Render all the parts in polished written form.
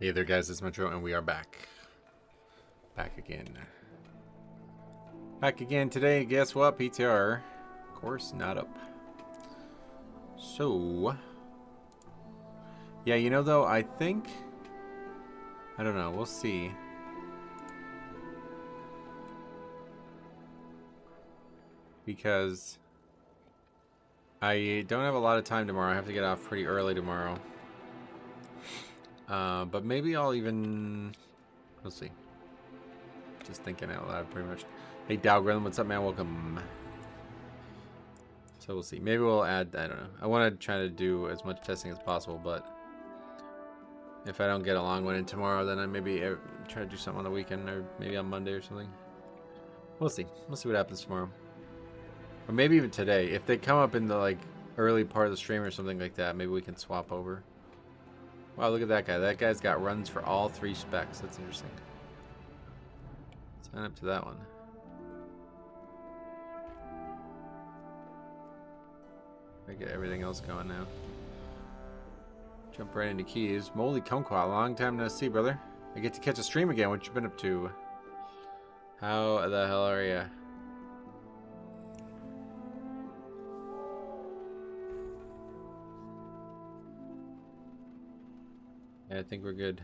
Hey there guys, it's Metro and we are back. Back again. Back again today, guess what? PTR. Of course, not up. So... yeah, you know though, I think... I don't know, we'll see. Because... I don't have a lot of time tomorrow. I have to get off pretty early tomorrow. But maybe I'll even... we'll see. Just thinking out loud, pretty much. Hey, Dalgrim, what's up, man? Welcome. So we'll see. Maybe we'll add... I don't know. I want to try to do as much testing as possible, but... if I don't get a long one in tomorrow, then I maybe try to do something on the weekend, or maybe on Monday or something. We'll see. We'll see what happens tomorrow. Or maybe even today. If they come up in the, like, early part of the stream or something like that, maybe we can swap over. Wow, look at that guy. That guy's got runs for all 3 specs. That's interesting. Sign up to that one. I get everything else going now. Jump right into keys. Moldy Kumquat, long time no see, brother. I get to catch a stream again. What you been up to? How the hell are ya? Yeah, I think we're good.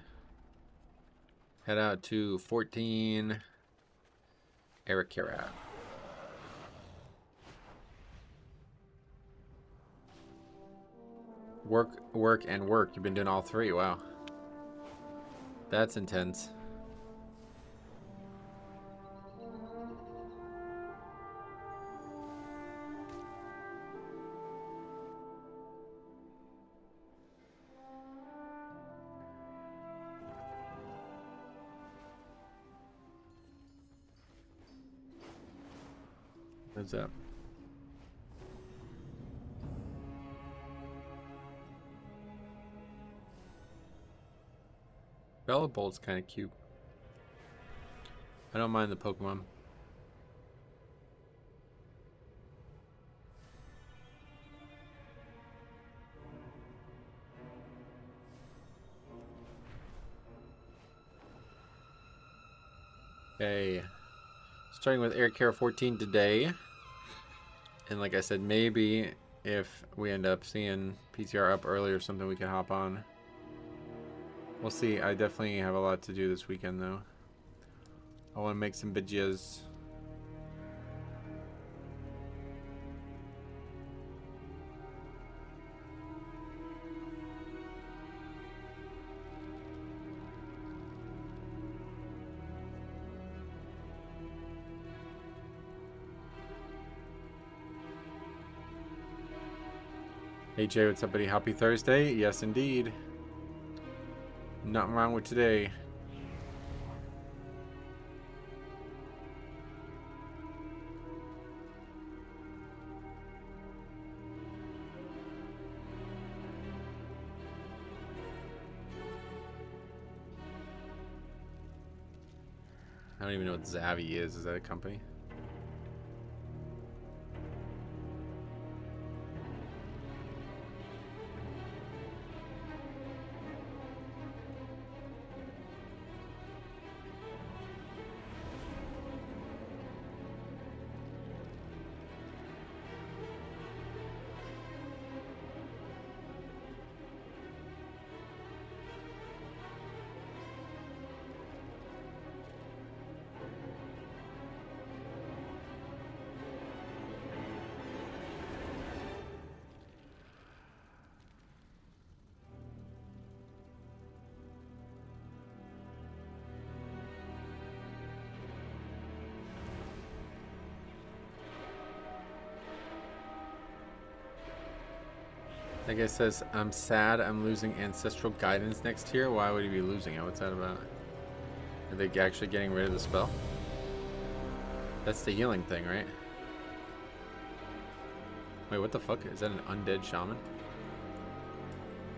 Head out to 14. Eric Kara. Work, and work. You've been doing all 3. Wow. That's intense. What's up? Bella Bolt's kind of cute. I don't mind the Pokemon. Okay. Starting with Air Care 14 today. And like I said, maybe if we end up seeing PTR up early or something, we can hop on. We'll see. I definitely have a lot to do this weekend, though. I want to make some videos. Hey Jay, what's up, buddy? Happy Thursday? Yes, indeed. Nothing wrong with today. I don't even know what Zavi is. Is that a company? That guy says, I'm sad I'm losing ancestral guidance next year. Why would he be losing it? What's that about? Are they actually getting rid of the spell? That's the healing thing, right? Wait, what the fuck? Is that an undead shaman?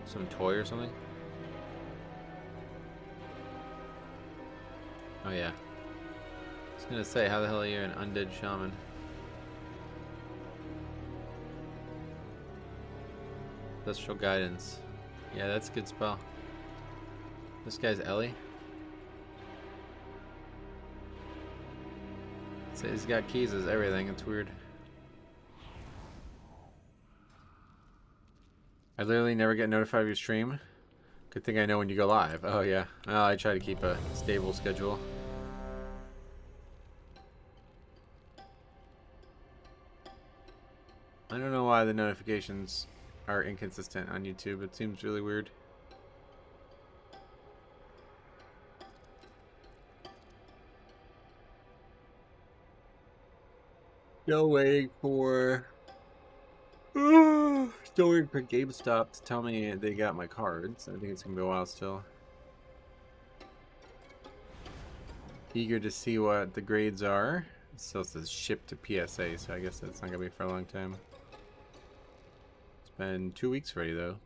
Some toy or something? Oh yeah. I was gonna say, how the hell are you an undead shaman? Ancestral guidance. Yeah, that's a good spell. This guy's Ellie. He's got keys as everything. It's weird. I literally never get notified of your stream. Good thing I know when you go live. Oh yeah. Well, I try to keep a stable schedule. I don't know why the notifications are inconsistent on YouTube. It seems really weird. Still waiting for still waiting for GameStop to tell me they got my cards. I think it's gonna be a while still. Eager to see what the grades are. It still says ship to PSA, so I guess that's not gonna be for a long time. It's been 2 weeks already though.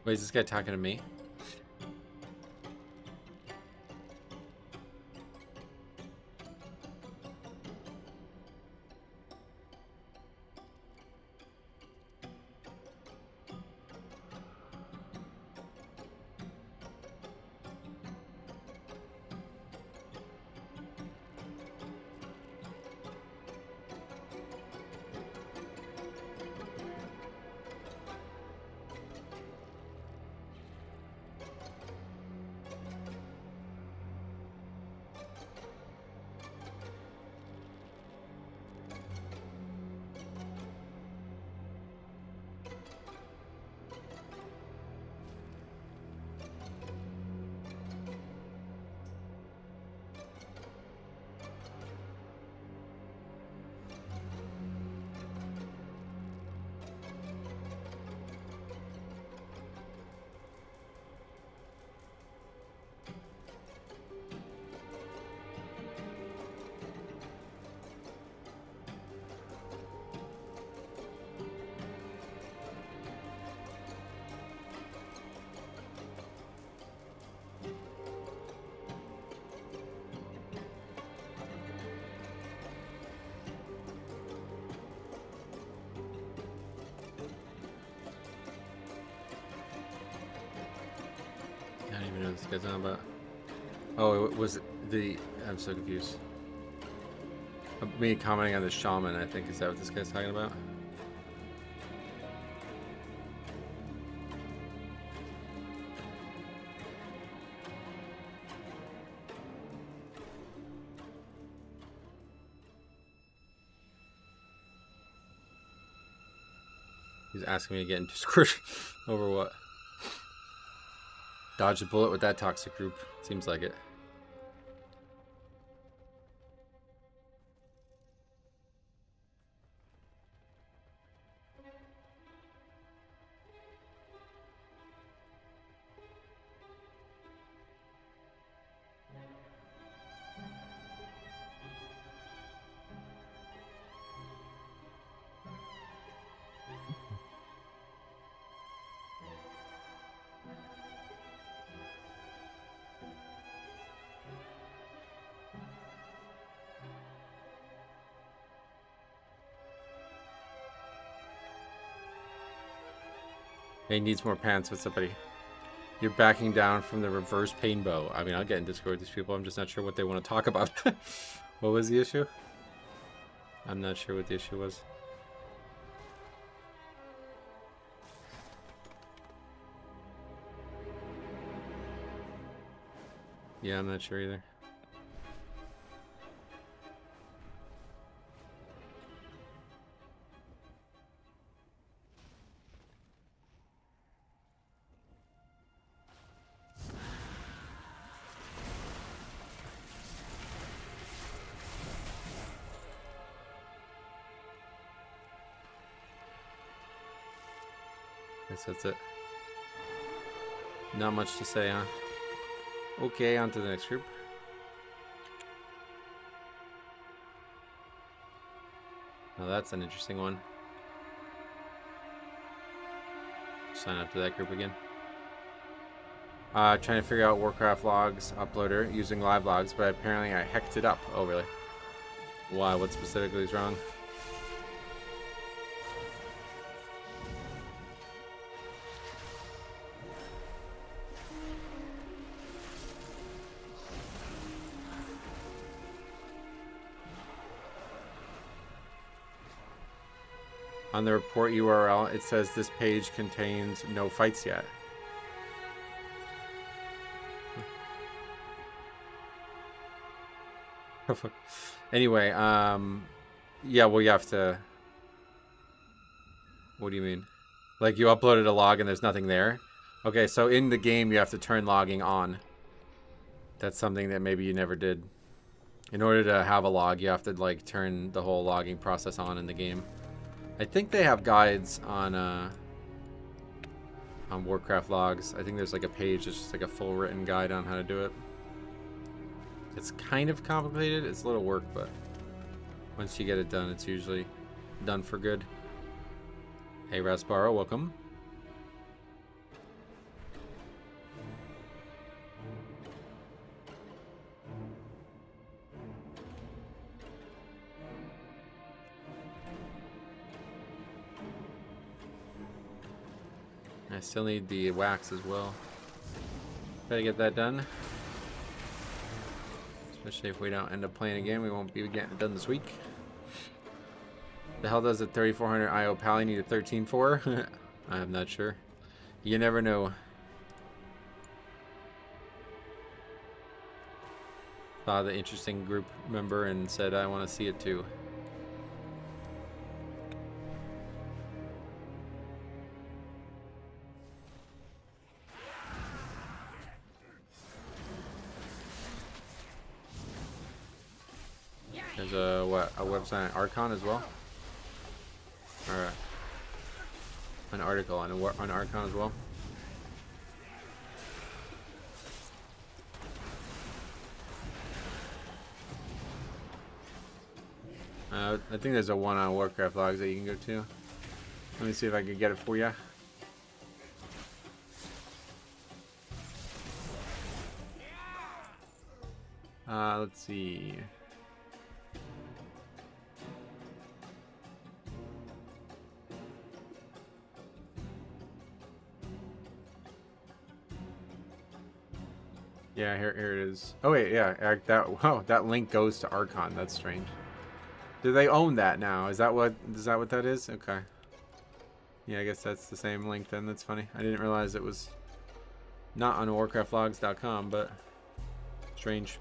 Wait, is this guy talking to me? I don't even know what this guy's on about. Oh, it was the... I'm so confused. Me commenting on the shaman, I think. Is that what this guy's talking about? He's asking me to get in Discord over what? Dodge a bullet with that toxic group. Seems like it. He needs more pants. What's up, buddy? You're backing down from the reverse pain bow. I mean, I'll get in Discord with these people. I'm just not sure what they want to talk about. What was the issue? I'm not sure what the issue was. Yeah, I'm not sure either. Guess that's it. Not much to say, huh? Okay, on to the next group. Now that's an interesting one. Sign up to that group again. Trying to figure out Warcraft logs uploader using live logs, but apparently I hecked it up. Oh, really? Why? What specifically is wrong? On the report URL, it says this page contains no fights yet. Anyway, yeah, well, you have to... What do you mean? Like, you uploaded a log and there's nothing there? Okay, so in the game, you have to turn logging on. That's something that maybe you never did. In order to have a log, you have to, like, turn the whole logging process on in the game. I think they have guides on Warcraft logs. I think there's, like, a page that's just, like, a full written guide on how to do it. It's kind of complicated. It's a little work, but once you get it done, it's usually done for good. Hey, Rasparo, welcome. I still need the wax as well. Try to get that done. Especially if we don't end up playing again, we won't be getting it done this week. The hell does a 3400 IO Pally need a 13 for? I'm not sure. You never know. Saw the interesting group member and said I want to see it too. There's a website on Archon as well, or an article on Archon as well. I think there's a one on Warcraft logs that you can go to. Let me see if I can get it for you. Let's see. Yeah, here it is. Oh wait, yeah, that link goes to Archon. That's strange. Do they own that now? Is that what that is? Okay. Yeah, I guess that's the same link then. That's funny. I didn't realize it was not on warcraftlogs.com, but strange.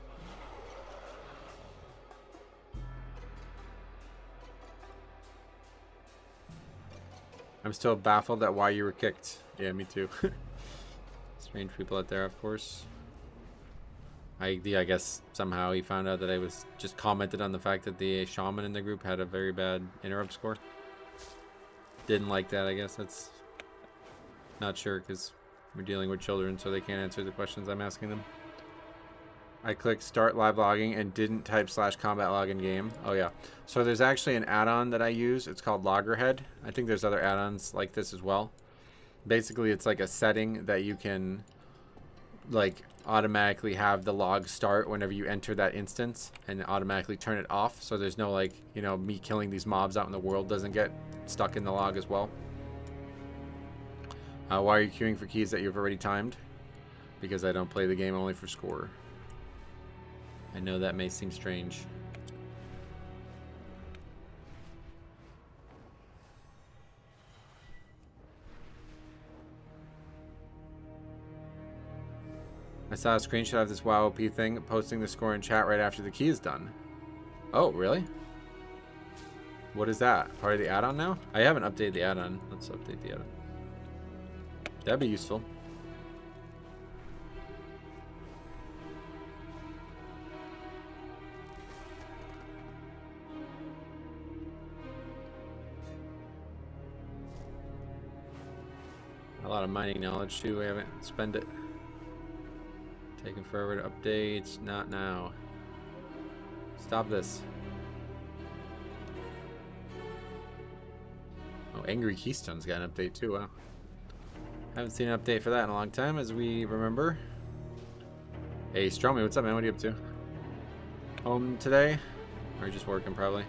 I'm still baffled at why you were kicked. Yeah, me too. Strange people out there, of course. I guess somehow he found out that I was just commented on the fact that the shaman in the group had a very bad interrupt score. Didn't like that, I guess. That's not sure because we're dealing with children, so they can't answer the questions I'm asking them. I clicked start live logging and didn't type /combat log in game. Oh yeah. So there's actually an add-on that I use. It's called Loggerhead. I think there's other add-ons like this as well. Basically, it's like a setting that you can like automatically have the log start whenever you enter that instance and automatically turn it off. So there's no like, you know, me killing these mobs out in the world doesn't get stuck in the log as well. Why are you queuing for keys that you've already timed? Because I don't play the game only for score. I know that may seem strange. I saw a screenshot of this WoW OP thing posting the score in chat right after the key is done. Oh, really? What is that? Part of the add-on now? I haven't updated the add-on. Let's update the add-on. That'd be useful. A lot of mining knowledge too. We haven't spent it. Taking forever to update. Not now. Stop this. Oh, Angry Keystone's got an update too. Wow. Haven't seen an update for that in a long time, as we remember. Hey, Stromy, what's up, man? What are you up to? Home today? Or just working, probably?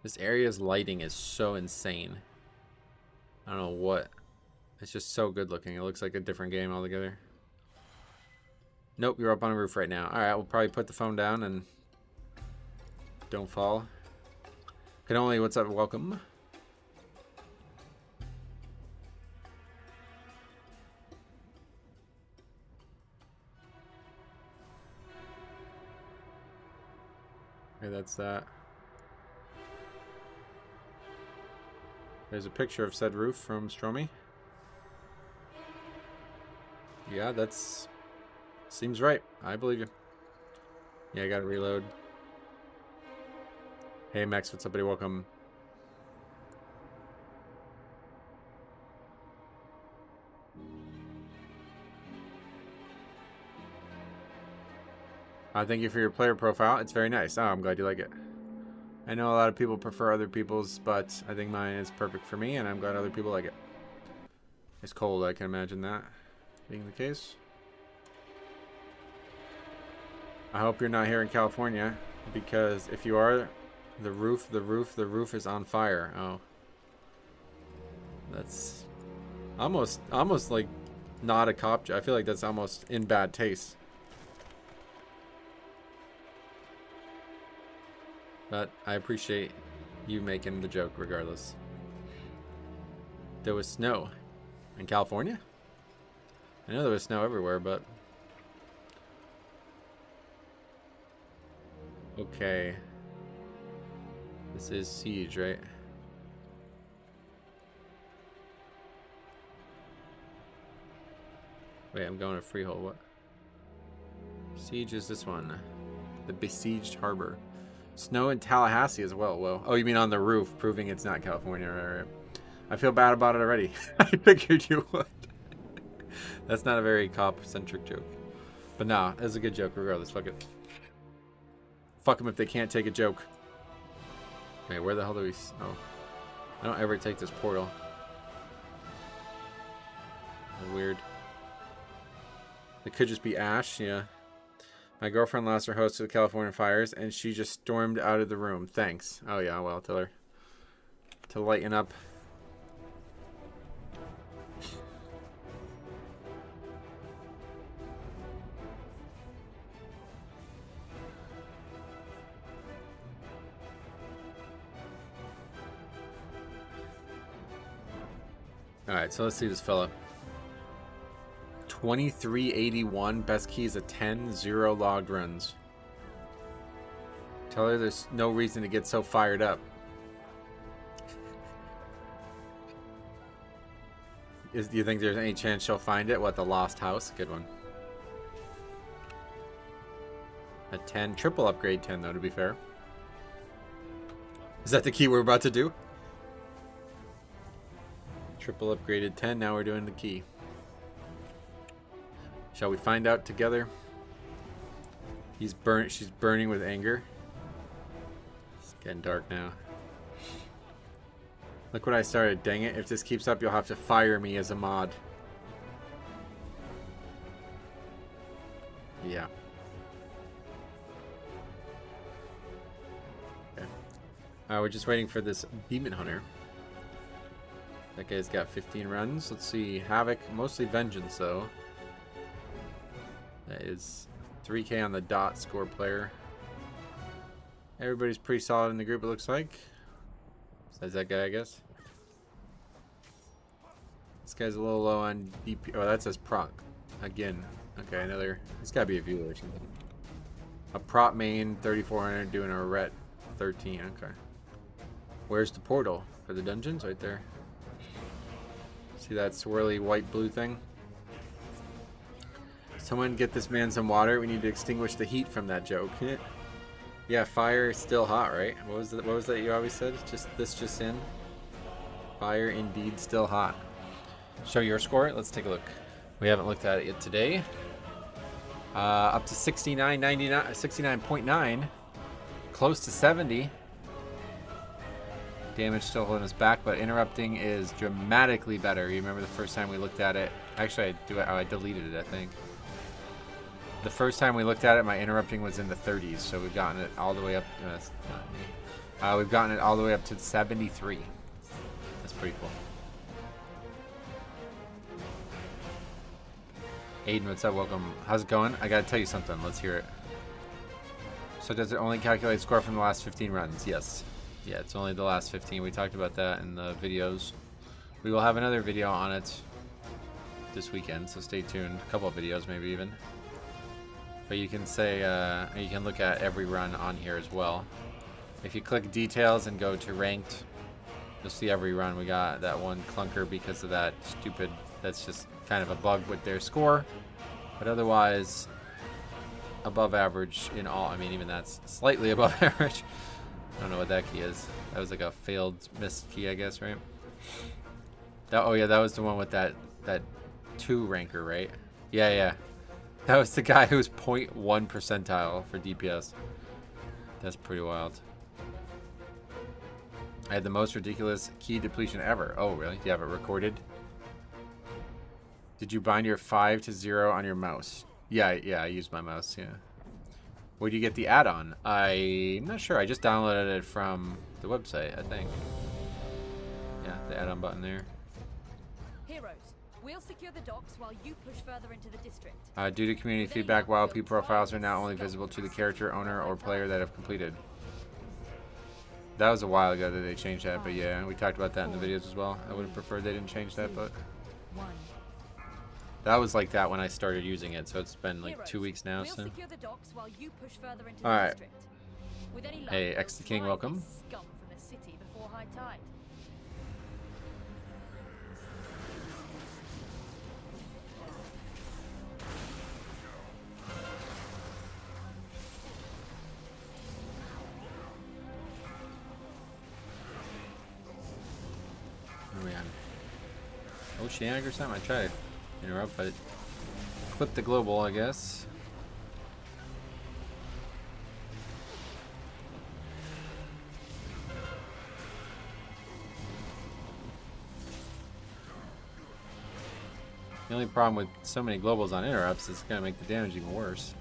This area's lighting is so insane. I don't know what. It's just so good looking. It looks like a different game altogether. Nope, you're up on a roof right now. Alright, we'll probably put the phone down and don't fall. Can only, what's up, welcome. Okay, that's that. There's a picture of said roof from Stromy. Yeah, that's... seems right. I believe you. Yeah, I gotta reload. Hey, Max, what's up, buddy? Welcome. Thank you for your player profile. It's very nice. Oh, I'm glad you like it. I know a lot of people prefer other people's, but I think mine is perfect for me, and I'm glad other people like it. It's cold, I can imagine that being the case. I hope you're not here in California, because if you are, the roof is on fire. Oh. That's almost like not a cop. I feel like that's almost in bad taste. But I appreciate you making the joke regardless. There was snow in California? I know there was snow everywhere, but... okay. This is Siege, right? Wait, I'm going to Freehold. What? Siege is this one. The besieged harbor. Snow in Tallahassee as well. Whoa. Oh, you mean on the roof, proving it's not California. Right. I feel bad about it already. I figured you would. That's not a very cop-centric joke. But no, it's a good joke regardless. Fuck it. Fuck them if they can't take a joke. Wait, where the hell do we... oh. I don't ever take this portal. Weird. It could just be ash, yeah. My girlfriend lost her host to the California fires, and she just stormed out of the room. Thanks. Oh, yeah, well, tell her to lighten up. Alright, so let's see this fella. 2381, best key is a 10, 0 logged runs. Tell her there's no reason to get so fired up. Do you think there's any chance she'll find it? What, the lost house? Good one. A 10, triple upgrade 10 though, to be fair. Is that the key we're about to do? Triple upgraded 10, now we're doing the key. Shall we find out together? She's burning with anger. It's getting dark now. Look what I started, dang it. If this keeps up, you'll have to fire me as a mod. Yeah. Okay. We're just waiting for this Demon Hunter. That guy's got 15 runs. Let's see. Havoc, mostly Vengeance though. That is 3K on the dot score player. Everybody's pretty solid in the group, it looks like. Besides that guy, I guess. This guy's a little low on DP. Oh, that says proc. Again. Okay, another. It's gotta be a viewer or something. A prop main, 3400, doing a ret 13. Okay. Where's the portal for the dungeons? Right there. See that swirly white-blue thing? Someone get this man some water. We need to extinguish the heat from that joke. Yeah, fire is still hot, right? What was that you always said? Just in. Fire indeed still hot. Show your score. Let's take a look. We haven't looked at it yet today. Up to 69.99, 69.9, close to 70. Damage still holding us back, but interrupting is dramatically better. You remember the first time we looked at it? Actually, I deleted it, I think. The first time we looked at it, my interrupting was in the 30s, so we've gotten it all the way up. That's not me. We've gotten it all the way up to 73. That's pretty cool. Aiden, what's up? Welcome. How's it going? I gotta tell you something. Let's hear it. So does it only calculate score from the last 15 runs? Yes. Yeah, it's only the last 15. We talked about that in the videos. We will have another video on it this weekend, so stay tuned. A couple of videos, maybe even. But you can say, you can look at every run on here as well. If you click details and go to ranked, you'll see every run. We got that one clunker because of that stupid, that's just kind of a bug with their score. But otherwise, above average in all. I mean, even that's slightly above average. I don't know what that key is. That was like a failed missed key, I guess, right? That, oh yeah, that was the one with that 2 ranker, right? Yeah, yeah. That was the guy who was 0.1 percentile for DPS. That's pretty wild. I had the most ridiculous key depletion ever. Oh, really? Do you have it recorded? Did you bind your 5 to 0 on your mouse? Yeah, I used my mouse, yeah. Where do you get the add-on? I'm not sure. I just downloaded it from the website, I think. Yeah, the add-on button there. Heroes, we'll secure the docks while you push further into the district. Due to community feedback, WildP profiles are now only visible to the character, owner, or player that have completed. That was a while ago that they changed that, but yeah, we talked about that in the videos as well. I would have preferred they didn't change that, but... That was like that when I started using it, so it's been like 2 weeks now. So. Alright. Hey, X the King, welcome. Where are we on? Oceanic or something? I tried. Interrupt, but clip the global, I guess. The only problem with so many globals on interrupts is it's gonna make the damage even worse.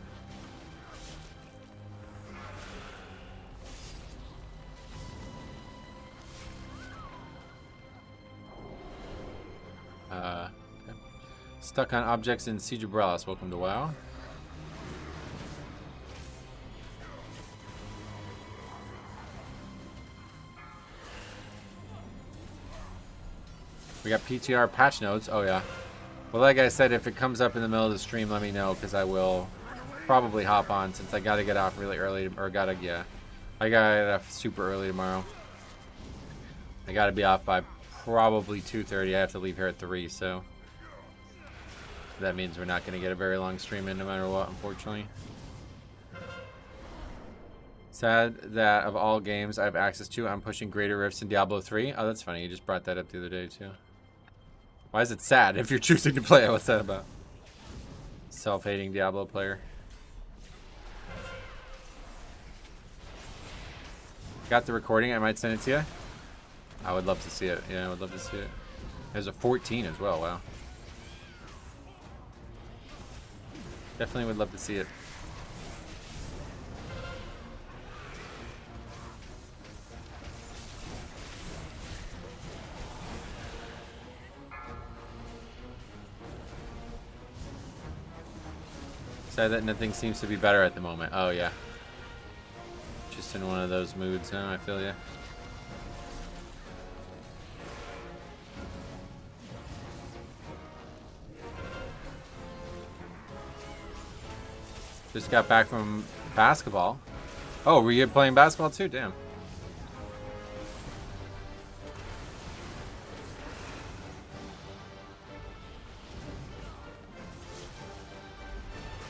Stuck on objects in Siege of Bralis. Welcome to WoW. We got PTR patch notes. Oh yeah. Well, like I said, if it comes up in the middle of the stream, let me know, because I will probably hop on since I gotta get off really early, or I gotta get off super early tomorrow. I gotta be off by probably 2:30. I have to leave here at 3, so. That means we're not going to get a very long stream in no matter what, unfortunately. Sad that of all games I have access to, I'm pushing Greater Rifts in Diablo 3. Oh, that's funny. You just brought that up the other day, too. Why is it sad if you're choosing to play it? What's that about? Self-hating Diablo player. Got the recording. I might send it to you. I would love to see it. Yeah, I would love to see it. There's a 14 as well. Wow. Definitely would love to see it. Sad that nothing seems to be better at the moment. Oh yeah. Just in one of those moods, huh? I feel ya. Just got back from basketball. Oh, were you playing basketball too? Damn.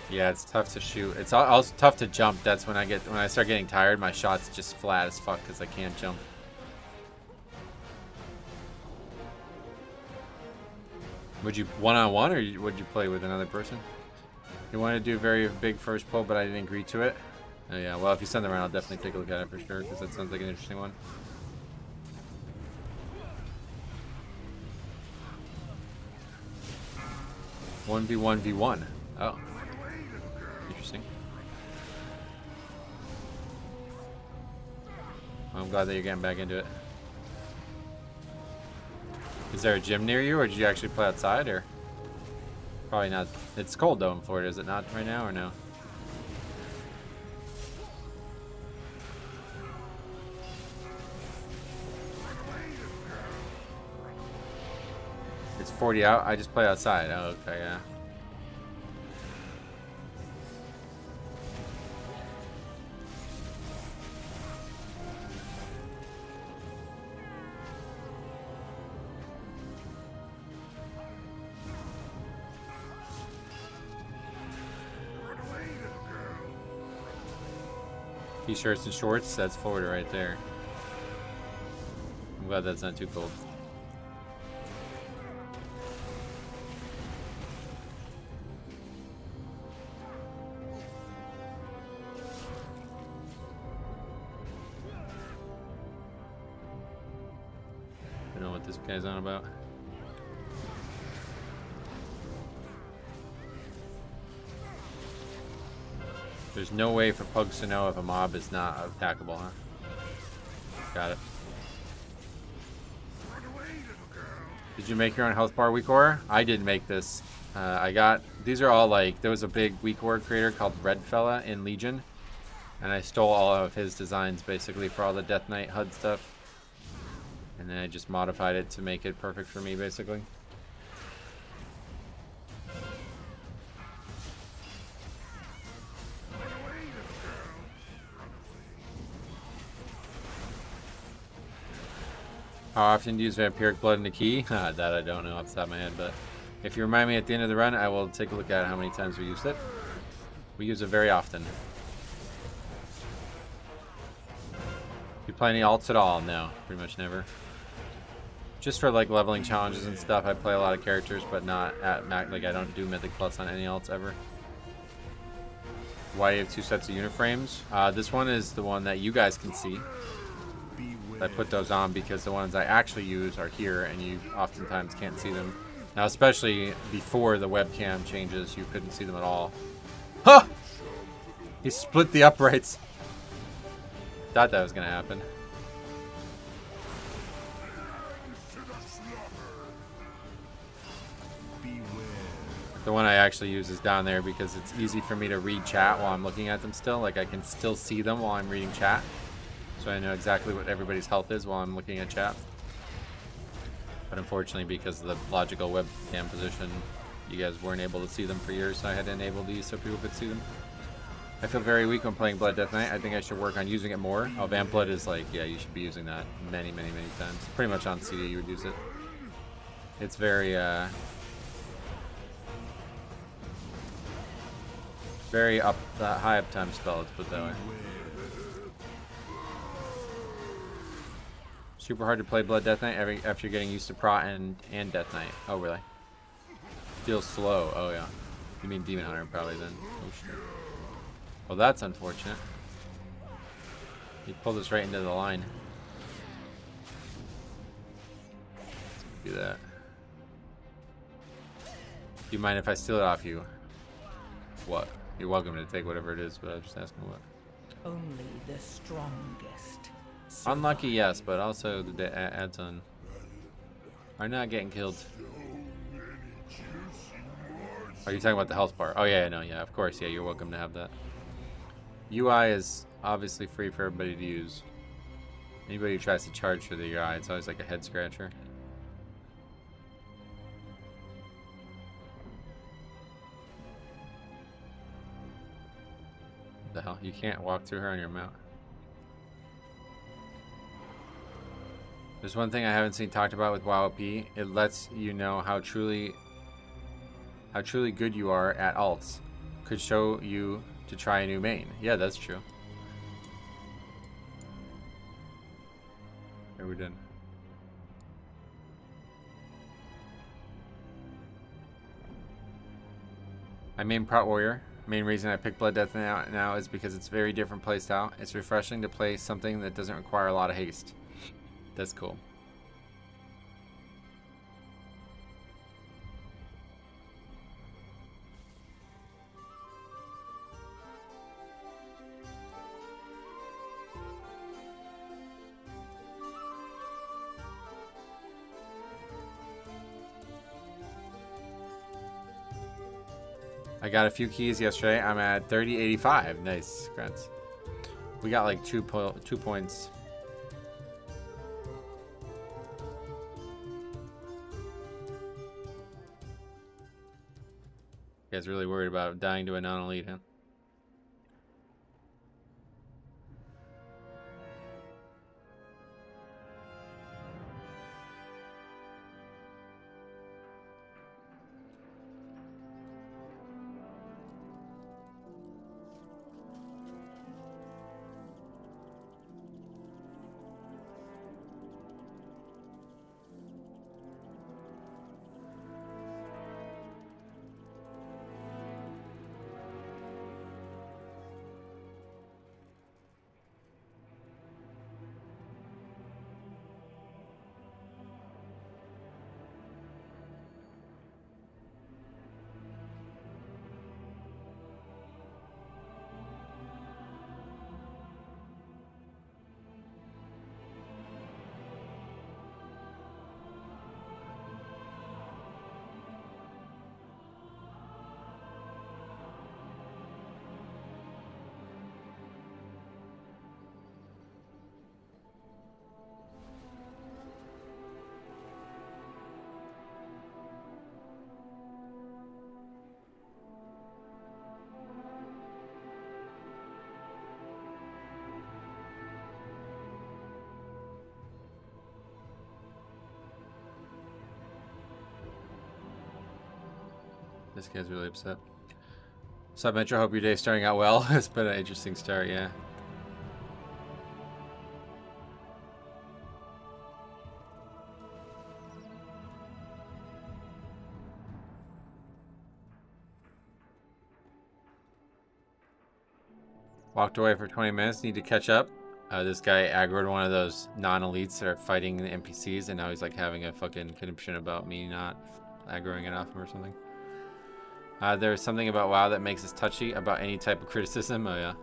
Yeah, it's tough to shoot. It's also tough to jump. That's when I start getting tired, my shot's just flat as fuck because I can't jump. Would you one-on-one or would you play with another person? You want to do a very big first pull, but I didn't agree to it. Oh yeah, well if you send them around, I'll definitely take a look at it for sure, because that sounds like an interesting one. One v one v one. Oh, interesting. Well, I'm glad that you're getting back into it. Is there a gym near you, or did you actually play outside, or? Probably not. It's cold though in Florida, is it not right now, or no? It's 40 out. I just play outside. Oh, okay, yeah. T-shirts and shorts, that's Florida right there. I'm glad that's not too cold. I don't know what this guy's on about. There's no way for Pugs to know if a mob is not attackable, huh? Got it. Did you make your own health bar weak ore? I did make this. I got, these are all like, there was a big weak ore creator called Red Fella in Legion. And I stole all of his designs basically for all the Death Knight HUD stuff. And then I just modified it to make it perfect for me basically. How often do you use vampiric blood in the key? That I don't know off the top of my head, but if you remind me at the end of the run, I will take a look at how many times we used it. We use it very often. You play any alts at all? No, pretty much never. Just for like leveling challenges and stuff, I play a lot of characters, but not at like I don't do Mythic Plus on any alts ever. Why do you have two sets of uniframes? This one is the one that you guys can see. I put those on because the ones I actually use are here, and you oftentimes can't see them. Now, especially before the webcam changes, you couldn't see them at all. Huh! He split the uprights. Thought that was gonna happen. The one I actually use is down there because it's easy for me to read chat while I'm looking at them still. Like I can still see them while I'm reading chat. So I know exactly what everybody's health is while I'm looking at chat. But unfortunately, because of the logical webcam position, you guys weren't able to see them for years, so I had to enable these so people could see them. I feel very weak when playing Blood Death Knight. I think I should work on using it more. Oh, Vamp Blood is like, yeah, you should be using that many, many, many times. Pretty much on CD you would use it. It's very, very high uptime spell, let's put it that way. Super hard to play Blood Death Knight after you're getting used to Prot and Death Knight. Oh, really? Feels slow. Oh, yeah. You mean Demon Hunter, probably, then. Oh, shit. Well, that's unfortunate. He pulled us right into the line. Let's do that. Do you mind if I steal it off you? What? You're welcome to take whatever it is, but I was just asking what. Only the strongest. Unlucky, yes, but also the ads on are not getting killed. Are you talking about the health bar? Oh yeah, no, yeah, of course, yeah, you're welcome to have that. UI is obviously free for everybody to use. Anybody who tries to charge for the UI, it's always like a head scratcher. What the hell? You can't walk through her on your mount. There's one thing I haven't seen talked about with WoWOP. It lets you know how truly good you are at alts. Could show you to try a new main. Yeah, that's true. Okay, we're done. I main Prot Warrior. Main reason I pick Blood Death now is because it's very different playstyle. It's refreshing to play something that doesn't require a lot of haste. That's cool. I got a few keys yesterday. I'm at 3085. Nice. Congrats. We got like 2 points. You guys really worried about dying to a non-elite, huh? This guy's really upset. What's up, Metro? Hope your day's starting out well. It's been an interesting start, yeah. Walked away for 20 minutes. Need to catch up. This guy aggroed one of those non-elites that are fighting the NPCs, and now he's like having a fucking conniption about me not aggroing it off him or something. There's something about WoW that makes us touchy about any type of criticism. Oh, yeah.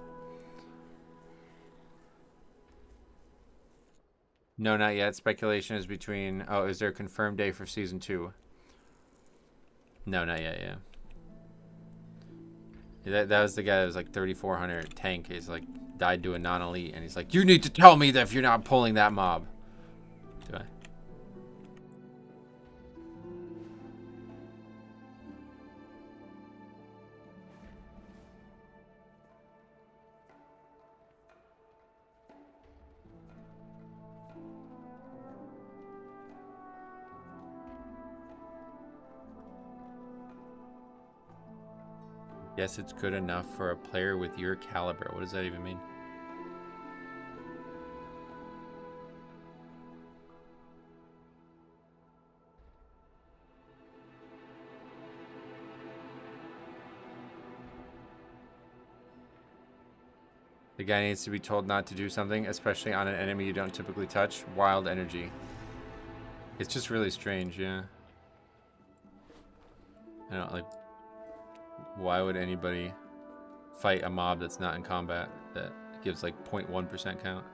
No, not yet. Speculation is between... Oh, is there a confirmed day for Season 2? No, not yet, yeah. That was the guy that was like 3,400 tank. He's like, died to a non-elite. And he's like, you need to tell me that if you're not pulling that mob. Do I? Yes, it's good enough for a player with your caliber. What does that even mean? The guy needs to be told not to do something, especially on an enemy you don't typically touch. Wild energy. It's just really strange, yeah. I don't like... Why would anybody fight a mob that's not in combat that gives like 0.1% count?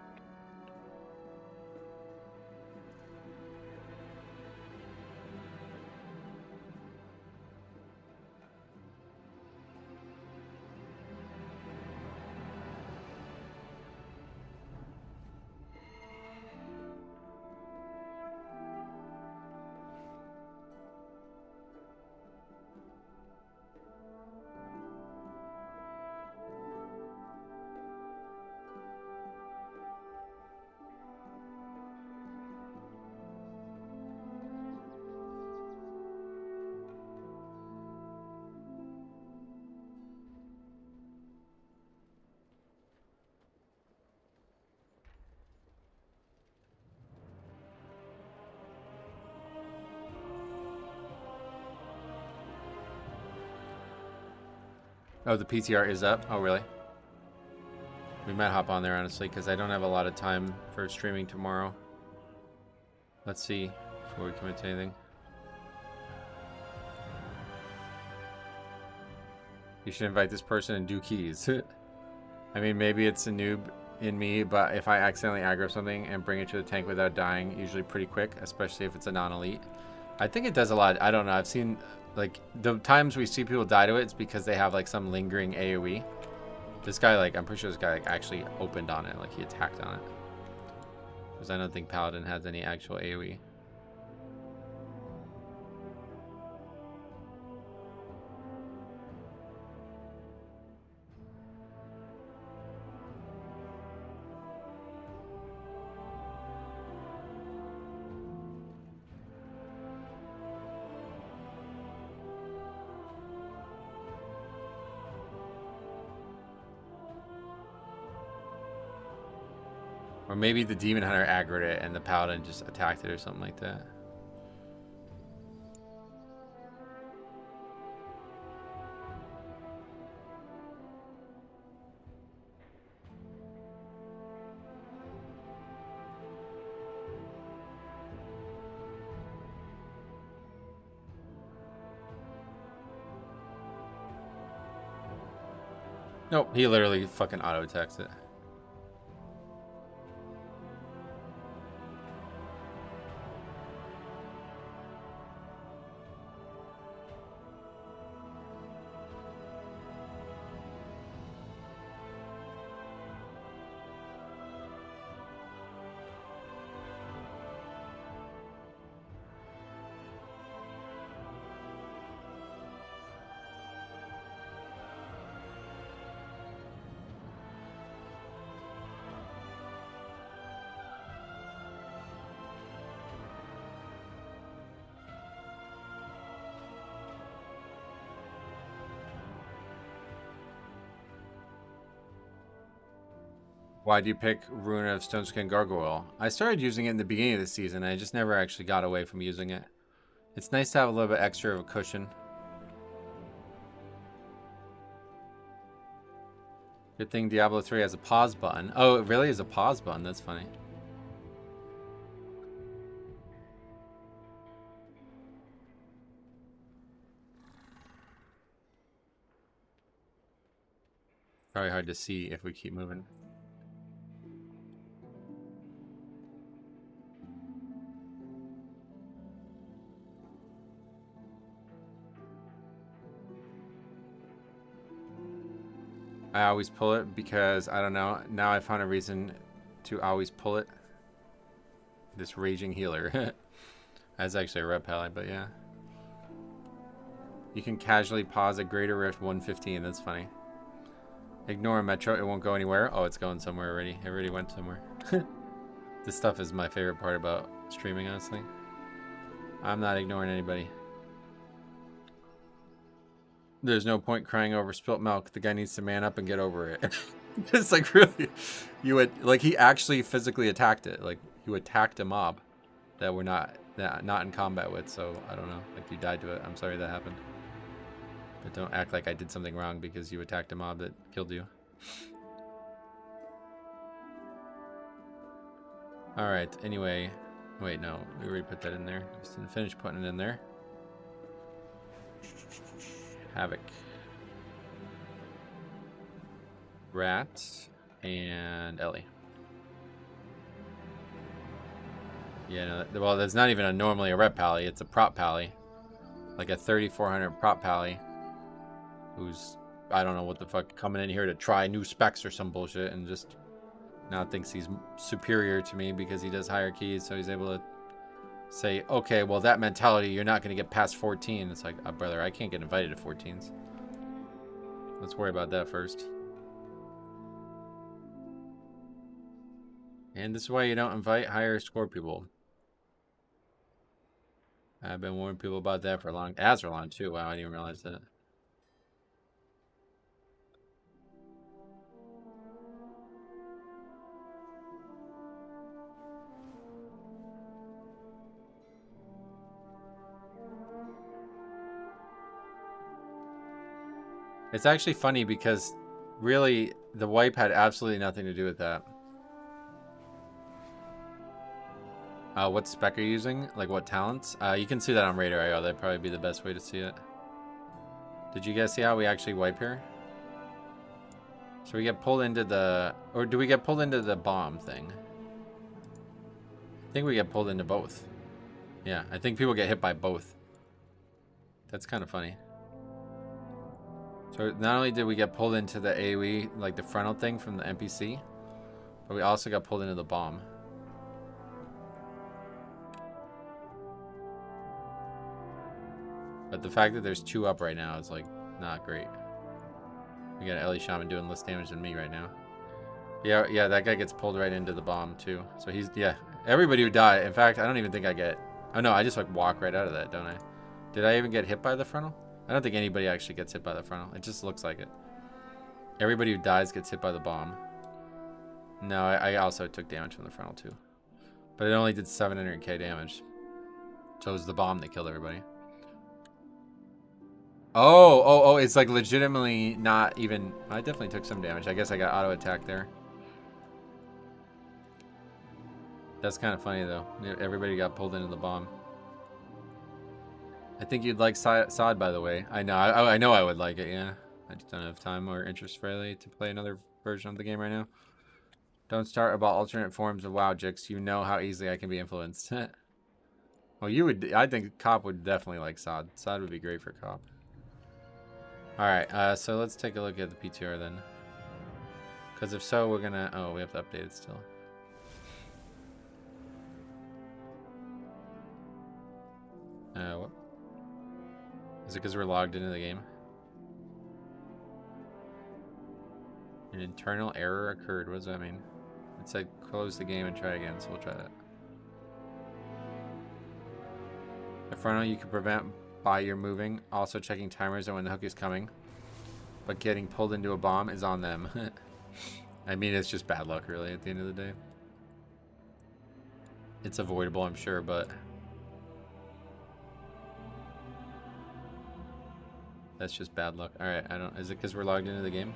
Oh, the PTR is up? Oh, really? We might hop on there, honestly, because I don't have a lot of time for streaming tomorrow. Let's see before we commit to anything. You should invite this person and do keys. I mean, maybe it's a noob in me, but if I accidentally aggro something and bring it to the tank without dying, usually pretty quick, especially if it's a non-elite. I think it does a lot. I don't know. I've seen, like, the times we see people die to it, it's because they have, like, some lingering AoE. This guy, like, I'm pretty sure this guy, like, actually opened on it. Like, he attacked on it. Because I don't think Paladin has any actual AoE. Or maybe the Demon Hunter aggroed it and the Paladin just attacked it or something like that. Nope, he literally fucking auto-attacks it. Why do you pick Rune of Stoneskin Gargoyle? I started using it in the beginning of the season. I just never actually got away from using it. It's nice to have a little bit extra of a cushion. Good thing Diablo 3 has a pause button. Oh, it really is a pause button. That's funny. Probably hard to see if we keep moving. I always pull it because, I don't know, now I found a reason to always pull it. This Raging Healer. That's actually a red pally, but yeah. You can casually pause a Greater Rift 115, that's funny. Ignore a Metro, it won't go anywhere. Oh, it's going somewhere already. It already went somewhere. This stuff is my favorite part about streaming, honestly. I'm not ignoring anybody. There's no point crying over spilt milk. The guy needs to man up and get over it. It's like, really, you would, like, he actually physically attacked it. Like, you attacked a mob that we're not in combat with, so I don't know. Like, you died to it. I'm sorry that happened. But don't act like I did something wrong because you attacked a mob that killed you. Alright, anyway. Wait, no. We already put that in there. Just didn't finish putting it in there. Havoc. Rat. And Ellie. Yeah, no, well, that's not even normally a rep pally. It's a prop pally. Like a 3400 prop pally. Who's, I don't know what the fuck, coming in here to try new specs or some bullshit and just now thinks he's superior to me because he does higher keys, so he's able to say, okay, well, that mentality, you're not going to get past 14. It's like, brother, I can't get invited to 14s. Let's worry about that first. And this is why you don't invite higher score people. I've been warning people about that for a long, long too. Wow, I didn't even realize that. It's actually funny because really the wipe had absolutely nothing to do with that. What spec are you using? Like what talents? You can see that on Radar.io. That'd probably be the best way to see it. Did you guys see how we actually wipe here? So we get pulled into the... Or do we get pulled into the bomb thing? I think we get pulled into both. Yeah, I think people get hit by both. That's kind of funny. So not only did we get pulled into the AoE, like the frontal thing from the NPC, but we also got pulled into the bomb. But the fact that there's 2 up right now is like not great. We got Ellie Shaman doing less damage than me right now. Yeah, that guy gets pulled right into the bomb too. So he's, yeah. Everybody who died, in fact, I don't even think I get, oh no, I just like walk right out of that, don't I? Did I even get hit by the frontal? I don't think anybody actually gets hit by the frontal. It just looks like it. Everybody who dies gets hit by the bomb. No, I also took damage from the frontal too. But it only did 700k damage. So it was the bomb that killed everybody. Oh, it's like legitimately not even... I definitely took some damage. I guess I got auto attack there. That's kind of funny though. Everybody got pulled into the bomb. I think you'd like Sod, by the way. I know I would like it, yeah. I just don't have time or interest really to play another version of the game right now. Don't start about alternate forms of WoW, Jix. You know how easily I can be influenced. Well, you would... I think Cop would definitely like Sod. Sod would be great for Cop. Alright, so let's take a look at the PTR then. Because if so, we're gonna... Oh, we have to update it still. What? Is it because we're logged into the game? An internal error occurred. What does that mean? It said close the game and try again, so we'll try that. The frontal you can prevent by your moving. Also checking timers and when the hook is coming. But getting pulled into a bomb is on them. I mean, it's just bad luck, really, at the end of the day. It's avoidable, I'm sure, but... That's just bad luck. Alright, I don't... Is it because we're logged into the game?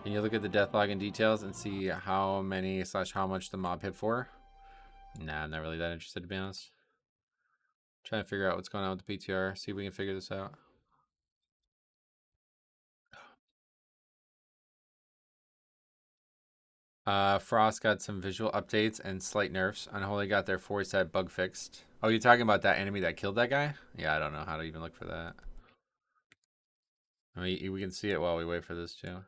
Can you look at the death log in details and see how many / how much the mob hit for? Nah, I'm not really that interested, to be honest. Trying to figure out what's going on with the PTR. See if we can figure this out. Frost got some visual updates and slight nerfs. Unholy got their 4-set bug fixed. Oh, you're talking about that enemy that killed that guy? Yeah, I don't know how to even look for that. I mean, we can see it while we wait for this too.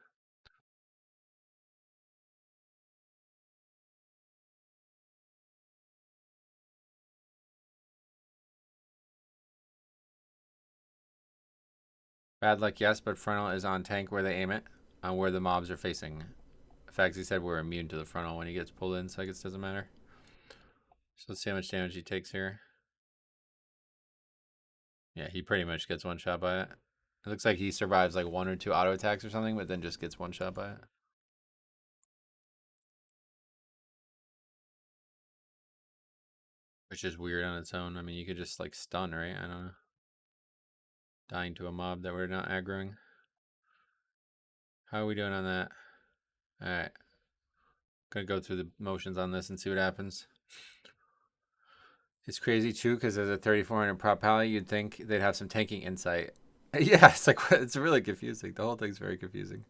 Bad luck, yes, but frontal is on tank where they aim it, on where the mobs are facing. In fact, he said we're immune to the frontal when he gets pulled in, so I guess it doesn't matter. So let's see how much damage he takes here. Yeah, he pretty much gets one shot by it. It looks like he survives like 1 or 2 auto attacks or something, but then just gets one shot by it. Which is weird on its own. I mean, you could just like stun, right? I don't know. Dying to a mob that we're not aggroing. How are we doing on that? Alright. Gonna go through the motions on this and see what happens. It's crazy too, because as a 3400 prop pally, you'd think they'd have some tanking insight. Yeah, it's like, it's really confusing. The whole thing's very confusing.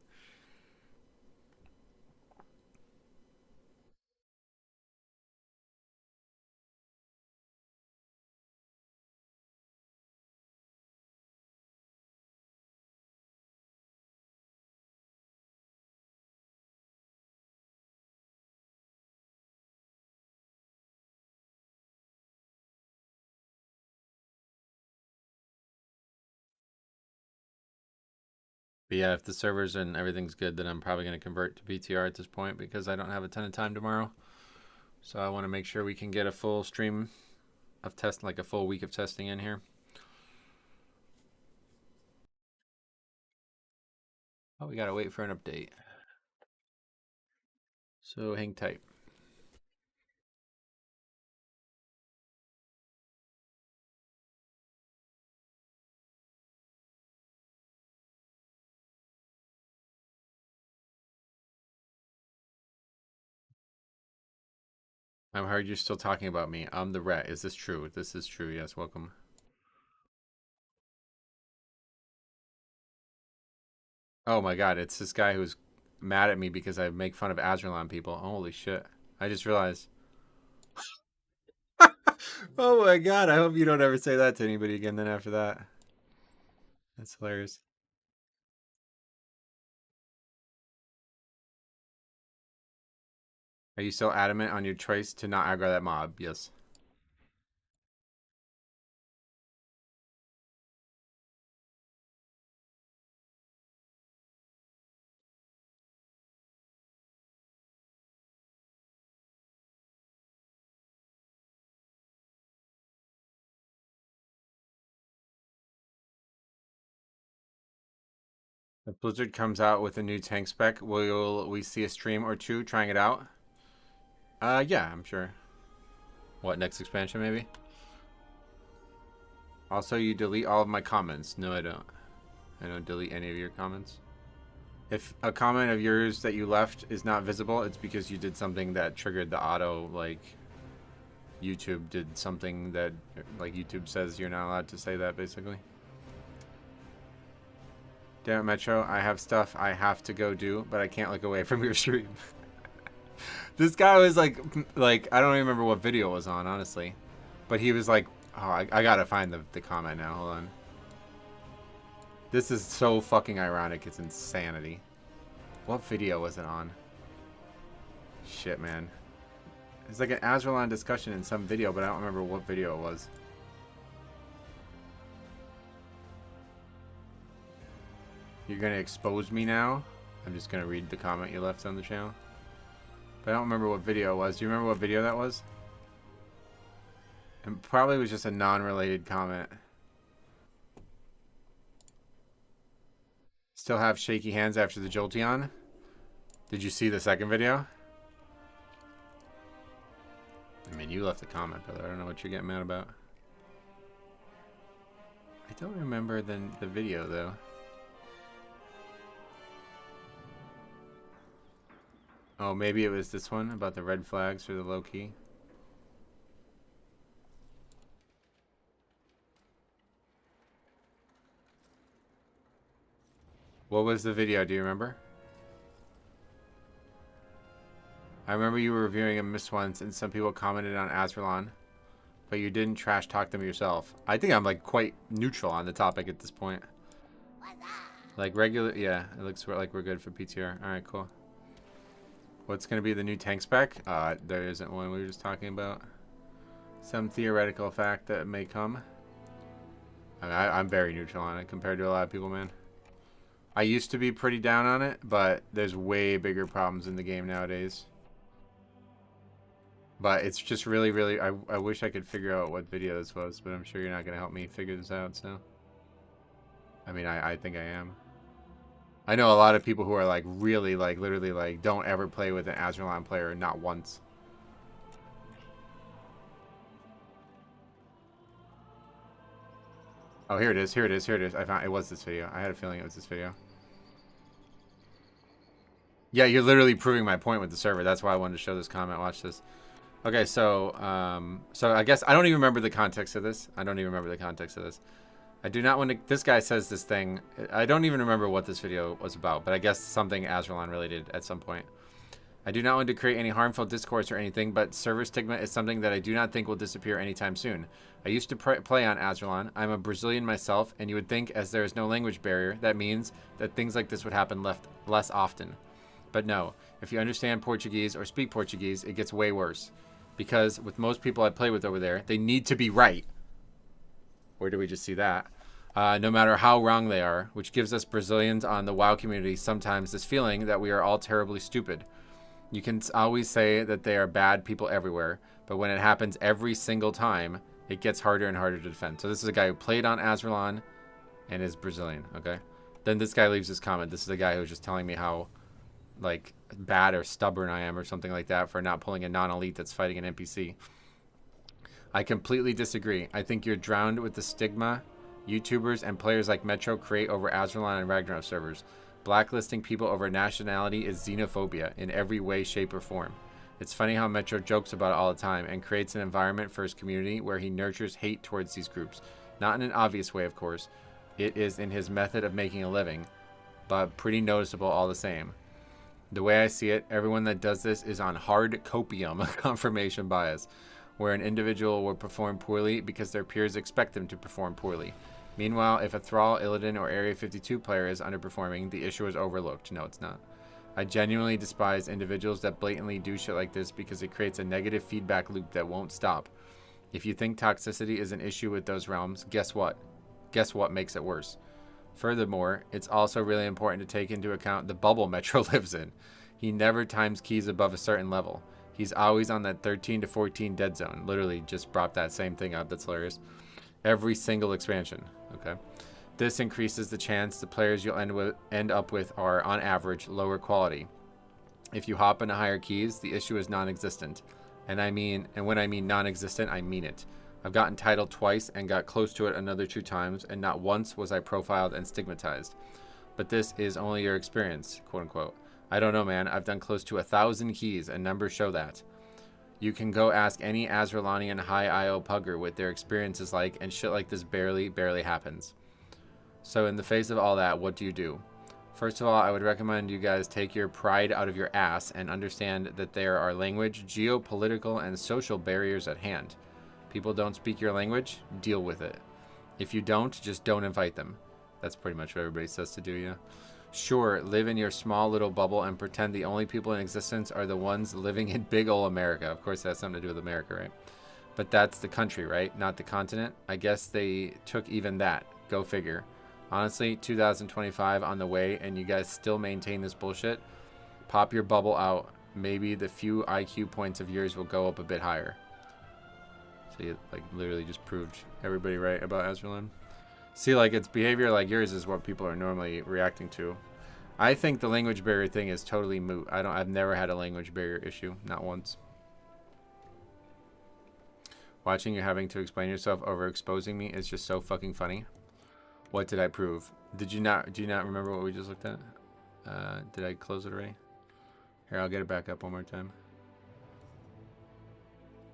But yeah, if the servers and everything's good, then I'm probably going to convert to PTR at this point because I don't have a ton of time tomorrow. So I want to make sure we can get a full stream of testing, like a full week of testing in here. Oh, we got to wait for an update. So hang tight. I heard you're still talking about me. I'm the rat. Is this true? This is true. Yes, welcome. Oh my god, it's this guy who's mad at me because I make fun of Azralan people. Holy shit. I just realized. Oh my god, I hope you don't ever say that to anybody again then after that. That's hilarious. Are you still adamant on your choice to not aggro that mob? Yes. If Blizzard comes out with a new tank spec, will we see a stream or two trying it out? Yeah, I'm sure. What, next expansion maybe? Also, you delete all of my comments. No, I don't. I don't delete any of your comments. If a comment of yours that you left is not visible, it's because you did something that triggered the auto, like YouTube did something that, like YouTube says you're not allowed to say that, basically. Damn it, Metro, I have stuff I have to go do, but I can't look away from your stream. This guy was like, I don't even remember what video it was on, honestly. But he was like, oh, I gotta find the comment now, hold on. This is so fucking ironic, it's insanity. What video was it on? Shit, man. It's like an Azralan discussion in some video, but I don't remember what video it was. You're gonna expose me now? I'm just gonna read the comment you left on the channel. But I don't remember what video it was. Do you remember what video that was? It probably was just a non-related comment. Still have shaky hands after the Jolteon? Did you see the second video? I mean, you left a comment, brother. I don't know what you're getting mad about. I don't remember the video, though. Oh, maybe it was this one about the red flags for the low key. What was the video? Do you remember? I remember you were reviewing a Miss once and some people commented on Azralan, but you didn't trash talk them yourself. I think I'm like quite neutral on the topic at this point. Like regular, yeah, it looks like we're good for PTR. All right, cool. What's going to be the new tank spec? There isn't one. We were just talking about some theoretical fact that may come. I mean, I'm very neutral on it compared to a lot of people, man. I used to be pretty down on it, but there's way bigger problems in the game nowadays. But it's just really, really... I wish I could figure out what video this was, but I'm sure you're not going to help me figure this out, so... I mean, I think I am. I know a lot of people who are like really like literally like don't ever play with an Azralan player, not once. Oh, here it is, here it is, here it is. I found it was this video. I had a feeling it was this video. Yeah, you're literally proving my point with the server. That's why I wanted to show this comment. Watch this. Okay, so so I guess I don't even remember the context of this. I don't even remember the context of this. I do not want to... This guy says this thing. I don't even remember what this video was about, but I guess something Azralan related at some point. I do not want to create any harmful discourse or anything, but server stigma is something that I do not think will disappear anytime soon. I used to play on Azralan. I'm a Brazilian myself, and you would think as there is no language barrier, that means that things like this would happen less often. But no, if you understand Portuguese or speak Portuguese, it gets way worse. Because with most people I play with over there, they need to be right. Where do we just see that? No matter how wrong they are, which gives us Brazilians on the WoW community sometimes this feeling that we are all terribly stupid. You can always say that they are bad people everywhere, but when it happens every single time, it gets harder and harder to defend. So this is a guy who played on Azralan and is Brazilian, okay? Then this guy leaves this comment. This is a guy who's just telling me how like bad or stubborn I am or something like that for not pulling a non-elite that's fighting an NPC. I completely disagree. I think you're drowned with the stigma YouTubers and players like Metro create over Azralan and Ragnarok servers. Blacklisting people over nationality is xenophobia in every way, shape, or form. It's funny how Metro jokes about it all the time and creates an environment for his community where he nurtures hate towards these groups. Not in an obvious way, of course. It is in his method of making a living, but pretty noticeable all the same. The way I see it, everyone that does this is on hard copium confirmation bias, where an individual will perform poorly because their peers expect them to perform poorly. Meanwhile, if a Thrall, Illidan, or Area 52 player is underperforming, the issue is overlooked. No, it's not. I genuinely despise individuals that blatantly do shit like this because it creates a negative feedback loop that won't stop. If you think toxicity is an issue with those realms, guess what? Guess what makes it worse? Furthermore, it's also really important to take into account the bubble Metro lives in. He never times keys above a certain level. He's always on that 13 to 14 dead zone. Literally just brought that same thing up. That's hilarious. Every single expansion. Okay. This increases the chance the players you'll end up with are, on average, lower quality. If you hop into higher keys, the issue is non-existent. And when I mean non-existent, I mean it. I've gotten titled twice and got close to it another 2 times, and not once was I profiled and stigmatized. But this is only your experience, quote unquote. I don't know, man. I've done close to 1,000 keys, and numbers show that. You can go ask any Azralanian high IO pugger what their experience is like, and shit like this barely happens. So in the face of all that, what do you do? First of all, I would recommend you guys take your pride out of your ass and understand that there are language, geopolitical, and social barriers at hand. People don't speak your language, deal with it. If you don't, just don't invite them. That's pretty much what everybody says to do, yeah. Sure, live in your small little bubble and pretend the only people in existence are the ones living in big ol' America. Of course, that has something to do with America, right? But that's the country, right? Not the continent. I guess they took even that. Go figure. Honestly, 2025 on the way, and you guys still maintain this bullshit. Pop your bubble out. Maybe the few IQ points of yours will go up a bit higher. So you, like, literally just proved everybody right about Azralan. See, like, its behavior like yours is what people are normally reacting to. I think the language barrier thing is totally moot. I've never had a language barrier issue. Not once. Watching you having to explain yourself over exposing me is just so fucking funny. What did I prove? Do you not remember what we just looked at? Did I close it already? Here, I'll get it back up one more time.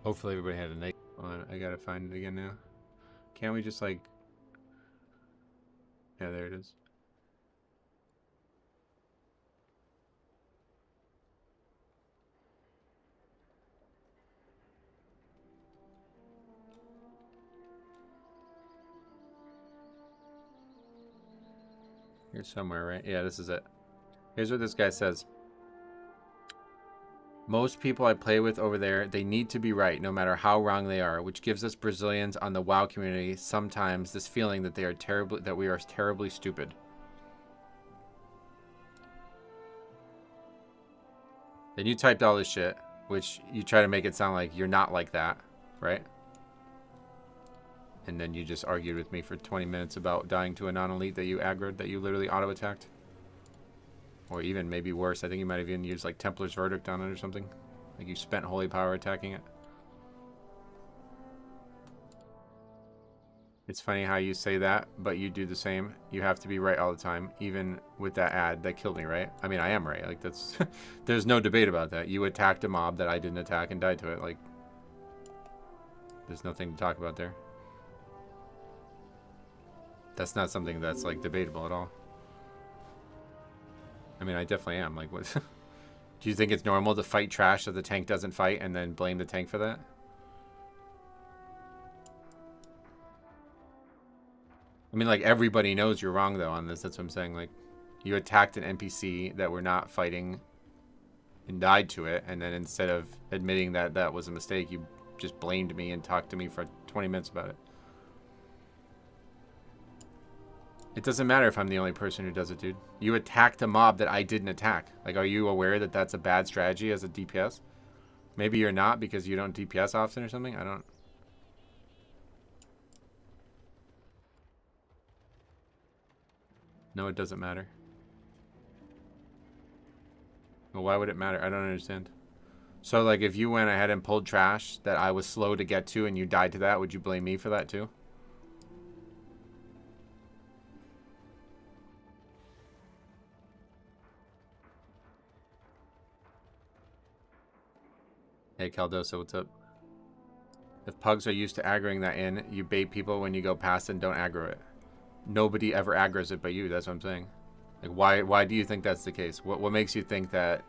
Hopefully everybody had a night on. I gotta find it again now. Can't we just like... Yeah, there it is. Here's somewhere, right? Yeah, this is it. Here's what this guy says. Most people I play with over there, they need to be right, no matter how wrong they are, which gives us Brazilians on the WoW community sometimes this feeling that we are terribly stupid. Then you typed all this shit, which you try to make it sound like you're not like that, right? And then you just argued with me for 20 minutes about dying to a non-elite that you aggroed, that you literally auto-attacked. Or even maybe worse, I think you might have even used like Templar's Verdict on it or something. Like you spent holy power attacking it. It's funny how you say that, but you do the same. You have to be right all the time, even with that ad that killed me, right? I mean, I am right. Like that's, there's no debate about that. You attacked a mob that I didn't attack and died to it. Like, there's nothing to talk about there. That's not something that's like debatable at all. I mean, I definitely am. Like, what? Do you think it's normal to fight trash that the tank doesn't fight and then blame the tank for that? I mean, like, everybody knows you're wrong, though, on this. That's what I'm saying. Like, you attacked an NPC that we're not fighting and died to it, and then instead of admitting that that was a mistake, you just blamed me and talked to me for 20 minutes about it. It doesn't matter if I'm the only person who does it, dude. You attacked a mob that I didn't attack. Like, are you aware that that's a bad strategy as a DPS? Maybe you're not because you don't DPS often or something? I don't... No, it doesn't matter. Well, why would it matter? I don't understand. So, like, if you went ahead and pulled trash that I was slow to get to and you died to that, would you blame me for that too? Hey, Caldosa, what's up? If pugs are used to aggroing that in, you bait people when you go past and don't aggro it. Nobody ever aggroes it but you. That's what I'm saying. Like, why do you think that's the case? What makes you think that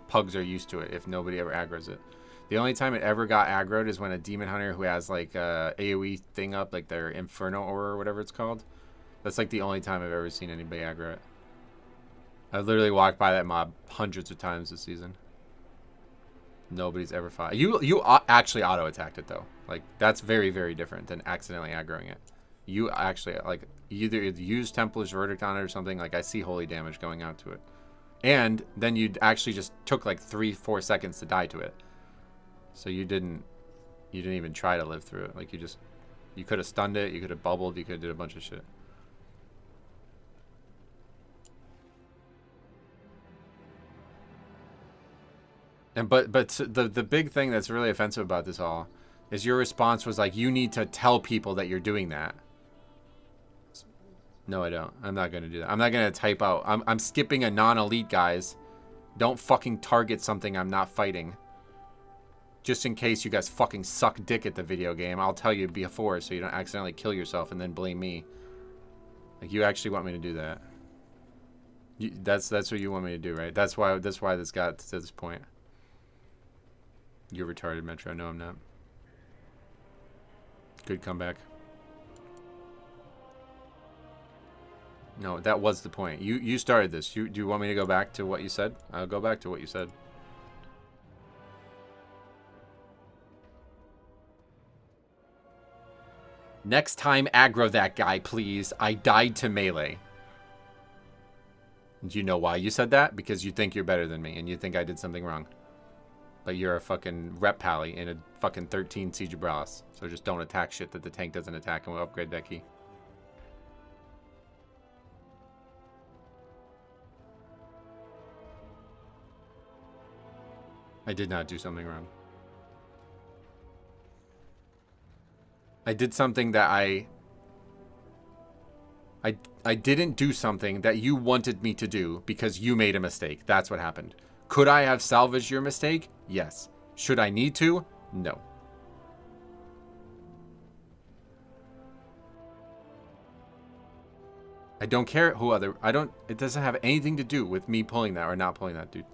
pugs are used to it if nobody ever aggroes it? The only time it ever got aggroed is when a demon hunter who has like a AoE thing up, like their Inferno Aura or whatever it's called. That's like the only time I've ever seen anybody aggro it. I've literally walked by that mob hundreds of times this season. Nobody's ever fought. You actually auto attacked it though. Like that's very, very different than accidentally aggroing it. You actually like either use Templar's Verdict on it or something. Like I see holy damage going out to it, and then you actually just took like 3-4 seconds to die to it. So you didn't even try to live through it. Like you could have stunned it. You could have bubbled. You could have did a bunch of shit. And but the big thing that's really offensive about this all is your response was like, you need to tell people that you're doing that. No, I don't. I'm not going to do that. I'm not going to type out. I'm skipping a non-elite, guys. Don't fucking target something I'm not fighting. Just in case you guys fucking suck dick at the video game, I'll tell you before so you don't accidentally kill yourself and then blame me. Like, you actually want me to do that. That's what you want me to do, right? That's why this got to this point. You're retarded, Metro. No, I'm not. Good comeback. No, that was the point. You started this. Do you want me to go back to what you said? I'll go back to what you said. Next time, aggro that guy, please. I died to melee. Do you know why you said that? Because you think you're better than me, and you think I did something wrong. But you're a fucking rep pally in a fucking 13 Siege of Brass. So just don't attack shit that the tank doesn't attack, and we'll upgrade that key. I did not do something wrong. I did something that I didn't do something that you wanted me to do because you made a mistake. That's what happened. Could I have salvaged your mistake? Yes. Should I need to? No. I don't care who other... It doesn't have anything to do with me pulling that or not pulling that, dude.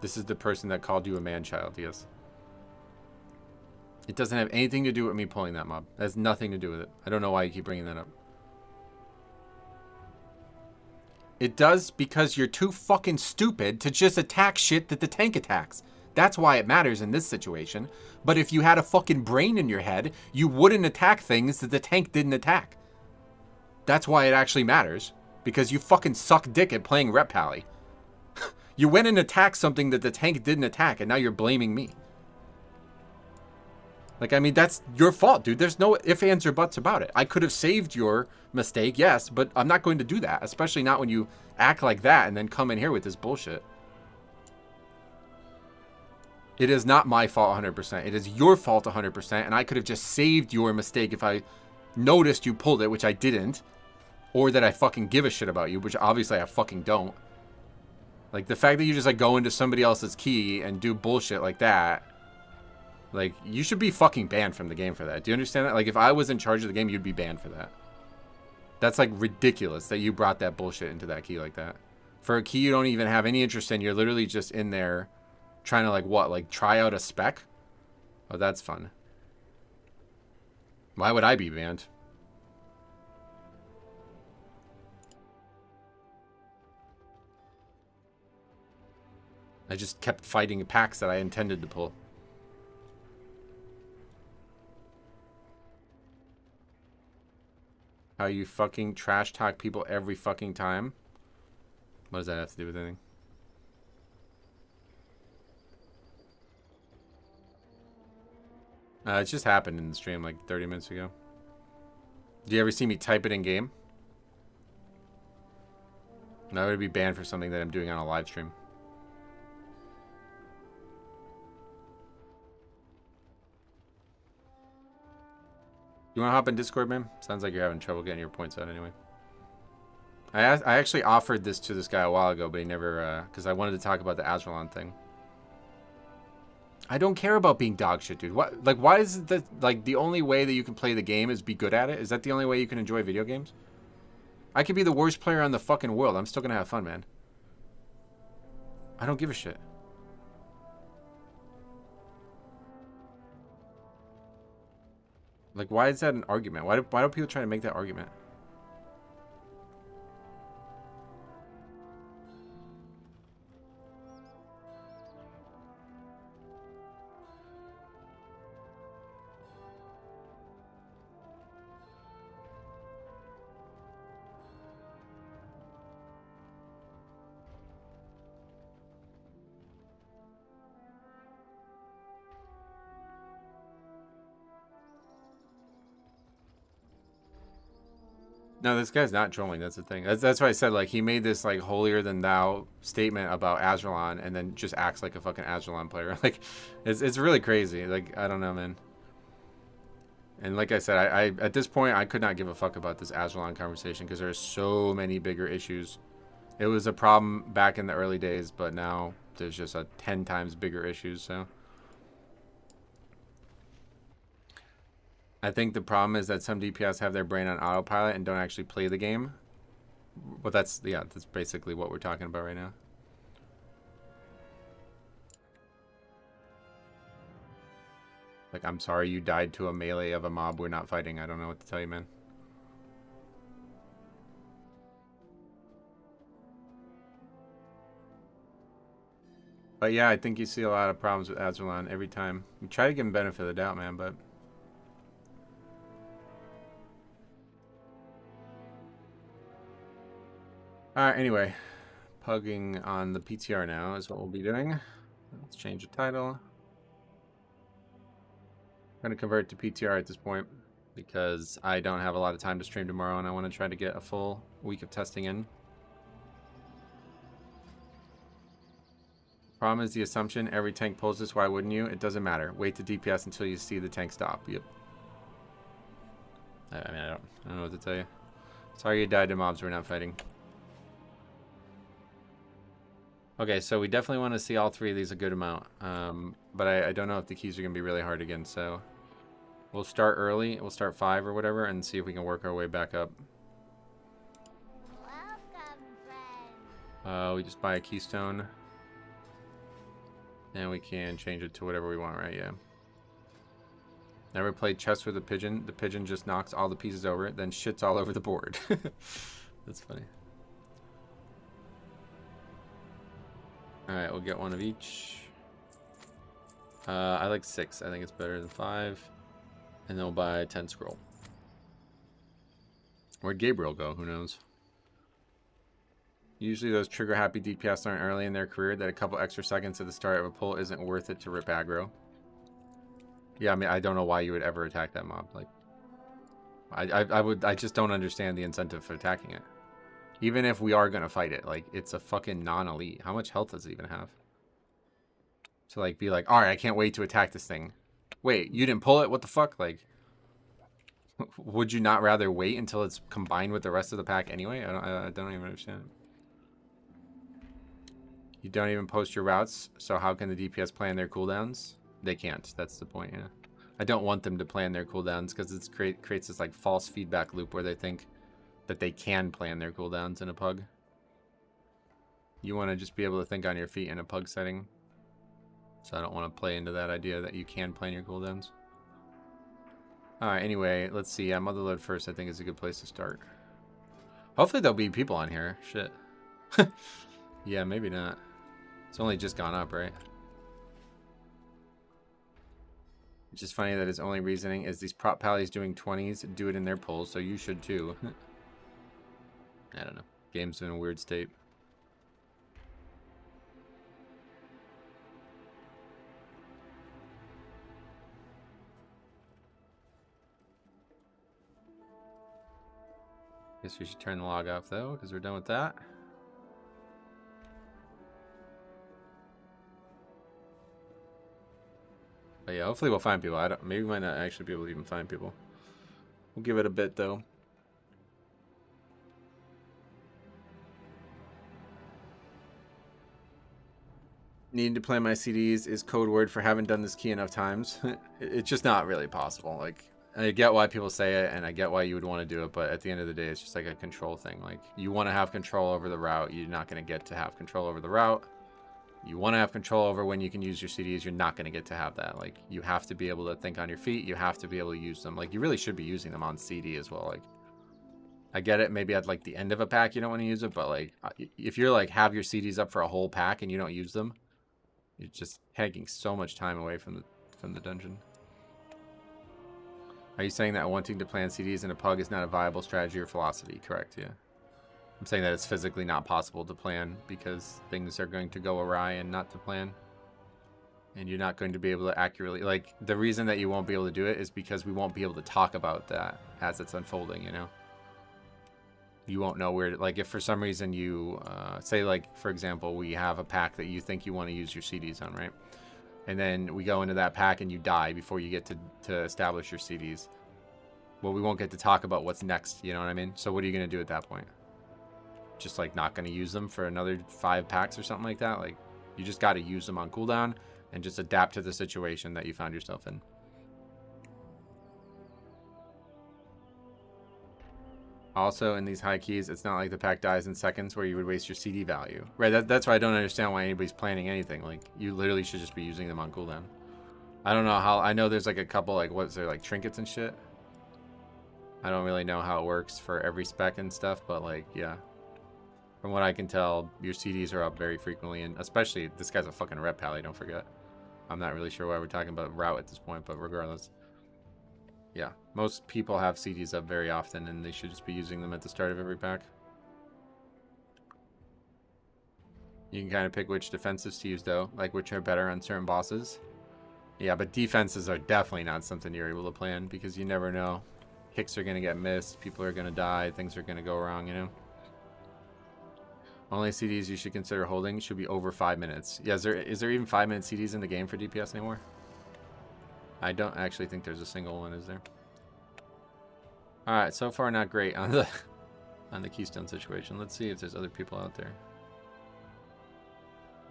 This is the person that called you a man-child, yes. It doesn't have anything to do with me pulling that mob. It has nothing to do with it. I don't know why you keep bringing that up. It does because you're too fucking stupid to just attack shit that the tank attacks. That's why it matters in this situation. But if you had a fucking brain in your head, you wouldn't attack things that the tank didn't attack. That's why it actually matters. Because you fucking suck dick at playing Rep Pally. You went and attacked something that the tank didn't attack, and now you're blaming me. Like, I mean, that's your fault, dude. There's no ifs, ands, or buts about it. I could have saved your mistake, yes, but I'm not going to do that. Especially not when you act like that and then come in here with this bullshit. It is not my fault 100%. It is your fault 100%, and I could have just saved your mistake if I noticed you pulled it, which I didn't. Or that I fucking give a shit about you, which obviously I fucking don't. Like, the fact that you just, like, go into somebody else's key and do bullshit like that... Like, you should be fucking banned from the game for that. Do you understand that? Like, if I was in charge of the game, you'd be banned for that. That's, like, ridiculous that you brought that bullshit into that key like that. For a key you don't even have any interest in, you're literally just in there trying to, like, what? Like, try out a spec? Oh, that's fun. Why would I be banned? I just kept fighting packs that I intended to pull. How you fucking trash talk people every fucking time? What does that have to do with anything? It just happened in the stream like 30 minutes ago. Do you ever see me type it in game? I would be banned for something that I'm doing on a live stream. You want to hop in Discord, man? Sounds like you're having trouble getting your points out anyway. I actually offered this to this guy a while ago, but he never... because I wanted to talk about the Azralon thing. I don't care about being dog shit, dude. What? Like, why is that? Like, the only way that you can play the game is be good at it? Is that the only way you can enjoy video games? I could be the worst player in the fucking world. I'm still gonna have fun, man. I don't give a shit. Like, why is that an argument? Why do people try to make that argument? No, this guy's not trolling. That's the thing. That's why I said, like, he made this, like, holier than thou statement about Azralan and then just acts like a fucking Azralan player. Like, it's really crazy. Like, I don't know, man. And like I said, I at this point, I could not give a fuck about this Azralan conversation because there's so many bigger issues. It was a problem back in the early days, but now there's just a 10 times bigger issues, so. I think the problem is that some DPS have their brain on autopilot and don't actually play the game. But that's, yeah, that's basically what we're talking about right now. Like, I'm sorry you died to a melee of a mob we're not fighting. I don't know what to tell you, man. But yeah, I think you see a lot of problems with Azralan every time. We try to give him benefit of the doubt, man, but... Alright, anyway. Pugging on the PTR now is what we'll be doing. Let's change the title. I'm going to convert to PTR at this point because I don't have a lot of time to stream tomorrow and I want to try to get a full week of testing in. Problem is the assumption every tank pulls this. Why wouldn't you? It doesn't matter. Wait to DPS until you see the tank stop. Yep. I mean, I don't know what to tell you. Sorry you died to mobs we're not fighting. Okay, so we definitely want to see all three of these a good amount. But I don't know if the keys are going to be really hard again, so we'll start early. We'll start 5 or whatever and see if we can work our way back up. Welcome, friend. We just buy a keystone. And we can change it to whatever we want, right? Yeah. Never played chess with a pigeon. The pigeon just knocks all the pieces over, then shits all over the board. That's funny. Alright, we'll get one of each. I like 6. I think it's better than 5. And then we'll buy 10 scroll. Where'd Gabriel go? Who knows? Usually those trigger-happy DPS aren't early in their career that a couple extra seconds at the start of a pull isn't worth it to rip aggro. Yeah, I mean, I don't know why you would ever attack that mob. Like, I just don't understand the incentive for attacking it. Even if we are going to fight it, like, it's a fucking non-elite. How much health does it even have? To, like, be like, alright, I can't wait to attack this thing. Wait, you didn't pull it? What the fuck? Like, would you not rather wait until it's combined with the rest of the pack anyway? I don't even understand. You don't even post your routes, so how can the DPS plan their cooldowns? They can't. That's the point, yeah. I don't want them to plan their cooldowns because it creates this, like, false feedback loop where they think that they can plan their cooldowns in a pug. You want to just be able to think on your feet in a pug setting. So I don't want to play into that idea that you can plan your cooldowns. Alright, anyway, let's see. Yeah, Motherload first I think is a good place to start. Hopefully there'll be people on here. Shit. Yeah, maybe not. It's only just gone up, right? It's just funny that his only reasoning is these prop pallies doing 20s do it in their polls, so you should too. I don't know. Game's in a weird state. Guess we should turn the log off though, because we're done with that. But yeah, hopefully we'll find people. Maybe we might not actually be able to even find people. We'll give it a bit though. Needing to plan my CDs is code word for haven't done this key enough times. It's just not really possible. Like, I get why people say it, and I get why you would want to do it, but at the end of the day, it's just like a control thing. Like, you want to have control over the route. You're not going to get to have control over the route. You want to have control over when you can use your CDs. You're not going to get to have that. Like, you have to be able to think on your feet. You have to be able to use them. Like, you really should be using them on CD as well. Like, I get it. Maybe at like the end of a pack, you don't want to use it, but like, if you're like have your CDs up for a whole pack and you don't use them, you're just taking so much time away from the dungeon. Are you saying that wanting to plan CDs in a pug is not a viable strategy or philosophy? Correct, yeah. I'm saying that it's physically not possible to plan because things are going to go awry and not to plan. And you're not going to be able to accurately... Like, the reason that you won't be able to do it is because we won't be able to talk about that as it's unfolding, you know? You won't know where... Like, if for some reason you... say, like, for example, we have a pack that you think you want to use your CDs on, right? And then we go into that pack and you die before you get to establish your CDs. Well, we won't get to talk about what's next, you know what I mean? So what are you going to do at that point? Just, like, not going to use them for another 5 packs or something like that? Like, you just got to use them on cooldown and just adapt to the situation that you found yourself in. Also, in these high keys, it's not like the pack dies in seconds where you would waste your CD value. Right, that's why I don't understand why anybody's planning anything. Like, you literally should just be using them on cooldown. I don't know how... I know there's, like, a couple, like, what's there, like, trinkets and shit? I don't really know how it works for every spec and stuff, but, like, yeah. From what I can tell, your CDs are up very frequently, and especially, this guy's a fucking rep pally, don't forget. I'm not really sure why we're talking about route at this point, but regardless. Yeah, most people have CDs up very often, and they should just be using them at the start of every pack. You can kind of pick which defensives to use, though, like which are better on certain bosses. Yeah, but defenses are definitely not something you're able to plan, because you never know. Hits are going to get missed, people are going to die, things are going to go wrong, you know? Only CDs you should consider holding should be over 5 minutes. Yeah, is there even 5-minute CDs in the game for DPS anymore? I don't actually think there's a single one, is there? Alright, so far not great on the Keystone situation. Let's see if there's other people out there.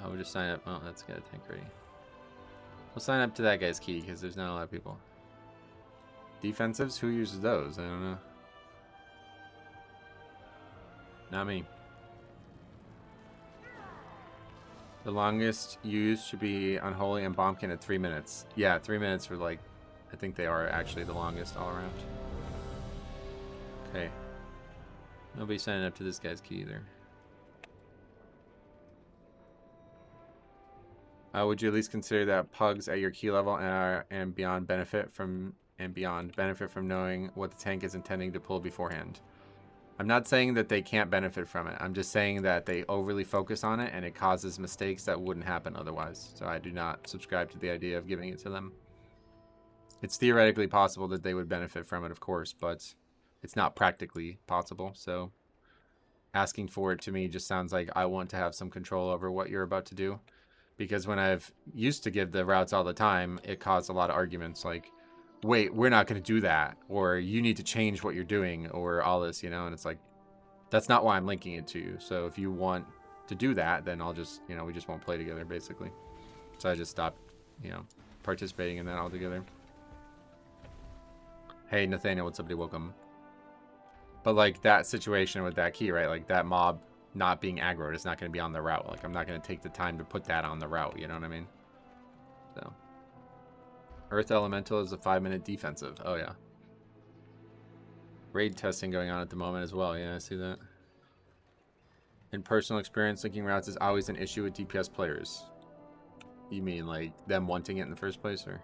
Oh, we'll just sign up. Oh, that's got a tank ready. We'll sign up to that guy's key, because there's not a lot of people. Defensives? Who uses those? I don't know. Not me. The longest used should be Unholy and Bombkin at 3 minutes. Yeah, 3 minutes for like... I think they are actually the longest all around. Okay. Nobody's signing up to this guy's key either. Would you at least consider that pugs at your key level and beyond benefit from knowing what the tank is intending to pull beforehand? I'm not saying that they can't benefit from it. I'm just saying that they overly focus on it and it causes mistakes that wouldn't happen otherwise. So I do not subscribe to the idea of giving it to them. It's theoretically possible that they would benefit from it, of course, but it's not practically possible. So asking for it to me just sounds like I want to have some control over what you're about to do. Because when I've used to give the routes all the time, it caused a lot of arguments like, wait, we're not going to do that, or you need to change what you're doing, or all this, you know, and it's like, that's not why I'm linking it to you. So if you want to do that, then I'll just, you know, we just won't play together, basically. So I just stopped, you know, participating in that altogether. Hey, Nathaniel, what's up, dude? Welcome. But, like, that situation with that key, right, like, that mob not being aggroed is not going to be on the route. Like, I'm not going to take the time to put that on the route, you know what I mean? So... Earth Elemental is a 5-minute defensive. Oh, yeah. Raid testing going on at the moment as well. Yeah, I see that. In personal experience, linking routes is always an issue with DPS players. You mean, like, them wanting it in the first place, or?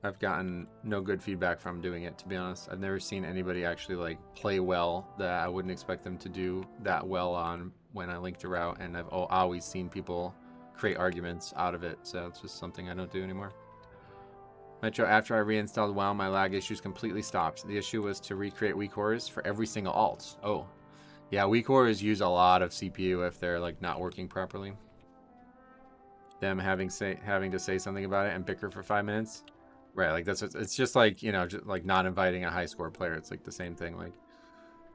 I've gotten no good feedback from doing it, to be honest. I've never seen anybody actually, like, play well that I wouldn't expect them to do that well on when I linked a route, and I've always seen people create arguments out of it, so it's just something I don't do anymore. Metro, after I reinstalled WoW, my lag issues completely stopped. The issue was to recreate weak auras for every single alt. Oh. Yeah, weak auras use a lot of CPU if they're, like, not working properly. Them having to say something about it and bicker for 5 minutes. Right, like, it's just like, you know, just like not inviting a high score player. It's like the same thing. Like,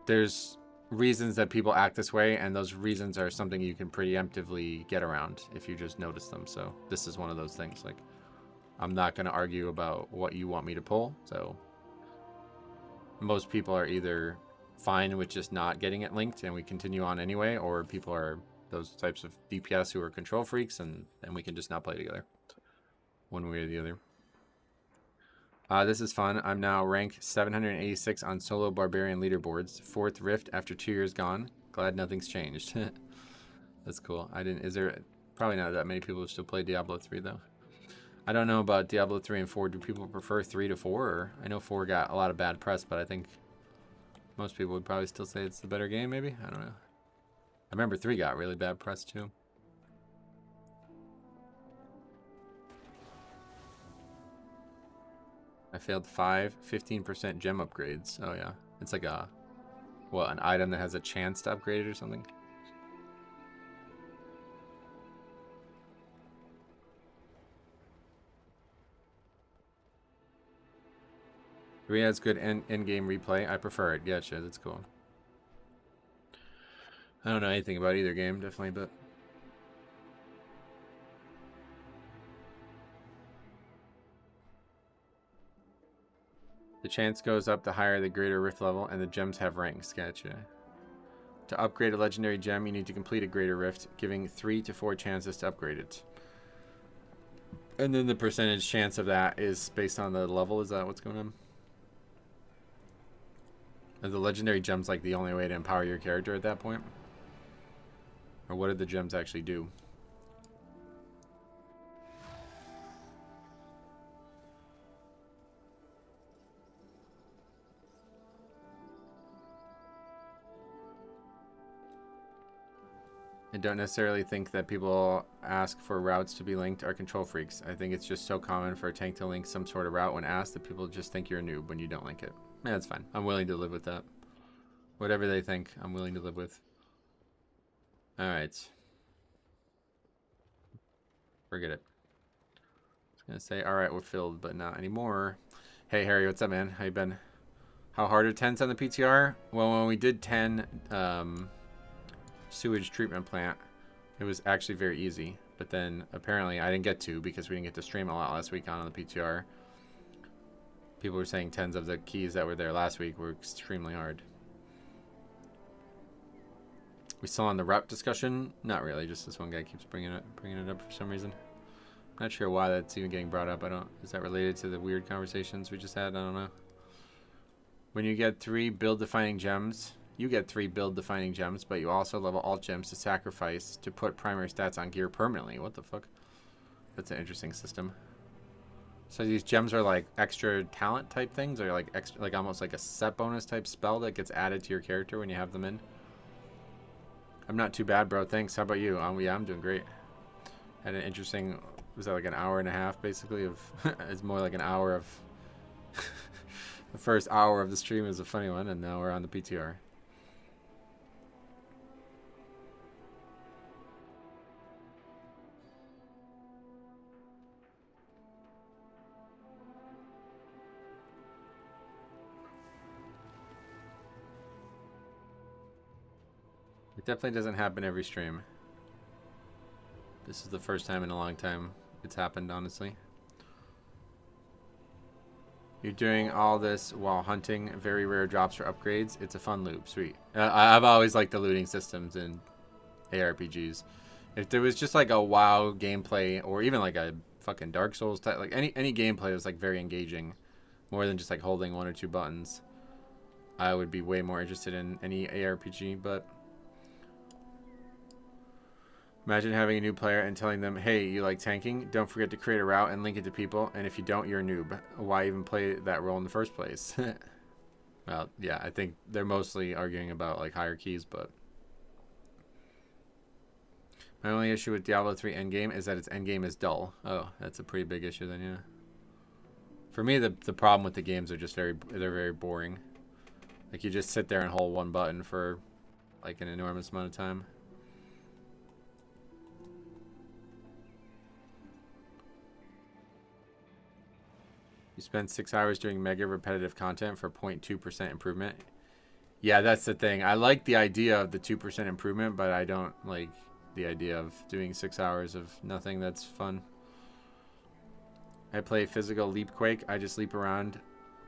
there's reasons that people act this way, and those reasons are something you can preemptively get around if you just notice them. So this is one of those things. Like, I'm not going to argue about what you want me to pull. So most people are either fine with just not getting it linked and we continue on anyway, or people are those types of DPS who are control freaks, and we can just not play together one way or the other. This is fun. I'm now rank 786 on solo barbarian leaderboards. 4th rift after 2 years gone. Glad nothing's changed. That's cool. Is there probably not that many people who still play Diablo 3 though. I don't know about Diablo 3 and 4. Do people prefer 3 to 4? Or I know 4 got a lot of bad press, but I think most people would probably still say it's the better game, maybe? I don't know. I remember 3 got really bad press too. I failed 15% gem upgrades. Oh yeah. It's like a, what, an item that has a chance to upgrade it or something? Three has good in-game replay. I prefer it. Gotcha. That's cool. I don't know anything about either game, definitely, but the chance goes up the higher the greater rift level, and the gems have ranks. Gotcha. To upgrade a legendary gem, you need to complete a greater rift, giving 3 to 4 chances to upgrade it. And then the percentage chance of that is based on the level. Is that what's going on? Are the legendary gems like the only way to empower your character at that point? Or what did the gems actually do? I don't necessarily think that people ask for routes to be linked are control freaks. I think it's just so common for a tank to link some sort of route when asked that people just think you're a noob when you don't link it. Yeah, that's fine. I'm willing to live with that. Whatever they think, I'm willing to live with. Alright. Forget it. I was gonna say, alright, we're filled, but not anymore. Hey, Harry, what's up, man? How you been? How hard are 10s on the PTR? Well, when we did 10, sewage treatment plant, it was actually very easy, but then apparently I didn't get to because we didn't get to stream a lot last week on the PTR. People were saying 10s of the keys that were there last week were extremely hard. We still on the route discussion? Not really, just this one guy keeps bringing it up for some reason. I'm not sure why that's even getting brought up. Is that related to the weird conversations we just had? I don't know. When you get 3 build defining gems, you get 3 build defining gems, but you also level alt gems to sacrifice to put primary stats on gear permanently. What the fuck? That's an interesting system. So these gems are like extra talent type things, or like extra, like almost like a set bonus type spell that gets added to your character when you have them in. I'm not too bad, bro. Thanks. How about you? Yeah, I'm doing great. Had an interesting, was that like an hour and a half basically of, it's more like an hour of, the first hour of the stream is a funny one, and now we're on the PTR. It definitely doesn't happen every stream. This is the first time in a long time it's happened, honestly. You're doing all this while hunting very rare drops for upgrades. It's a fun loop. Sweet. I've always liked the looting systems in ARPGs. If there was just like a WoW gameplay, or even like a fucking Dark Souls type, like any gameplay was like very engaging, more than just like holding 1 or 2 buttons, I would be way more interested in any ARPG. But imagine having a new player and telling them, hey, you like tanking? Don't forget to create a route and link it to people, and if you don't, you're a noob. Why even play that role in the first place? Well, yeah, I think they're mostly arguing about like higher keys, but my only issue with Diablo 3 endgame is that its endgame is dull. Oh, that's a pretty big issue then, yeah. For me, the problem with the games are just they're very boring. Like, you just sit there and hold one button for like an enormous amount of time. You spend 6 hours doing mega repetitive content for 0.2% improvement. Yeah, that's the thing. I like the idea of the 2% improvement, but I don't like the idea of doing 6 hours of nothing that's fun. I play physical leap quake. I just leap around,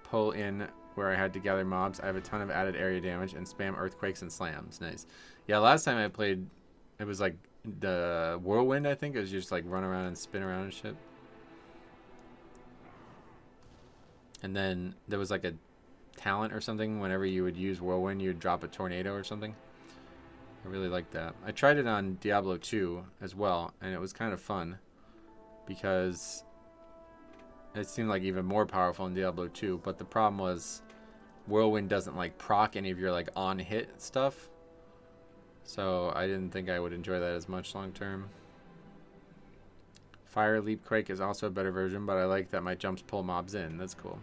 pull in where I had to gather mobs. I have a ton of added area damage and spam earthquakes and slams. Nice. Yeah, last time I played, it was like the whirlwind, I think. It was just like run around and spin around and shit. And then there was like a talent or something. Whenever you would use whirlwind, you would drop a tornado or something. I really liked that. I tried it on Diablo 2 as well, and it was kind of fun because it seemed like even more powerful in Diablo 2, but the problem was whirlwind doesn't like proc any of your like on hit stuff, so I didn't think I would enjoy that as much long term. Fire leap quake is also a better version, but I like that my jumps pull mobs in. That's cool.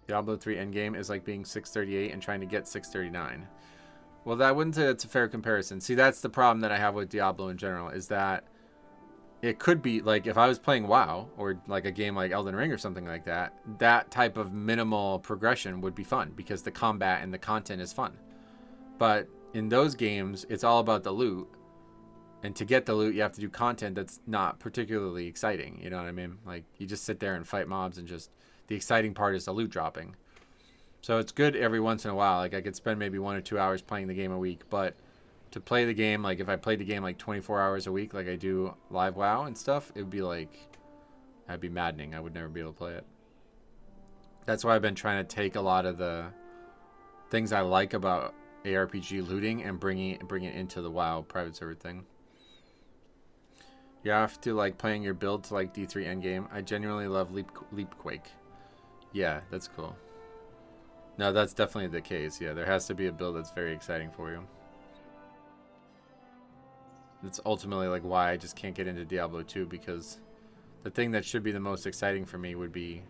Diablo 3 endgame is like being 638 and trying to get 639. Well, I wouldn't say that's a fair comparison. See, that's the problem that I have with Diablo in general, is that it could be like if I was playing WoW or like a game like Elden Ring or something like that, that type of minimal progression would be fun because the combat and the content is fun. But in those games, it's all about the loot. And to get the loot, you have to do content that's not particularly exciting. You know what I mean? Like, you just sit there and fight mobs and just... The exciting part is the loot dropping. So it's good every once in a while. Like, I could spend maybe 1 or 2 hours playing the game a week. But to play the game, like, if I played the game, like, 24 hours a week, like I do live WoW and stuff, it would be, like... That'd be maddening. I would never be able to play it. That's why I've been trying to take a lot of the things I like about ARPG looting and bring it into the WoW private server thing. You have to like playing your build to like D3 endgame. I genuinely love leap quake. Yeah, that's cool. No, that's definitely the case. Yeah, there has to be a build that's very exciting for you. That's ultimately like why I just can't get into Diablo 2, because the thing that should be the most exciting for me would be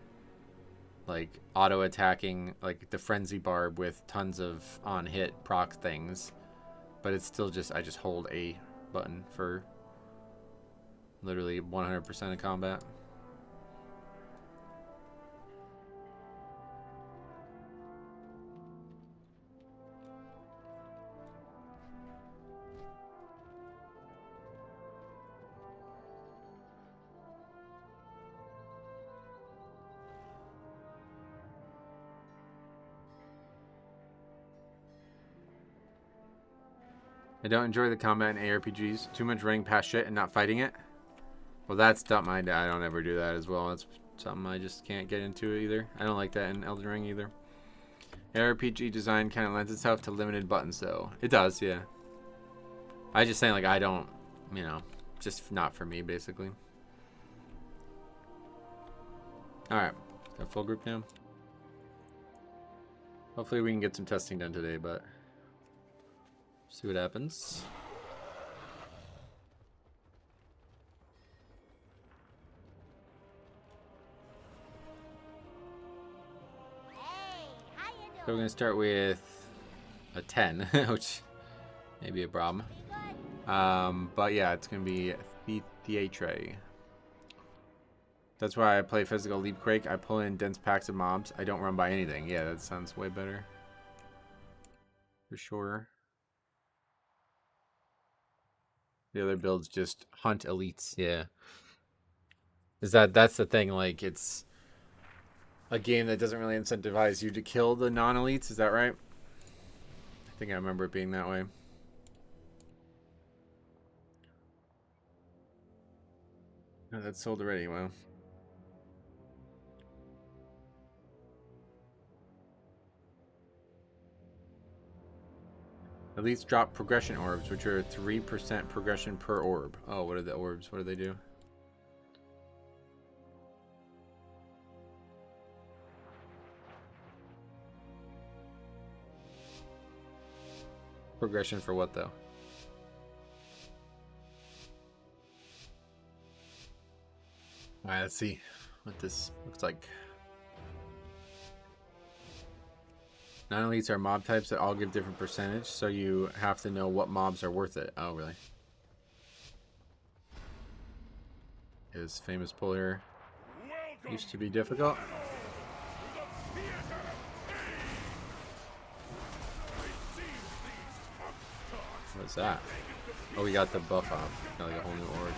like auto attacking, like the frenzy barb with tons of on hit proc things, but it's still just I just hold A button for literally 100% of combat. I don't enjoy the combat in ARPGs. Too much running past shit and not fighting it. Well, that's not mine. I don't ever do that as well. That's something I just can't get into either. I don't like that in Elden Ring either. ARPG design kind of lends itself to limited buttons, though. It does, yeah. I just saying, like, I don't, you know, just not for me, basically. Alright. Got full group now. Hopefully we can get some testing done today, but see what happens. So we're going to start with a 10, which may be a problem. But yeah, it's going to be PTR. That's why I play physical leap quake. I pull in dense packs of mobs. I don't run by anything. Yeah, that sounds way better. For sure. The other builds just hunt elites. Yeah. That's the thing, like it's a game that doesn't really incentivize you to kill the non-elites, is that right? I think I remember it being that way. Oh, that's sold already, wow. Elites drop progression orbs, which are 3% progression per orb. Oh, what are the orbs? What do they do? Progression for what, though? Alright, let's see what this looks like. Non-elites are mob types that all give different percentage, so you have to know what mobs are worth it. Oh, really? His famous pull here used to be difficult. What's that? Oh, we got the buff off. Got like a whole new aura.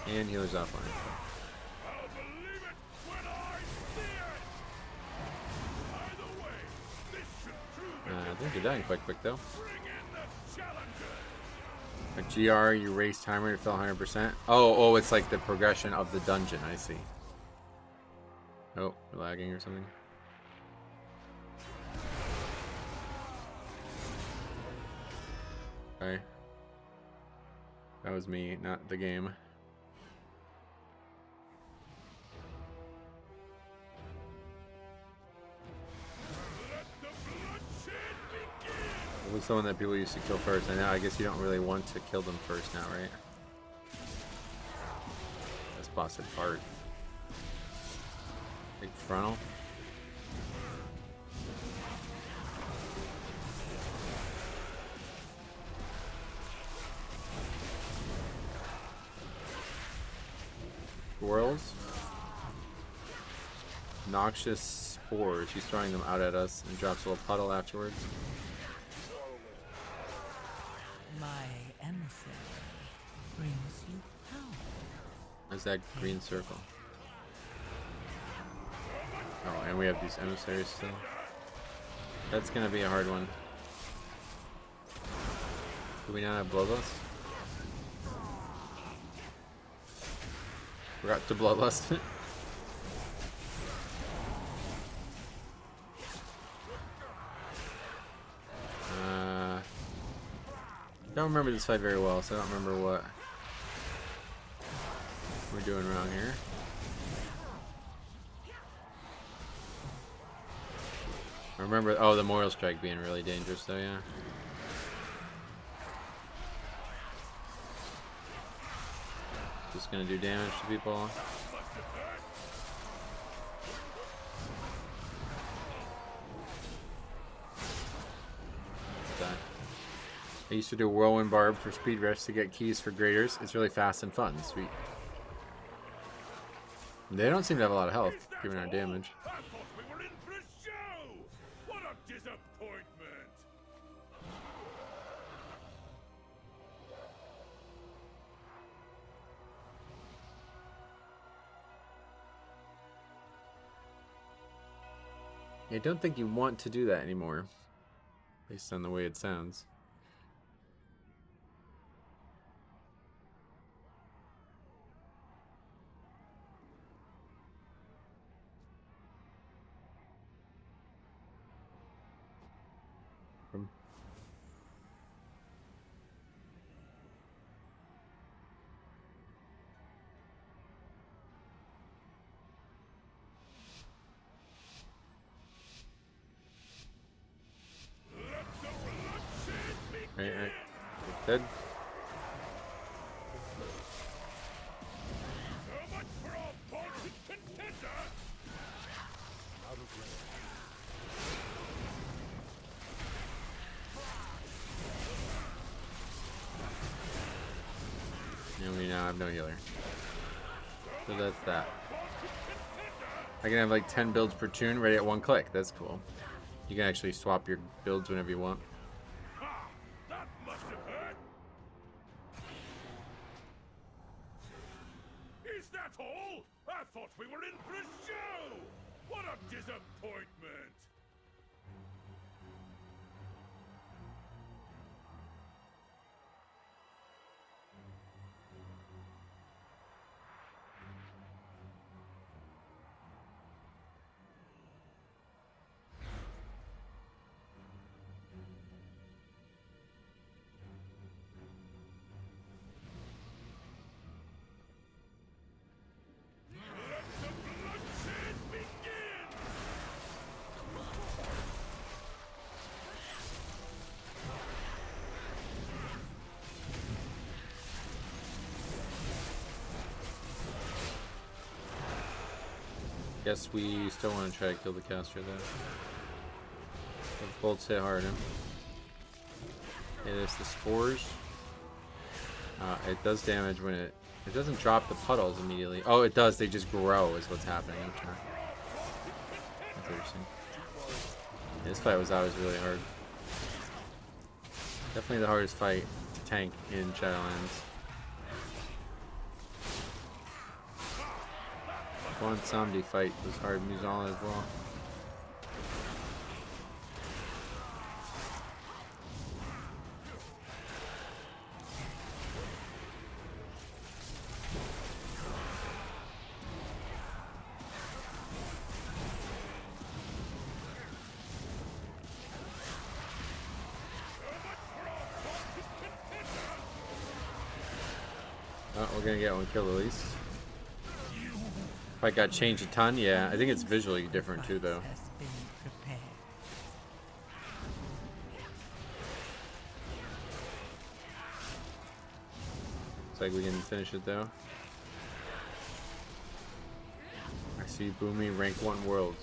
And healer's offline. I think you're dying quite quick though. A GR, you raise timer to fill 100%. Oh, it's like the progression of the dungeon. I see. Oh, we're lagging or something. Okay. That was me, not the game. What was someone that people used to kill first? And now I guess you don't really want to kill them first now, right? That's busted part. Big frontal. Squirrels. Noxious spores. He's throwing them out at us and drops a little puddle afterwards. My emissary brings you power. Where's that green circle? Oh, and we have these emissaries still. That's gonna be a hard one. Do we not have bloodlust? Forgot to bloodlust. Don't remember this fight very well, so I don't remember what we're doing wrong here. I remember, oh, the Memorial Strike being really dangerous though, yeah. Just gonna do damage to people. I used to do Whirlwind Barb for speed rush to get keys for graders. It's really fast and fun. Sweet. They don't seem to have a lot of health, given our damage. I thought we were in for a show. What a disappointment. I don't think you want to do that anymore, based on the way it sounds. Right. Dead. And we now have no healer. So that's that. I can have like 10 builds per tune ready at one click. That's cool. You can actually swap your builds whenever you want. Is that all? I thought we were in for a show. What a disappointment. Guess we still want to try to kill the caster though. The bolts hit hard, huh? Okay, there's the spores. It does damage when it doesn't drop the puddles immediately. Oh, it does. They just grow is what's happening. Okay. That's interesting. This fight was always really hard. Definitely the hardest fight to tank in Shadowlands. One Somdi fight was hard Muzala as well. Oh, we're gonna get one kill at least. Fight got changed a ton, yeah. I think it's visually different too, though. Has been prepared. Looks like we can finish it though. I see Boomy rank 1 world.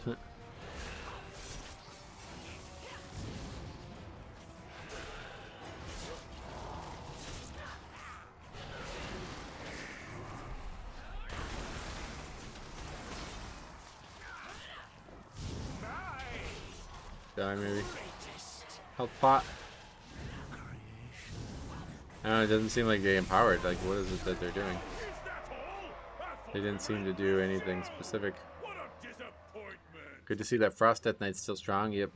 Die maybe. Health pot. I don't know, it doesn't seem like they empowered. Like, what is it that they're doing? They didn't seem to do anything specific. What a disappointment! Good to see that Frost Death Knight's still strong. Yep.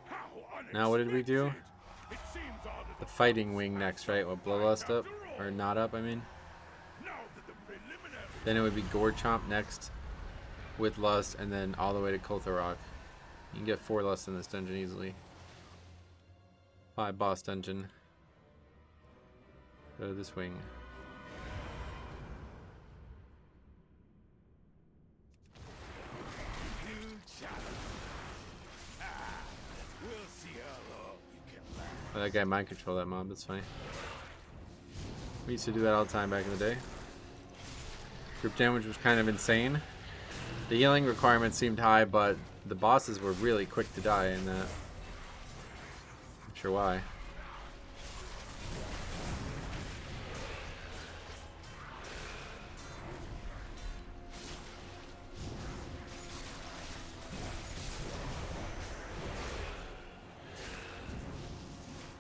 How Now what did we do? unexpected. It seems odd that The Fighting Wing next, right? With Bloodlust up? Or not up, I mean. now that the preliminary Then it would be Gore Chomp next. With Lust, and then all the way to Koltharok. You can get 4 Lusts in this dungeon easily. 5 boss dungeon. Go to this wing. new challenge. We'll see how long you can last. Oh, that guy mind control that mob, that's funny. We used to do that all the time back in the day. Group damage was kind of insane. The healing requirements seemed high, but the bosses were really quick to die in that. Not sure why.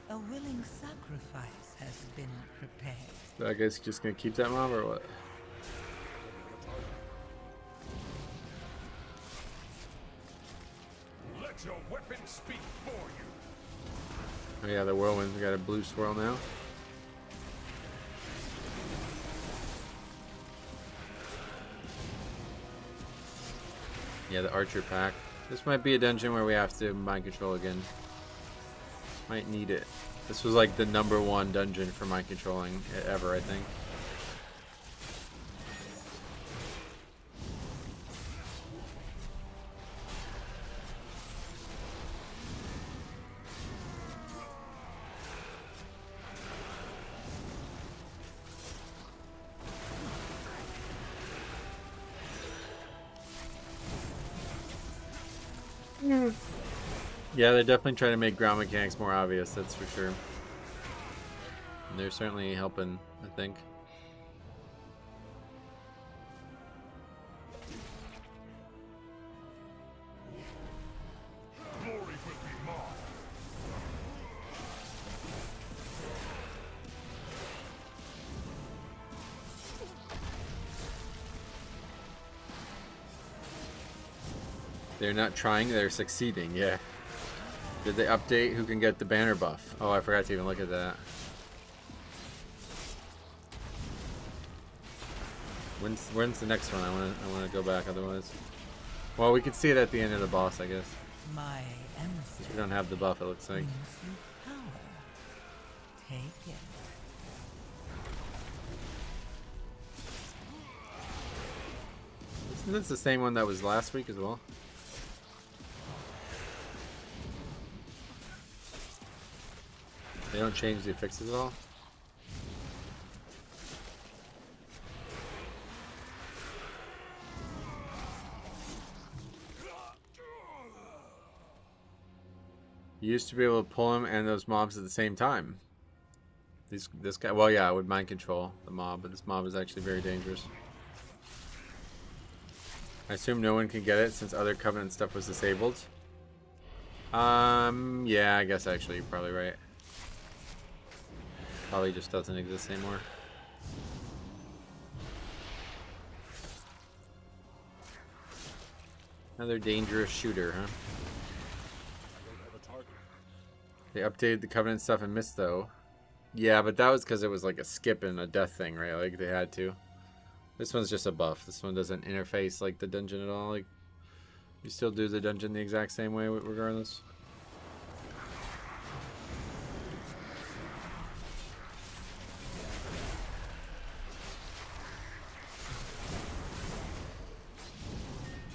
A willing sacrifice has been prepared. So I guess just gonna keep that mob or what? Let your weapon speak for you. Oh yeah, the whirlwind's got a blue swirl now. Yeah, the archer pack. This might be a dungeon where we have to mind control again. Might need it. This was like the #1 dungeon for mind controlling ever, I think. Yeah, they're definitely trying to make ground mechanics more obvious, that's for sure. And they're certainly helping, I think. Glory will be mine. They're not trying, they're succeeding, yeah. Did they update who can get the banner buff? Oh, I forgot to even look at that. When's the next one? I wanna go back otherwise. Well, we could see it at the end of the boss, I guess. My emissary We don't have the buff, it looks like. brings you power. Take it. Isn't this the same one that was last week as well? They don't change the affixes at all? You used to be able to pull him and those mobs at the same time. This guy, well, yeah, I would mind control the mob, but this mob is actually very dangerous. I assume no one can get it since other Covenant stuff was disabled. Yeah, I guess actually you're probably right. Probably just doesn't exist anymore. Another dangerous shooter, huh? They updated the Covenant stuff and missed though. Yeah, but that was because it was like a skip and a death thing, right? Like they had to. This one's just a buff. This one doesn't interface like the dungeon at all. Like you still do the dungeon the exact same way regardless.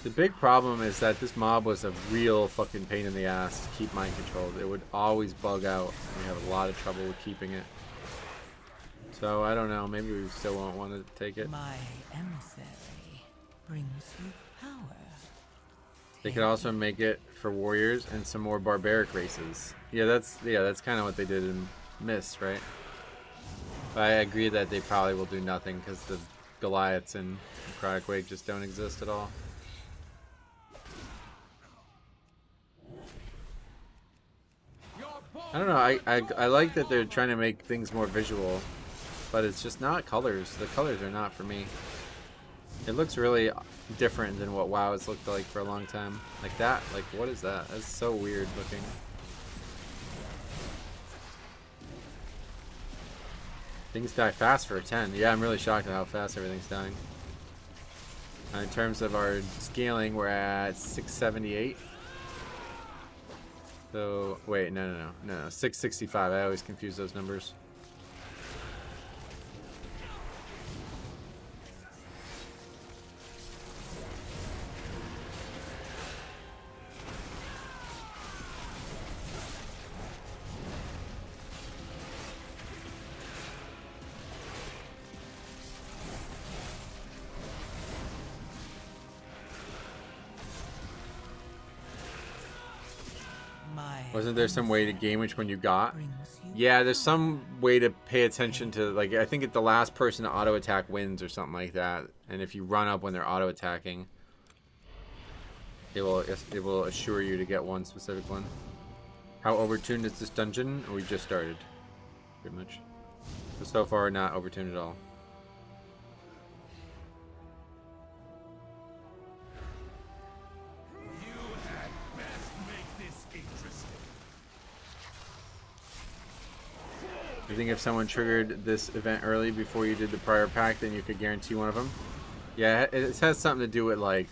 The big problem is that this mob was a real fucking pain in the ass to keep mind controlled. It would always bug out, and we have a lot of trouble with keeping it. So I don't know. Maybe we still won't want to take it. My emissary brings you power. They could also make it for warriors and some more barbaric races. Yeah, that's kind of what they did in Mist, right? But I agree that they probably will do nothing because the Goliaths in Necrotic Wake just don't exist at all. I don't know. I like that they're trying to make things more visual, but it's just not colors. The colors are not for me. It looks really different than what WoW has looked like for a long time. Like that. Like what is that? That's so weird looking. Things die fast for a 10. Yeah, I'm really shocked at how fast everything's dying. In terms of our scaling, we're at 678. So, wait, no, 665. I always confuse those numbers. Wasn't there some way to game which one you got? Yeah, there's some way to pay attention to, like, I think the last person to auto attack wins or something like that. And if you run up when they're auto attacking, it will assure you to get one specific one. How overtuned is this dungeon? We just started, pretty much. So far, not overtuned at all. You think if someone triggered this event early before you did the prior pack, then you could guarantee one of them? Yeah, it has something to do with, like,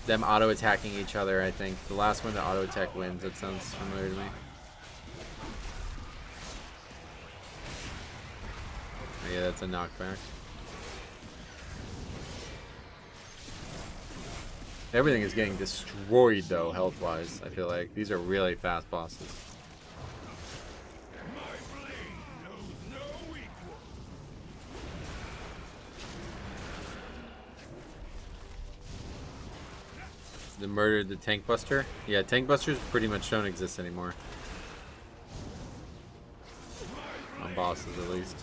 them auto-attacking each other, I think. The last one to auto-attack wins. That sounds familiar to me. Oh, yeah, that's a knockback. Everything is getting destroyed, though, health-wise, I feel like. These are really fast bosses. The murdered the tank buster. Yeah, tank busters pretty much don't exist anymore. On bosses, at least.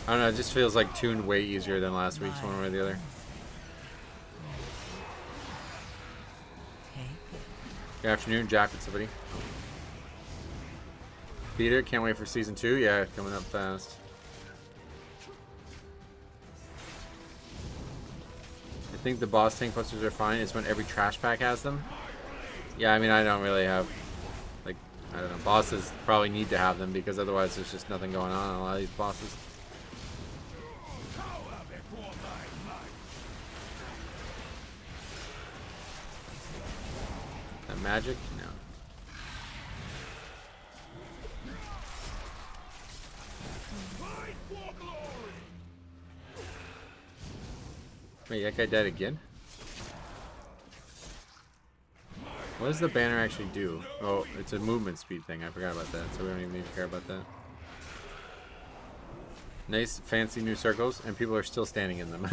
I don't know, it just feels like tuned way easier than last week's one way or the other. Good afternoon, Jack. What's up, buddy? Peter, can't wait for season 2. Yeah, coming up fast. I think the boss tank busters are fine. It's when every trash pack has them. Yeah, I mean, I don't really have, like, I don't know. Bosses probably need to have them because otherwise there's just nothing going on a lot of these bosses. That magic? No. Wait, that guy died again? What does the banner actually do? Oh, it's a movement speed thing. I forgot about that, so we don't even need to care about that. Nice, fancy new circles, and people are still standing in them.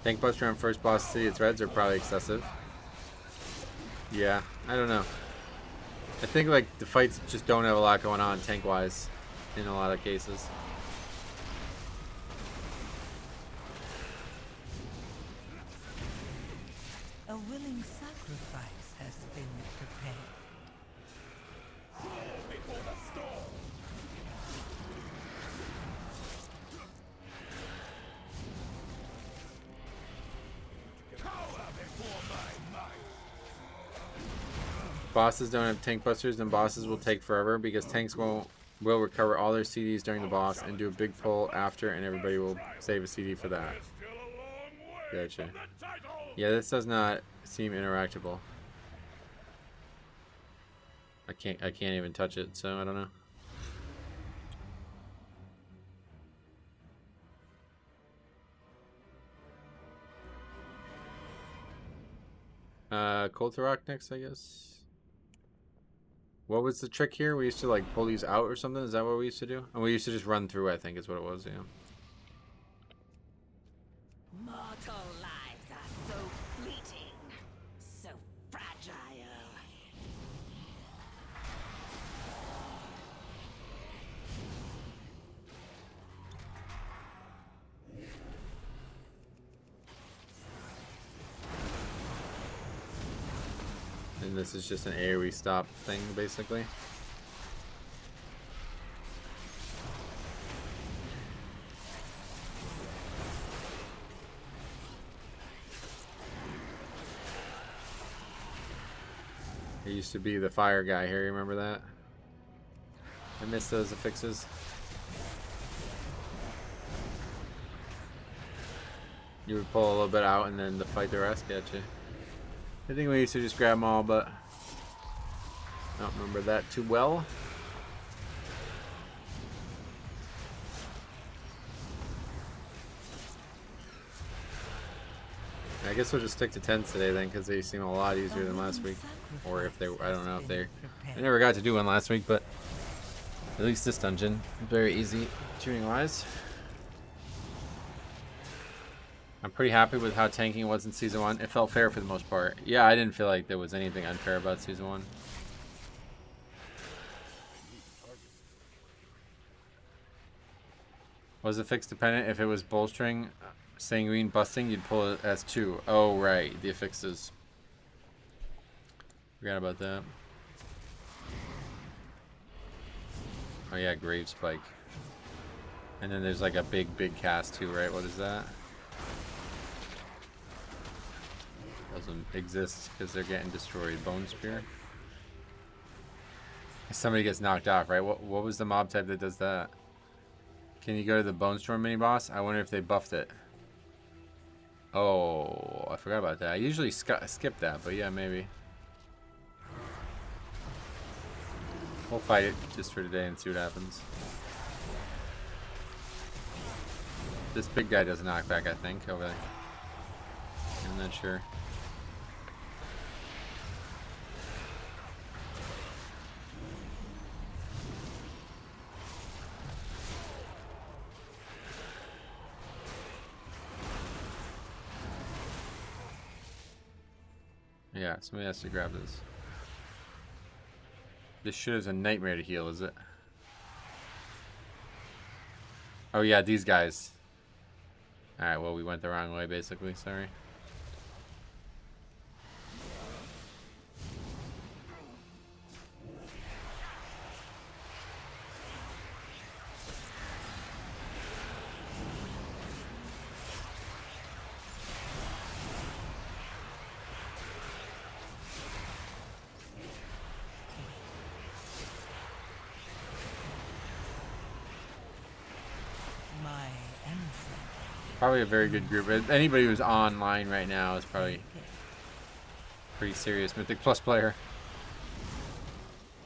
Tank buster on first boss city, its reds are probably excessive. Yeah, I don't know. I think, like, the fights just don't have a lot going on tank-wise in a lot of cases. A willing sacrifice has been prepared. Crawl before the storm. Cower before my might. Bosses don't have tank busters, then bosses will take forever because tanks will recover all their CDs during the boss and do a big pull after, and everybody will save a CD for that. Still a long way Gotcha. from the title. Yeah, this does not seem interactable. I can't even touch it, so I don't know. Coltarok next, I guess. What was the trick here? We used to like pull these out or something? Is that what we used to do? And we used to just run through, I think is what it was, yeah. Mortal lives are so fleeting, so fragile. And this is just an AoE stop thing, basically. I used to be the fire guy here, you remember that? I miss those affixes. You would pull a little bit out and then to fight the rest, getcha. I think we used to just grab them all, but I don't remember that too well. I guess we'll just stick to 10s today then, because they seem a lot easier than last week. Or if they, I don't know if they, I never got to do one last week, but at least this dungeon, very easy tuning wise. I'm pretty happy with how tanking was in Season 1. It felt fair for the most part. Yeah, I didn't feel like there was anything unfair about Season 1. Was it fixed dependent? If it was bolstering, sanguine, busting, you'd pull it as 2. Oh, right. The affixes. Forgot about that. Oh, yeah, Grave Spike. And then there's like a big cast too, right? What is that? Doesn't exist because they're getting destroyed. Bone Spear. Somebody gets knocked off, right? What was the mob type that does that? Can you go to the Bone Storm mini boss? I wonder if they buffed it. Oh, I forgot about that. I usually skip that, but yeah, maybe. We'll fight it just for today and see what happens. This big guy does knockback, I think, over there. I'm not sure. Yeah, somebody has to grab this. This shit is a nightmare to heal, is it? Oh yeah, these guys. Alright, well we went the wrong way basically, sorry. Probably a very good group. Anybody who's online right now is probably pretty serious Mythic Plus player.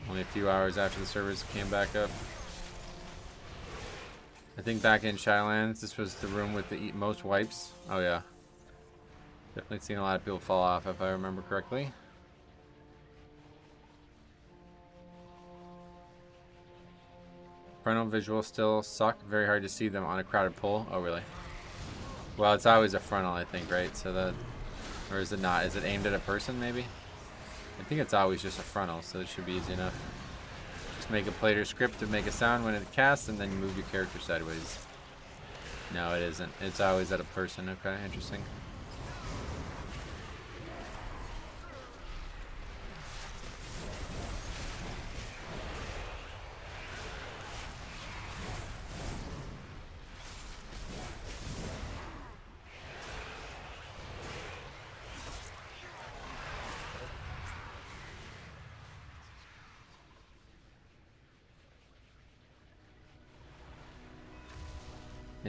Only a few hours after the servers came back up. I think back in Shylands, this was the room with the most wipes. Oh yeah. Definitely seen a lot of people fall off if I remember correctly. Frontal visuals still suck. Very hard to see them on a crowded pool. Oh really? Well, it's always a frontal, I think, right? So that, or is it not? Is it aimed at a person, maybe? I think it's always just a frontal, so it should be easy enough. Just make a player script to make a sound when it casts, and then you move your character sideways. No, it isn't. It's always at a person. Okay, interesting.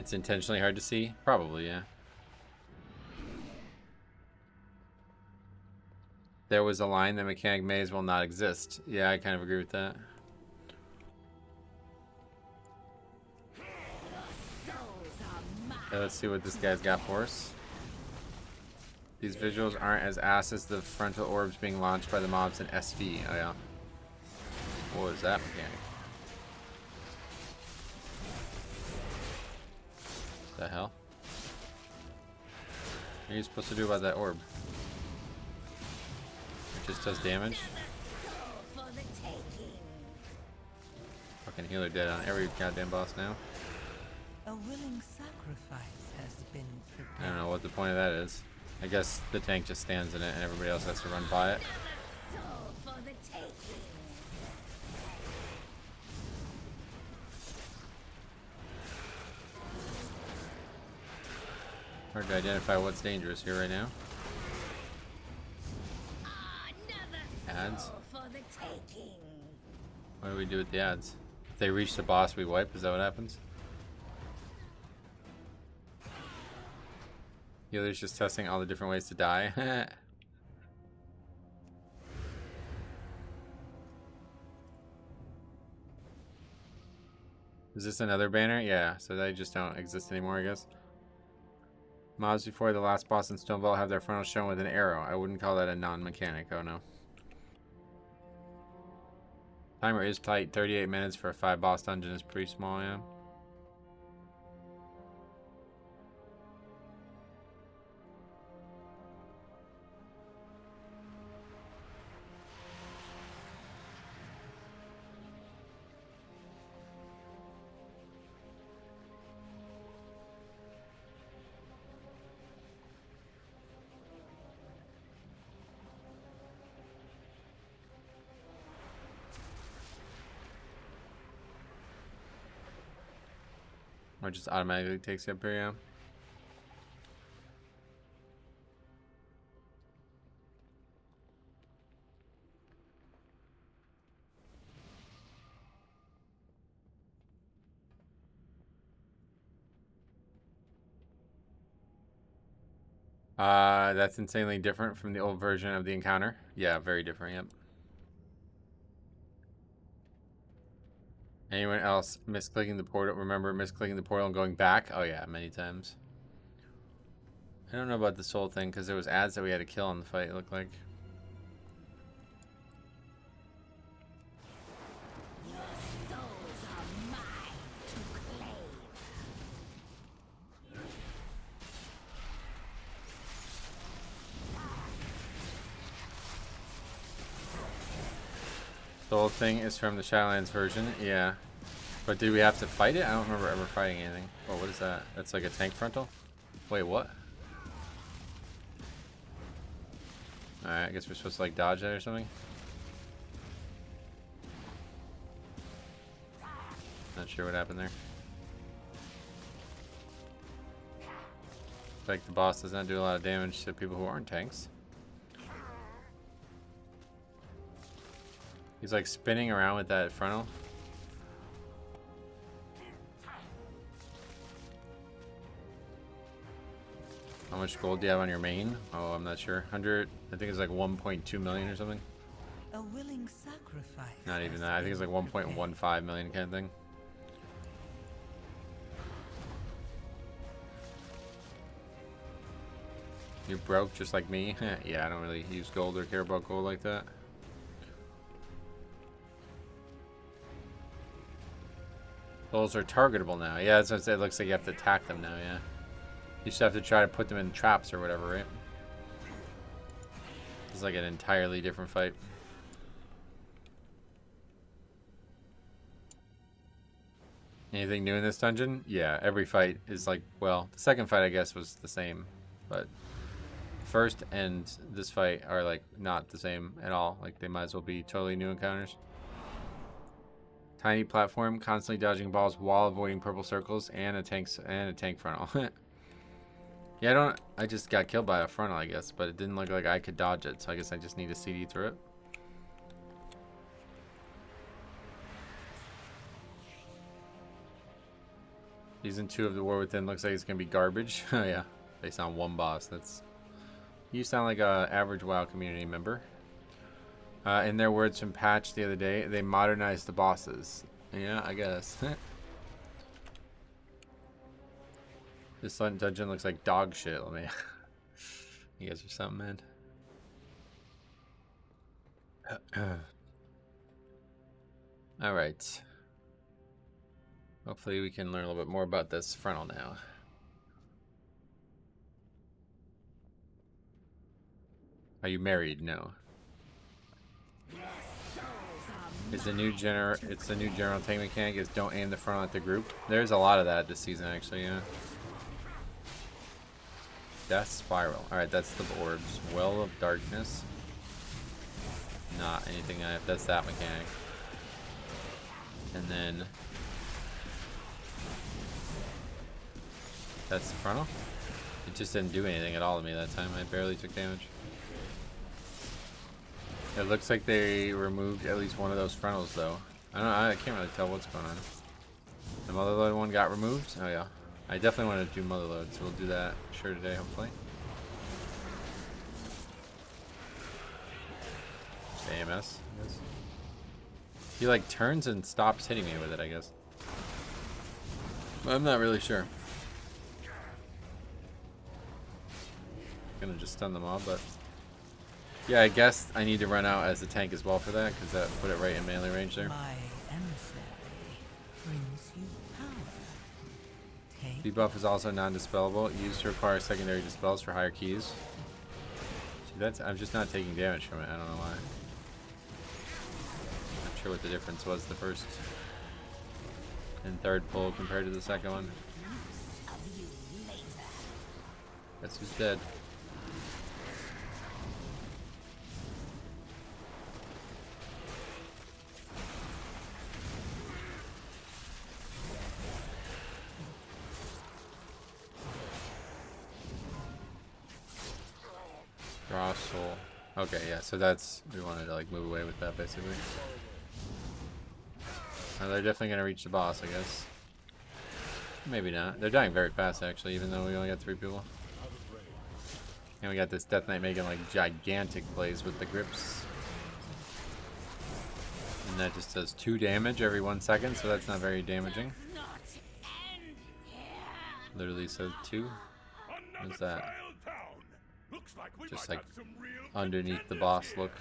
It's intentionally hard to see? Probably, yeah. There was a line that mechanic may as well not exist. Yeah, I kind of agree with that. Okay, let's see what this guy's got for us. These visuals aren't as ass as the frontal orbs being launched by the mobs in SV. Oh yeah. What was that mechanic? The hell? What are you supposed to do about that orb? It just does damage? Fucking healer dead on every goddamn boss now. A willing sacrifice has been prepared. I don't know what the point of that is. I guess the tank just stands in it and everybody else has to run by it. Hard to identify what's dangerous here right now. Ads? What do we do with the ads? If they reach the boss, we wipe? Is that what happens? Healer's just testing all the different ways to die. Is this another banner? Yeah, so they just don't exist anymore, I guess. Mobs before the last boss in Stonewall have their frontals shown with an arrow. I wouldn't call that a non-mechanic, oh no. Timer is tight, 38 minutes for a 5-boss dungeon is pretty small, yeah. Or just automatically takes you up here, yeah. That's insanely different from the old version of the encounter. Yeah, very different, yep. Anyone else misclicking the portal? Remember misclicking the portal and going back? Oh yeah, many times. I don't know about the soul thing because there was ads that we had to kill in the fight, it looked like. Soul thing is from the Shadowlands version, yeah. But did we have to fight it? I don't remember ever fighting anything. Oh, what is that? That's like a tank frontal? Wait, what? Alright, I guess we're supposed to like dodge that or something. Not sure what happened there. Like the boss does not do a lot of damage to people who aren't tanks. He's like spinning around with that frontal. How much gold do you have on your main? Oh, I'm not sure. 100, I think it's like 1.2 million or something. A willing sacrifice. Not even that. I think it's like 1.15 million kind of thing. You're broke just like me? Yeah, I don't really use gold or care about gold like that. Those are targetable now. Yeah, that's what I said. It looks like you have to attack them now, yeah. You just have to try to put them in traps or whatever, right? It's like an entirely different fight. Anything new in this dungeon? Yeah, every fight is like, well, the second fight I guess was the same, but first and this fight are like not the same at all. Like they might as well be totally new encounters. Tiny platform, constantly dodging balls while avoiding purple circles, and a tank frontal. Yeah, I just got killed by a frontal, I guess, but it didn't look like I could dodge it, so I guess I just need to CD through it. Season 2 of The War Within looks like it's gonna be garbage. Oh yeah, based on one boss. That's you sound like a average WoW community member. In their words from Patch the other day, they modernized the bosses. Yeah, I guess. This dungeon looks like dog shit. Let me. You guys are something, man. All right. Hopefully we can learn a little bit more about this frontal now. Are you married? No. It's the new general tank mechanic is don't aim the frontal at the group. There's a lot of that this season actually, yeah. Death Spiral. Alright, that's the orbs. Well of Darkness. Not anything that's that mechanic. And then that's the frontal. It just didn't do anything at all to me that time. I barely took damage. It looks like they removed at least one of those frontals though. I don't know, I can't really tell what's going on. The Motherload one got removed? Oh yeah. I definitely want to do Motherload, so we'll do that sure today hopefully. Just AMS, I guess. He like turns and stops hitting me with it, I guess. But I'm not really sure. Gonna just stun them all, but yeah, I guess I need to run out as a tank as well for that, because that put it right in melee range there. My emissary brings you power. Take Debuff is also non-dispellable, used to require secondary dispels for higher keys. See, that's I'm just not taking damage from it. I don't know why. Not sure what the difference was the first and third pull compared to the second one. Guess who's dead? Draw soul. Okay, yeah, so that's, we wanted to like move away with that basically. Oh, they're definitely gonna reach the boss, I guess. Maybe not. They're dying very fast actually, even though we only got 3 people. And we got this Death Knight making like gigantic plays with the grips. And that just does 2 damage every 1 second, so that's not very damaging. Literally says 2. What's that? Just like underneath the boss look.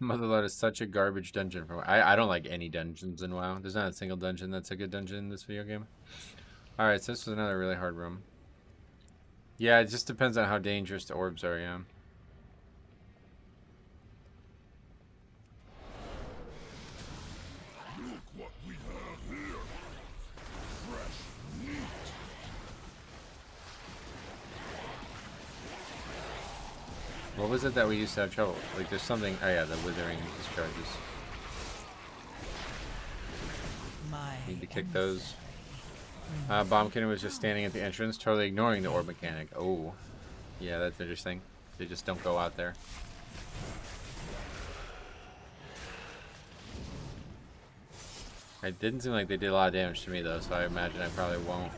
Motherlode is such a garbage dungeon. I don't like any dungeons in WoW. There's not a single dungeon that's a good dungeon in this video game. Alright, so this was another really hard room. Yeah, it just depends on how dangerous the orbs are, yeah. Look what we have here. Fresh meat. What was it that we used to have trouble? Like there's something, oh yeah, the withering discharges. Need to kick those. Bombkin was just standing at the entrance, totally ignoring the orb mechanic. Oh, yeah, that's interesting. They just don't go out there. It didn't seem like they did a lot of damage to me though, so I imagine I probably won't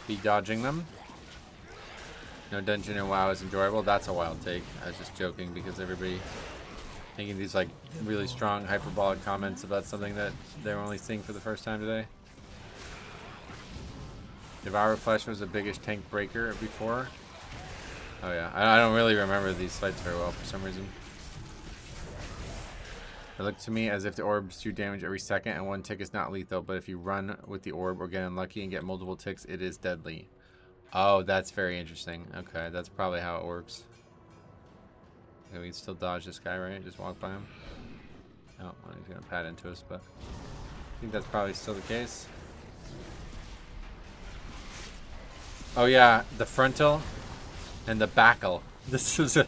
be dodging them. No dungeon in WoW is enjoyable. That's a wild take. I was just joking because everybody making these like really strong hyperbolic comments about something that they're only seeing for the first time today. Devour Flesh was the biggest tank breaker before. Oh yeah, I don't really remember these fights very well for some reason. It looked to me as if the orbs do damage every second and 1 tick is not lethal, but if you run with the orb or get unlucky and get multiple ticks, it is deadly. Oh, that's very interesting. Okay, that's probably how it works. Okay, we can still dodge this guy, right? Just walk by him. Oh, well, he's gonna pat into us, but I think that's probably still the case. Oh yeah, the frontal and the backle. This is a...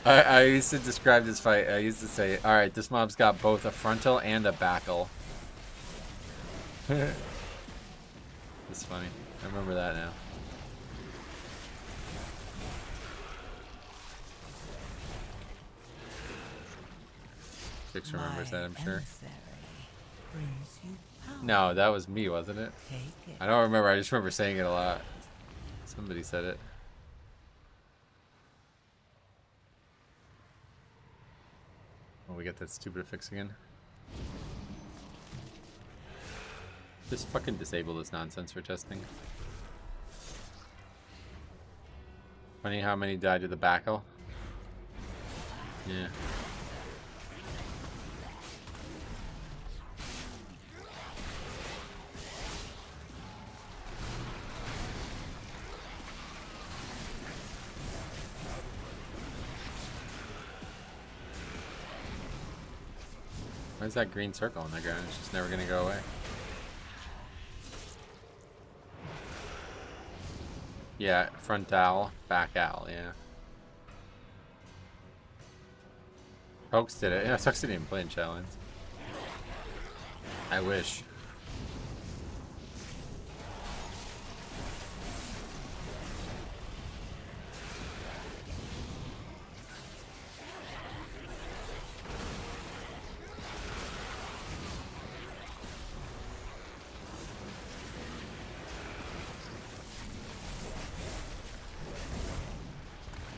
I used to describe this fight. I used to say, alright, this mob's got both a frontal and a backle. That's funny. I remember that now. Six remembers that, I'm sure. No, that was me, wasn't it? I don't remember. I just remember saying it a lot. Somebody said it. Oh, we got that stupid fix again. Just fucking disable this nonsense for testing. Funny how many died to the backle. Yeah. Where's that green circle on the ground? It's just never gonna go away. Yeah, frontal, back al, yeah. Pokes did it. Yeah, Toxicity didn't play in challenge. I wish.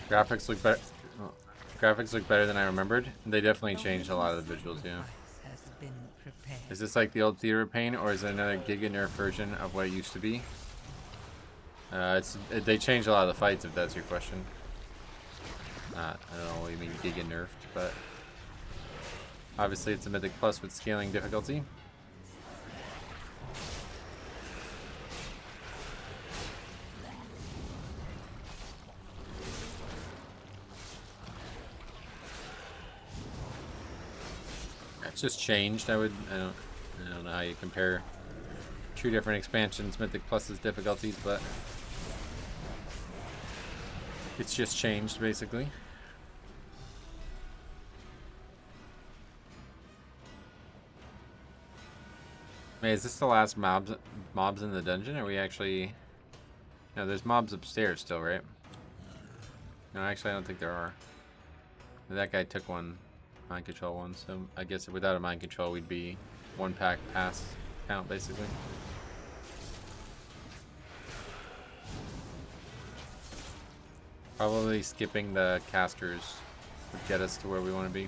Graphics look better. Oh, graphics look better than I remembered. They definitely changed a lot of the visuals. Yeah. Is this like the old Theater of Pain, or is it another Giga Nerf version of what it used to be? They changed a lot of the fights, if that's your question. I don't know what you mean Giga Nerfed, but obviously it's a Mythic Plus with scaling difficulty. It's just changed. I don't know how you compare two different expansions, Mythic Plus's difficulties, but it's just changed basically. Wait, is this the last mobs in the dungeon? Are we actually? No, there's mobs upstairs still, right? No, actually, I don't think there are. That guy took one. Mind control one, so I guess without a mind control we'd be one pack pass count basically. Probably skipping the casters would get us to where we want to be.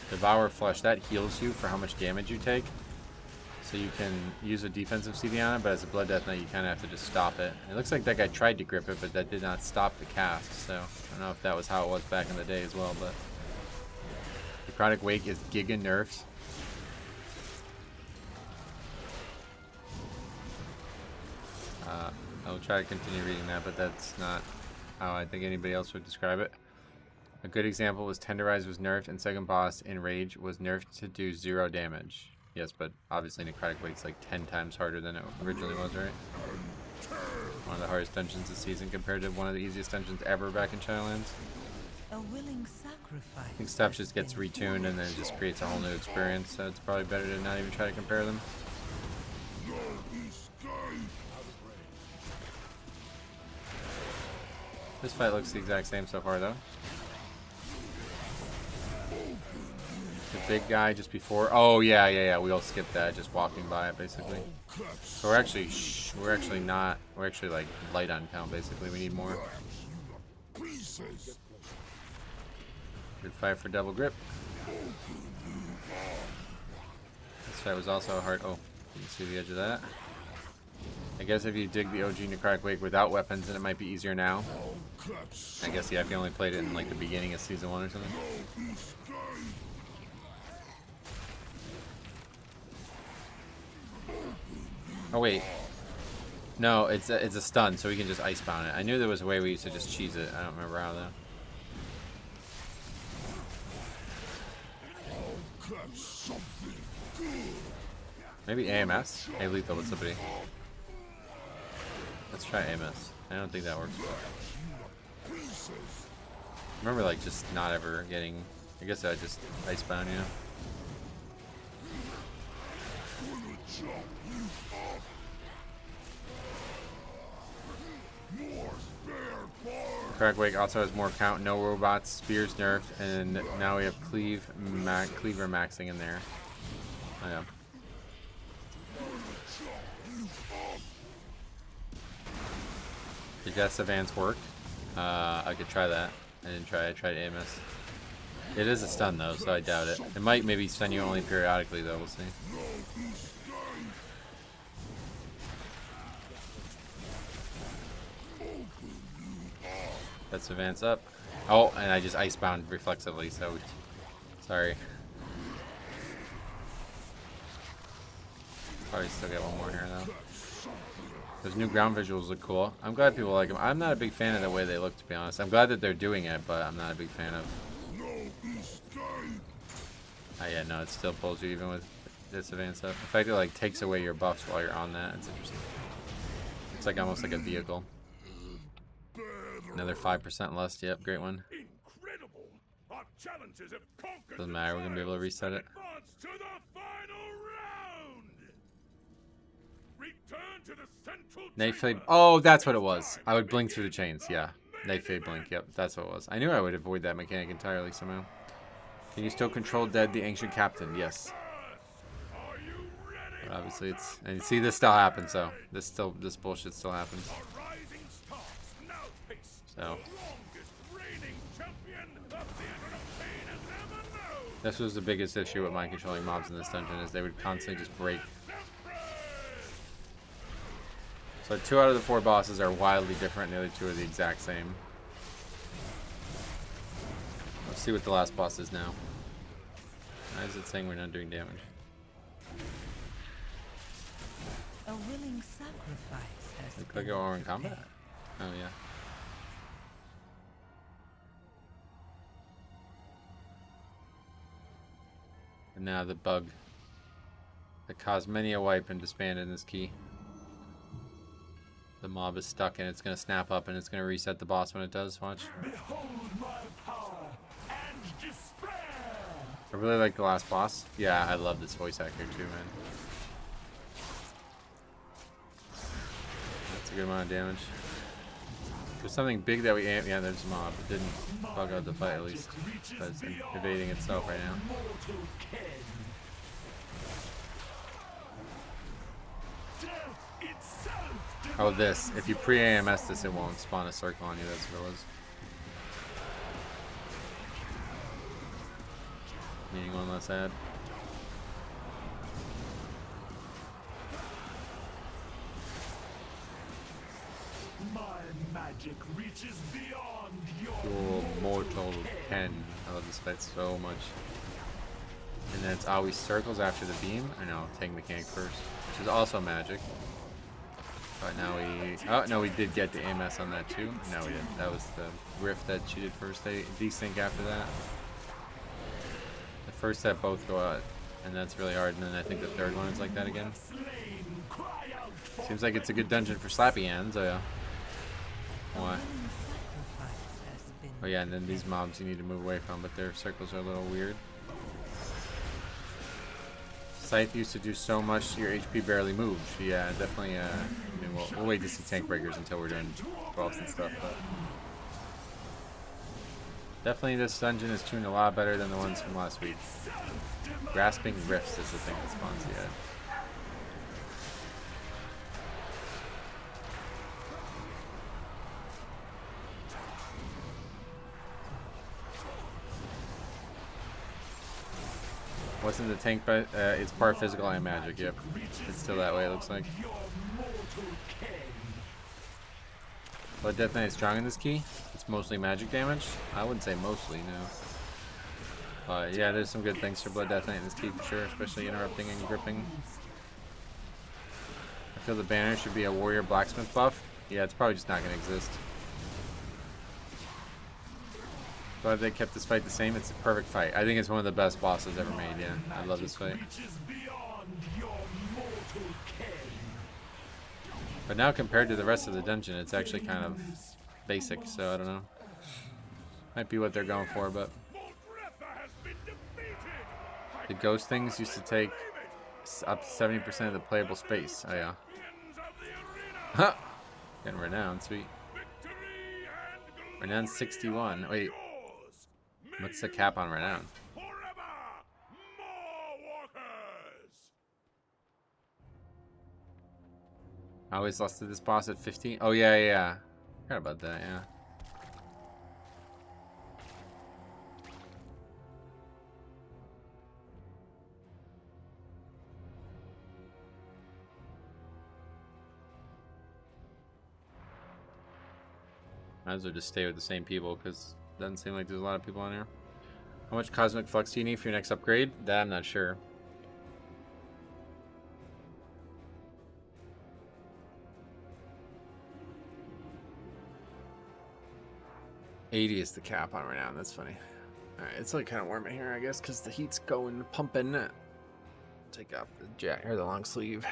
Devour Flesh, that heals you for how much damage you take. So you can use a defensive CD on it, but as a Blood Death Knight you kind of have to just stop it. It looks like that guy tried to grip it, but that did not stop the cast, so I don't know if that was how it was back in the day as well, but Necrotic Wake is Giga Nerfs. I'll try to continue reading that, but that's not how I think anybody else would describe it. A good example was Tenderize was nerfed, and second boss in Rage was nerfed to do 0 damage. Yes, but obviously Necrotic Wake's like 10 times harder than it originally was, right? One of the hardest dungeons this season compared to one of the easiest dungeons ever back in Shadowlands. A willing sacrifice. I think stuff just gets retuned and then it just creates a whole new experience, so it's probably better to not even try to compare them. This fight looks the exact same so far, though. The big guy just before. Oh yeah. We all skipped that, just walking by it basically. So we're actually like light on count basically. We need more. Good fight for double grip. This fight was also hard. Oh, you can see the edge of that. I guess if you dig the OG Necrotic Wake without weapons, then it might be easier now. I guess yeah, if you only played it in like the beginning of season 1 or something. Oh wait, no, it's a stun, so we can just icebound it. I knew there was a way we used to just cheese it. I don't remember how though. Maybe AMS? Hey Lethal, what's up, buddy? Let's try AMS. I don't think that works. I remember like just not ever getting. I guess I just icebound, you know. Cragwake also has more count, no robots, spears nerfed, and now we have Cleaver maxing in there. Oh, yeah. The Death Savants worked. I could try that. I didn't try it. I tried AMS. It is a stun though, so I doubt it. It might maybe stun you only periodically though, we'll see. Let's advance up. Oh, and I just icebound reflexively, so sorry. Probably still get one more here though. Those new ground visuals look cool. I'm glad people like them. I'm not a big fan of the way they look, to be honest. I'm glad that they're doing it, but I'm not a big fan of. Oh yeah, no, it still pulls you even with this advanced stuff. The fact it like takes away your buffs while you're on that, it's interesting. It's like almost like a vehicle. Another 5% less. Yep, great one. Incredible. Our challenges have conquered. Doesn't matter. We're gonna be able to reset it. Advance to the final round. Return to the central Nightfade. Oh, that's what it was. I would blink through the chains. Yeah, Nightfade blink. Yep, that's what it was. I knew I would avoid that mechanic entirely somehow. Can you still control dead the ancient captain? Yes. Are you ready? But obviously it's, and see, this still happens. So this bullshit still happens. A rising star now face So the longest reigning champion of the Pain has ever known. this was the biggest issue with mind controlling mobs in this dungeon, is they would constantly just break. So 2 out of the 4 bosses are wildly different, and the other 2 are the exact same. Let's see what the last boss is now. Why is it saying we're not doing damage? A willing sacrifice has Look like we're in combat. Oh yeah. And now the bug that caused many a wipe and disbanded this key. The mob is stuck and it's gonna snap up and it's gonna reset the boss when it does. Watch. Behold my power and despair. I really like the last boss. Yeah, I love this voice actor too, man. That's a good amount of damage. There's something big that we amped. Yeah, there's a mob. It didn't bug out the fight at least. But it's evading itself right now. Oh, this. If you pre-AMS this, it won't spawn a circle on you. That's what it was. Meaning one less ad. My magic reaches beyond Your mortal pen. I love this fight so much. And then it's always circles after the beam. I know, tank mechanic first, which is also magic. But now we... Oh, no, we did get the AMS on that too. No, we didn't. That was the rift that she did first. They desync after that. The first set both go out, and that's really hard. And then I think the third one is like that again. Seems like it's a good dungeon for slappy hands. Oh, yeah. Why? Oh, yeah, and then these mobs you need to move away from, but their circles are a little weird. Scythe used to do so much, your HP barely moved. Yeah, definitely. I mean, we'll wait to see tank breakers until we're doing 12s and stuff. But definitely, this dungeon is tuned a lot better than the ones from last week. Grasping Rifts is the thing that spawns the ad. Wasn't the tank, but it's part physical and magic. Yep, it's still that way. It looks like. Blood Death Knight is strong in this key. It's mostly magic damage. I wouldn't say mostly, no. But yeah, there's some good things for Blood Death Knight in this key for sure, especially interrupting and gripping. I feel the banner should be a warrior blacksmith buff. Yeah, it's probably just not going to exist. Glad they kept this fight the same. It's a perfect fight. I think it's one of the best bosses ever made. Yeah, I love this fight. But now compared to the rest of the dungeon, it's actually kind of basic. So I don't know. Might be what they're going for, but the ghost things used to take up to 70% of the playable space. Oh yeah. Huh. Getting renowned, sweet. Victory and Renown's 61. Wait, what's the cap on Renown? Forever! More walkers! I always lost to this boss at 15. Oh, yeah, yeah. Forgot about that, yeah. Might as well just stay with the same people because it doesn't seem like there's a lot of people on here. How much Cosmic Flux do you need for your next upgrade? That I'm not sure. $80 is the cap on right now. That's funny. Alright, it's like kind of warm in here, I guess, because the heat's going pumping. Take off the jacket or the long sleeve.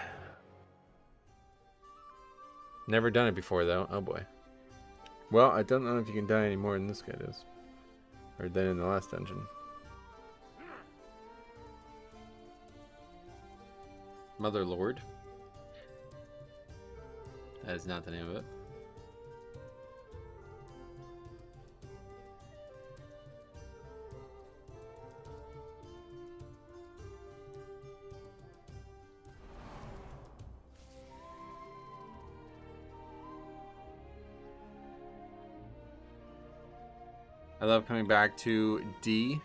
Never done it before, though. Oh boy. Well, I don't know if you can die any more than this guy does. Or than in the last dungeon. Mother Lord. That is not the name of it. I love coming back to D.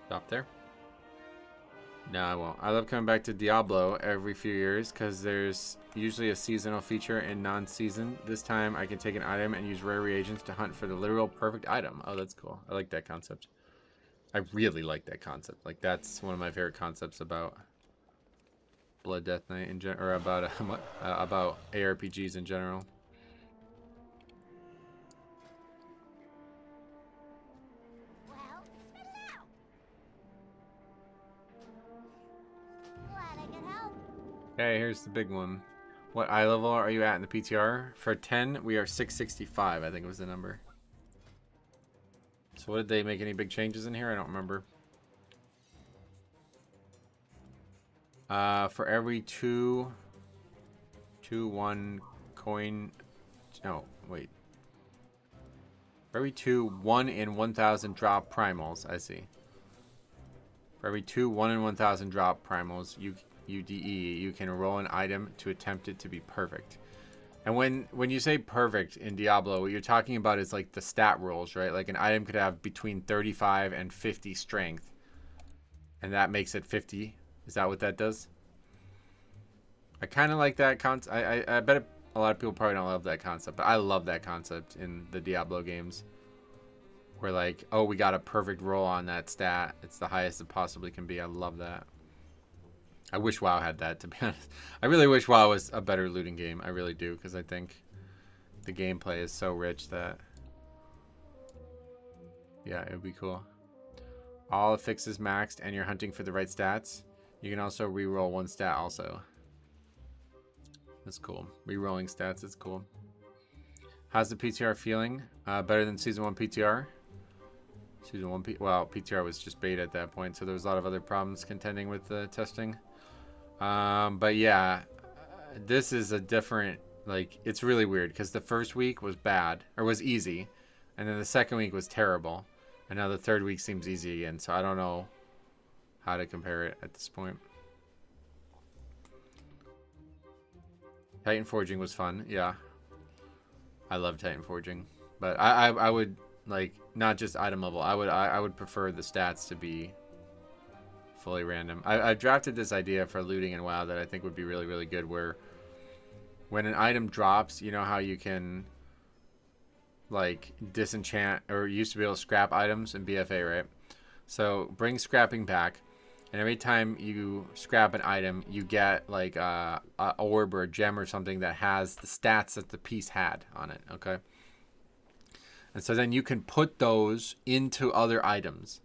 Stop there. No, I won't. I love coming back to Diablo every few years because there's usually a seasonal feature and non-season. This time I can take an item and use rare reagents to hunt for the literal perfect item. Oh, that's cool. I like that concept. I really like that concept. Like, that's one of my favorite concepts about Blood Death Knight in general, or about ARPGs in general. Okay, here's the big one. What eye level are you at in the PTR? For 10, we are 665, I think was the number. So what, did they make any big changes in here? I don't remember. For every 1 coin... No, wait. For every 1 in 1,000 drop primals, I see. For every 1 in 1,000 drop primals, UDE, you can roll an item to attempt it to be perfect. And when you say perfect in Diablo, what you're talking about is like the stat rolls, right? Like an item could have between 35 and 50 strength, and that makes it 50. Is that what that does? I kind of like that concept. I bet a lot of people probably don't love that concept, but I love that concept in the Diablo games. Where like, oh, we got a perfect roll on that stat. It's the highest it possibly can be. I love that. I wish WoW had that, to be honest. I really wish WoW was a better looting game. I really do, because I think the gameplay is so rich that... Yeah, it would be cool. All affixes maxed and you're hunting for the right stats. You can also re-roll one stat also. That's cool. Re-rolling stats is cool. How's the PTR feeling? Better than Season 1 PTR? Season 1 well, PTR was just beta at that point, so there was a lot of other problems contending with the testing. But yeah, this is a different, like, it's really weird because the first week was bad, or was easy, and then the second week was terrible, and now the third week seems easy again, so I don't know how to compare it at this point. Titan Forging was fun, yeah. I love Titan Forging, but I would, like, not just item level, I would prefer the stats to be fully random. I've drafted this idea for looting in WoW that I think would be really, really good, where when an item drops, you know how you can like disenchant, or used to be able to scrap items in BFA, right? So bring scrapping back, and every time you scrap an item, you get like a orb or a gem or something that has the stats that the piece had on it, okay? And so then you can put those into other items.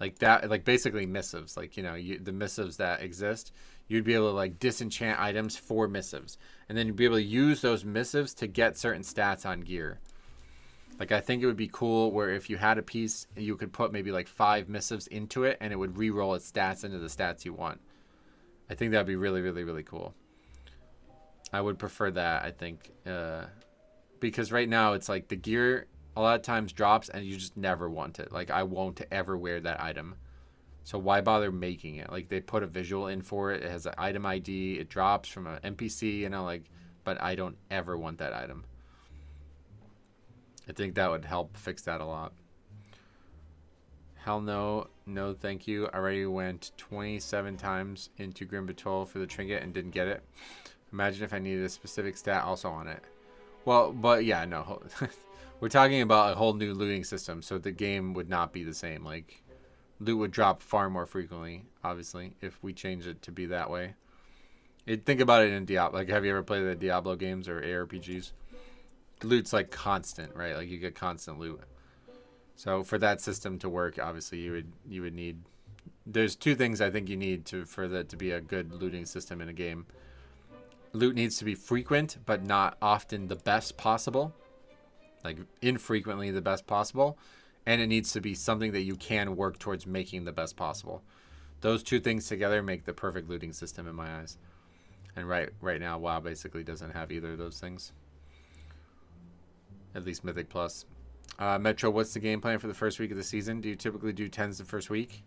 Like that, like basically missives, like, you know, the missives that exist, you'd be able to like disenchant items for missives. And then you'd be able to use those missives to get certain stats on gear. Like, I think it would be cool where if you had a piece, you could put maybe like 5 missives into it and it would re-roll its stats into the stats you want. I think that'd be really, really, really cool. I would prefer that, I think, because right now it's like the gear a lot of times drops and you just never want it. Like I won't ever wear that item. So why bother making it? Like they put a visual in for it. It has an item ID. It drops from an NPC, you know, like, but I don't ever want that item. I think that would help fix that a lot. Hell no. No, thank you. I already went 27 times into Grim Patrol for the trinket and didn't get it. Imagine if I needed a specific stat also on it. Well, but yeah, no. We're talking about a whole new looting system, so the game would not be the same. Like, loot would drop far more frequently, obviously, if we change it to be that way. Think about it in Diablo. Like, have you ever played the Diablo games or ARPGs? Loot's like constant, right? Like you get constant loot. So for that system to work, obviously you would need. There's two things I think you need for that to be a good looting system in a game. Loot needs to be frequent, but not often the best possible. Like infrequently the best possible, and it needs to be something that you can work towards making the best possible. Those two things together make the perfect looting system in my eyes. And right now, WoW basically doesn't have either of those things. At least Mythic Plus. Metro, what's the game plan for the first week of the season? Do you typically do 10s the first week?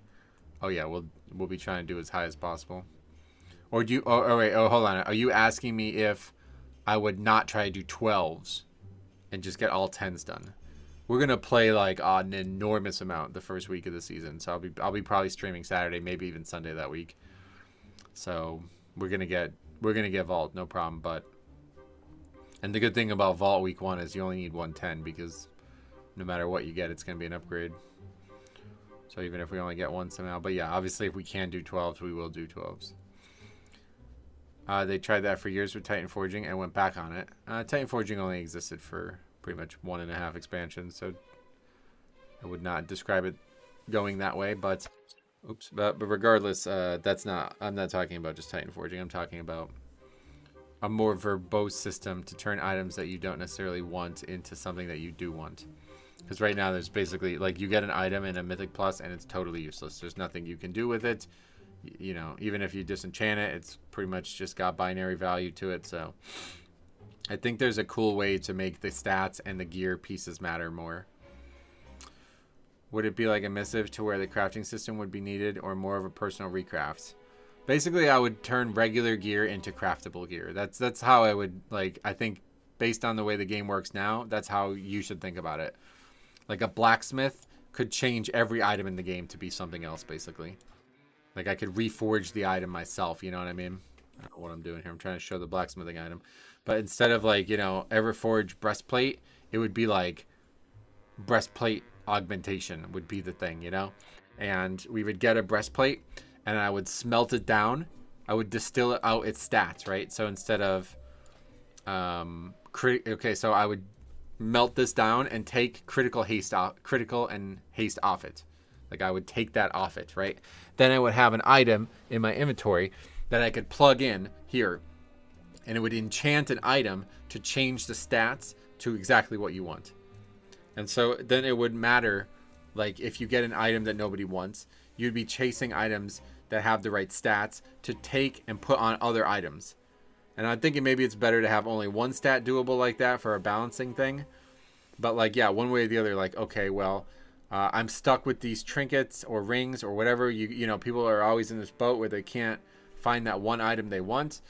Oh yeah, we'll be trying to do as high as possible. Or do you? Wait. Oh, hold on. Are you asking me if I would not try to do 12s and just get all 10s done? We're gonna play like an enormous amount the first week of the season, so I'll be probably streaming Saturday, maybe even Sunday that week. So we're gonna get Vault, no problem. And the good thing about Vault week 1 is you only need 110 because no matter what you get, it's gonna be an upgrade. So even if we only get one somehow, but yeah, obviously if we can do 12s, we will do 12s. They tried that for years with Titan Forging and went back on it. Titan Forging only existed for pretty much 1.5 expansions, so I would not describe it going that way. But regardless, I'm not talking about just Titan Forging. I'm talking about a more verbose system to turn items that you don't necessarily want into something that you do want. Because right now there's basically like you get an item in a Mythic Plus and it's totally useless. There's nothing you can do with it. You know, even if you disenchant it, it's pretty much just got binary value to it. So I think there's a cool way to make the stats and the gear pieces matter more. Would it be like a missive to where the crafting system would be needed, or more of a personal recraft? Basically, I would turn regular gear into craftable gear. That's how I would, like, I think based on the way the game works now, that's how you should think about it. Like a blacksmith could change every item in the game to be something else, basically. Like I could reforge the item myself, you know what I mean? I don't know what I'm doing here. I'm trying to show the blacksmithing item. But instead of like, you know, Everforge breastplate, it would be like breastplate augmentation would be the thing, you know? And we would get a breastplate and I would smelt it down. I would distill out its stats, right? So instead of so I would melt this down and take critical and haste off it. Like I would take that off it, right? Then I would have an item in my inventory that I could plug in here, and it would enchant an item to change the stats to exactly what you want. And so then it would matter, like if you get an item that nobody wants, you'd be chasing items that have the right stats to take and put on other items. And I'm thinking maybe it's better to have only one stat doable like that for a balancing thing. But like, yeah, one way or the other, like, okay, well, I'm stuck with these trinkets or rings or whatever. You know, people are always in this boat where they can't find that one item they want.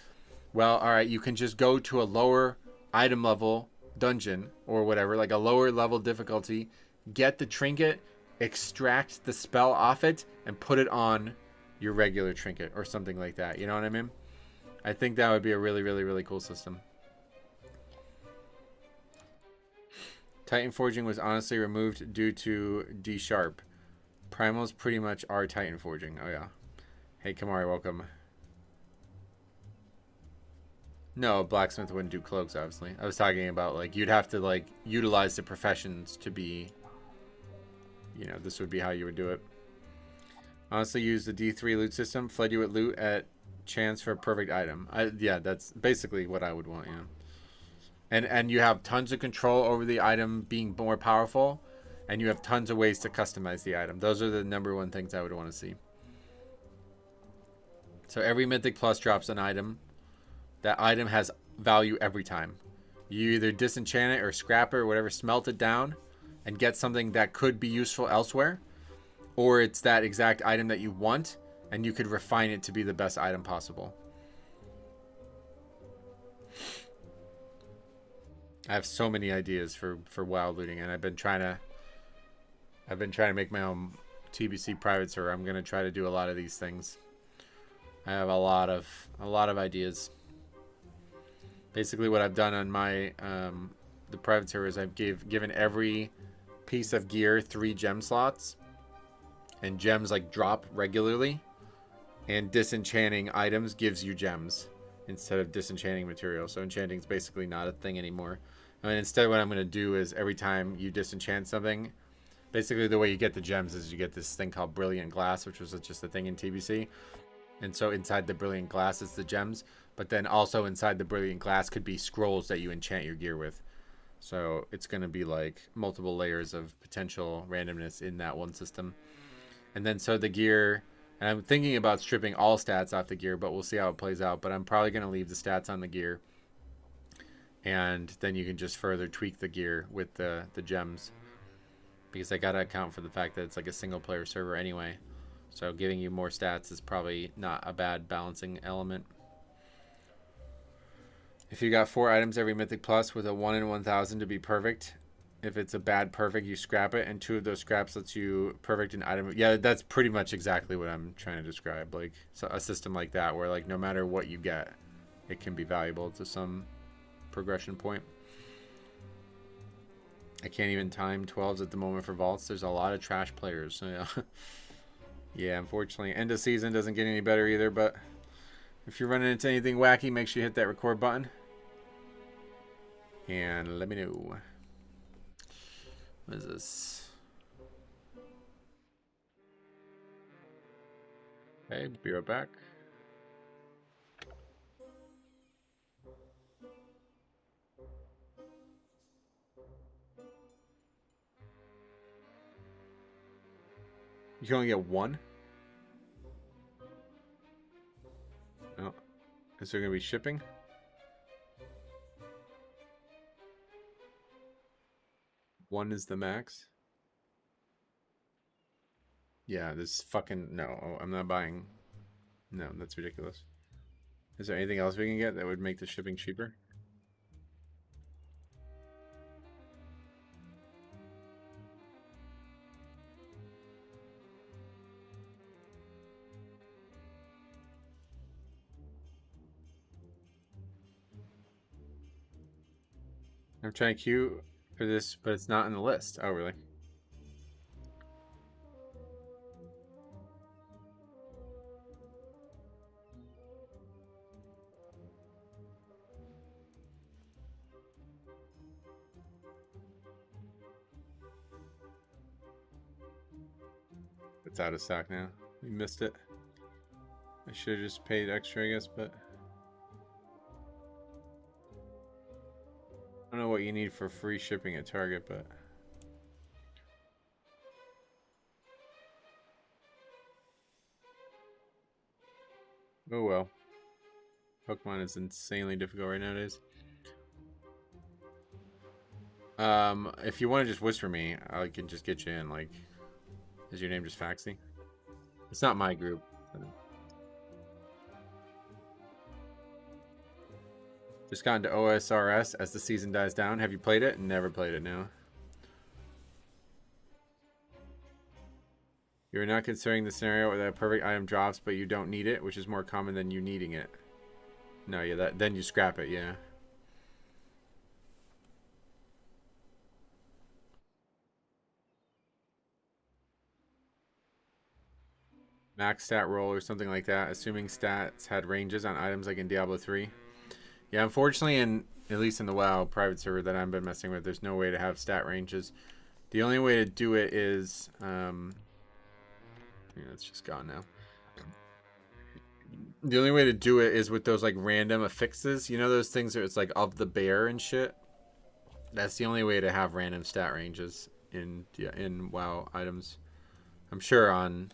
Well, all right, you can just go to a lower item level dungeon or whatever, like a lower level difficulty, get the trinket, extract the spell off it, and put it on your regular trinket or something like that. You know what I mean? I think that would be a really, really, really cool system. Titan Forging was honestly removed due to D Sharp. Primals pretty much are Titan Forging. Oh yeah. Hey Kamari, welcome. No, blacksmith wouldn't do cloaks, obviously. I was talking about like you'd have to like utilize the professions to be, you know, this would be how you would do it. Honestly, use the D3 loot system. Flood you with loot at chance for a perfect item. Yeah, that's basically what I would want, yeah. And you have tons of control over the item being more powerful, and you have tons of ways to customize the item. Those are the #1 things I would want to see. So every Mythic Plus drops an item. That item has value every time. You either disenchant it or scrap it or whatever, smelt it down, and get something that could be useful elsewhere, or it's that exact item that you want, and you could refine it to be the best item possible. I have so many ideas for WoW looting, and I've been trying to make my own TBC private server. I'm gonna try to do a lot of these things. I have a lot of ideas. Basically, what I've done on my the private server is I've given every piece of gear 3 gem slots, and gems like drop regularly, and disenchanting items gives you gems instead of disenchanting material. So enchanting is basically not a thing anymore. I mean, instead what I'm going to do is every time you disenchant something, basically the way you get the gems is you get this thing called brilliant glass, which was just a thing in TBC. And so inside the brilliant glass is the gems, but then also inside the brilliant glass could be scrolls that you enchant your gear with. So it's going to be like multiple layers of potential randomness in that one system. And then so the gear, and I'm thinking about stripping all stats off the gear, but we'll see how it plays out. But I'm probably going to leave the stats on the gear, and then you can just further tweak the gear with the gems, because I got to account for the fact that it's like a single player server anyway. So giving you more stats is probably not a bad balancing element. If you got 4 items every Mythic Plus with a 1 in 1,000 to be perfect, if it's a bad perfect, you scrap it, and 2 of those scraps lets you perfect an item. Yeah, that's pretty much exactly what I'm trying to describe. Like, so a system like that where, like, no matter what you get, it can be valuable to some progression point. I can't even time 12s at the moment for vaults. There's a lot of trash players. So yeah. Yeah, unfortunately, end of season doesn't get any better either. But if you're running into anything wacky, make sure you hit that record button and let me know. What is this? Okay, be right back. You can only get 1? Oh. Is there going to be shipping? One is the max? Yeah, this fucking... No, I'm not buying... No, that's ridiculous. Is there anything else we can get that would make the shipping cheaper? I'm trying to queue for this, but it's not on the list. Oh, really? It's out of stock now. We missed it. I should have just paid extra, I guess, but... I don't know what you need for free shipping at Target, but... Oh well. Pokemon is insanely difficult right nowadays. If you want to just whisper me, I can just get you in, like... Is your name just Faxy? It's not my group. Just got into OSRS as the season dies down. Have you played it? Never played it, no. You're not considering the scenario where that perfect item drops, but you don't need it, which is more common than you needing it. No, yeah, then you scrap it, yeah. Max stat roll or something like that, assuming stats had ranges on items like in Diablo 3. Yeah, unfortunately, at least in the WoW private server that I've been messing with, there's no way to have stat ranges. The only way to do it is... yeah, it's just gone now. The only way to do it is with those like random affixes. You know those things that it's like of the bear and shit? That's the only way to have random stat ranges in WoW items. I'm sure on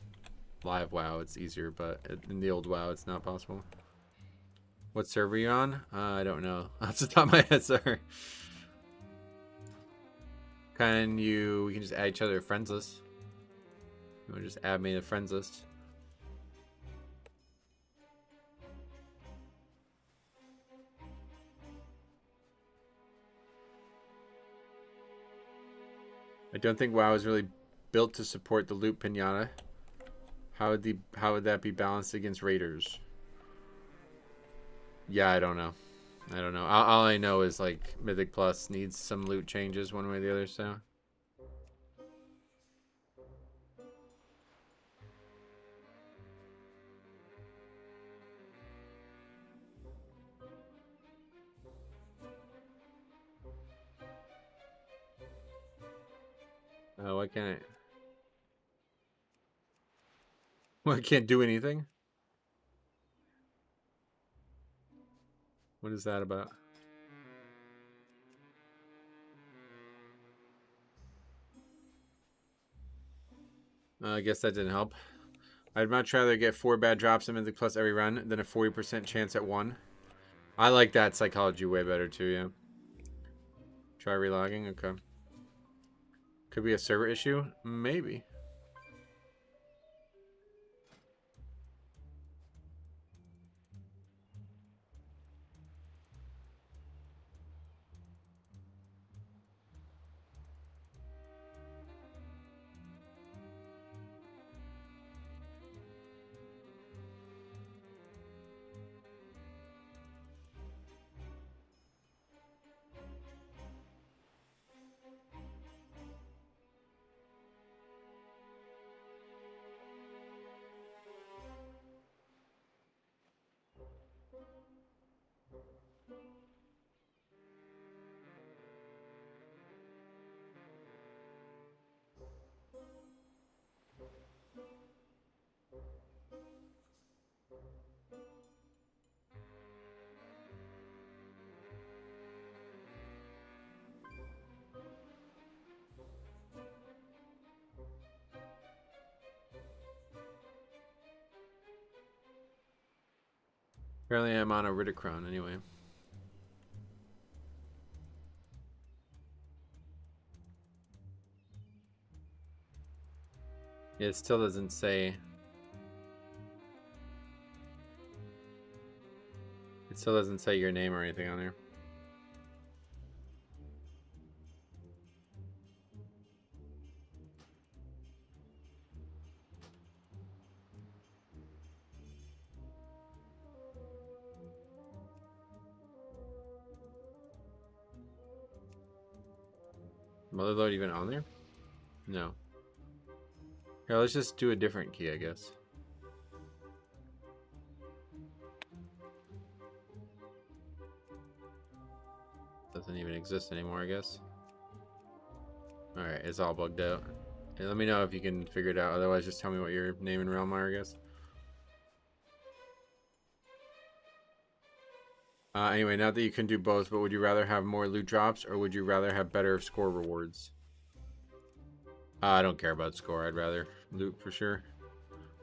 live WoW it's easier, but in the old WoW it's not possible. What server you on? I don't know. Off the top of my head, sorry. We can just add each other to friends list. You want to just add me to friends list? I don't think WoW is really built to support the loot pinata. How would that be balanced against raiders? Yeah, I don't know. I don't know. All I know is like Mythic Plus needs some loot changes one way or the other. So. Oh, why can't I? Well, I can't do anything? What is that about? I guess that didn't help. I'd much rather get 4 bad drops in Mythic Plus every run than a 40% chance at 1. I like that psychology way better too, yeah. Try relogging? Okay. Could be a server issue? Maybe. Apparently I'm on a Ridicron anyway. Yeah, it still doesn't say. It still doesn't say your name or anything on there. Motherload even on there? No. Here, let's just do a different key, I guess. Doesn't even exist anymore, I guess. Alright, it's all bugged out. Hey, let me know if you can figure it out. Otherwise, just tell me what your name and realm are, I guess. Anyway, now that you can do both, but would you rather have more loot drops or would you rather have better score rewards? I don't care about score. I'd rather loot for sure.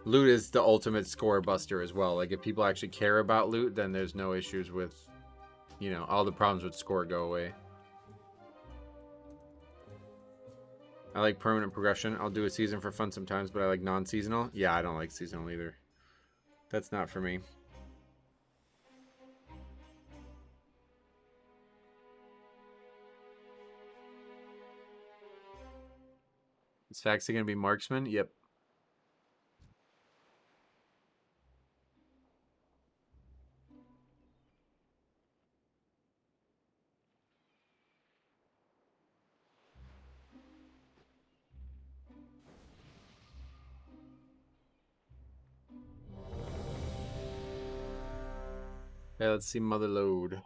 Loot is the ultimate score buster as well. Like, if people actually care about loot, then there's no issues with, you know, all the problems with score go away. I like permanent progression. I'll do a season for fun sometimes, but I like non-seasonal. Yeah, I don't like seasonal either. That's not for me. Is Faxi going to be marksman? Yep. Okay, let's see Motherload.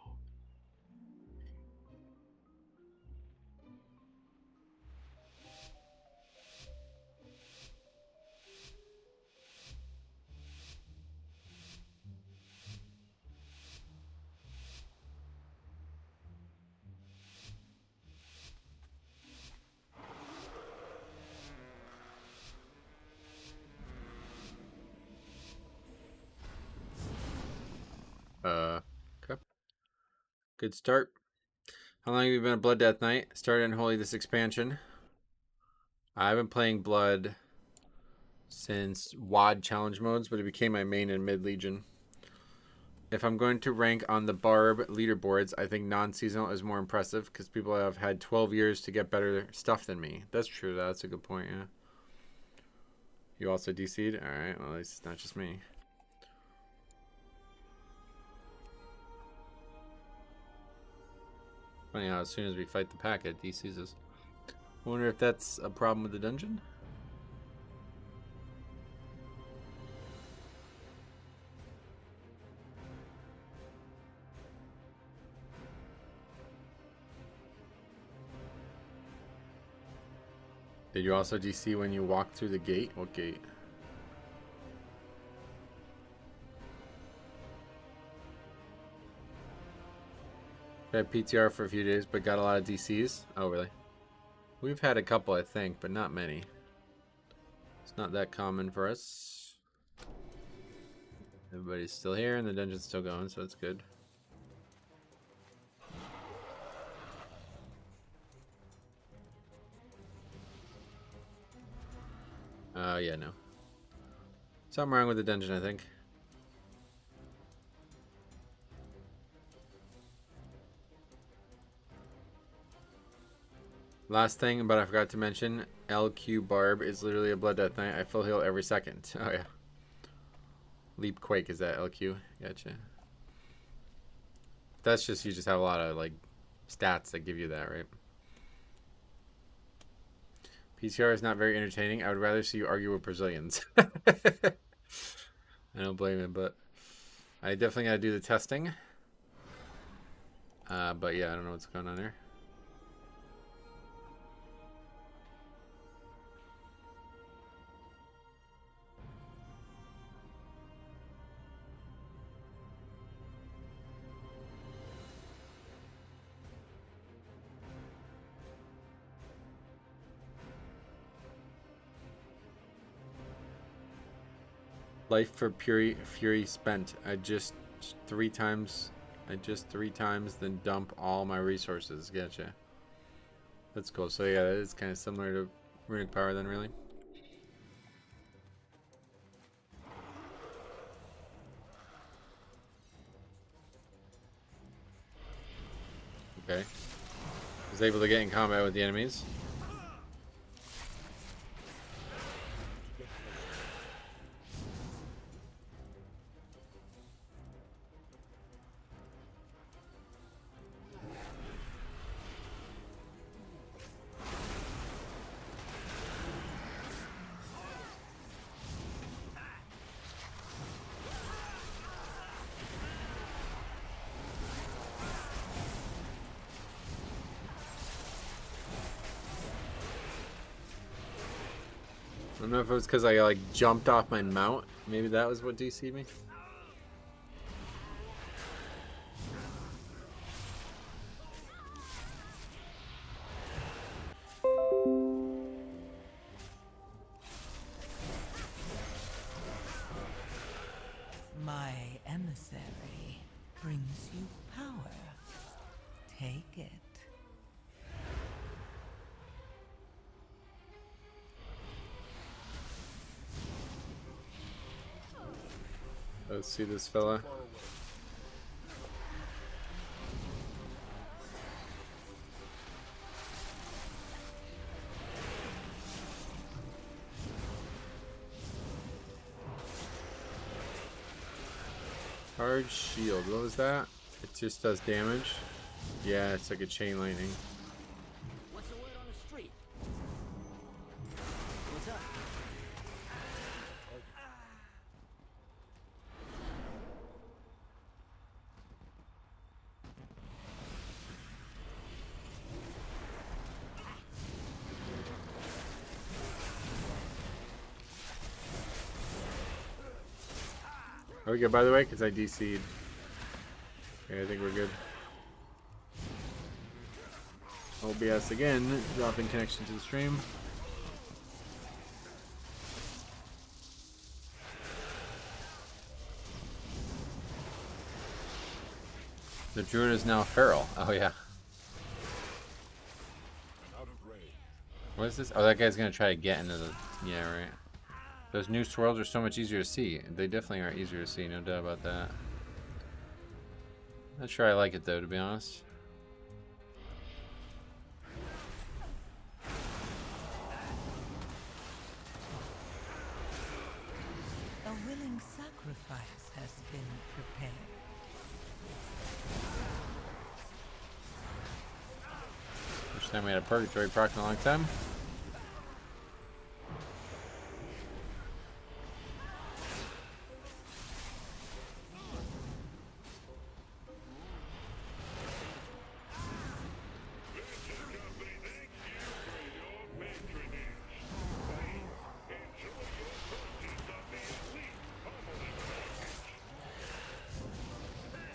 Good start. How long have you been at Blood Death Knight? Started Unholy this expansion. I've been playing Blood since WoD challenge modes, but it became my main and mid Legion. If I'm going to rank on the Barb leaderboards, I think non-seasonal is more impressive because people have had 12 years to get better stuff than me. That's true. That's a good point, yeah. You also DC'd? Alright, well, at least it's not just me. Funny how as soon as we fight the pack, it DCs us. I wonder if that's a problem with the dungeon? Did you also DC when you walked through the gate? What gate? I had PTR for a few days, but got a lot of DCs. Oh, really? We've had a couple, I think, but not many. It's not that common for us. Everybody's still here, and the dungeon's still going, so it's good. Yeah, no. Something wrong with the dungeon, I think. Last thing, but I forgot to mention, LQ Barb is literally a Blood Death Knight. I full heal every second. Oh, yeah. Leap Quake is that LQ. Gotcha. That's just, you just have a lot of, like, stats that give you that, right? PTR is not very entertaining. I would rather see you argue with Brazilians. I don't blame him, but I definitely got to do the testing. But yeah, I don't know what's going on there. Life for Fury spent. I just three times then dump all my resources. Gotcha. That's cool. So yeah, that is kind of similar to Runic Power then, really. Okay. Was able to get in combat with the enemies. I don't know if it was because I like jumped off my mount. Maybe that was what DC'd me. My emissary brings you power. Take it. Let's see this fella. Hard shield. What was that? It just does damage. Yeah, it's like a chain lightning. What's the word on the street? What's up? Are we good, by the way? Because I DC'd. Okay, I think we're good. OBS again, dropping connection to the stream. The druid is now feral. Oh yeah. What is this? Oh, that guy's gonna try to get into the. Yeah, right. Those new swirls are so much easier to see. They definitely are easier to see, no doubt about that. Not sure I like it though, to be honest. A willing sacrifice has been prepared. First time we had a purgatory proc in a long time.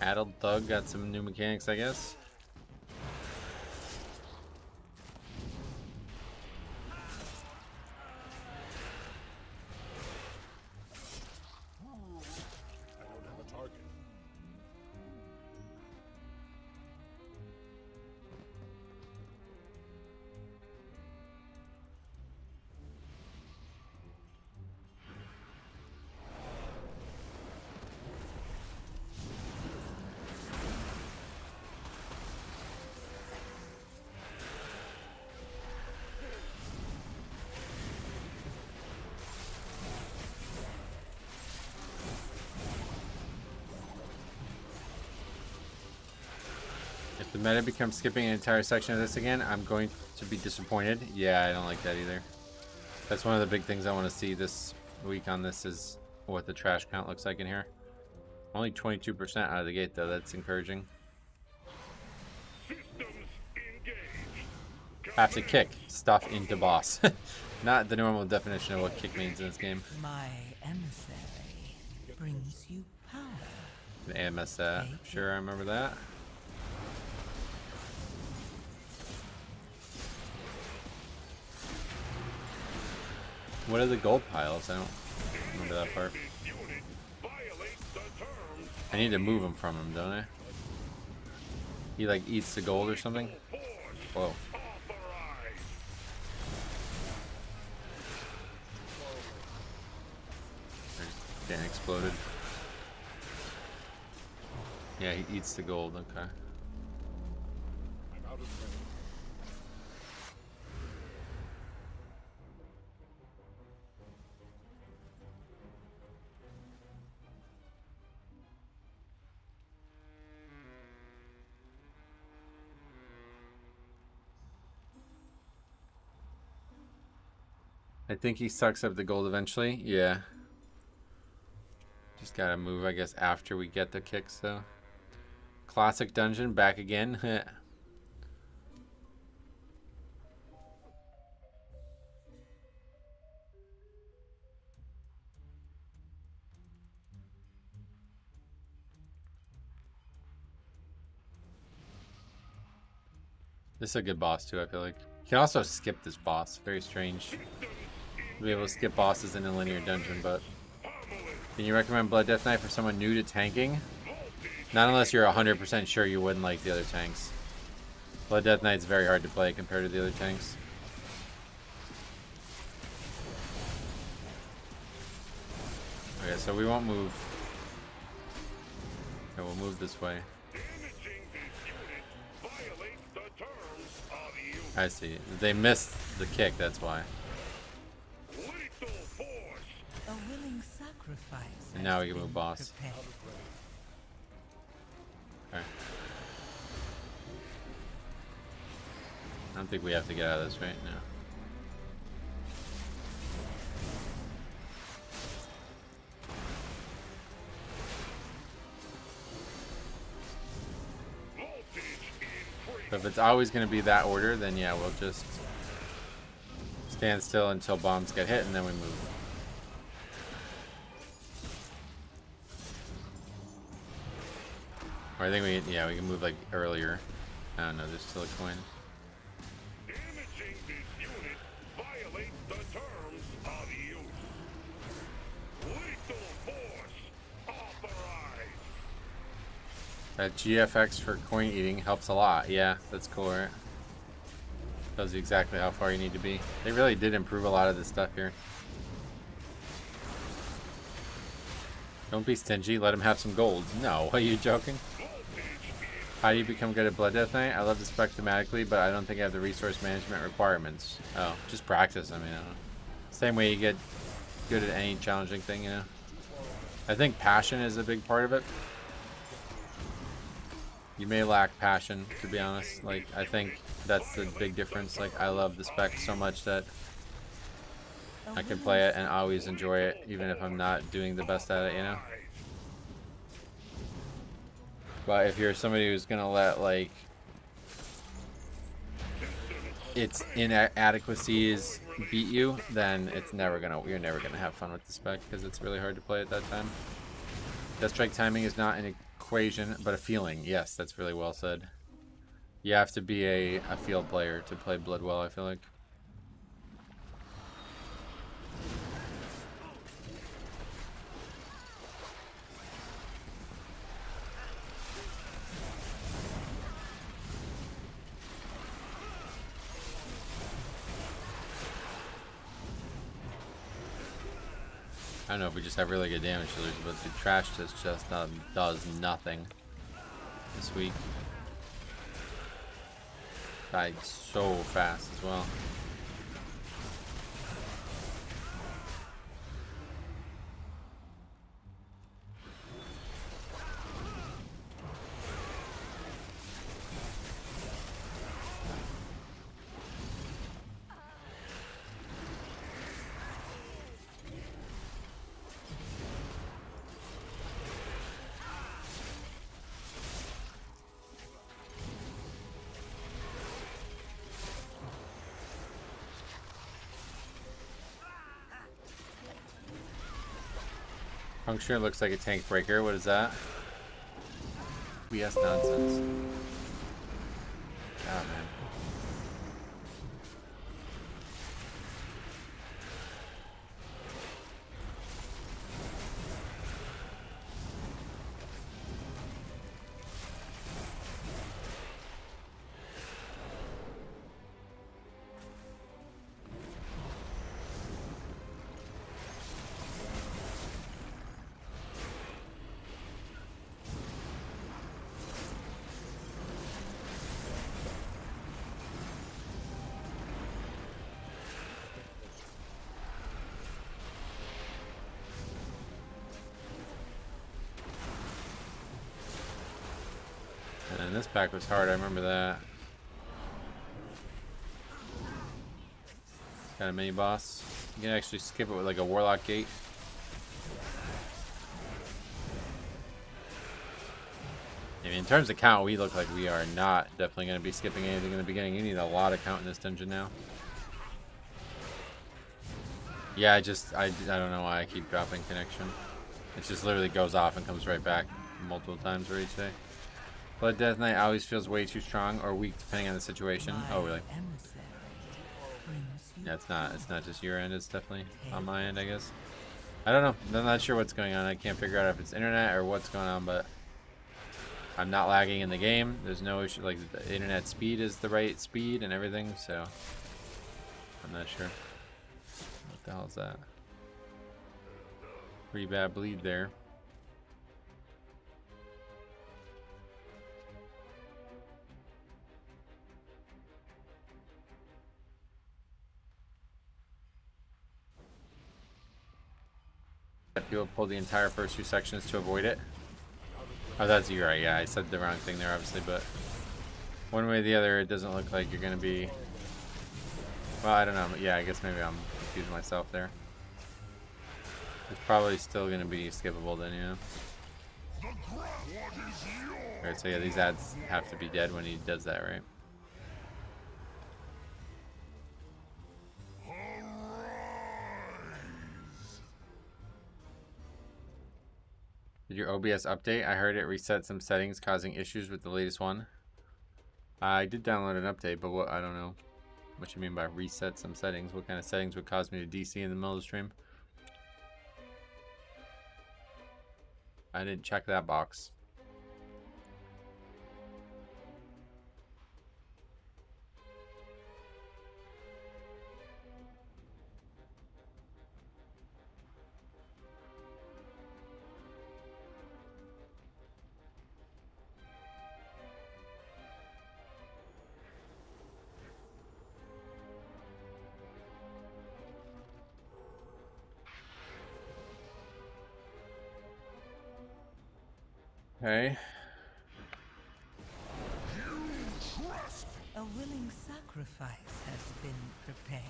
Addled Thug got some new mechanics, I guess. If the meta becomes skipping an entire section of this again, I'm going to be disappointed. Yeah, I don't like that either. That's one of the big things I want to see this week on this is what the trash count looks like in here. Only 22% out of the gate though, that's encouraging. Have to kick stuff into boss. Not the normal definition of what kick means in this game. My emissary brings you power. The AMS, sure, I remember that. What are the gold piles? I don't remember that part. I need to move him from him, don't I? He like eats the gold or something? Whoa. Getting exploded. Yeah, he eats the gold, okay. I think he sucks up the gold eventually. Yeah. Just gotta move, I guess, after we get the kicks, though. Classic dungeon, back again. This is a good boss, too, I feel like. You can also skip this boss. Very strange. To be able to skip bosses in a linear dungeon, but... Can you recommend Blood Death Knight for someone new to tanking? Not unless you're 100% sure you wouldn't like the other tanks. Blood Death Knight's very hard to play compared to the other tanks. Okay, so we won't move. Okay, we'll move this way. I see. They missed the kick, that's why. A willing sacrifice. And now we can move boss. Okay. I don't think we have to get out of this right now. So if it's always going to be that order, then yeah, we'll just stand still until bombs get hit and then we move. Or I think we can move like earlier. I don't know, there's still a coin. Damaging this unit violates the terms of use. Lethal force authorized. GFX for coin eating helps a lot. Yeah, that's cool, right? Tells you exactly how far you need to be. They really did improve a lot of this stuff here. Don't be stingy. Let him have some gold. No, are you joking? How do you become good at Blood Death Knight? I love the spec thematically, but I don't think I have the resource management requirements. Oh, just practice. I mean, I don't know. Same way you get good at any challenging thing, you know? I think passion is a big part of it. You may lack passion, to be honest. Like, I think that's the big difference. Like, I love the spec so much that I can play it and always enjoy it, even if I'm not doing the best at it, you know? But if you're somebody who's gonna let, like, its inadequacies beat you, then you're never gonna have fun with the spec, because it's really hard to play at that time. Death strike timing is not an equation, but a feeling. Yes, that's really well said. You have to be a field player to play Blood well, I feel like. I don't know if we just have really good damage dealers, but the trash just does nothing this week. Died so fast as well. Puncture looks like a tank breaker. What is that? BS nonsense. God, man. And this pack was hard, I remember that. Got a mini boss. You can actually skip it with like a warlock gate. I mean, in terms of count, we look like we are not definitely going to be skipping anything in the beginning. You need a lot of count in this dungeon now. Yeah, I don't know why I keep dropping connection. It just literally goes off and comes right back multiple times for each day. Blood Death Knight always feels way too strong or weak depending on the situation. Oh, really? Yeah, it's not just your end, it's definitely on my end, I guess. I don't know. I'm not sure what's going on. I can't figure out if it's internet or what's going on, but I'm not lagging in the game. There's no issue. Like, the internet speed is the right speed and everything, so I'm not sure. What the hell is that? Pretty bad bleed there. People pull the entire first two sections to avoid it. Oh, that's you, right? Yeah, I said the wrong thing there, obviously, but one way or the other, it doesn't look like you're going to be... Well, I don't know. Yeah, I guess maybe I'm confusing myself there. It's probably still going to be skippable then, yeah. Alright, so yeah, these ads have to be dead when he does that, right? Did your OBS update? I heard it reset some settings causing issues with the latest one. I did download an update, but what, I don't know what you mean by reset some settings. What kind of settings would cause me to DC in the middle of the stream? I didn't check that box. Okay. A willing sacrifice has been prepared.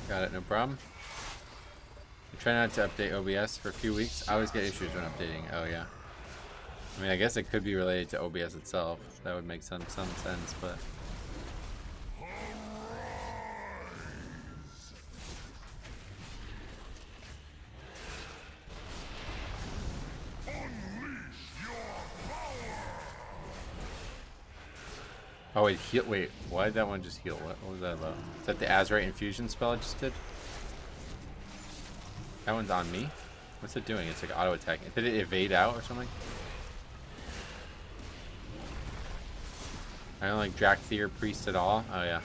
Got it, no problem. I try not to update OBS for a few weeks. I always get issues when updating. Oh yeah. I mean, I guess it could be related to OBS itself. That would make some sense, but. Oh wait, heal. Wait, why did that one just heal? What was that about? Is that the Azurite infusion spell I just did? That one's on me. What's it doing? It's like auto attacking. Did it evade out or something? I don't like Drakthir Priest at all. Oh yeah.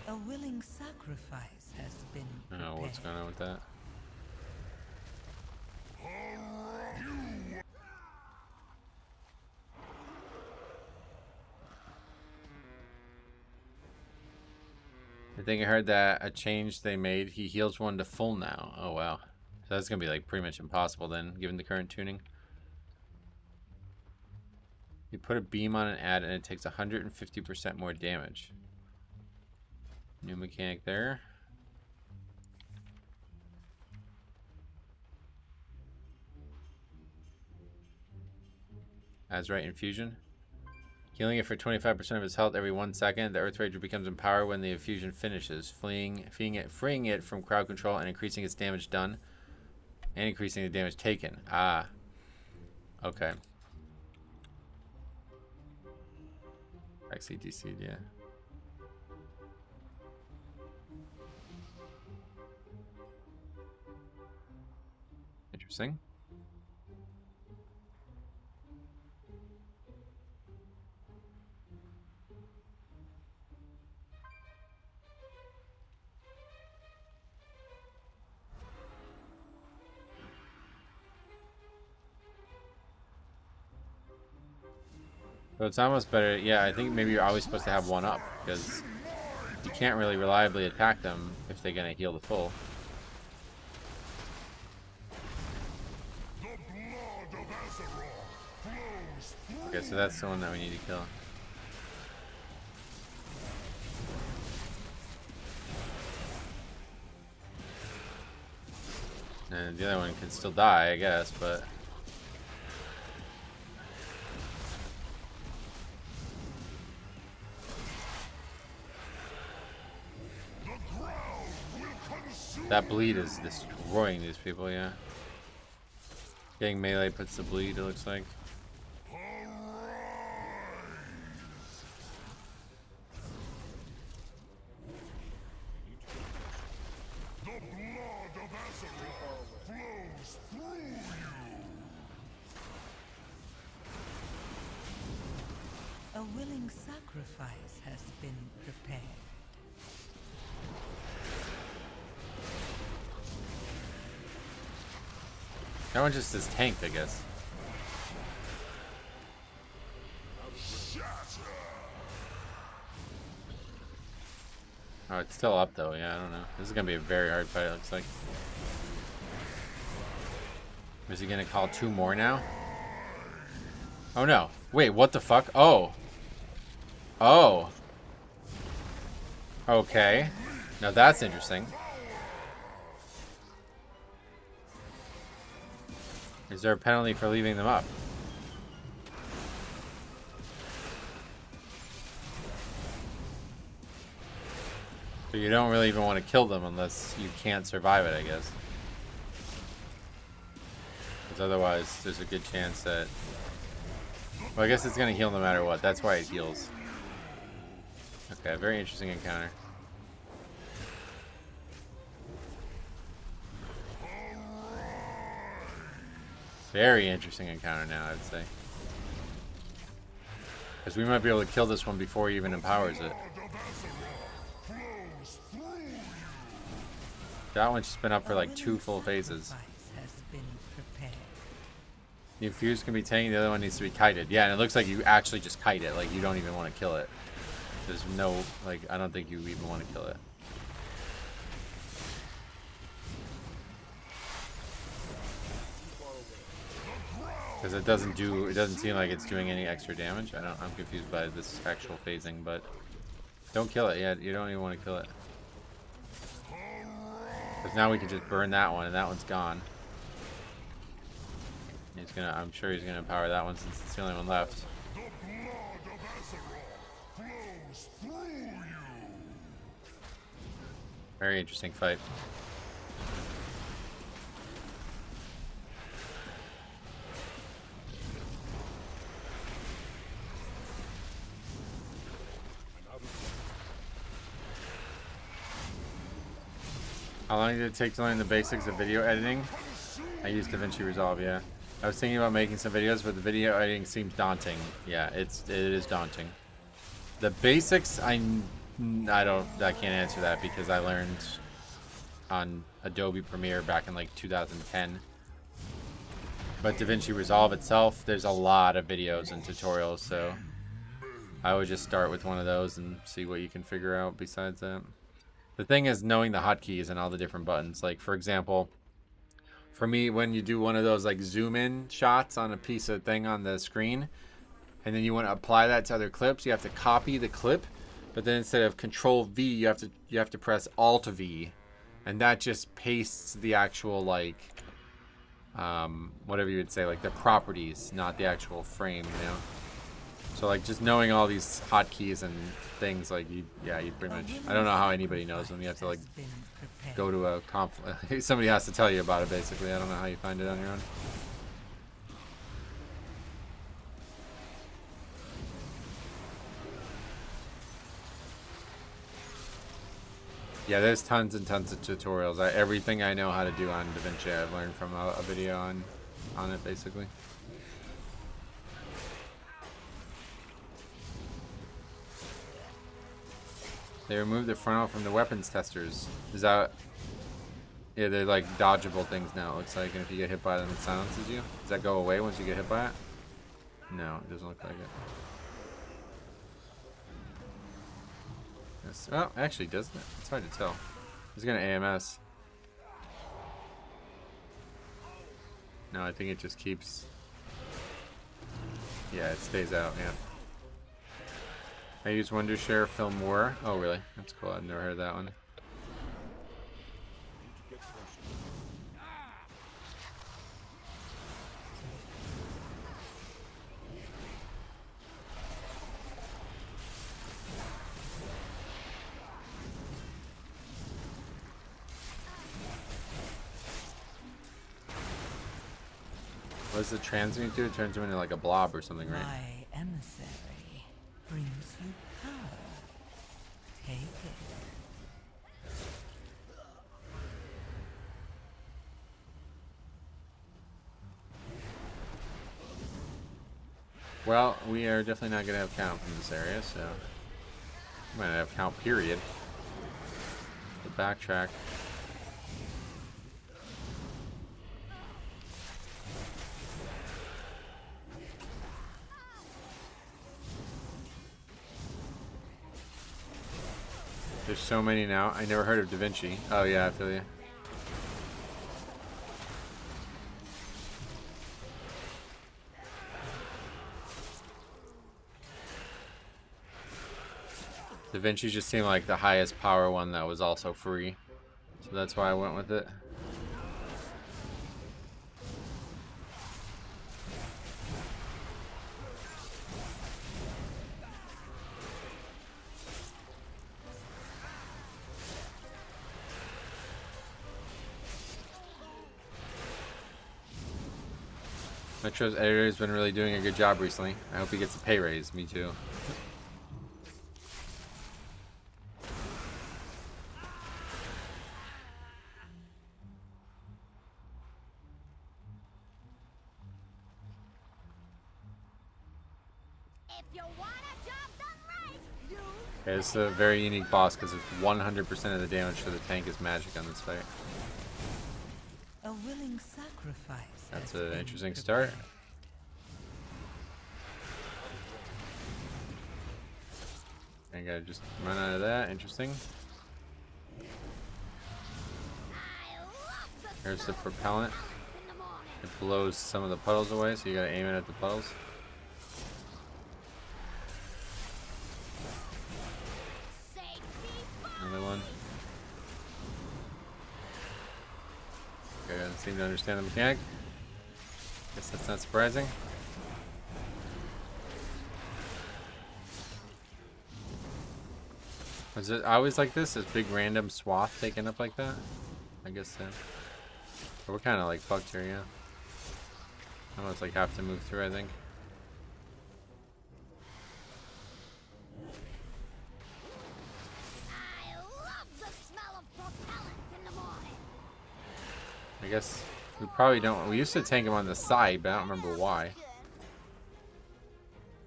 A willing sacrifice has been I don't know prepared. what's going on with that. I think I heard that a change they made, he heals one to full now. Oh wow. So that's gonna be like pretty much impossible then, given the current tuning. You put a beam on an ad and it takes 150% more damage. New mechanic there. Azurite infusion. Healing it for 25% of its health every 1 second. The Earth Ranger becomes empowered when the infusion finishes, freeing it from crowd control and increasing its damage done, and increasing the damage taken. Ah. Okay. XCDC, yeah. Interesting. So it's almost better. Yeah, I think maybe you're always supposed to have one up, because you can't really reliably attack them if they're going to heal the full. Okay, so that's the one that we need to kill. And the other one can still die, I guess, but... That bleed is destroying these people, yeah. Getting melee puts the bleed, it looks like. A willing sacrifice has been prepared. That one just is tanked, I guess. Oh, it's still up though, yeah, I don't know. This is gonna be a very hard fight, it looks like. Is he gonna call 2 more now? Oh no. Wait, what the fuck? Oh. Oh. Okay. Now that's interesting. Is there a penalty for leaving them up? So you don't really even want to kill them unless you can't survive it, I guess. Because otherwise, there's a good chance that... Well, I guess it's going to heal no matter what. That's why it heals. Okay, very interesting encounter. Very interesting encounter now, I'd say. Because we might be able to kill this one before he even empowers it. That one's just been up for like 2 full phases. The infused can be taken, the other one needs to be kited. Yeah, and it looks like you actually just kite it. Like, you don't even want to kill it. There's no, like, I don't think you even want to kill it. Because it doesn't seem like it's doing any extra damage. I'm confused by this actual phasing, but don't kill it yet. You don't even want to kill it. Because now we can just burn that one, and that one's gone. I'm sure he's gonna empower that one since it's the only one left. Very interesting fight. How long did it take to learn the basics of video editing? I used DaVinci Resolve, yeah. I was thinking about making some videos, but the video editing seems daunting. Yeah, it is daunting. The basics, I can't answer that because I learned on Adobe Premiere back in like 2010. But DaVinci Resolve itself, there's a lot of videos and tutorials, so I would just start with one of those and see what you can figure out besides that. The thing is knowing the hotkeys and all the different buttons. Like, for example, for me, when you do one of those like zoom in shots on a piece of thing on the screen, and then you want to apply that to other clips, you have to copy the clip, but then instead of Control V, you have to press Alt V, and that just pastes the actual like whatever you would say, like the properties, not the actual frame, you know. So like just knowing all these hotkeys and things, like you pretty much, I don't know how anybody knows them. You have to like go to a somebody has to tell you about it basically. I don't know how you find it on your own. Yeah, there's tons and tons of tutorials. Everything I know how to do on DaVinci I've learned from a video on it basically. They removed the frontal from the weapons testers. Is that... Yeah, they're like dodgeable things now, it looks like. And if you get hit by them, it silences you. Does that go away once you get hit by it? No, it doesn't look like it. Yes. Oh, actually, doesn't it? It's hard to tell. It's gonna AMS. No, I think it just keeps... Yeah, it stays out, yeah. I use Wondershare Film War. Oh, really? That's cool. I've never heard of that one. What does the transmute do? It turns him into like a blob or something, right? My emissary brings you power. Take it. Well, we are definitely not going to have count from this area, so... We might not have count, period. The backtrack. There's so many now. I never heard of DaVinci. Oh yeah, I feel you. DaVinci just seemed like the highest power one that was also free. So that's why I went with it. Metro's editor has been really doing a good job recently. I hope he gets a pay raise. Me too. If you want a job done right, you Okay, this is a very unique boss because it's 100% of the damage to the tank is magic on this fight. A willing sacrifice. That's has an been interesting prepared. start. I gotta just run out of that. Interesting. Here's the propellant. It blows some of the puddles away, so you gotta aim it at the puddles. Another one. Okay, doesn't seem to understand the mechanic. Guess that's not surprising. Was it always like this? This big random swath taken up like that? I guess so. But we're kind of like fucked here, yeah. Almost like have to move through, I think. I love the smell of propellant in the morning. I guess we probably don't. We used to tank him on the side, but I don't remember why.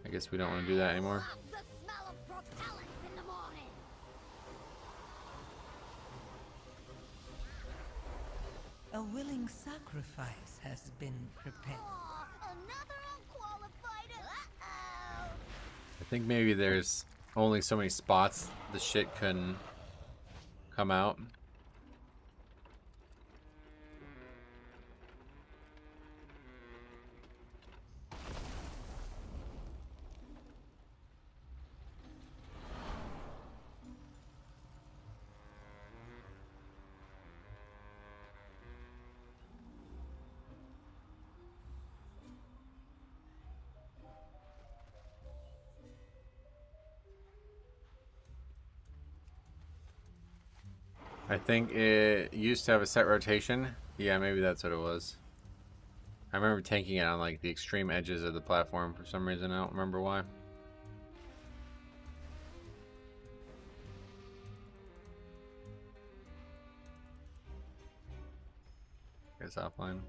I guess we don't want to do that anymore. Love the smell of propellant in the morning. A willing sacrifice has been prepared. Oh, another unqualified. Uh-oh. I think maybe there's only so many spots the shit can come out. I think it used to have a set rotation. Yeah, maybe that's what it was. I remember tanking it on like the extreme edges of the platform for some reason. I don't remember why. Guess offline.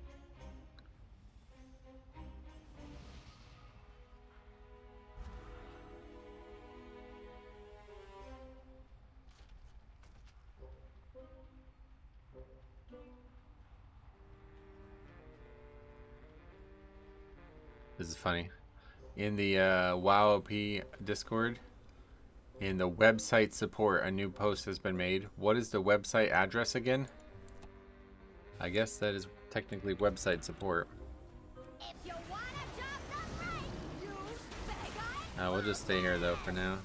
This is funny. In the WoW OP Discord, in the website support, a new post has been made. What is the website address again? I guess that is technically website support. If you want a job done right, use big eye. We'll just stay here though for now.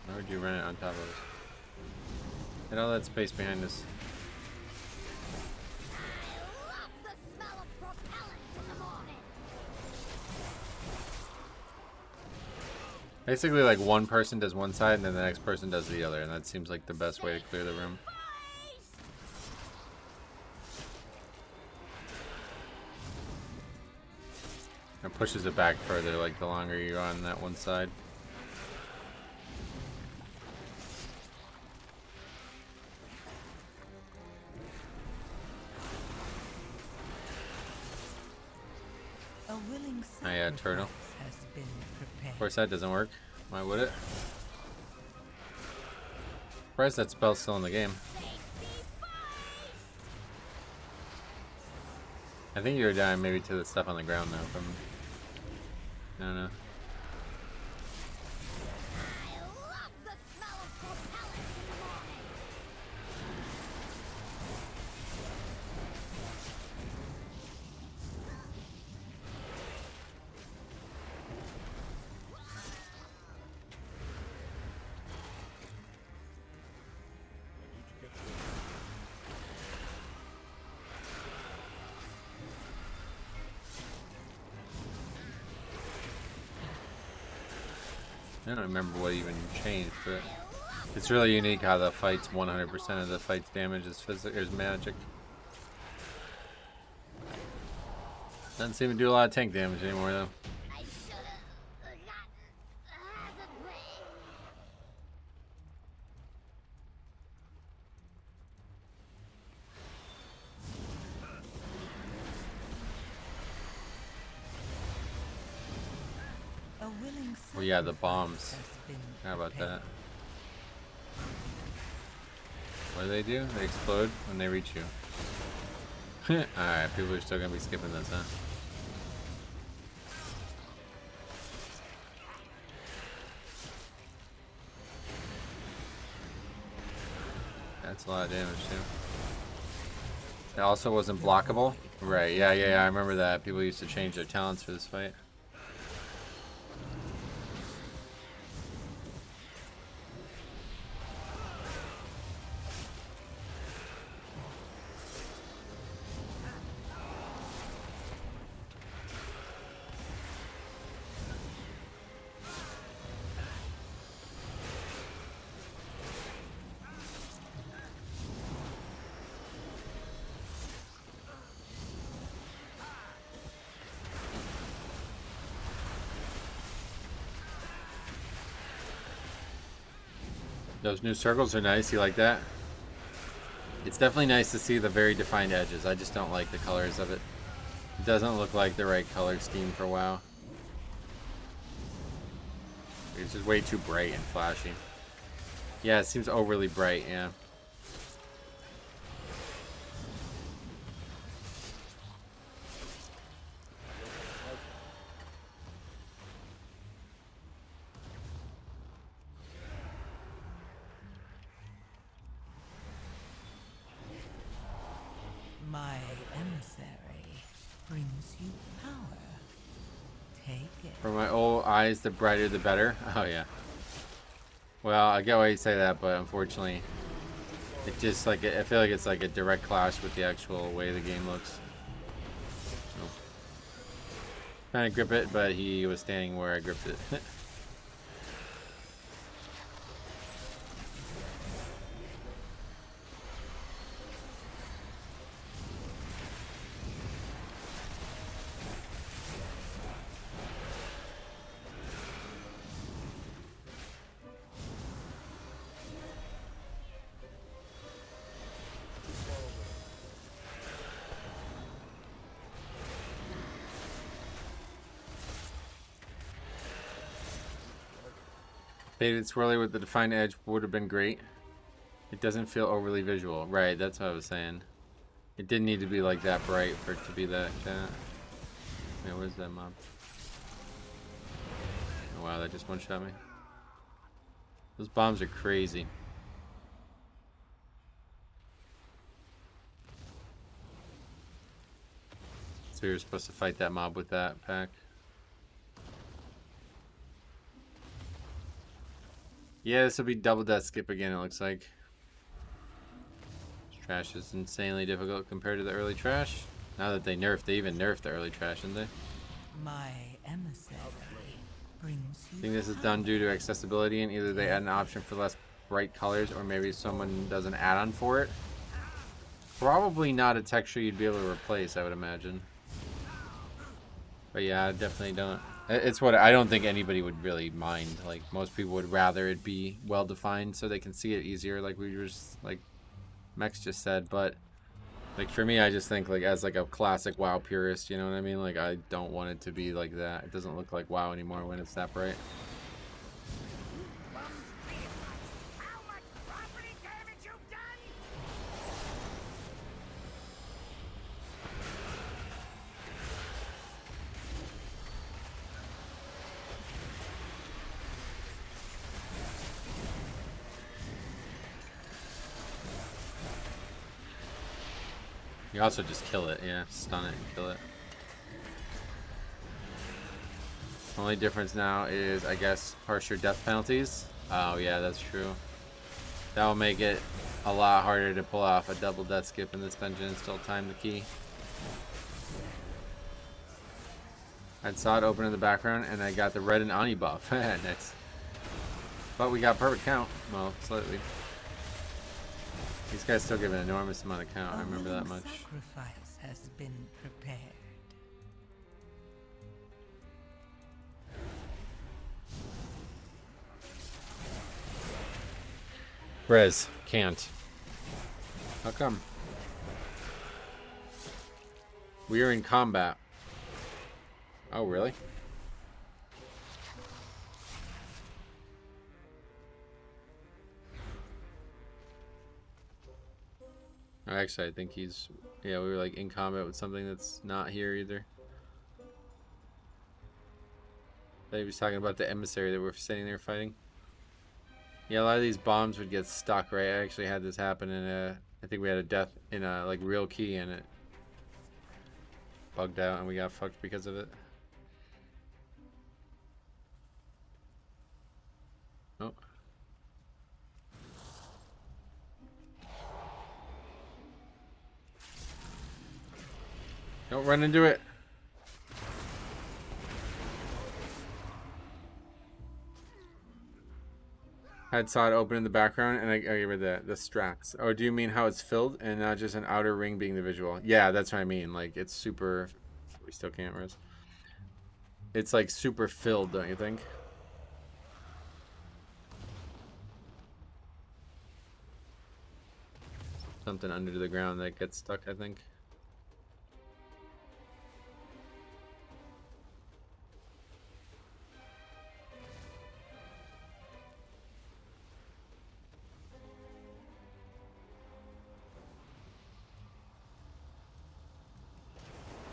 Why would you run it on top of us? Get all that space behind us. I love the smell of propellant in the morning. Basically, like one person does one side and then the next person does the other, and that seems like the best way to clear the room. It pushes it back further, like the longer you're on that one side. A willing Oh yeah, sacrifice turtle. has been prepared. Of course that doesn't work. Why would it? Surprised that spell's still in the game. I think you were dying maybe to the stuff on the ground though from... I don't know. I love the smell of propellant in the morning. I don't remember what even changed, but it's really unique how the fight's 100% of the fight's damage is magic. Doesn't seem to do a lot of tank damage anymore though. I should have gotten hazard pay. A willing Well, yeah, the sacrifice bombs. has been How about prepared. that? What do? They explode when they reach you. Alright, people are still gonna be skipping this, huh? That's a lot of damage, too. It also wasn't blockable? Right, yeah, I remember that. People used to change their talents for this fight. Those new circles are nice. You like that? It's definitely nice to see the very defined edges. I just don't like the colors of it. It doesn't look like the right color scheme for WoW. It's just way too bright and flashy. Yeah, it seems overly bright, yeah. My emissary brings you power. Take it. For my old eyes, the brighter the better. Oh, yeah. Well, I get why you say that, but unfortunately, it just like, I feel like it's like a direct clash with the actual way the game looks. Nope. Trying to grip it, but he was standing where I gripped it. Faded swirly with the defined edge would have been great. It doesn't feel overly visual. Right, that's what I was saying. It didn't need to be like that bright for it to be that. Yeah, where's that mob? Oh, wow, that just one-shot me. Those bombs are crazy. So we were supposed to fight that mob with that pack. Yeah, this will be double death skip again, it looks like. This trash is insanely difficult compared to the early trash. Now that they even nerfed the early trash, didn't they? My emissary brings you I think this is done due to accessibility, and either they add an option for less bright colors, or maybe someone does an add-on for it. Probably not a texture you'd be able to replace, I would imagine. But yeah, I definitely don't. It's what I don't think anybody would really mind. Like, most people would rather it be well defined so they can see it easier, like we were just, like Mex just said. But like for me, I just think like as like a classic WoW purist, you know what I mean? Like I don't want it to be like that. It doesn't look like WoW anymore when it's that bright. How much property damage you've done? You also just kill it, yeah, stun it and kill it. Only difference now is, I guess, harsher death penalties. Oh yeah, that's true. That will make it a lot harder to pull off a double death skip in this dungeon and still time the key. I saw it open in the background and I got the red and Ani buff. Nice. But we got perfect count. Well, slightly. These guys still give an enormous amount of count, I remember that much. Sacrifice has been prepared. Rez, can't. How come? We are in combat. Oh, really? Actually, I think he's... Yeah, we were like in combat with something that's not here either. I thought he was talking about the emissary that we're sitting there fighting. Yeah, a lot of these bombs would get stuck, right? I actually had this happen in a... I think we had a death in a like real key and it bugged out and we got fucked because of it. Oh. Don't run into it. I saw it open in the background and I gave her the strats. Oh, do you mean how it's filled and not just an outer ring being the visual? Yeah, that's what I mean. Like it's super... We still can't res. It's like super filled, don't you think? Something under the ground that gets stuck, I think.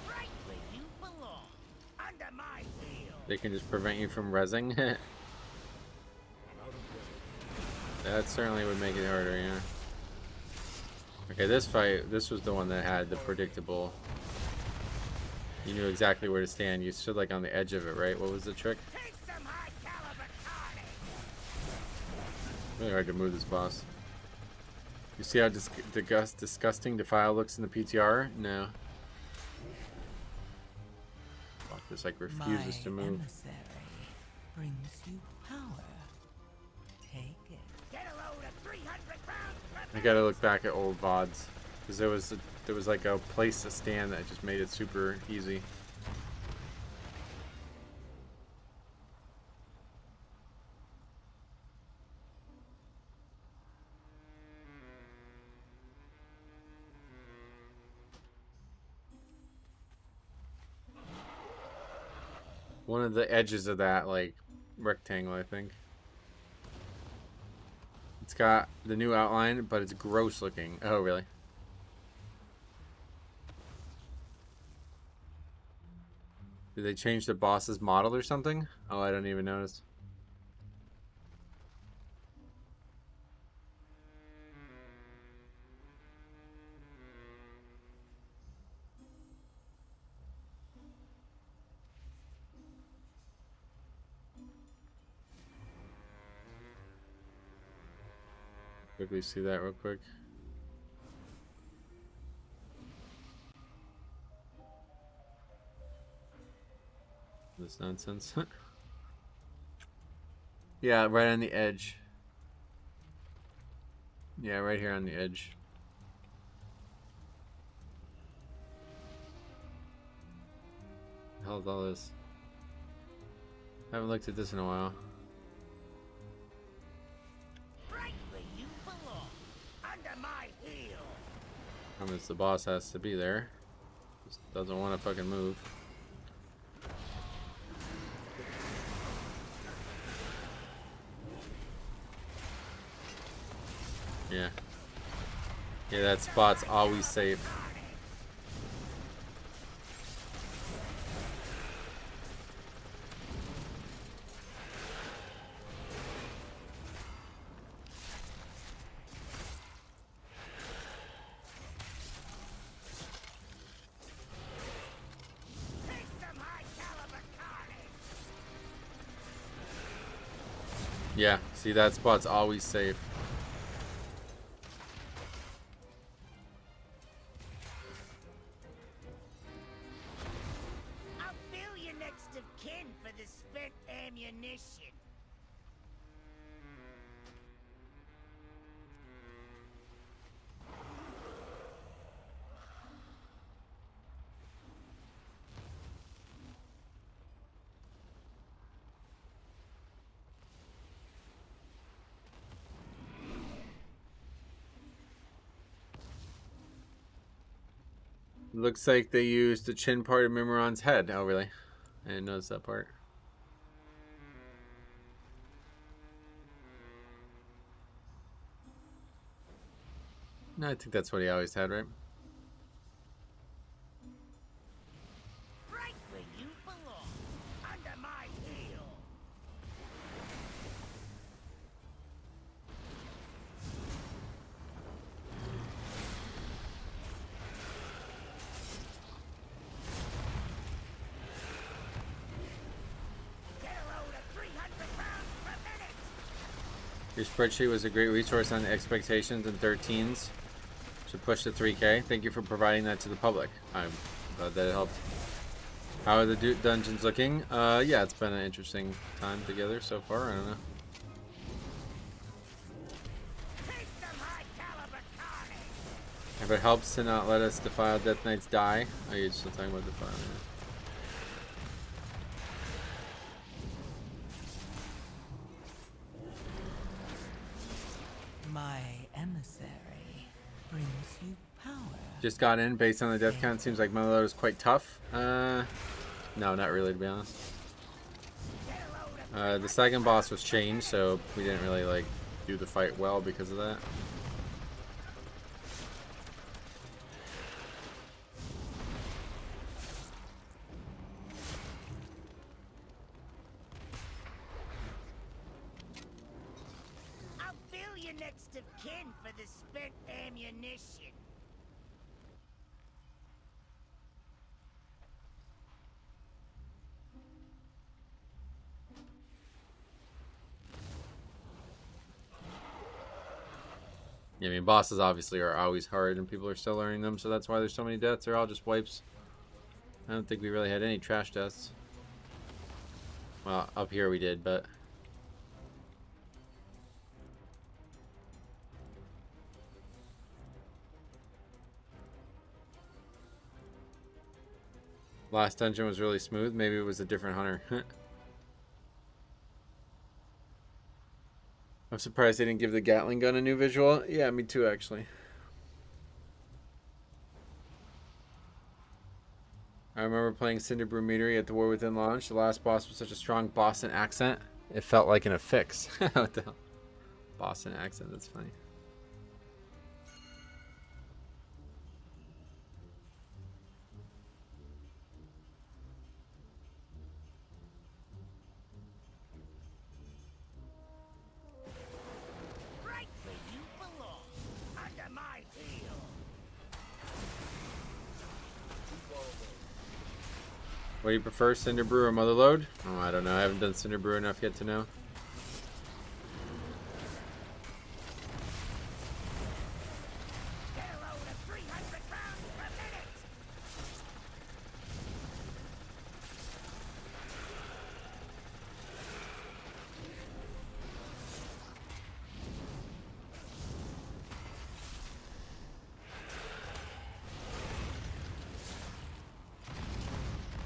Right where you belong. Under my heel. They can just prevent you from rezzing. That certainly would make it harder, yeah. Okay, this fight, this was the one that had the predictable... You knew exactly where to stand. You stood like on the edge of it, right? What was the trick? Take some high caliber carnage. Really hard to move this boss. You see how disgusting Defile looks in the PTR? No. Fuck, this like refuses to move. Emissary brings you power. Take it. Get a load of 300 rounds. I gotta look back at old VODs. Because there was like a place to stand that just made it super easy. One of the edges of that like rectangle, I think. It's got the new outline, but it's gross looking. Oh, really? Did they change the boss's model or something? Oh, I don't even notice. Quickly see that real quick. This nonsense. Yeah, right on the edge. Yeah, right here on the edge. The hell is all this? I haven't looked at this in a while. Right where you belong. Under my heel. I mean, the boss has to be there. Just doesn't want to fucking move. Yeah. Yeah, that spot's always safe. Take some high caliber carnage. Yeah, see, that spot's always safe. I'll bill your next of kin for the spent ammunition. Looks like they used the chin part of Mimiron's head. Oh, really? I didn't notice that part. No, I think that's what he always had, right? Right where you belong. Under my heel. Get a load of 300 pounds per minute. Your spreadsheet was a great resource on expectations and 13s. Should push to 3K. Thank you for providing that to the public. I'm glad that it helped. How are the dungeons looking? Yeah, it's been an interesting time together so far. I don't know. Take some high caliber carnage. If it helps to not let us defile Death Knights die. Oh, you're still talking about defiling it. My emissary brings you power. Just got in based on the death count. Seems like my load is quite tough. No, not really, to be honest. The second boss was changed, so we didn't really like do the fight well because of that. I'll bill your next of kin for the spent ammunition. Yeah, I mean, bosses obviously are always hard, and people are still learning them, so that's why there's so many deaths. They're all just wipes. I don't think we really had any trash deaths. Well, up here we did, but... Last dungeon was really smooth. Maybe it was a different hunter. I'm surprised they didn't give the Gatling gun a new visual. Yeah, me too, actually. I remember playing Cinderbrew Meadery at the War Within launch. The last boss was such a strong Boston accent. It felt like an affix. What the hell? Boston accent, that's funny. Right where you belong. Under my heel. What do you prefer, Cinderbrew or Motherlode? Oh, I don't know. I haven't done Cinderbrew enough yet to know. Get a load of 300 pounds per minute.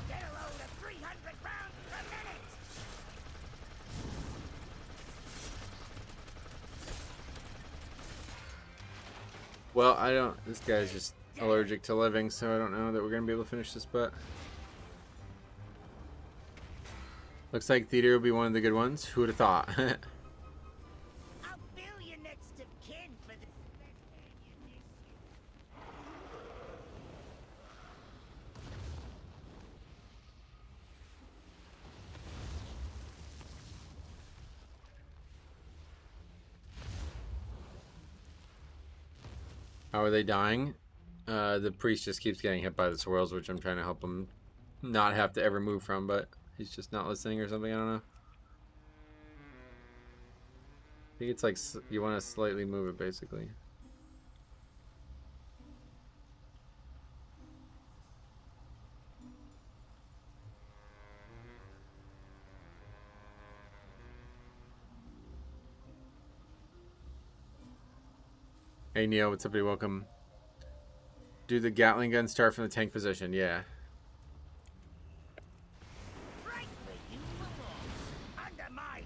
Get a load of 300 pounds per minute. Well, I don't... This guy's just allergic to living, so I don't know that we're going to be able to finish this, but... Looks like theater will be one of the good ones. Who would have thought? I'll bill your next of kin for the spent ammunition. How are they dying? The priest just keeps getting hit by the swirls, which I'm trying to help him not have to ever move from, but he's just not listening or something. I don't know. I think it's like you want to slightly move it, basically. Hey Neo, what's up, buddy? Welcome. Do the Gatling gun start from the tank position? Yeah. Right where you belong. Under my heel.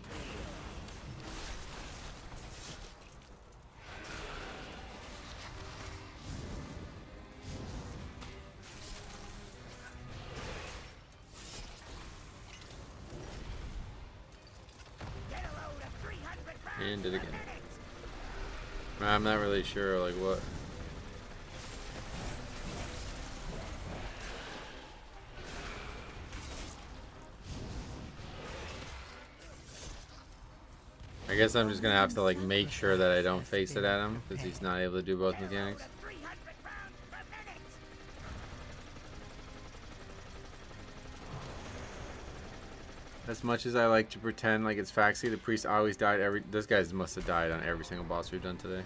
Get a load of 300 pounds And did it per again. minute. I'm not really sure, like, what. I guess I'm just gonna have to like make sure that I don't face it at him because he's not able to do both mechanics. 300 rounds per minute. As much as I like to pretend like it's Faxi, the priest always died every. Those guys must have died on every single boss we've done today.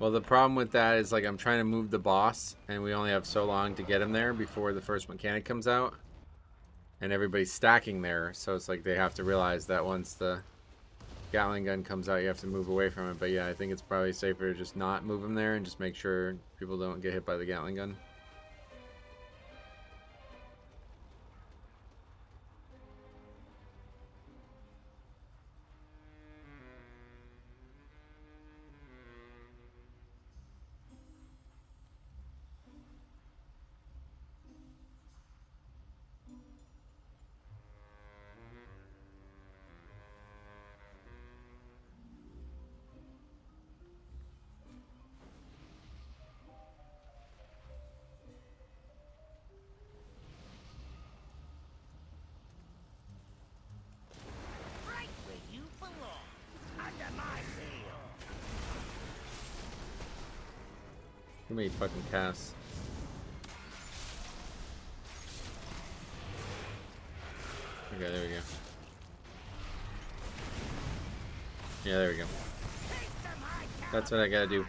Well, the problem with that is like I'm trying to move the boss, and we only have so long to get him there before the first mechanic comes out, and everybody's stacking there. So it's like they have to realize that once the Gatling gun comes out, you have to move away from it. But yeah, I think it's probably safer to just not move him there and just make sure people don't get hit by the Gatling gun. Right where you belong. Under my heel. Too many fucking casts. Okay, there we go. Yeah, there we go. That's what I gotta do.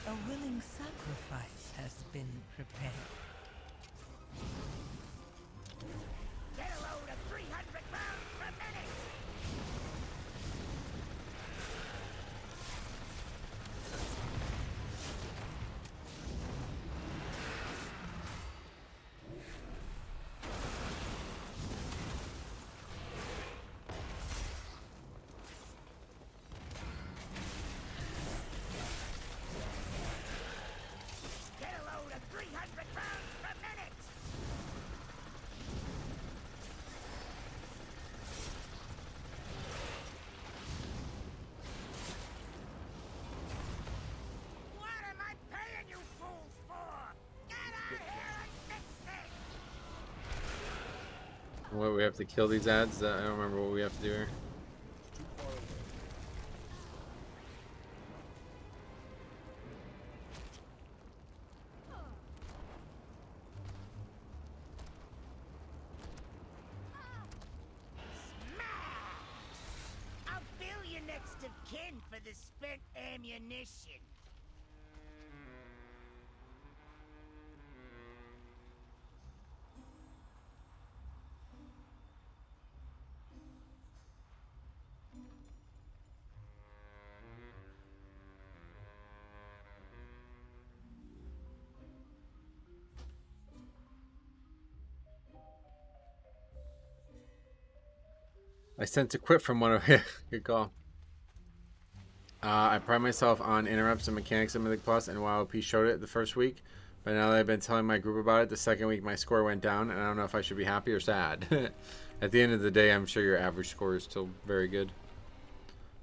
A willing sacrifice has been prepared. Get a load of 300 rounds per minute. Get a load of 300 rounds per minute. What am I paying you fools for? Get out here and fix it! What, we have to kill these ads? I don't remember what we have to do here. I'll bill you next of kin for the spent ammunition. I sent to quit from one of good call. I pride myself on interrupts and mechanics of Mythic Plus, and WoWP showed it the first week. But now that I've been telling my group about it, the second week my score went down, and I don't know if I should be happy or sad. At the end of the day, I'm sure your average score is still very good.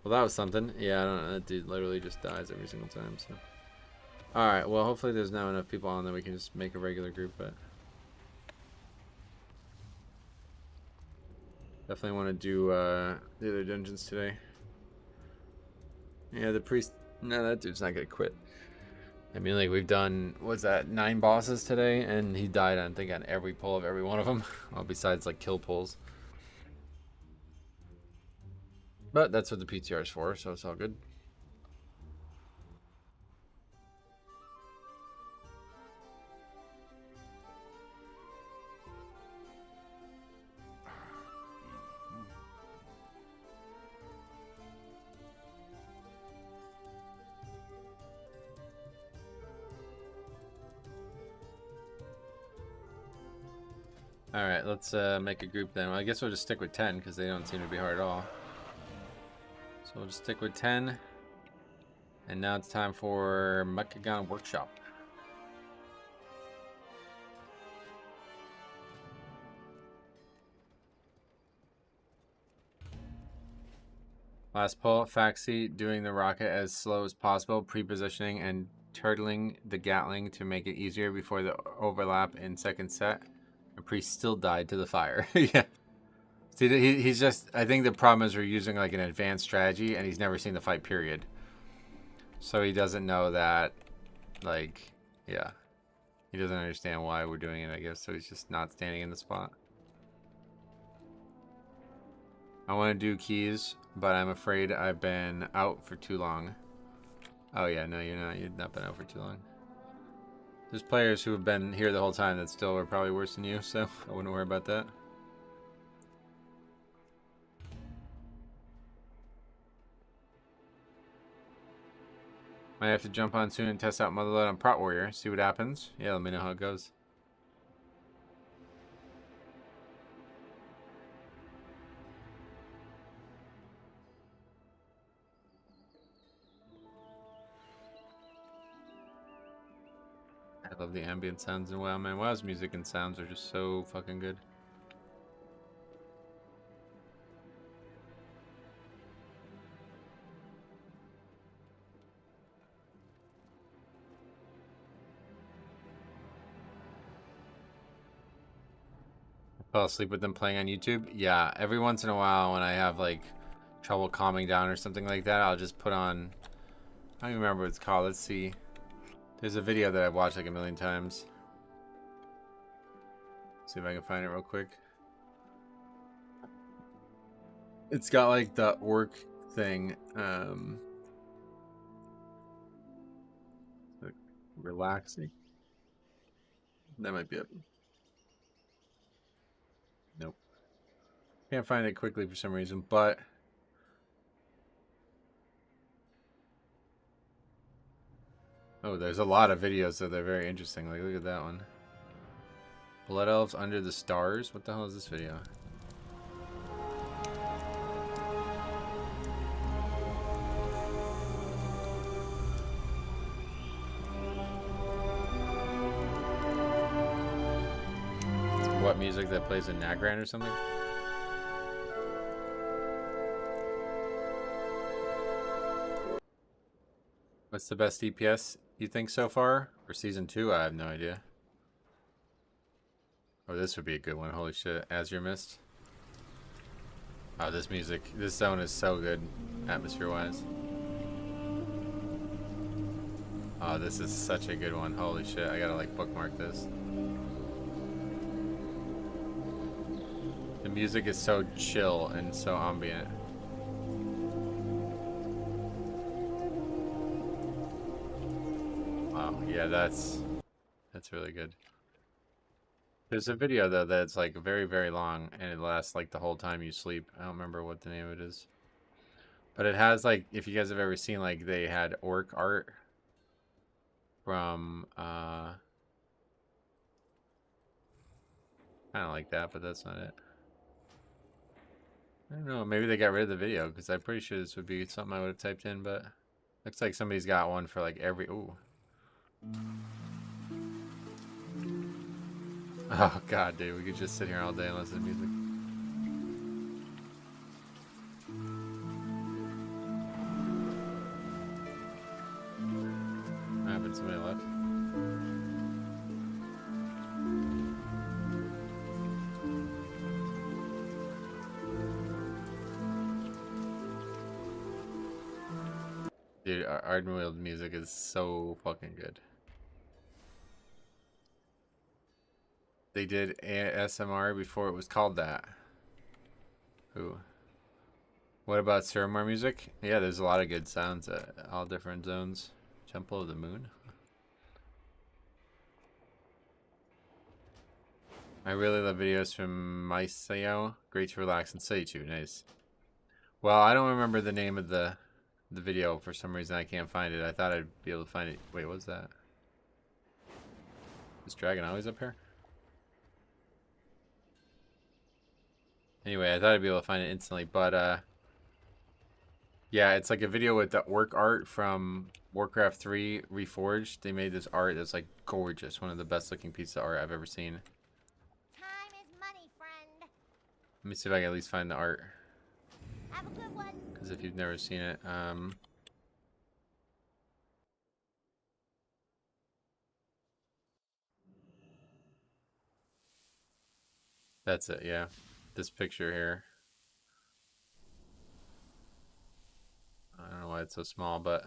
Well, that was something. Yeah, I don't know. That dude literally just dies every single time. So, all right. Well, hopefully there's now enough people on that we can just make a regular group. But definitely want to do the other dungeons today. Yeah, the priest. No, that dude's not gonna quit. I mean, like, we've done, what's that, 9 bosses today, and he died, I think, on every pull of every one of them. Well, besides, like, kill pulls. But that's what the PTR is for, so it's all good. Alright, let's make a group then. Well, I guess we'll just stick with 10 because they don't seem to be hard at all. So we'll just stick with 10. And now it's time for Pugging Workshop. Last pull, Faxi doing the rocket as slow as possible, pre-positioning and turtling the Gatling to make it easier before the overlap in second set. And Priest still died to the fire. Yeah. See, he's just, I think the problem is we're using like an advanced strategy and he's never seen the fight period. So he doesn't know that, like, yeah. He doesn't understand why we're doing it, I guess. So he's just not standing in the spot. I want to do keys, but I'm afraid I've been out for too long. Oh yeah, no, you're not. You've not been out for too long. There's players who have been here the whole time that still are probably worse than you, so I wouldn't worry about that. Might have to jump on soon and test out Motherload on Prot Warrior, see what happens. Yeah, let me know how it goes. I love the ambient sounds in WoW, man. WoW's music and sounds are just so fucking good. Fall asleep with them playing on YouTube? Yeah, every once in a while when I have like trouble calming down or something like that, I'll just put on, I don't even remember what it's called. Let's see. There's a video that I've watched like a million times. See if I can find it real quick. It's got like the orc thing. Like relaxing. That might be it. Nope. Can't find it quickly for some reason, but oh, there's a lot of videos that they're very interesting. Like, look at that one. Blood Elves Under the Stars? What the hell is this video? What music that plays in Nagran or something? What's the best DPS you think so far? For season 2, I have no idea. Oh, this would be a good one. Holy shit. Azure Mist. Oh, this music. This zone is so good, atmosphere-wise. Oh, this is such a good one. Holy shit. I gotta, like, bookmark this. The music is so chill and so ambient. Wow, yeah, that's really good. There's a video though that's like very, very long and it lasts like the whole time you sleep. I don't remember what the name of it is. But it has like, if you guys have ever seen, like they had orc art from kind of like that, but that's not it. I don't know, maybe they got rid of the video because I'm pretty sure this would be something I would have typed in, but looks like somebody's got one for like every, ooh. Oh god, dude, we could just sit here all day and listen to music. What happened? Somebody left? Dude, Ardenwield's music is so fucking good. They did ASMR before it was called that. Who? What about Suramar music? Yeah, there's a lot of good sounds at all different zones. Temple of the Moon. I really love videos from Maiseo. Great to relax and study to. Nice. Well, I don't remember the name of the video for some reason. I can't find it. I thought I'd be able to find it. Wait, what's that? Is Dragon always up here? Anyway, I thought I'd be able to find it instantly, but yeah, it's like a video with the orc art from Warcraft 3 Reforged. They made this art that's like gorgeous. One of the best looking pieces of art I've ever seen. Time is money, friend. Let me see if I can at least find the art. Have a good one. as if you've never seen it. That's it, yeah. This picture here. I don't know why it's so small, but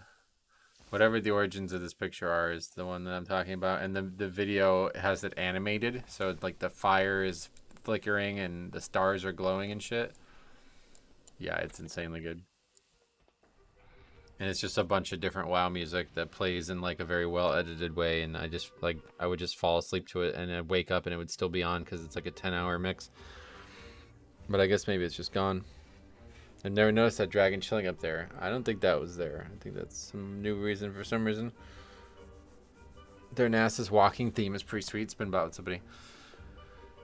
whatever the origins of this picture are is the one that I'm talking about. And the video has it animated, so like the fire is flickering and the stars are glowing and shit. Yeah, it's insanely good. And it's just a bunch of different WoW music that plays in like a very well edited way, and I just like I would just fall asleep to it and I'd wake up and it would still be on because it's like a 10-hour mix. But I guess maybe it's just gone. I've never noticed that dragon chilling up there. I don't think that was there. I think that's some new reason for some reason. Their NASA's walking theme is pretty sweet. Spin about with somebody.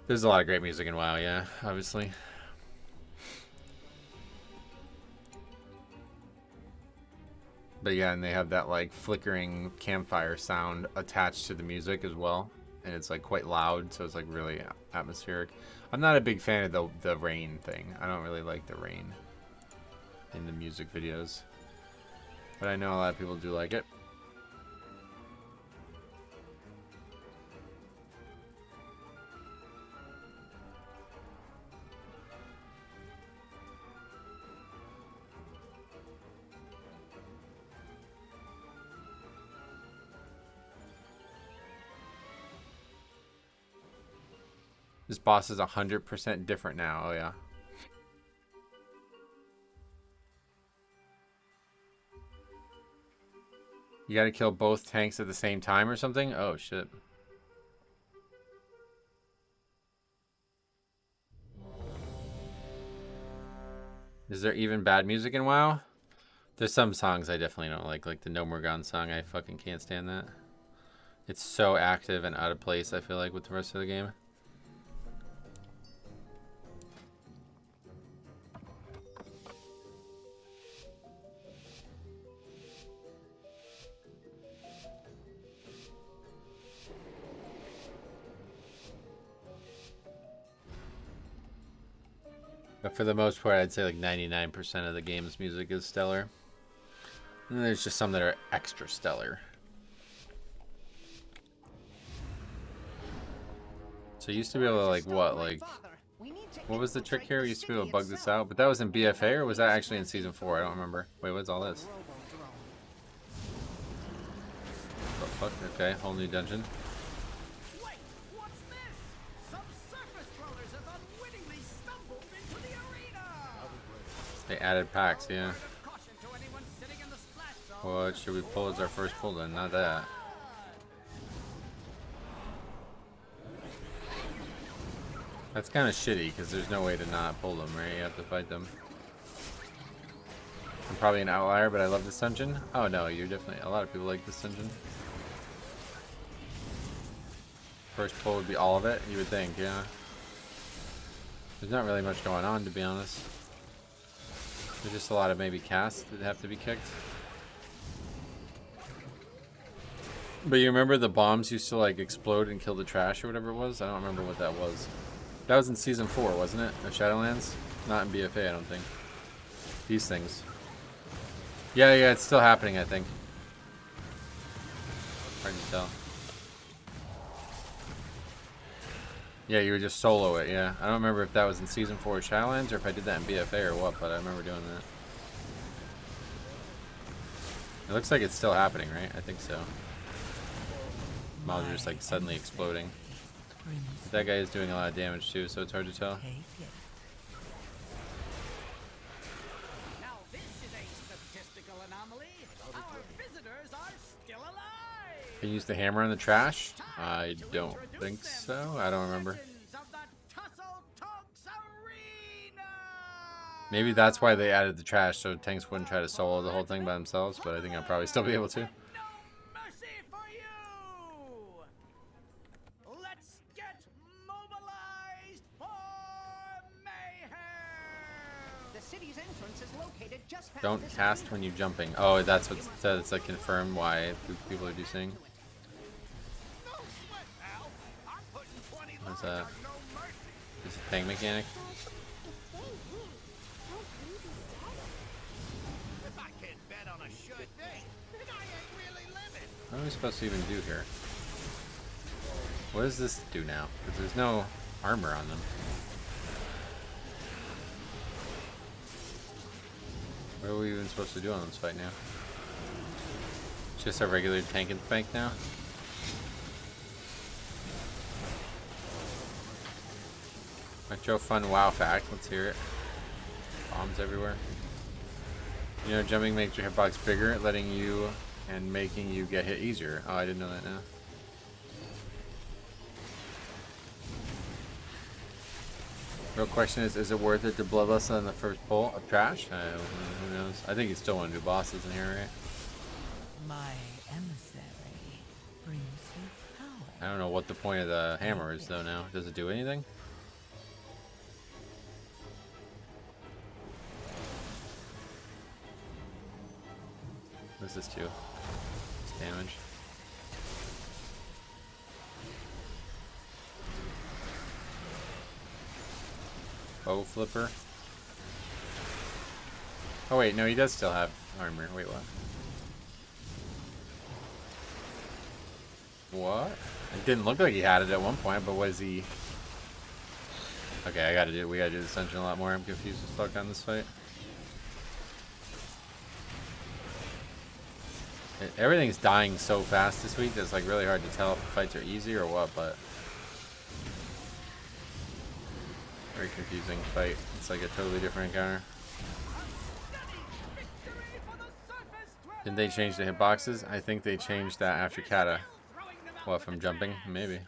There's a lot of great music in WoW, yeah, obviously. But yeah, and they have that like flickering campfire sound attached to the music as well. And it's like quite loud, so it's like really atmospheric. I'm not a big fan of the rain thing. I don't really like the rain in the music videos. But I know a lot of people do like it. This boss is 100% different now. Oh yeah. You gotta kill both tanks at the same time or something? Oh shit. Is there even bad music in WoW? There's some songs I definitely don't like the No More Gone song. I fucking can't stand that. It's so active and out of place, I feel like, with the rest of the game. But for the most part, I'd say like 99% of the game's music is stellar. And then there's just some that are extra stellar. So you used to be able to like what was the trick here? You used to be able to bug this out, but that was in BFA or was that actually in season 4? I don't remember. Wait, what's all this? What the fuck? Okay, whole new dungeon. Wait, what's this? Some surface crawlers have unwittingly stumbled into the arena. They added packs, yeah. What should we pull as our first pull then? Not that. That's kind of shitty because there's no way to not pull them, right? You have to fight them. I'm probably an outlier, but I love this dungeon. Oh no, you're definitely... A lot of people like this dungeon. First pull would be all of it, you would think, yeah. There's not really much going on, to be honest. There's just a lot of maybe casts that have to be kicked. But you remember the bombs used to like explode and kill the trash or whatever it was? I don't remember what that was. That was in season 4, wasn't it? Of Shadowlands? Not in BFA, I don't think. These things. Yeah, it's still happening, I think. Hard to tell. Yeah, you would just solo it, yeah. I don't remember if that was in season 4 of Shadowlands or if I did that in BFA or what, but I remember doing that. It looks like it's still happening, right? I think so. Mobs are just like suddenly exploding. But that guy is doing a lot of damage too, so it's hard to tell. Now this is a statistical anomaly. Our visitors are still alive. Can you use the hammer on the trash? I don't think so. I don't remember. Maybe that's why they added the trash, so tanks wouldn't try to solo the whole thing by themselves, but I think I'll probably still be able to. Don't cast when you're jumping. Oh, that's what said. It's like confirmed why people are using. What's that? Is it a tank mechanic? What are we supposed to even do here? What does this do now? Because there's no armor on them. What are we even supposed to do on this fight now? Just a regular tank and spank now? Retro fun WoW fact. Let's hear it. Bombs everywhere. You know, jumping makes your hitbox bigger, letting you and making you get hit easier. Oh, I didn't know that now. Real question is it worth it to bloodlust on the first pull of trash? Who knows? I think you still want to do bosses in here, right? My emissary brings you power. I don't know what the point of the hammer is though now. Does it do anything? What's this do? It's damage. Bow flipper. Oh wait, no, he does still have armor. Wait, what? What? It didn't look like he had it at one point, but was he? Okay, we gotta do this dungeon a lot more. I'm confused as fuck on this fight. Everything's dying so fast this week that it's like really hard to tell if the fights are easy or what, but very confusing fight. It's like a totally different encounter. Didn't they change the hitboxes? I think they changed that after Kata. What, from jumping? Maybe.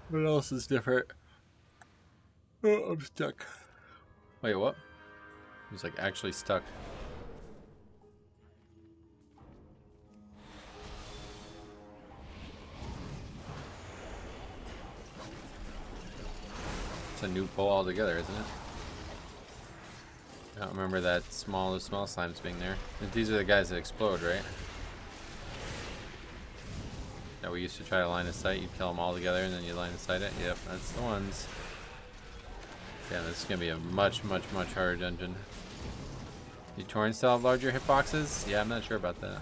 What else is different? Oh, I'm stuck. Wait, what? He's like actually stuck. It's a new pull altogether, isn't it? I don't remember that small slimes being there. These are the guys that explode, right? That we used to try to line of sight. You'd kill them all together and then you line of sight it. Yep, that's the ones. Yeah, this is gonna be a much harder dungeon. Do Torrents still have larger hitboxes? Yeah, I'm not sure about that.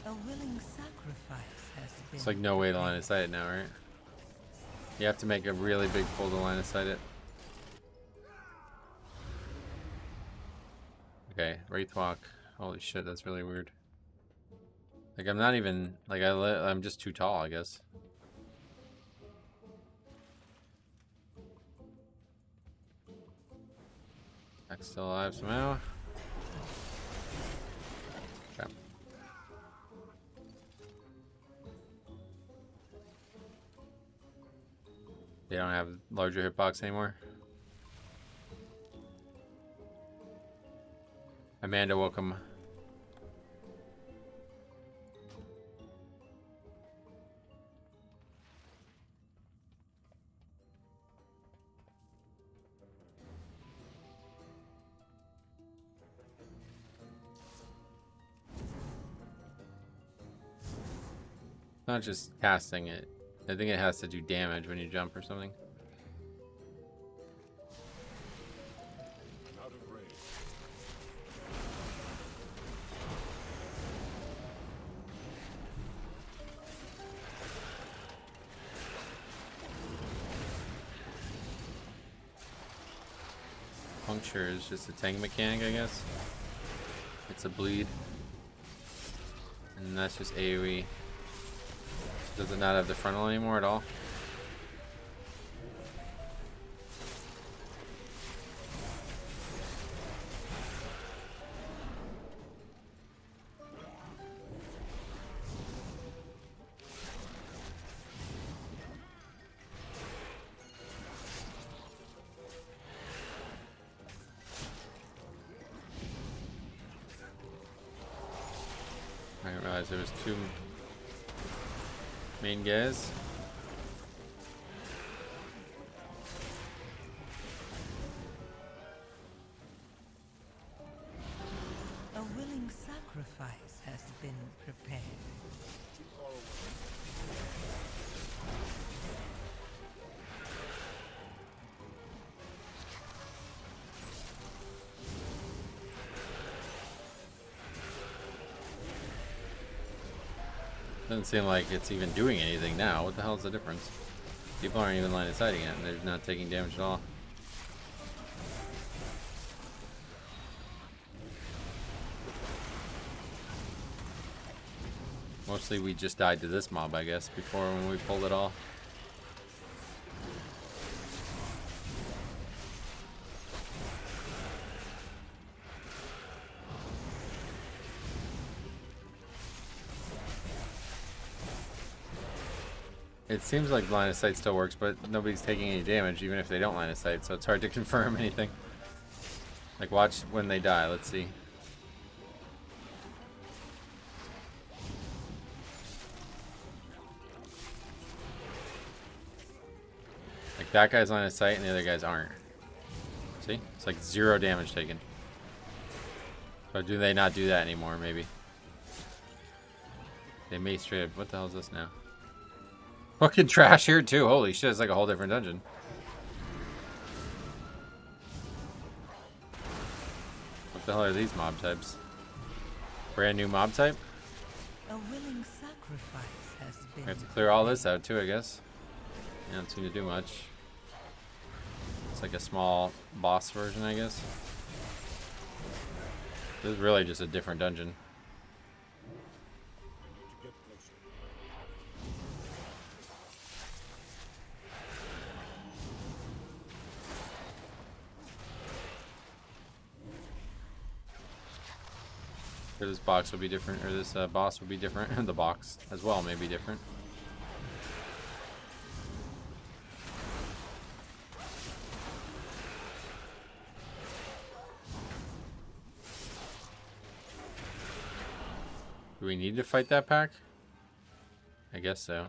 A willing sacrifice has been. It's like no way to line of sight it now, right? You have to make a really big pull to line of sight it. Okay, Wraith Walk. Holy shit, that's really weird. Like I'm not even like I'm just too tall, I guess. I'm still alive somehow. Okay. They don't have larger hitbox anymore. Amanda, welcome. Not just casting it. I think it has to do damage when you jump or something. Out of range. Puncture is just a tank mechanic, I guess. It's a bleed. And that's just AoE. Does it not have the frontal anymore at all? I didn't realize there was two. Main guys. A willing sacrifice has been prepared. Doesn't seem like it's even doing anything now. What the hell is the difference? People aren't even line of sighting it, and they're not taking damage at all. Mostly we just died to this mob, I guess, before when we pulled it all. It seems like line of sight still works, but nobody's taking any damage, even if they don't line of sight, so it's hard to confirm anything. Like, watch when they die, let's see. Like, that guy's line of sight and the other guys aren't. See? It's like 0 damage taken. So do they not do that anymore, maybe? They may straight up... What the hell is this now? Fucking trash here too. Holy shit, it's like a whole different dungeon. What the hell are these mob types? Brand new mob type? A willing sacrifice has been. We have to clear all this out too, I guess. Yeah, don't seem to do much. It's like a small boss version, I guess. This is really just a different dungeon. Or this box will be different, or this boss will be different, and the box as well may be different. Do we need to fight that pack? I guess so.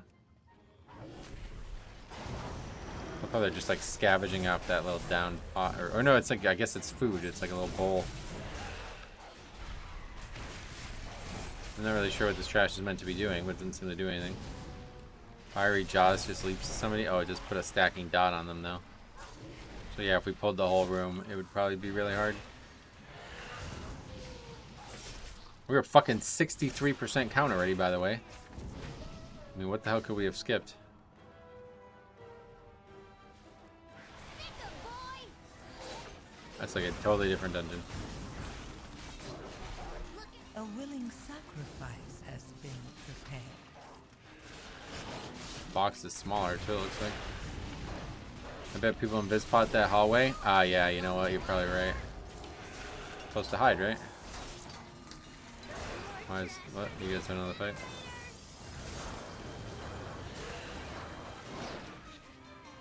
Look how they're just like scavenging up that little down pot, or no, it's like, I guess it's food, it's like a little bowl. I'm not really sure what this trash is meant to be doing, but it doesn't seem to do anything. Fiery Jaws just leaps somebody. Oh, it just put a stacking dot on them though. So yeah, if we pulled the whole room, it would probably be really hard. We were fucking 63% count already, by the way. I mean, what the hell could we have skipped? That's like a totally different dungeon. A willing sacrifice has been prepared. Box is smaller too, it looks like. I bet people in Bizpot that hallway. Ah, yeah, you know what? You're probably right. Supposed to hide, right? Why is what? You guys have another fight?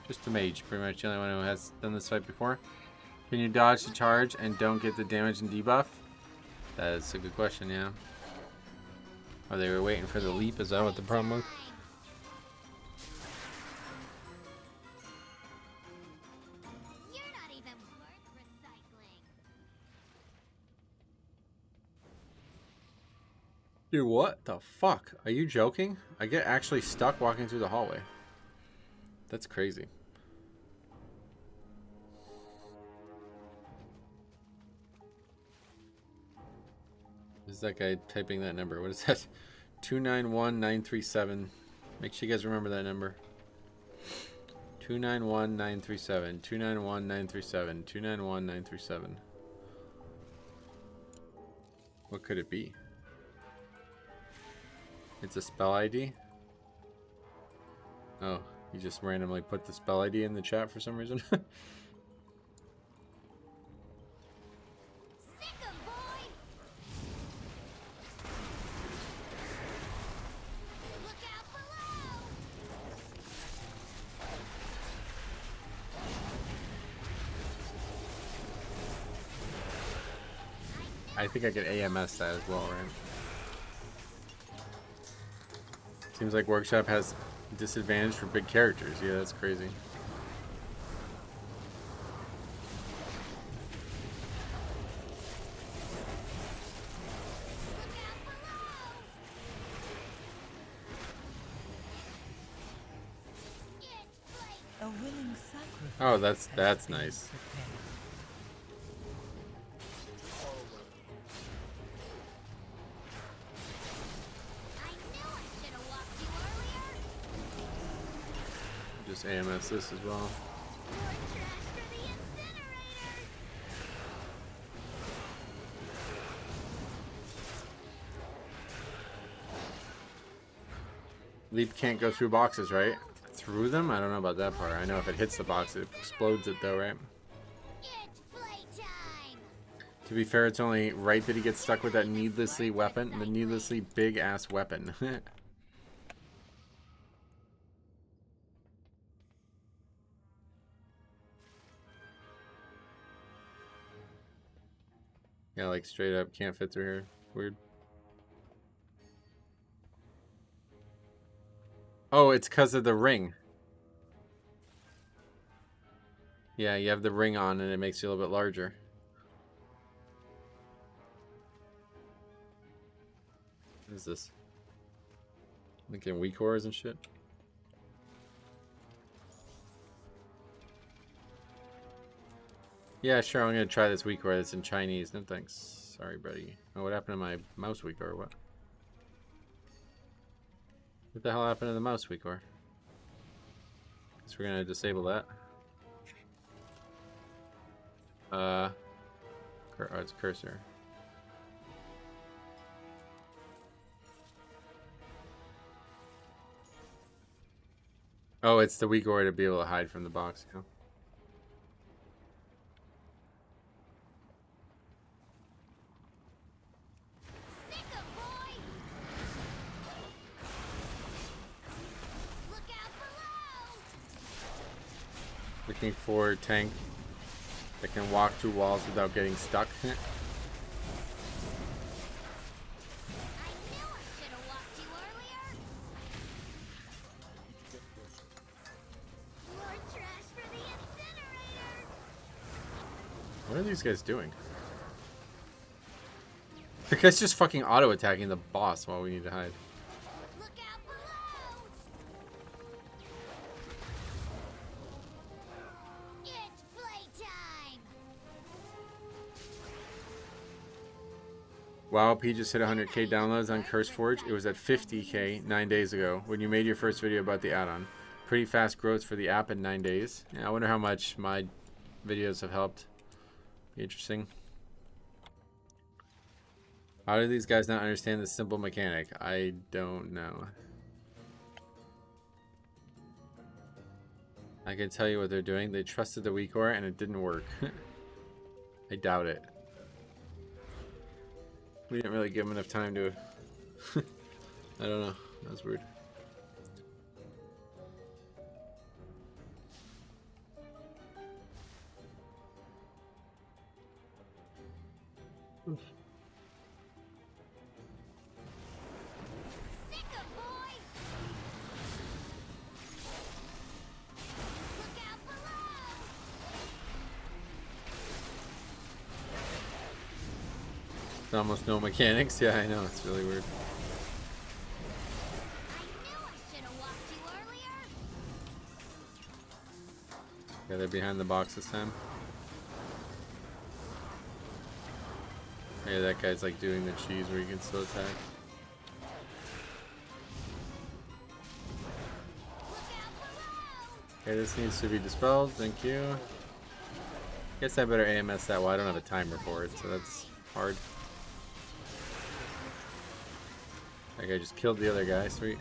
Just a mage, pretty much the only one who has done this fight before. Can you dodge the charge and don't get the damage and debuff? That is a good question, yeah. Oh, they were waiting for the leap. Is that what the problem was? You're not even worth recycling. Dude, what the fuck? Are you joking? I get actually stuck walking through the hallway. That's crazy. Is that guy typing that number? What is that? 291937. Make sure you guys remember that number. 291937. 291937. 291937. What could it be? It's a spell ID? Oh, you just randomly put the spell ID in the chat for some reason? I think I could AMS that as well, right? Seems like Workshop has disadvantage for big characters. Yeah, that's crazy. A willing sacrifice. Oh, has that's been nice. prepared. I knew I should have walked you earlier. Just AMS this as well. More trash for the incinerator. Leap can't go through boxes, right? Through them? I don't know about that part. I know if it hits the box, it explodes it though, right? It's playtime. To be fair, it's only right that he gets stuck with that needlessly big ass weapon. Yeah, like straight up can't fit through here. Weird. Oh, it's because of the ring. Yeah, you have the ring on and it makes you a little bit larger. What is this? Linking weak cores and shit. Yeah, sure, I'm gonna try this weak core that's in Chinese. No thanks. Sorry, buddy. Oh, what happened to my mouse weak core or what? What the hell happened to the mouse weak core? Guess we're gonna disable that. Oh, it's cursor. Oh, it's the weak core to be able to hide from the box. Yeah. Sicka, boy. Look out below. Looking for a tank that can walk through walls without getting stuck. I knew I should have walked you earlier. More trash for the incinerator. What are these guys doing? The guy's just fucking auto-attacking the boss while we need to hide. Look out below. It's playtime. WoW P just hit 100k downloads on CurseForge. It was at 50k 9 days ago when you made your first video about the add-on. Pretty fast growth for the app in 9 days. Yeah, I wonder how much my videos have helped. Be interesting. How do these guys not understand this simple mechanic? I don't know. I can tell you what they're doing. They trusted the weak core and it didn't work. I doubt it. We didn't really give him enough time to... I don't know. That's weird. Sicka, boy. Look out below. It's almost no mechanics. Yeah, I know. It's really weird. I knew I should have walked you earlier. Yeah, they're behind the box this time. Hey, that guy's like doing the cheese where you can still attack. Okay, this needs to be dispelled. Thank you. Guess I better AMS that. Well, I don't have a timer for it, so that's hard. That guy just killed the other guy. Sweet.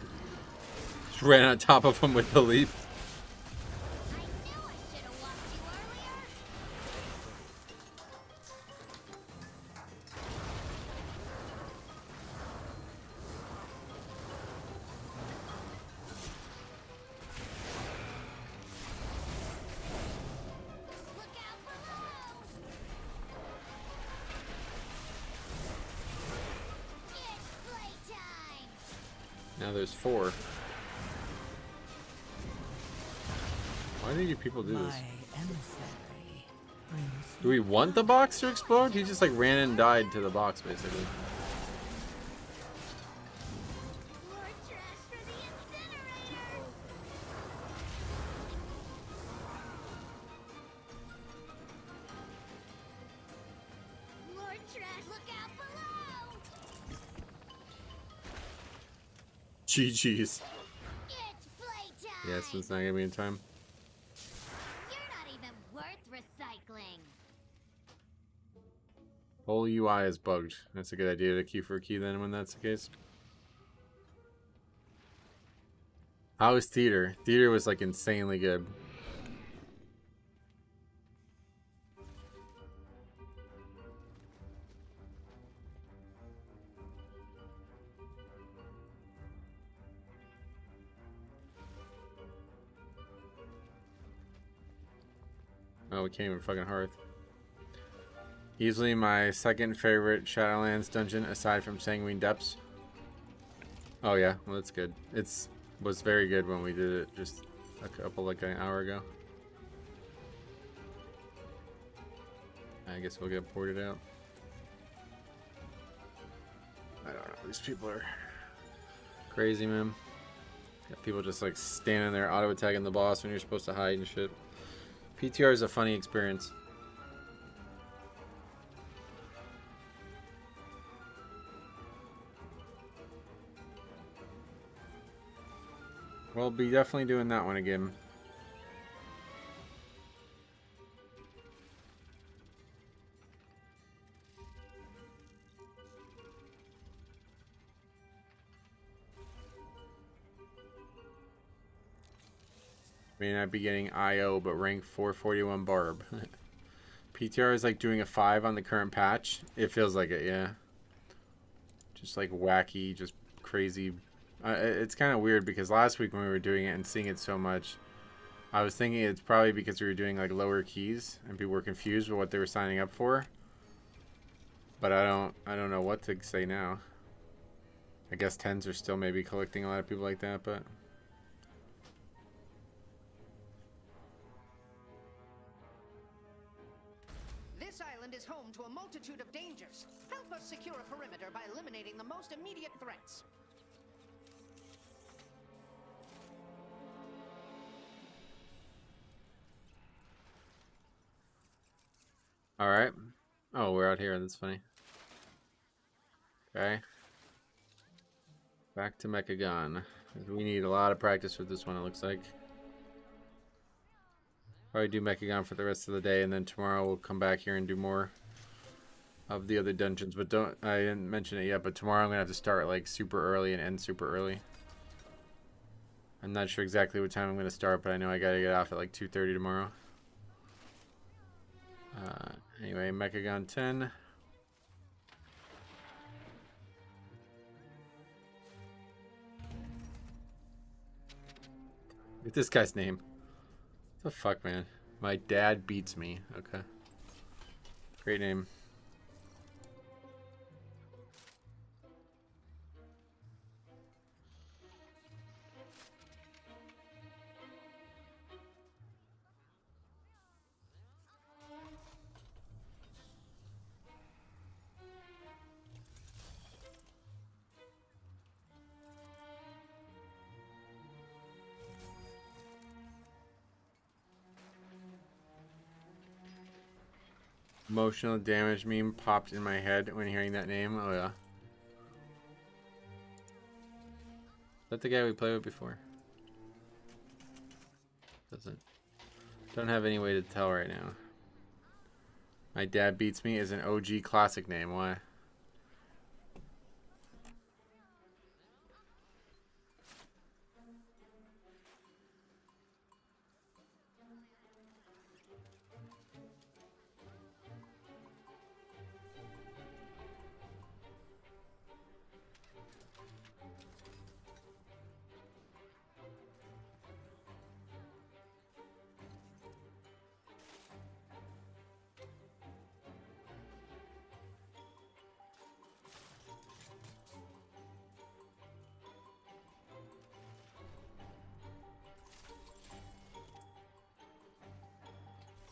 Just ran on top of him with the leap. I knew I should have walked you earlier. Look out below. It's playtime. Now there's 4. Why do you people do My this? emissary brings Do we want the box to explode? He just like ran and died to the box basically. More trash for the incinerator! More trash! Look out below! GG's. It's playtime! Yes, it's not gonna be in time. You're not even worth recycling! Whole UI is bugged. That's a good idea to queue for a key then when that's the case. How was theater? Theater was like insanely good. Oh, we can't even fucking Hearth. Easily my second favorite Shadowlands dungeon aside from Sanguine Depths. Oh yeah, well that's good. Was very good when we did it just like an hour ago. I guess we'll get ported out. I don't know. These people are crazy, man. Got people just like standing there auto attacking the boss when you're supposed to hide and shit. PTR is a funny experience. We'll be definitely doing that one again. May not be getting IO, but rank 441 Barb. PTR is like doing a 5 on the current patch. It feels like it, yeah. Just like wacky, just crazy. It's kind of weird because last week when we were doing it and seeing it so much, I was thinking it's probably because we were doing like lower keys and people were confused with what they were signing up for. But I don't know what to say now. I guess 10s are still maybe collecting a lot of people like that, but This island is home to a multitude of dangers. Help us secure a perimeter by eliminating the most immediate threats. alright. Oh, we're out here. That's funny. Okay. Back to Mechagon. We need a lot of practice with this one, it looks like. Probably do Mechagon for the rest of the day, and then tomorrow we'll come back here and do more of the other dungeons. But I didn't mention it yet, but tomorrow I'm going to have to start like super early and end super early. I'm not sure exactly what time I'm going to start, but I know I got to get off at like 2:30 tomorrow. Anyway, Mechagon 10. Look at this guy's name. What the fuck, man? My dad beats me. Okay. Great name. Emotional damage meme popped in my head when hearing that name. Oh yeah. Is that the guy we played with before? Doesn't. Don't have any way to tell right now. My dad beats me is an OG classic name. Why?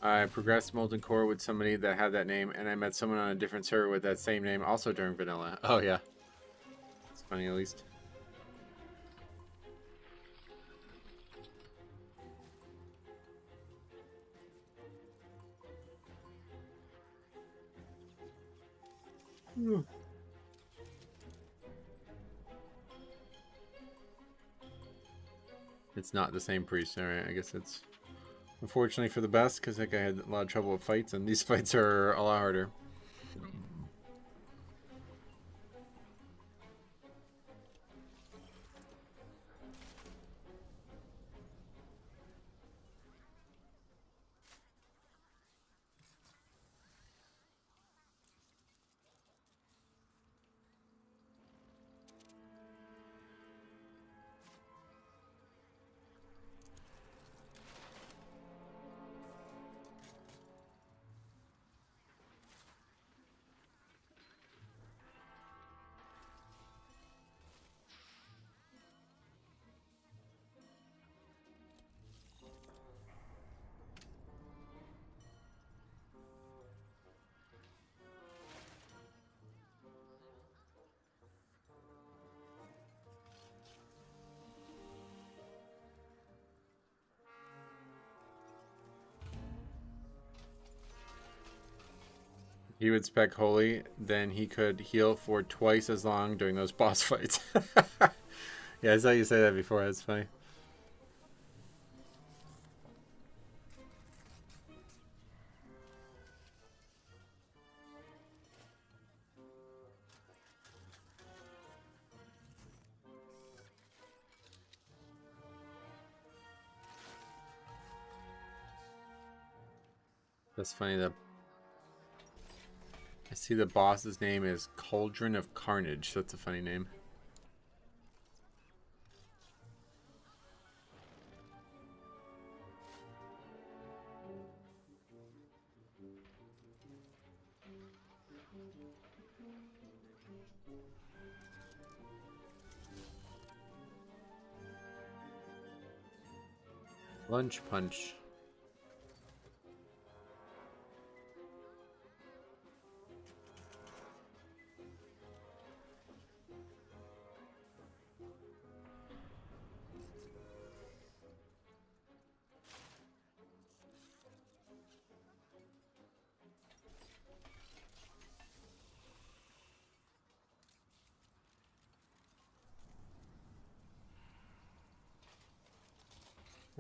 I progressed Molten Core with somebody that had that name, and I met someone on a different server with that same name also during vanilla. Oh, yeah. It's funny, at least. It's not the same priest. Alright, I guess it's unfortunately for the best, because that guy had a lot of trouble with fights, and these fights are a lot harder. He would spec holy, then he could heal for twice as long during those boss fights. Yeah, I saw you say that before. That's funny. That's funny. I see the boss's name is Cauldron of Carnage. That's a funny name. Lunch punch.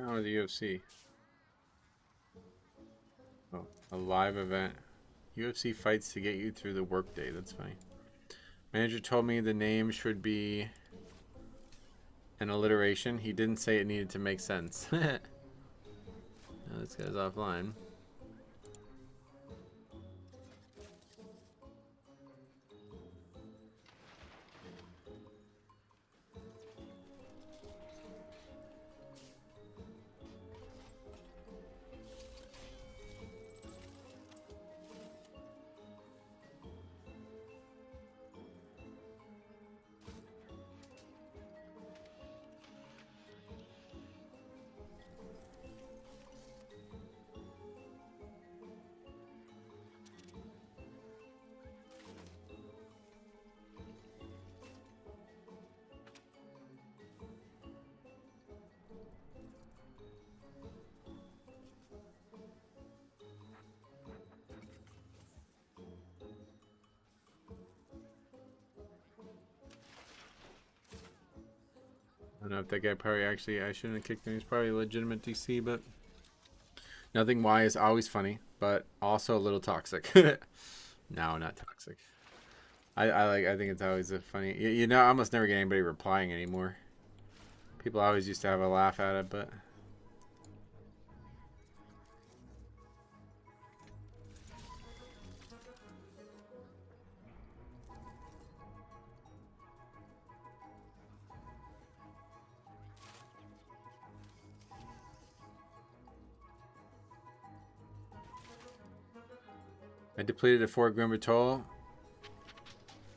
Oh, the UFC. Oh, a live event. UFC fights to get you through the workday. That's funny. Manager told me the name should be an alliteration. He didn't say it needed to make sense. Now this guy's offline. I don't know if that guy probably actually, I shouldn't have kicked him. He's probably a legitimate DC, but nothing Y is always funny, but also a little toxic. No, not toxic. I think it's always a funny. You know, I almost never get anybody replying anymore. People always used to have a laugh at it, but. I depleted a 4 Grimbatol.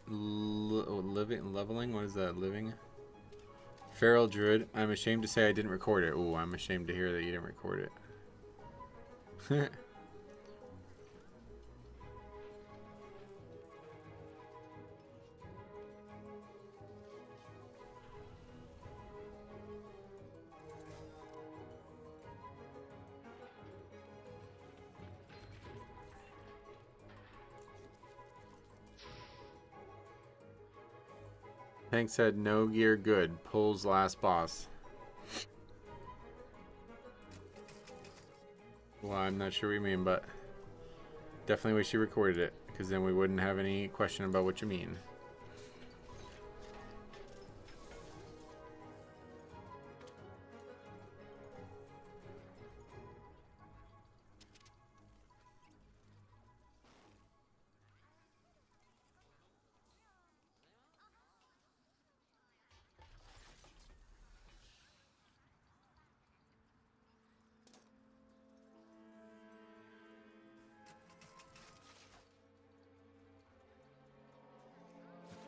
Leveling? What is that? Living? Feral Druid. I'm ashamed to say I didn't record it. Ooh, I'm ashamed to hear that you didn't record it. Hank said no gear good. Pulls last boss. Well, I'm not sure what you mean, but definitely wish you recorded it, because then we wouldn't have any question about what you mean.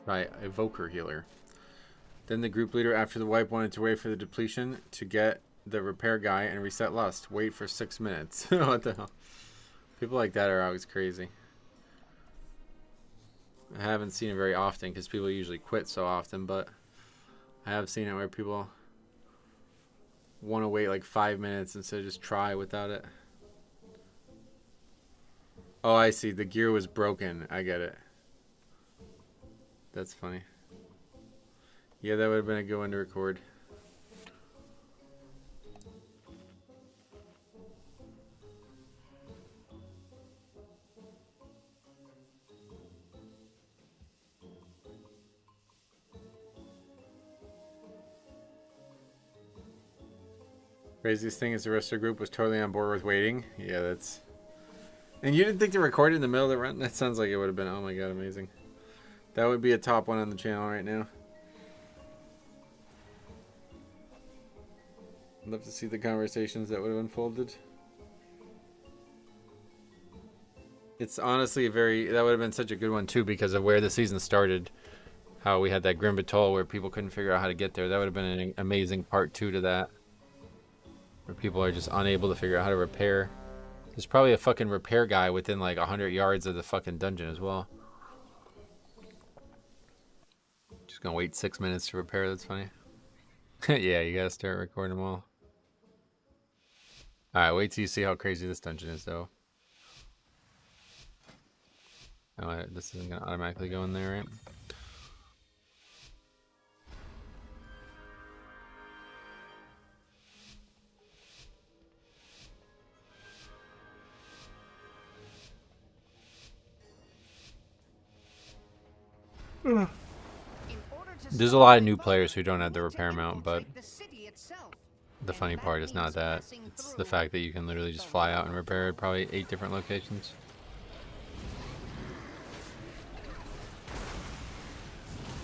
Right, Evoker Healer. Then the group leader after the wipe wanted to wait for the depletion to get the repair guy and reset Lust. Wait for 6 minutes. What the hell? People like that are always crazy. I haven't seen it very often because people usually quit so often, but I have seen it where people want to wait like 5 minutes instead of just try without it. Oh, I see. The gear was broken. I get it. That's funny. Yeah, that would have been a good one to record. Craziest thing is the rest of the group was totally on board with waiting. Yeah, that's... And you didn't think to record it in the middle of the run? That sounds like it would have been, oh my god, amazing. That would be a top one on the channel right now. I'd love to see the conversations that would have unfolded. It's honestly a very... That would have been such a good one too because of where the season started. How we had that Grim Batol where people couldn't figure out how to get there. That would have been an amazing part 2 to that. Where people are just unable to figure out how to repair. There's probably a fucking repair guy within like 100 yards of the fucking dungeon as well. Just gonna wait 6 minutes to repair. That's funny. Yeah, you gotta start recording them all. Alright, wait till you see how crazy this dungeon is, though. Oh, this isn't gonna automatically go in there, right? There's a lot of new players who don't have the repair mount, but the funny part is not that. It's the fact that you can literally just fly out and repair at probably 8 different locations.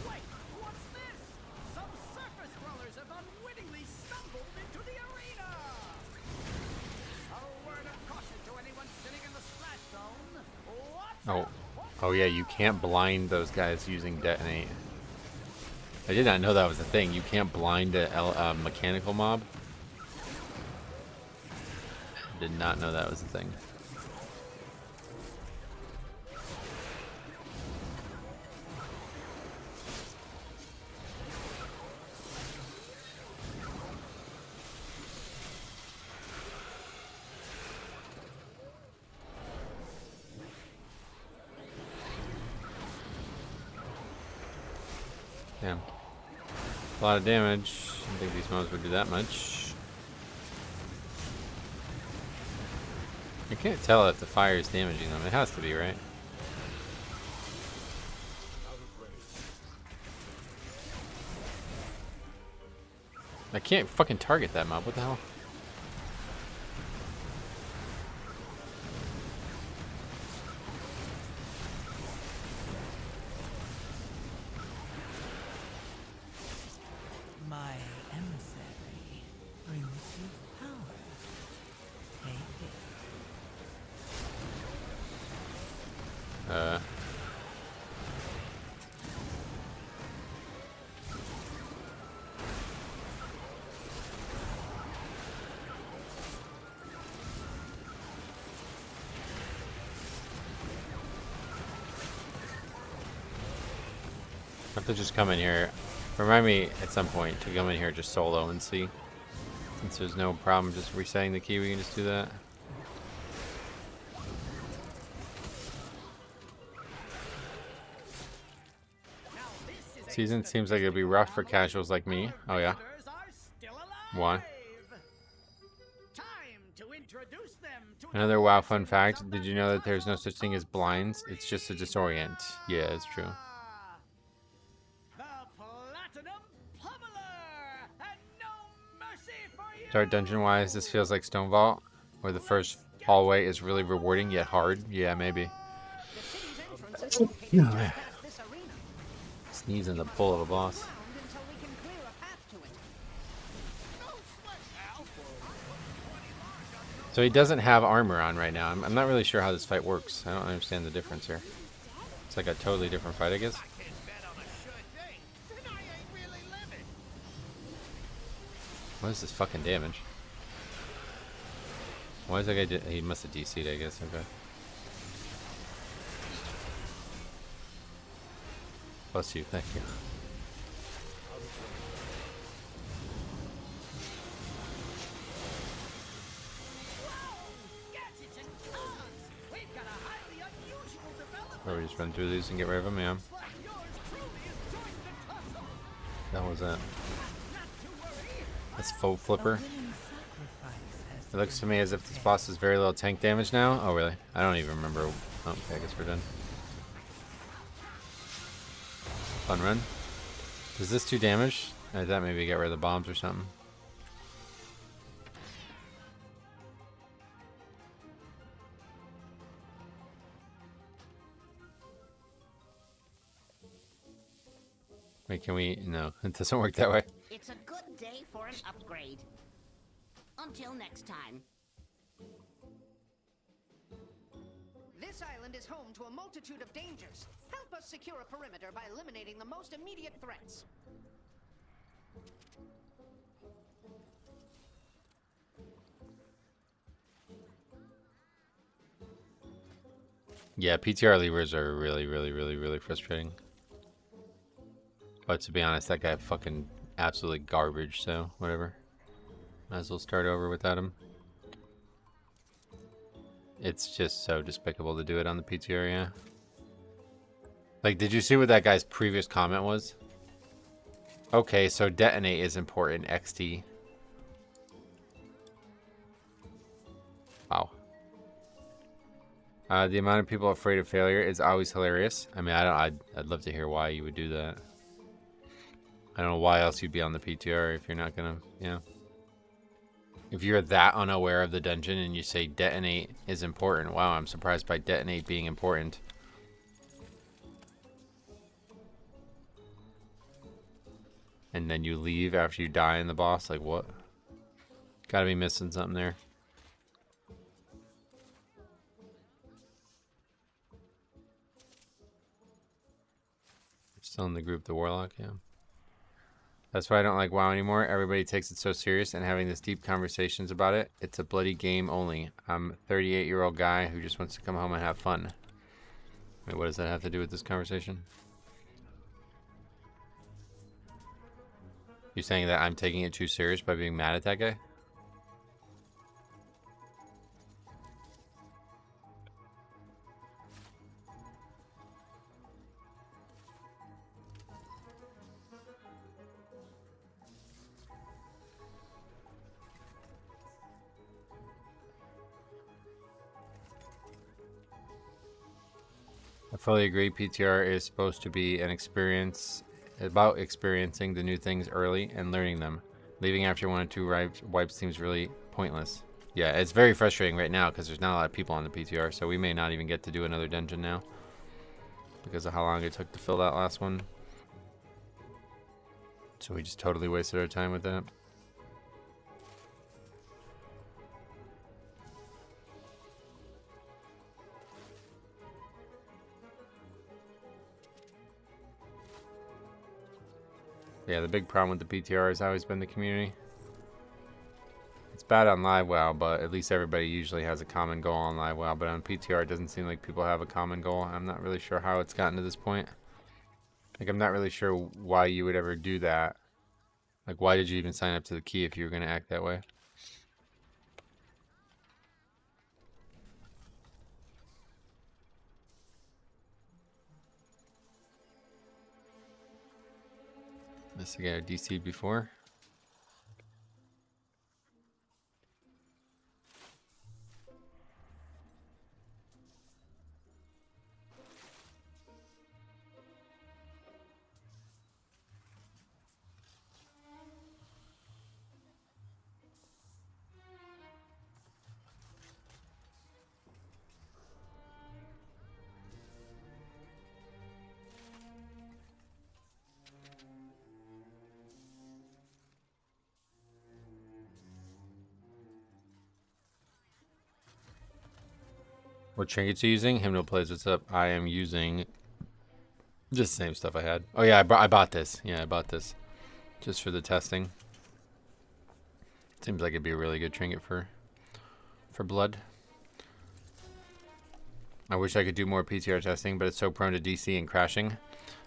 Wait, what's this? Some surface dwellers have unwittingly stumbled into the arena! A word of caution to anyone sitting in the splash zone. Oh yeah, you can't blind those guys using detonate. I did not know that was a thing. You can't blind a mechanical mob. Did not know that was a thing. Damn. A lot of damage. I don't think these mobs would do that much. I can't tell if the fire is damaging them. It has to be, right? I can't fucking target that mob. What the hell? My emissary brings you power. Take it. I have to just come in here. Remind me at some point to come in here just solo and see. Since there's no problem just resetting the key, we can just do that. Now this is Season seems like it'd be rough for casuals like me. Oh yeah. Why? Another WoW fun fact. Did you know that there's no such thing as blinds? It's just a disorient. Yeah, it's true. Start dungeon wise, this feels like Stone Vault, where the first hallway is really rewarding yet hard. Yeah, maybe. Sneeze in the pull of a boss. So he doesn't have armor on right now. I'm not really sure how this fight works. I don't understand the difference here. It's like a totally different fight, I guess. What is this fucking damage? Why is that guy? He must have DC'd, I guess. Okay. Bless you. Thank you. Or we just run through these and get rid of them, yeah. What was that? That's faux flipper. It looks to me as if this boss has very little tank damage now. Oh, really? I don't even remember. Oh, okay, I guess we're done. Fun run. Does this do damage? I thought maybe get rid of the bombs or something. Wait, can we? No, it doesn't work that way. It's a good day for an upgrade. Until next time. This island is home to a multitude of dangers. Help us secure a perimeter by eliminating the most immediate threats. Yeah, PTR levers are really frustrating. But to be honest, that guy fucking absolutely garbage, so whatever. Might as well start over without him. It's just so despicable to do it on the PTR, yeah. Like, did you see what that guy's previous comment was? Okay, so detonate is important, XT. Wow. The amount of people afraid of failure is always hilarious. I mean, I'd love to hear why you would do that. I don't know why else you'd be on the PTR if you're not gonna, you know. If you're that unaware of the dungeon and you say detonate is important. Wow, I'm surprised by detonate being important. And then you leave after you die in the boss, like what? Gotta be missing something there. Still in the group, the Warlock, yeah. That's why I don't like WoW anymore. Everybody takes it so serious and having this deep conversations about it. It's a bloody game only. I'm a 38-year-old guy who just wants to come home and have fun. Wait, what does that have to do with this conversation? You saying that I'm taking it too serious by being mad at that guy? I fully agree. PTR is supposed to be an experience about experiencing the new things early and learning them. Leaving after 1 or 2 wipes seems really pointless. Yeah, it's very frustrating right now because there's not a lot of people on the PTR, so we may not even get to do another dungeon now because of how long it took to fill that last one. So we just totally wasted our time with that. Yeah, the big problem with the PTR has always been the community. It's bad on live WoW, but at least everybody usually has a common goal on live WoW. But on PTR, it doesn't seem like people have a common goal. I'm not really sure how it's gotten to this point. Like, I'm not really sure why you would ever do that. Like, why did you even sign up to the key if you were going to act that way? This guy DC'd before. What trinkets are you using? Hymnal plays, what's up? I am using just the same stuff I had. Oh yeah, I bought this. Yeah, I bought this just for the testing. Seems like it'd be a really good trinket for blood. I wish I could do more PTR testing, but it's so prone to DC and crashing.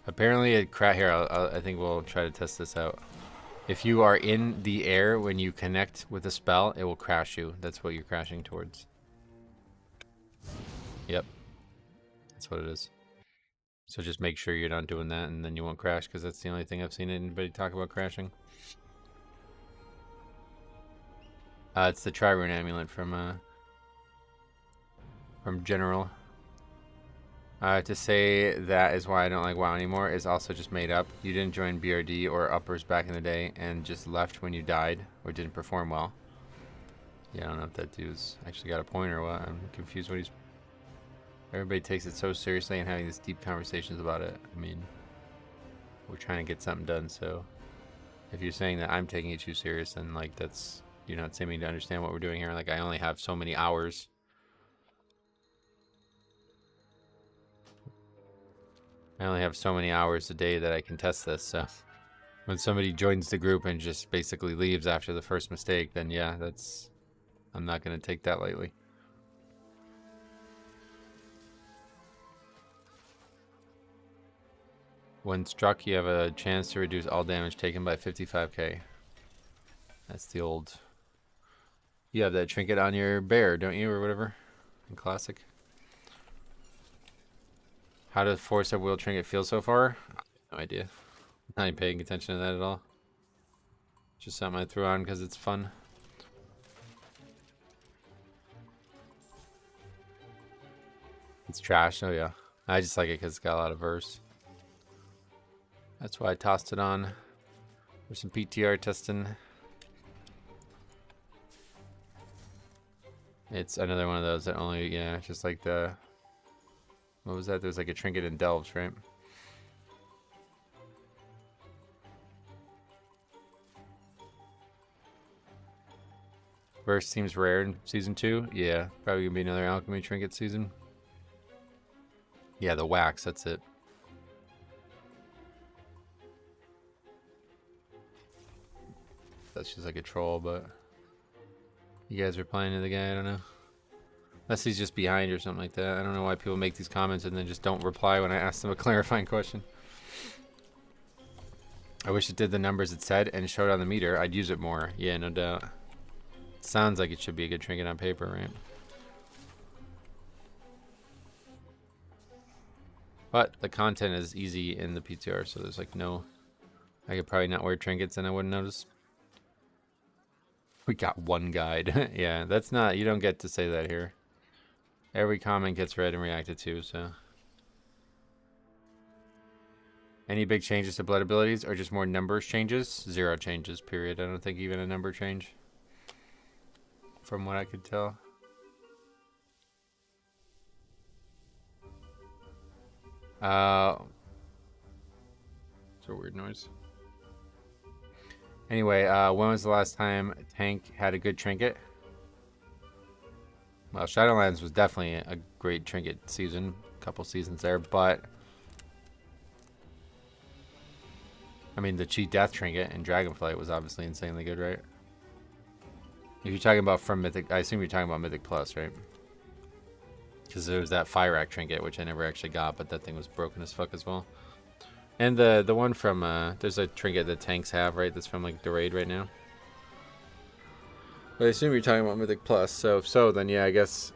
Apparently, I think we'll try to test this out. If you are in the air when you connect with a spell, it will crash you. That's what you're crashing towards. Yep. That's what it is. So just make sure you're not doing that, and then you won't crash, because that's the only thing I've seen anybody talk about crashing. It's the Trirune amulet from General. To say that is why I don't like WoW anymore is also just made up. You didn't join BRD or uppers back in the day and just left when you died or didn't perform well. Yeah, I don't know if that dude's actually got a point or what. I'm confused what he's... Everybody takes it so seriously and having these deep conversations about it. I mean, we're trying to get something done, so if you're saying that I'm taking it too serious, then like that's... You're not seeming to understand what we're doing here. Like, I only have so many hours. I only have so many hours a day that I can test this, so when somebody joins the group and just basically leaves after the first mistake, then yeah, that's... I'm not going to take that lightly. When struck, you have a chance to reduce all damage taken by 55k. That's the old... You have that trinket on your bear, don't you, or whatever? In Classic. How does Force of Will trinket feel so far? No idea. Not even paying attention to that at all. Just something I threw on because it's fun. It's trash, oh yeah. I just like it because it's got a lot of verse. That's why I tossed it on. There's some PTR testing. It's another one of those that only, yeah, just like the... What was that? There's like a trinket in Delves, right? Verse seems rare in Season 2. Yeah, probably gonna be another alchemy trinket season. Yeah, the wax, that's it. That's just like a troll, but... You guys are playing to the guy, I don't know. Unless he's just behind or something like that. I don't know why people make these comments and then just don't reply when I ask them a clarifying question. I wish it did the numbers it said and showed on the meter. I'd use it more. Yeah, no doubt. It sounds like it should be a good trinket on paper, right? But the content is easy in the PTR, so there's like no... I could probably not wear trinkets and I wouldn't notice. We got one guide. Yeah, that's not... You don't get to say that here. Every comment gets read and reacted to, so... Any big changes to blood abilities or just more numbers changes? 0 changes, period. I don't think even a number change. From what I could tell. It's a weird noise. Anyway, when was the last time Tank had a good trinket? Well, Shadowlands was definitely a great trinket season. A couple seasons there, but... I mean, the Cheat Death trinket and Dragonflight was obviously insanely good, right? If you're talking about from Mythic... I assume you're talking about Mythic Plus, right? Because there was that Fire Act trinket, which I never actually got, but that thing was broken as fuck as well. And the one from... there's a trinket that tanks have, right? That's from, like, the raid right now. But I assume you're talking about Mythic Plus. So if so, then yeah, I guess...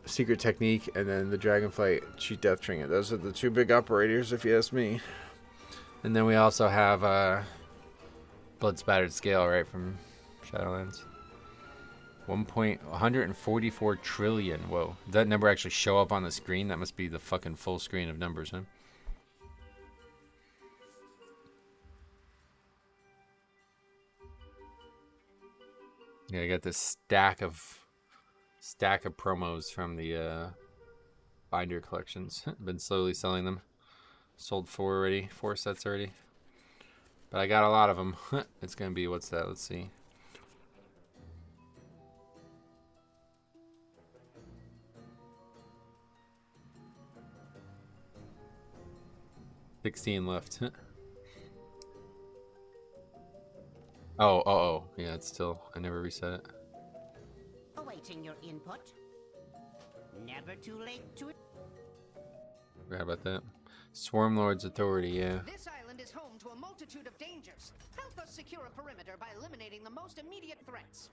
Secret Technique and then the Dragonflight Cheat Death trinket. Those are the two big operators, if you ask me. And then we also have Blood spattered scale, right, from Shadowlands. 144 trillion. Whoa. Did that number actually show up on the screen? That must be the fucking full screen of numbers, huh? Yeah, I got this stack of promos from the binder collections. Been slowly selling them. Sold 4 sets already. But I got a lot of them. It's gonna be, what's that? Let's see. $16 left. Oh. Yeah, it's still, I never reset it. Awaiting your input. Never too late to... Forgot about that. Swarm Lord's Authority, yeah. This island is home to a multitude of dangers. Help us secure a perimeter by eliminating the most immediate threats.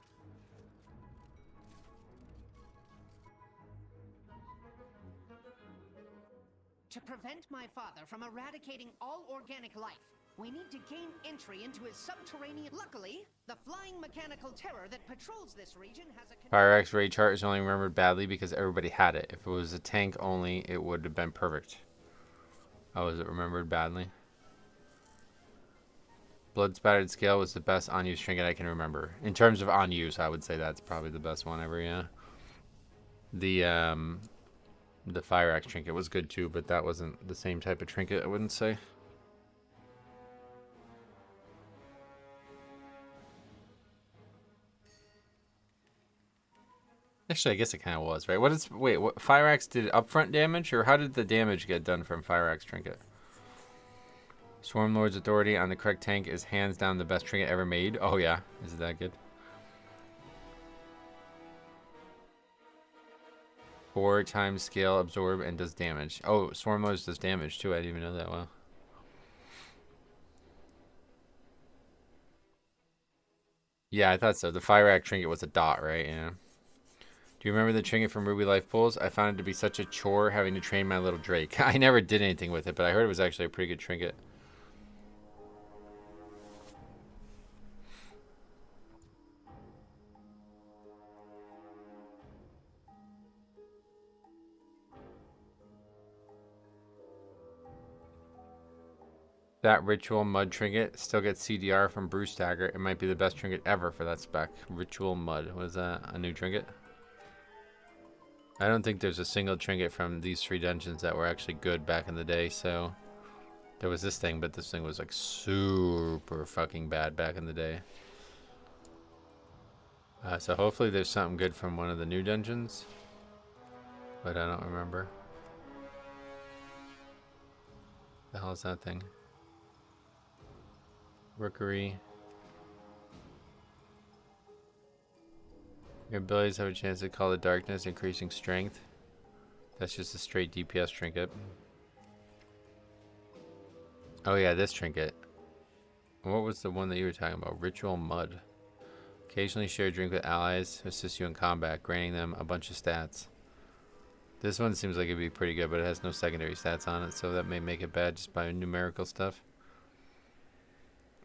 To prevent my father from eradicating all organic life, we need to gain entry into his subterranean... Luckily, the flying mechanical terror that patrols this region has a... Fire X Ray chart is only remembered badly because everybody had it. If it was a tank only, it would have been perfect. Oh, is it remembered badly? Blood spattered scale was the best on-use trinket I can remember. In terms of on-use, I would say that's probably the best one ever, yeah. The Fire Axe trinket was good too, but that wasn't the same type of trinket, I wouldn't say. Actually, I guess it kind of was, right? What Fire Axe did upfront damage, or how did the damage get done from Fire Axe trinket? Swarm Lord's Authority on the correct tank is hands down the best trinket ever made. Oh yeah, is it that good? 4 times scale, absorb, and does damage. Oh, Swarm Lords does damage too. I didn't even know that. Well. Yeah, I thought so. The Fire Axe trinket was a dot, right? Yeah. Do you remember the trinket from Ruby Life Pools? I found it to be such a chore having to train my little Drake. I never did anything with it, but I heard it was actually a pretty good trinket. That Ritual Mud trinket still gets CDR from Bruce Dagger. It might be the best trinket ever for that spec. Ritual Mud. What is that? A new trinket? I don't think there's a single trinket from these 3 dungeons that were actually good back in the day, so... There was this thing, but this thing was like super fucking bad back in the day. So hopefully there's something good from one of the new dungeons. But I don't remember. The hell is that thing? Rookery. Your abilities have a chance to call the darkness, increasing strength. That's just a straight DPS trinket. Oh yeah, this trinket. What was the one that you were talking about? Ritual Mud. Occasionally share a drink with allies who assist you in combat, granting them a bunch of stats. This one seems like it'd be pretty good, but it has no secondary stats on it, so that may make it bad just by numerical stuff.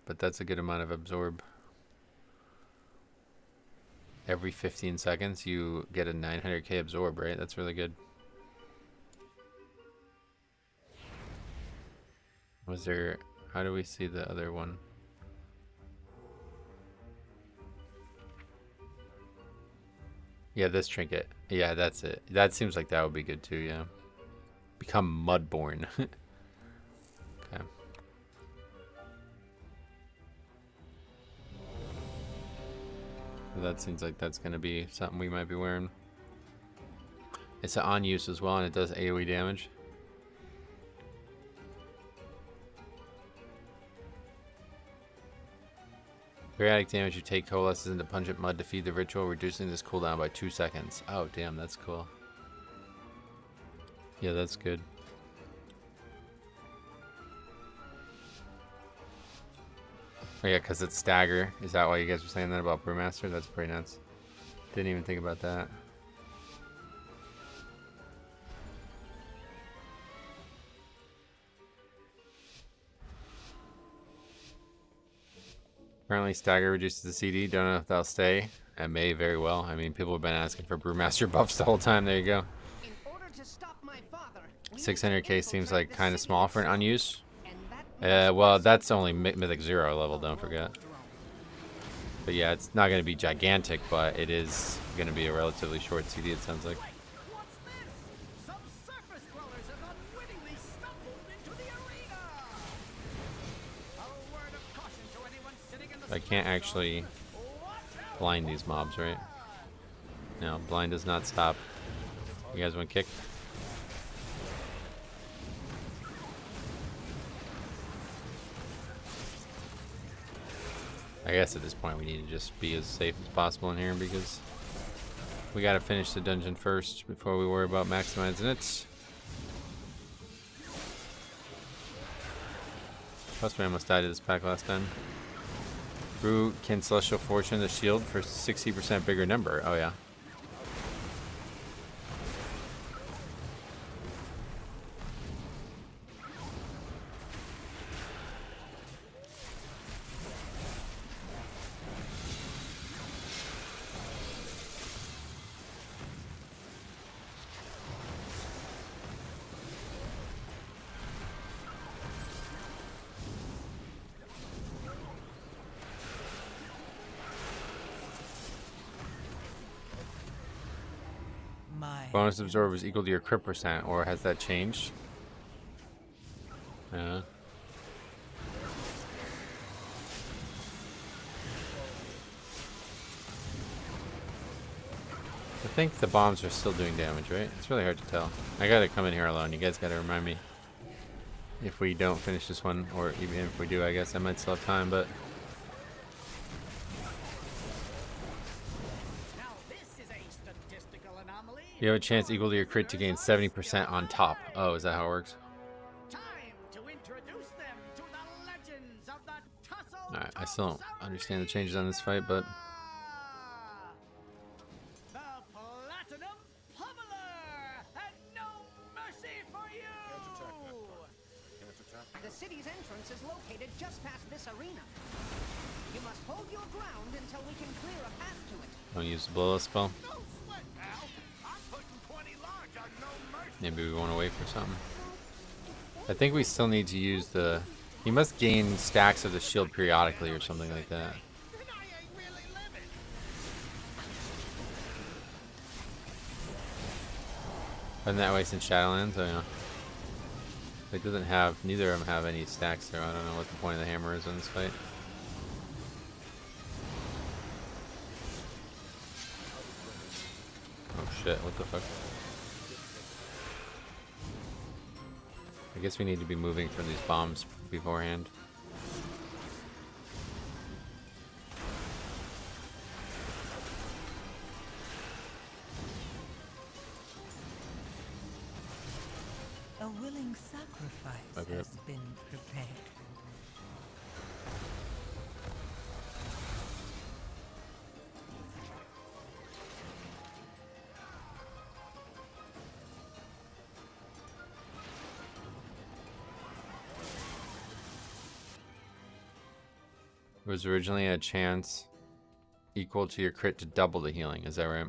But that's a good amount of absorb. Every 15 seconds you get a 900k absorb, right? That's really good. Was there... How do we see the other one? Yeah, this trinket. Yeah, that's it. That seems like that would be good too, yeah. Become Mudborn. Okay. That seems like that's going to be something we might be wearing. It's an on use as well, and it does AoE damage. Periodic damage you take coalesces into pungent mud to feed the ritual, reducing this cooldown by 2 seconds. Oh, damn, that's cool. Yeah, that's good. Oh yeah, because it's stagger. Is that why you guys were saying that about Brewmaster? That's pretty nuts. Didn't even think about that. Currently, Stagger reduces the CD. Don't know if that'll stay. It may very well. I mean, people have been asking for Brewmaster buffs the whole time. There you go. In order to stop my father, we need to 600k seems infiltrate like the kind of city small for an itself. unused. And that Well, must that's only Mythic 0 level, don't forget. But yeah, it's not going to be gigantic, but it is going to be a relatively short CD, it sounds like. What's this? Some surface dwellers have unwittingly stumbled into the arena. A word of caution to anyone sitting in the I can't actually blind these mobs, right? No, blind does not stop. You guys want to kick? I guess at this point we need to just be as safe as possible in here because we gotta finish the dungeon first before we worry about maximizing it. Plus we almost died to this pack last time. Brew can Celestial Fortune the shield for 60% bigger number. Oh yeah. My Bonus absorb is equal to your crit percent, or has that changed? I think the bombs are still doing damage, right? It's really hard to tell. I gotta come in here alone. You guys gotta remind me if we don't finish this one, or even if we do, I guess I might still have time, but... Now this is a statistical anomaly. You have a chance equal to your crit to gain 70% on top. Oh, is that how it works? Time to introduce them to the legends of the tussle. Alright, I still don't understand the changes on this fight, but... The Platinum Pummeler, and no mercy for you. The city's entrance is located just past this arena. You must hold your ground until we can clear a path to it. Don't use the blow spell. No sweat, pal. I'm putting 20 large on no mercy. Maybe we want to wait for something. I think we still need to use the... You must gain stacks of the shield periodically or something like that. Then I ain't really living. Isn't that way since Shadowlands? Oh yeah. It doesn't have... Neither of them have any stacks, so I don't know what the point of the hammer is in this fight. Oh shit, what the fuck? I guess we need to be moving from these bombs beforehand. A willing sacrifice Okay. has been prepared. It was originally a chance equal to your crit to double the healing, is that right?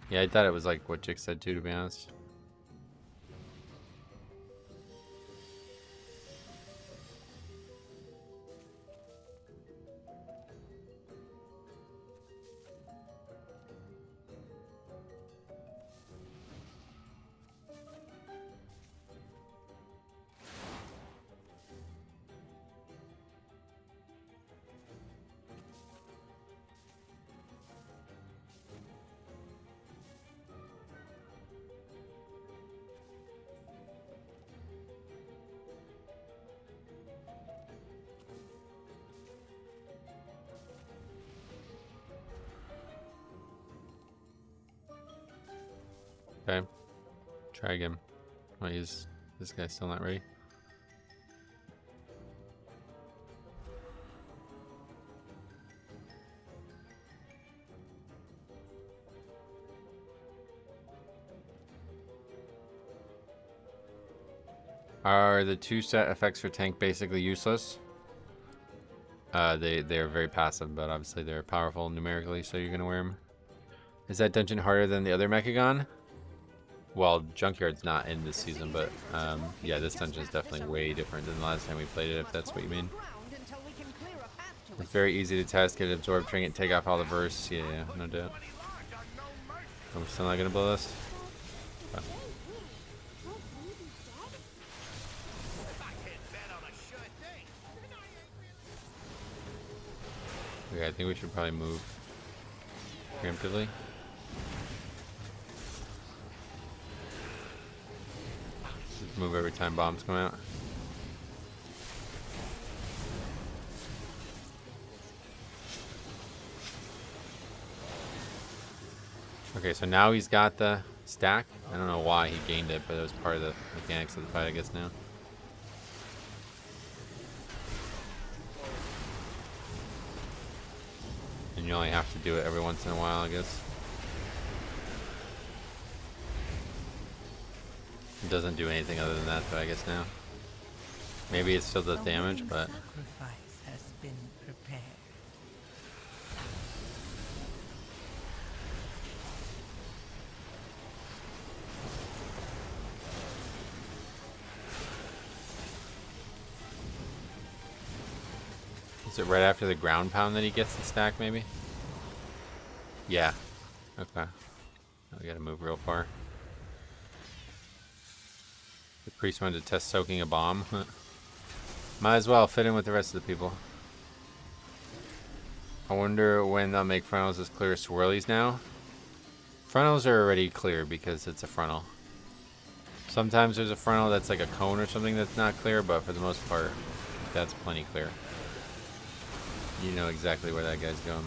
Yeah, I thought it was like what Jix said too, to be honest. Okay. Try again. Why is this guy still not ready? Are the two set effects for tank basically useless? They're very passive, but obviously they're powerful numerically, so you're gonna wear them. Is that dungeon harder than the other Mechagon? Well, Junkyard's not in this season, but yeah, this dungeon is definitely way different than the last time we played it, if that's what you mean. It's very easy to test, get it absorbed, trinket, take off all the bursts. Yeah, no doubt. I'm still not gonna blow this. Okay. Okay, I think we should probably move preemptively. Just move every time bombs come out. Okay, so now he's got the stack. I don't know why he gained it, but it was part of the mechanics of the fight, I guess, now. And you only have to do it every once in a while, I guess. It doesn't do anything other than that, but I guess now. Maybe it still does damage, but... Sacrifice has been prepared. Is it right after the ground pound that he gets the stack, maybe? Yeah. Okay. Now we gotta move real far. The priest wanted to test soaking a bomb. Might as well fit in with the rest of the people. I wonder when they'll make frontals as clear as swirlies now. Frontals are already clear because it's a frontal. Sometimes there's a frontal that's like a cone or something that's not clear, but for the most part, that's plenty clear. You know exactly where that guy's going.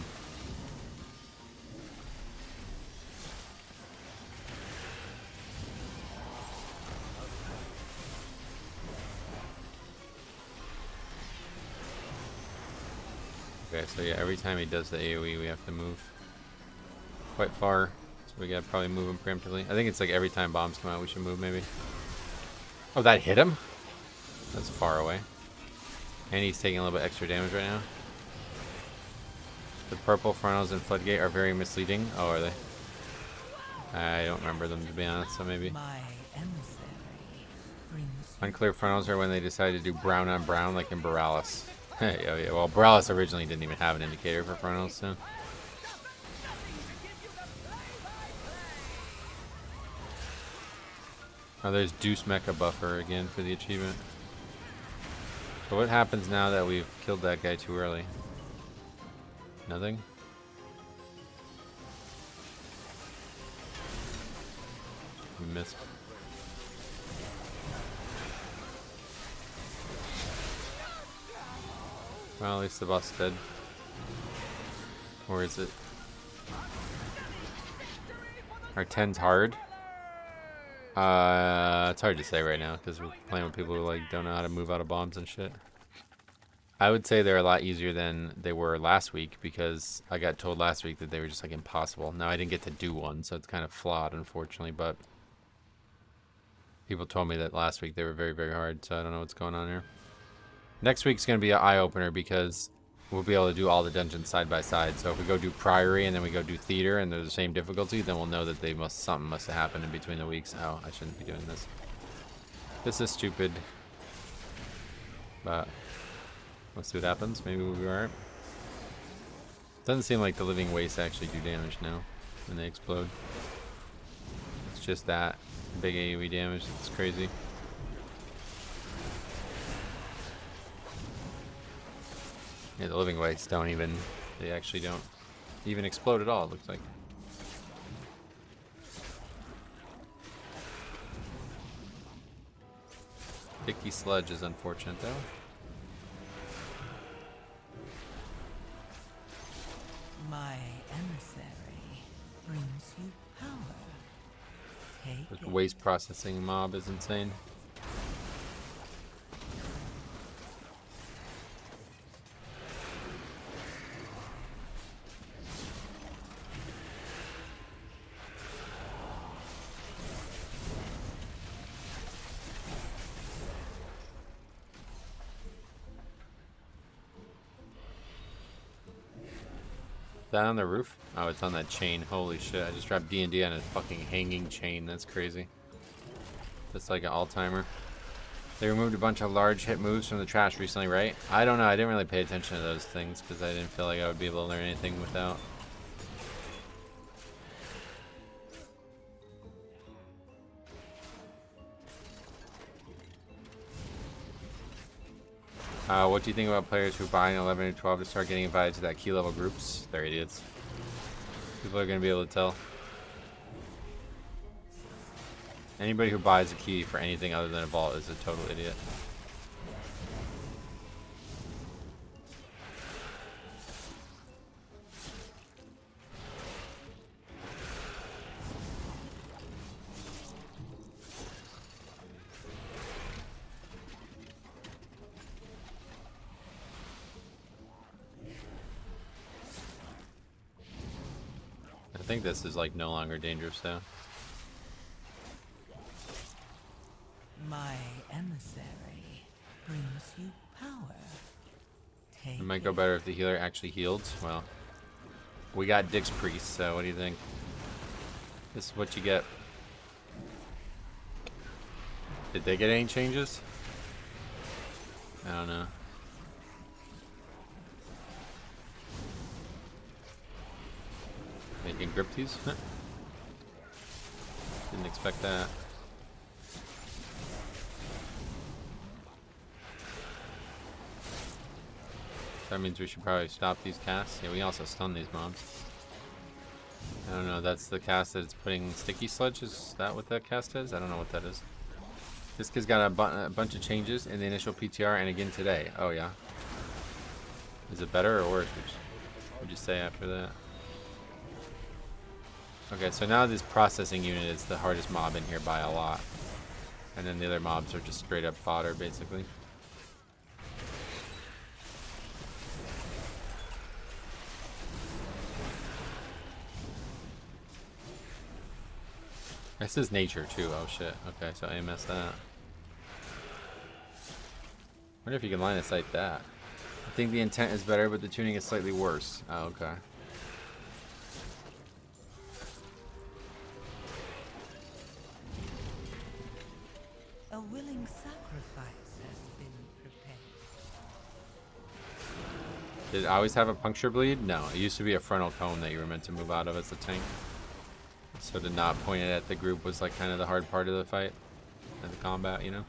Okay, so yeah, every time he does the AoE, we have to move quite far. So we gotta probably move him preemptively. I think it's like every time bombs come out, we should move maybe. Oh, that hit him? That's far away. And he's taking a little bit extra damage right now. The purple frontals and floodgate are very misleading. Oh, are they? I don't remember them, to be honest, so maybe. My emissary brings you Unclear frontals are when they decide to do brown on brown, like in Borealis. Oh yeah, well, Borealis originally didn't even have an indicator for frontals, so. Oh, there's Deuce Mecha Buffer again for the achievement. So what happens now that we've killed that guy too early? Nothing? We missed. Well, at least the boss is dead. Or is it? Our 10's hard? It's hard to say right now because we're playing with people who like don't know how to move out of bombs and shit. I would say they're a lot easier than they were last week because I got told last week that they were just like impossible. Now I didn't get to do one, so it's kind of flawed, unfortunately, but people told me that last week they were very, very hard, so I don't know what's going on here. Next week's going to be an eye-opener because we'll be able to do all the dungeons side by side. So if we go do Priory and then we go do Theater and they're the same difficulty, then we'll know that something must have happened in between the weeks. Oh, I shouldn't be doing this. This is stupid. But let's see what happens. Maybe we'll be alright. Doesn't seem like the Living Wastes actually do damage now when they explode. It's just that big AoE damage. It's crazy. Yeah, the Living Wastes don't even, they actually don't even explode at all, it looks like. Sticky Sludge is unfortunate though. my emissary brings you power. Take The it. waste processing mob is insane. that on the roof? Oh, it's on that chain. Holy shit, I just dropped D&D on a fucking hanging chain. That's crazy. That's like an all-timer. They removed a bunch of large hit moves from the trash recently, right? I don't know. I didn't really pay attention to those things because I didn't feel like I would be able to learn anything without. What do you think about players who buy in 11 or 12 to start getting invited to that key level groups? They're idiots. People are going to be able to tell. Anybody who buys a key for anything other than a vault is a total idiot. I think this is like no longer dangerous though. My emissary brings you power. Take It might go better if the healer actually healed. Well, we got Dick's Priest, so what do you think? This is what you get. Did they get any changes? I don't know. They can grip these? Didn't expect that. That means we should probably stop these casts. Yeah, we can also stun these mobs. I don't know, that's the cast that's putting sticky sludge? Is that what that cast is? I don't know what that is. This kid's got a bunch of changes in the initial PTR and again today. Oh yeah. Is it better or worse? Would you say after that? Okay, so now this processing unit is the hardest mob in here by a lot. And then the other mobs are just straight up fodder, basically. This is nature too. Oh shit. Okay, so AMS that. Wonder if you can line of sight that. I think the intent is better, but the tuning is slightly worse. Oh, okay. A willing sacrifice has been prepared. Did it always have a puncture bleed? No, it used to be a frontal cone that you were meant to move out of as a tank. So to not point it at the group was like kind of the hard part of the fight and the combat, you know?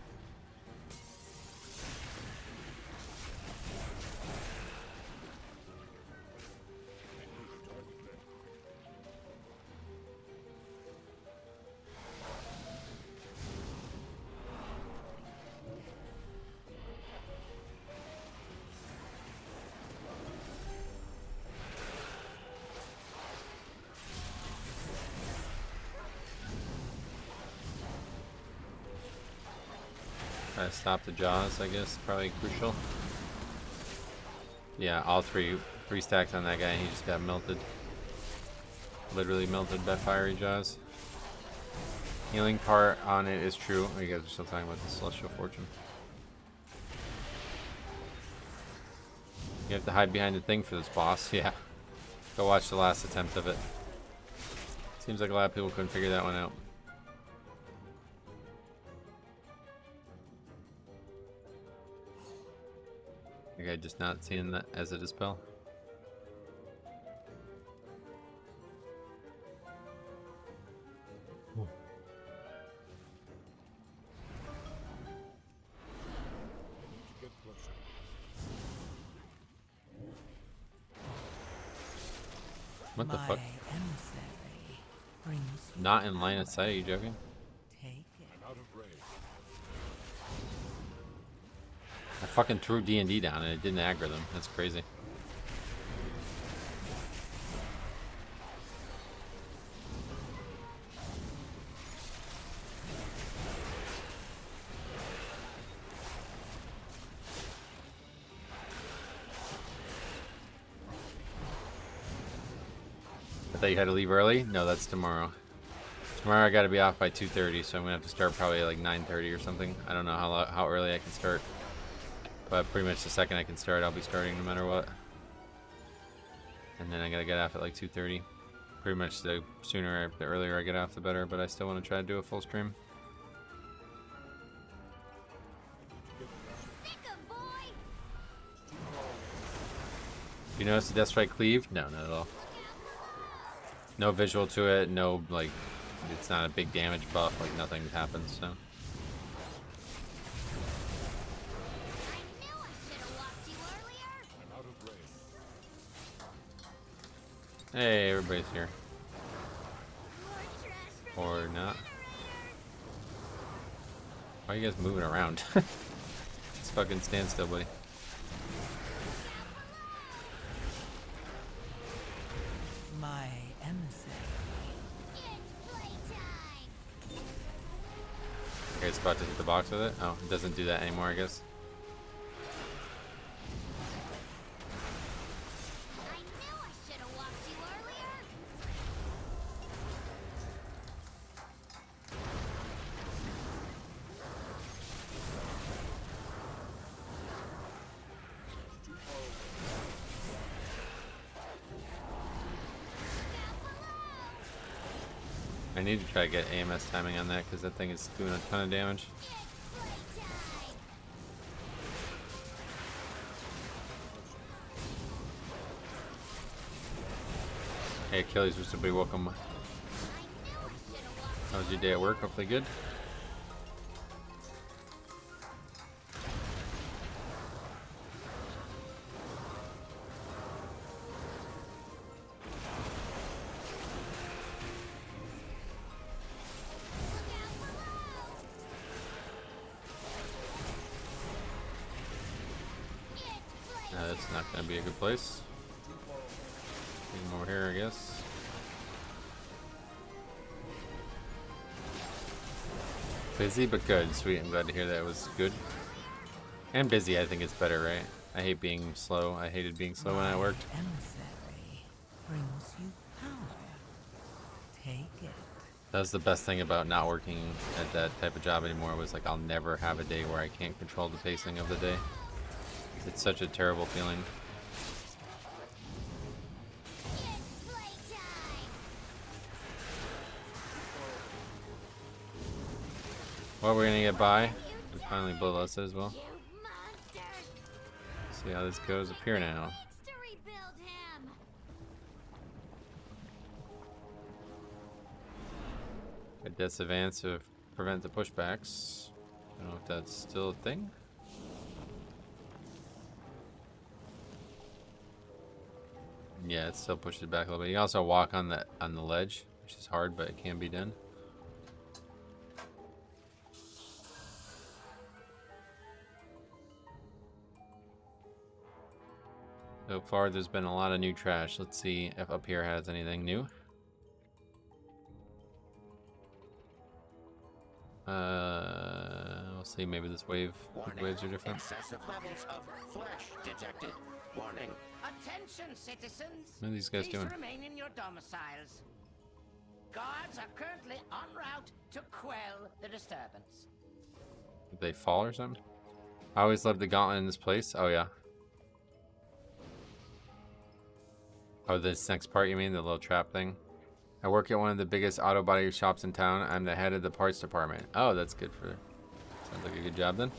Try to stop the jaws, I guess, probably crucial. Yeah, all three stacks on that guy, and he just got melted. Literally melted by fiery jaws. Healing part on it is true. Oh, you guys are still talking about the Celestial Fortune. You have to hide behind the thing for this boss, yeah. Go watch the last attempt of it. Seems like a lot of people couldn't figure that one out. The guy just not seeing that as a dispel. What the fuck? Emissary brings you Not in line of sight, are you joking? take it. I fucking threw D&D down and it didn't aggro them. That's crazy. I thought you had to leave early? No, that's tomorrow. Tomorrow I gotta be off by 2:30, so I'm gonna have to start probably like 9:30 or something. I don't know how early I can start. But pretty much the second I can start, I'll be starting no matter what. And then I gotta get off at like 2:30. Pretty much the earlier I get off, the better. But I still want to try to do a full stream. You notice the Death Strike cleave? No, not at all. No visual to it. No, like, it's not a big damage buff. Like, nothing happens, so. Hey, everybody's here. Or not. Why are you guys moving around? Just fucking stand still, buddy. My emissary. Okay, it's about to hit the box with it. Oh, it doesn't do that anymore, I guess. I need to try to get AMS timing on that because that thing is doing a ton of damage. Hey Achilles, what's up, welcome. How was your day at work? Hopefully good. That's not going to be a good place. Take him over here, I guess. Busy but good. Sweet, I'm glad to hear that it was good. And busy, I think it's better, right? I hate being slow. I hated being slow when I worked. Emissary brings you power. Take it. That's the best thing about not working at that type of job anymore, was like I'll never have a day where I can't control the pacing of the day. It's such a terrible feeling. Well, we're gonna get by and finally blow us as well. See how this goes up here now. A Death's Advance to prevent the pushbacks. I don't know if that's still a thing. Yeah, it still pushes it back a little bit. You can also walk on the ledge, which is hard, but it can be done. So far, there's been a lot of new trash. Let's see if up here has anything new. We'll see. Maybe this wave. Waves are different. Excessive levels of flesh detected. Warning. Attention, citizens. What are these guys doing? Please remain in your domiciles. Guards are currently en route to quell the disturbance. Did they fall or something? I always loved the gauntlet in this place. Oh yeah. Oh, this next part you mean? The little trap thing? I work at one of the biggest auto body shops in town. I'm the head of the parts department. Oh, that's good for... Sounds like a good job then.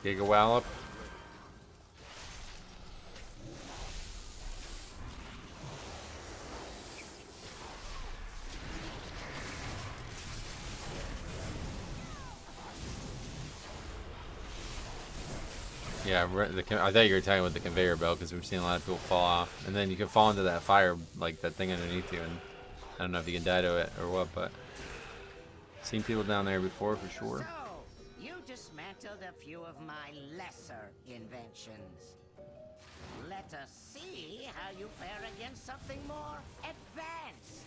Giga Wallop. Yeah, I thought you were talking about the conveyor belt because we've seen a lot of people fall off. And then you can fall into that fire, like that thing underneath you, and I don't know if you can die to it or what, but seen people down there before for sure. So, you dismantled a few of my lesser inventions. Let us see how you fare against something more advanced.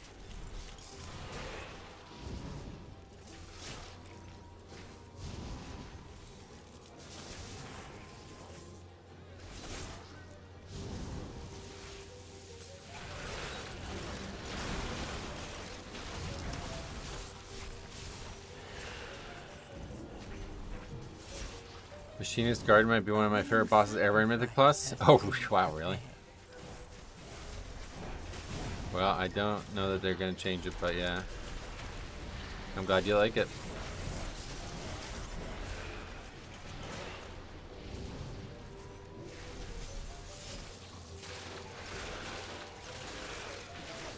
Machinist Guard might be one of my favorite bosses ever in Mythic Plus. Oh, wow, really? Well, I don't know that they're going to change it, but yeah. I'm glad you like it.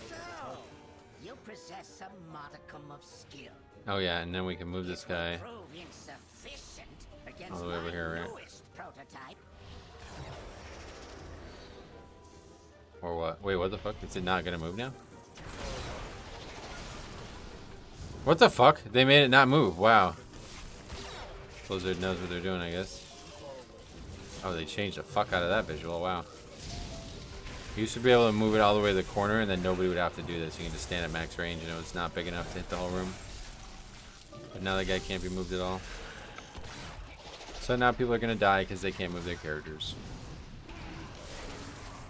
So, you possess some modicum of skill. Oh yeah, and then we can move this guy Prove insufficient against all the way over my here, right? newest prototype. Or what? Wait, what the fuck? Is it not gonna move now? What the fuck? They made it not move. Wow. Blizzard knows what they're doing, I guess. Oh, they changed the fuck out of that visual. Wow. You used to be able to move it all the way to the corner, and then nobody would have to do this. You can just stand at max range, and it was not big enough to hit the whole room. But now that guy can't be moved at all. So now people are gonna die because they can't move their characters.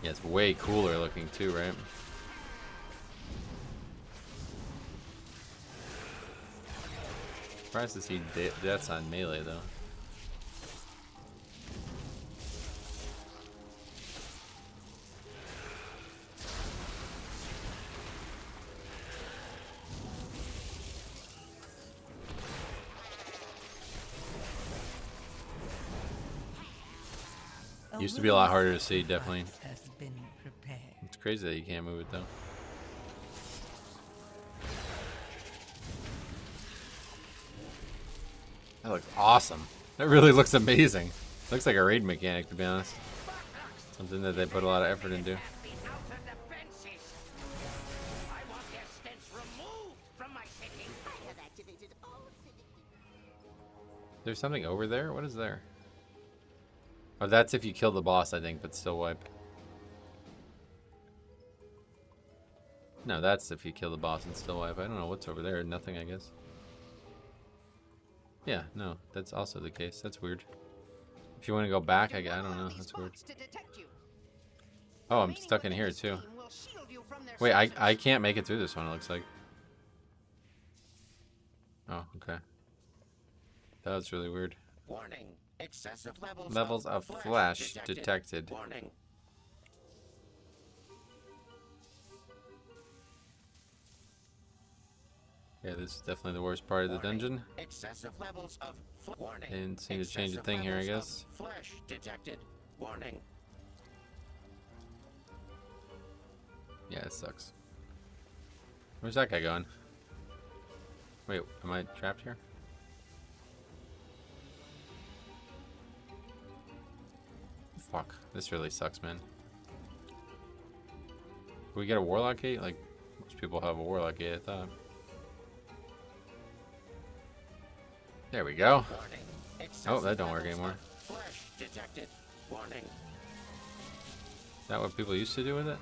Yeah, it's way cooler looking too, right? Surprised to see deaths on melee though. Used to be a lot harder to see, definitely. Has been prepared. It's crazy that you can't move it though. That looks awesome. That really looks amazing. Looks like a raid mechanic, to be honest. Something that they put a lot of effort into. There's something over there? What is there? Oh, that's if you kill the boss, I think, but still wipe. No, that's if you kill the boss and still wipe. I don't know what's over there. Nothing, I guess. Yeah, no, that's also the case. That's weird. If you want to go back, I don't know. That's weird. Oh, I'm stuck in here too. Wait, I can't make it through this one, it looks like. Oh, okay. That was really weird. Warning. Excessive Levels of flash detected. Warning. Yeah, this is definitely the worst part of the dungeon. Excessive levels of warning. Didn't seem to change a thing here, I guess. Flash detected. Warning. Yeah, it sucks. Where's that guy going? Wait, am I trapped here? Fuck, this really sucks, man. Can we get a warlock gate? Like, most people have a warlock gate, I thought. There we go. Oh, that don't work anymore. Flash detected. Warning. Is that what people used to do with it?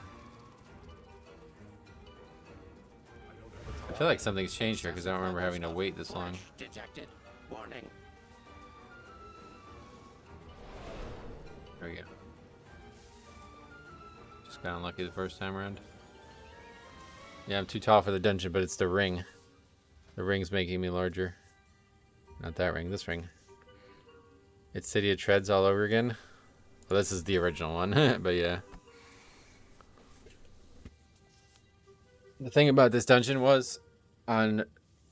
I feel like something's changed here because I don't remember having to wait this long. Detected. Warning. There we go. Just got unlucky the first time around. Yeah, I'm too tall for the dungeon, but it's the ring. The ring's making me larger. Not that ring, this ring. It's City of Treads all over again. Well, this is the original one, but yeah. The thing about this dungeon was, on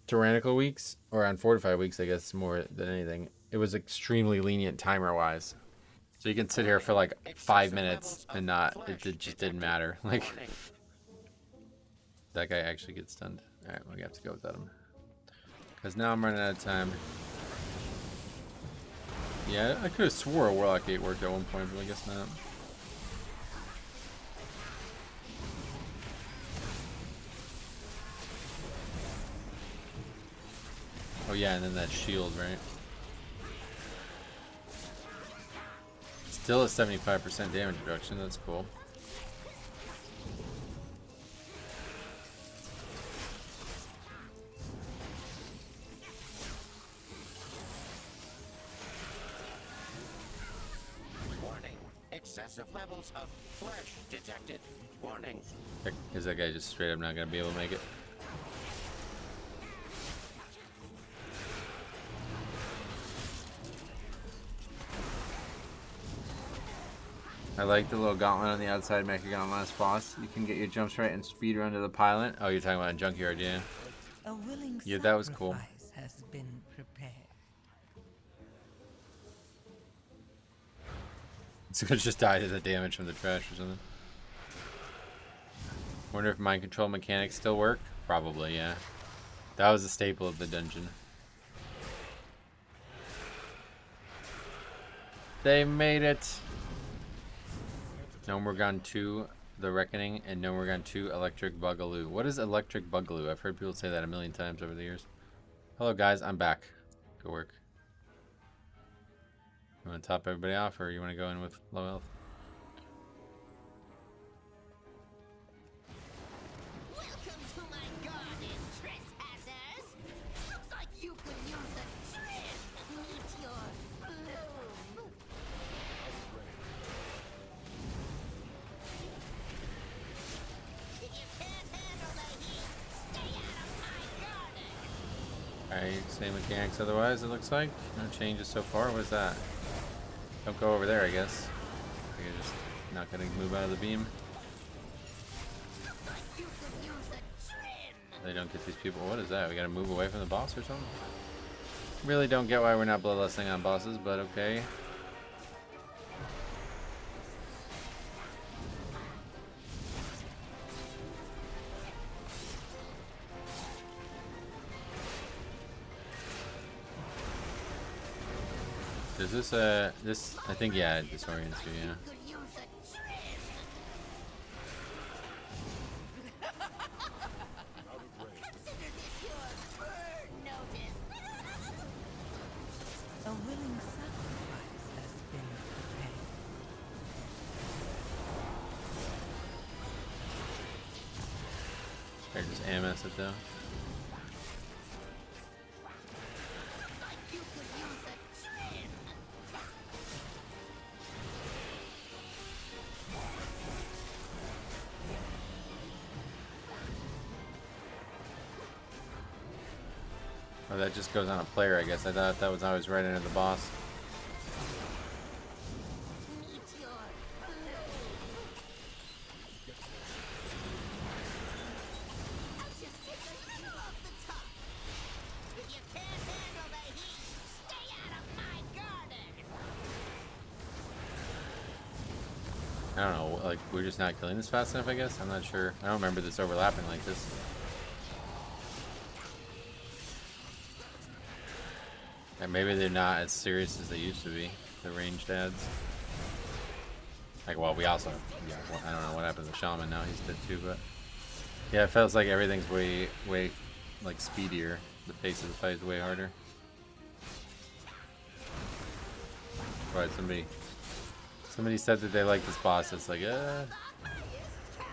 tyrannical weeks, or on fortified weeks, I guess more than anything, it was extremely lenient timer-wise. So you can sit here for like 5 minutes and not, it just didn't matter. Like, that guy actually gets stunned. Alright, we have to go without him. Because now I'm running out of time. Yeah, I could have swore a Warlock Gate worked at one point, but I guess not. Oh yeah, and then that shield, right? Still a 75% damage reduction, that's cool. Warning. Excessive levels of flash detected. Warning. Is that guy just straight up not gonna be able to make it? I like the little gauntlet on the outside Mechagon last boss. You can get your jumps right and speed run to the pilot. Oh, you're talking about in Junkyard, yeah. A willing Yeah, that was cool. sacrifice has been prepared. It's gonna just die to the damage from the trash or something. Wonder if mind control mechanics still work? Probably, yeah. That was a staple of the dungeon. They made it! No More Gone 2, The Reckoning, and No More Gone 2, Electric Boogaloo. What is Electric Boogaloo? I've heard people say that a million times over the years. Hello guys, I'm back. Good work. You want to top everybody off, or you want to go in with low health? Welcome to my garden, trespassers! Looks like you could use a trim! Meet your bloom! If you can't handle the heat, stay out of my garden! Alright, same mechanics otherwise, it looks like. No changes so far. What is that? Don't go over there, I guess. I think I'm just not gonna move out of the beam. Looks like you could use a trim! They don't get these people. What is that? We gotta move away from the boss or something? Really don't get why we're not bloodlusting on bosses, but okay. Is this this? I think, yeah, it disorients you, yeah. Could use a trim! Consider this your burn notice! A willing sacrifice has been prepared. Or just AMS it though. Like you could use a trim! Oh, that just goes on a player, I guess. I thought that was always right into the boss. Meet your bloom! I'll just take a little off the top! If you can't handle the heat, stay out of my garden! I don't know, like, we're just not killing this fast enough, I guess? I'm not sure. I don't remember this overlapping like this. And maybe they're not as serious as they used to be, the ranged ads. Like, well, we also, yeah, well, I don't know what happened to Shaman now, he's dead too, but... Yeah, it feels like everything's way, like, speedier. The pace of the fight is way harder. Right, somebody said that they like this boss. It's like,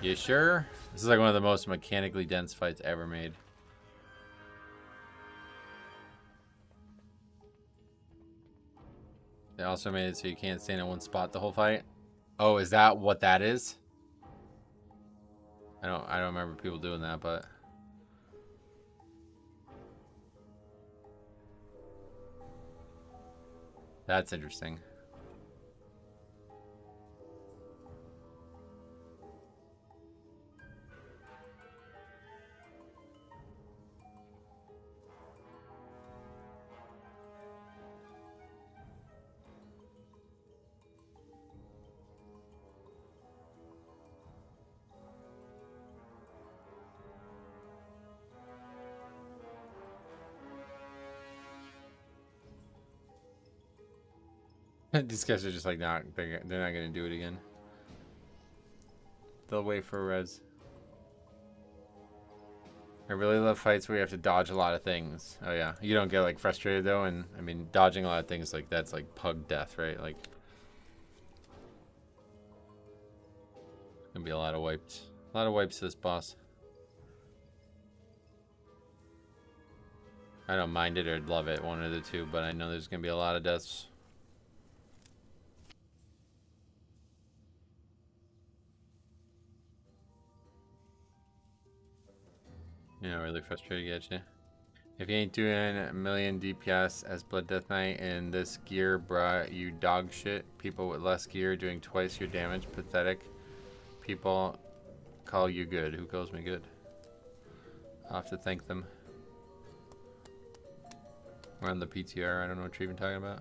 you sure? This is like one of the most mechanically dense fights ever made. They also made it so you can't stand in one spot the whole fight. Oh, is that what that is? I don't remember people doing that, but that's interesting. These guys are just like they're not gonna do it again. They'll wait for a res. I really love fights where you have to dodge a lot of things. Oh yeah, you don't get like frustrated though, and I mean dodging a lot of things like that's like pug death, right? Like gonna be a lot of wipes. A lot of wipes to this boss. I don't mind it or love it, one of the two, but I know there's gonna be a lot of deaths. Yeah, really frustrated, get you. If you ain't doing a million DPS as Blood Death Knight in this gear, bruh, you dog shit. People with less gear doing twice your damage. Pathetic. People call you good. Who calls me good? I'll have to thank them. We're on the PTR. I don't know what you're even talking about.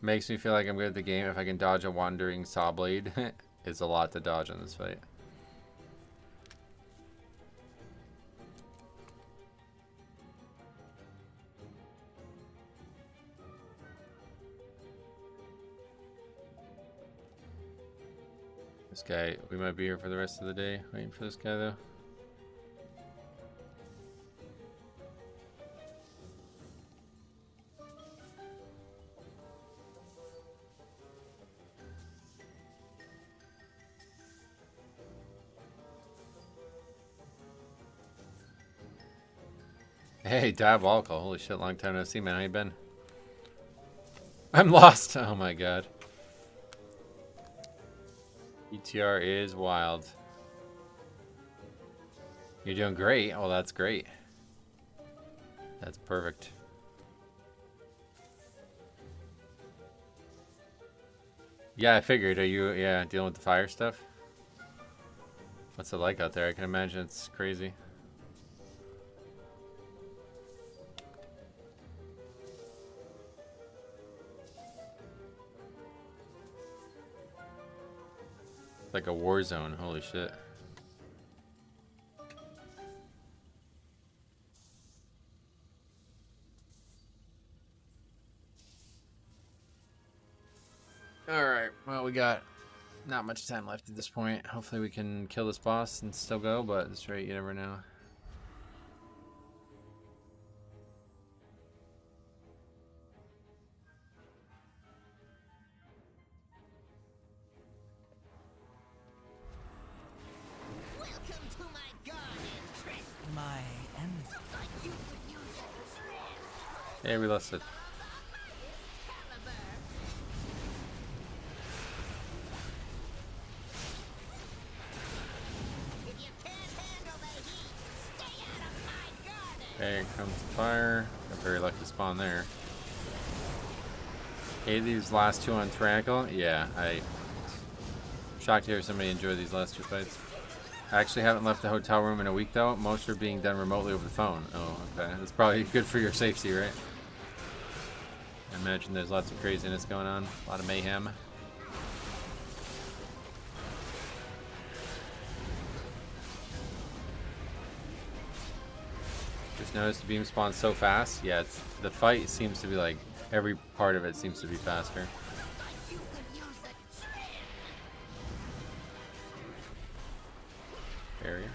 Makes me feel like I'm good at the game if I can dodge a wandering saw blade. It's a lot to dodge in this fight. This guy, we might be here for the rest of the day waiting for this guy though. Hey, Diabolical. Holy shit, long time no see, man. How you been? I'm lost. Oh my god. PTR is wild. You're doing great. Oh, that's great. That's perfect. Yeah, I figured. Are you, yeah, dealing with the fire stuff? What's it like out there? I can imagine it's crazy. Like a war zone. Holy shit. Alright, well, we got not much time left at this point. Hopefully we can kill this boss and still go, but at this rate, you never know. Welcome to my garden, Triss. My enemies. Looks like you could use a trim. Hey, we lost it. Caliber. If you can't handle the heat, stay out of my garden. There comes the fire. Got very lucky spawn there. Hey, these last two on Tyrannical? Yeah, I shocked to hear somebody enjoy these last two fights. I actually haven't left the hotel room in a week though. Most are being done remotely over the phone. Oh, okay. That's probably good for your safety, right? I imagine there's lots of craziness going on. A lot of mayhem. Just noticed the beam spawns so fast. Yeah, it's, the fight seems to be like, every part of it seems to be faster. You could use a trim. Barrier.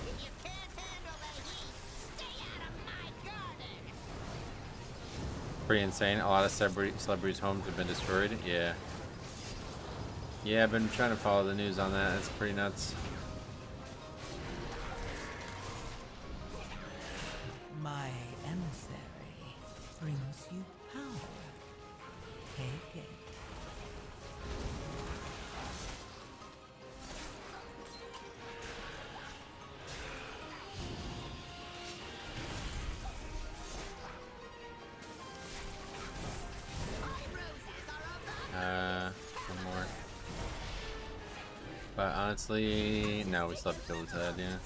If you can't handle the heat, stay out of my garden. Pretty insane. A lot of celebrities' homes have been destroyed. Yeah. Yeah, I've been trying to follow the news on that. It's pretty nuts. My emissary brings you power. Take it. One more. But honestly, no, we still have to kill his head, yeah.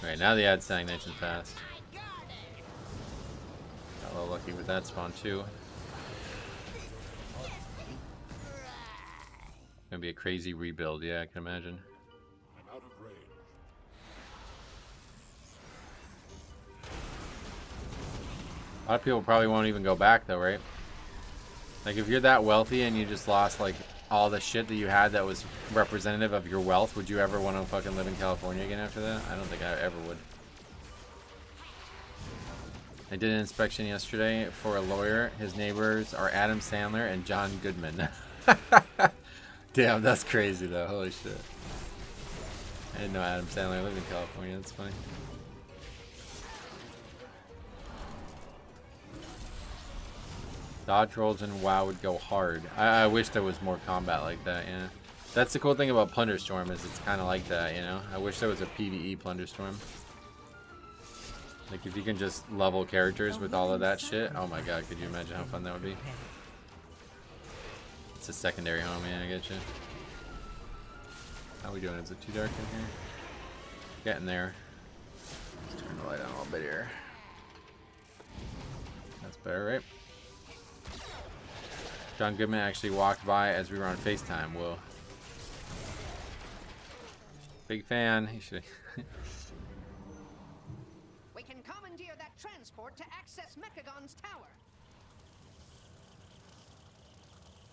Alright, now the ad stagnation fast. Got a little lucky with that spawn too. Gonna be a crazy rebuild, yeah, I can imagine. I'm out of range. A lot of people probably won't even go back though, right? Like if you're that wealthy and you just lost like all the shit that you had that was representative of your wealth, would you ever want to fucking live in California again after that? I don't think I ever would. I did an inspection yesterday for a lawyer. His neighbors are Adam Sandler and John Goodman. Damn, that's crazy though. Holy shit. I didn't know Adam Sandler lived in California. That's funny. Dodge rolls in WoW would go hard. I wish there was more combat like that, yeah. That's the cool thing about Plunderstorm, is it's kind of like that, you know? I wish there was a PvE Plunderstorm. Like, if you can just level characters with all of that shit, oh my god, could you imagine how fun that would be? It's a secondary home, man, I get you. How we doing? Is it too dark in here? Getting there. Let's turn the light on a little bit here. That's better, right? John Goodman actually walked by as we were on FaceTime. Whoa. Big fan. He should. We can commandeer that transport to access Mechagon's tower.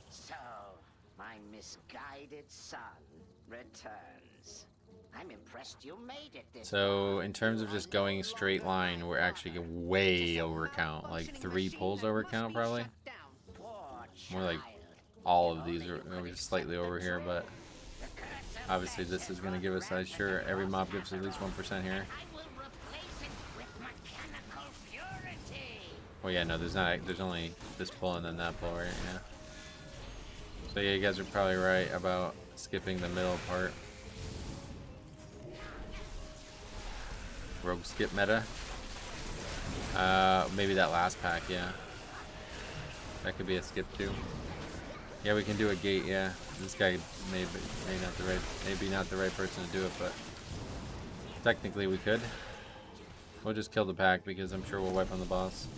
So, my misguided son returns. I'm impressed you made it this So, in terms of just going straight line, we're actually way over count. Like 3 pulls over count, probably. More like all of these are maybe slightly over here, but obviously this is going to give us, I'm sure every mob gives at least 1% here. Well, yeah, no, there's only this pull and then that pull, right? Yeah. So yeah, you guys are probably right about skipping the middle part. Rogue skip meta. Maybe that last pack, yeah. That could be a skip too. Yeah, we can do a gate, yeah. This guy maybe not the right person to do it, but technically we could. We'll just kill the pack because I'm sure we'll wipe on the boss.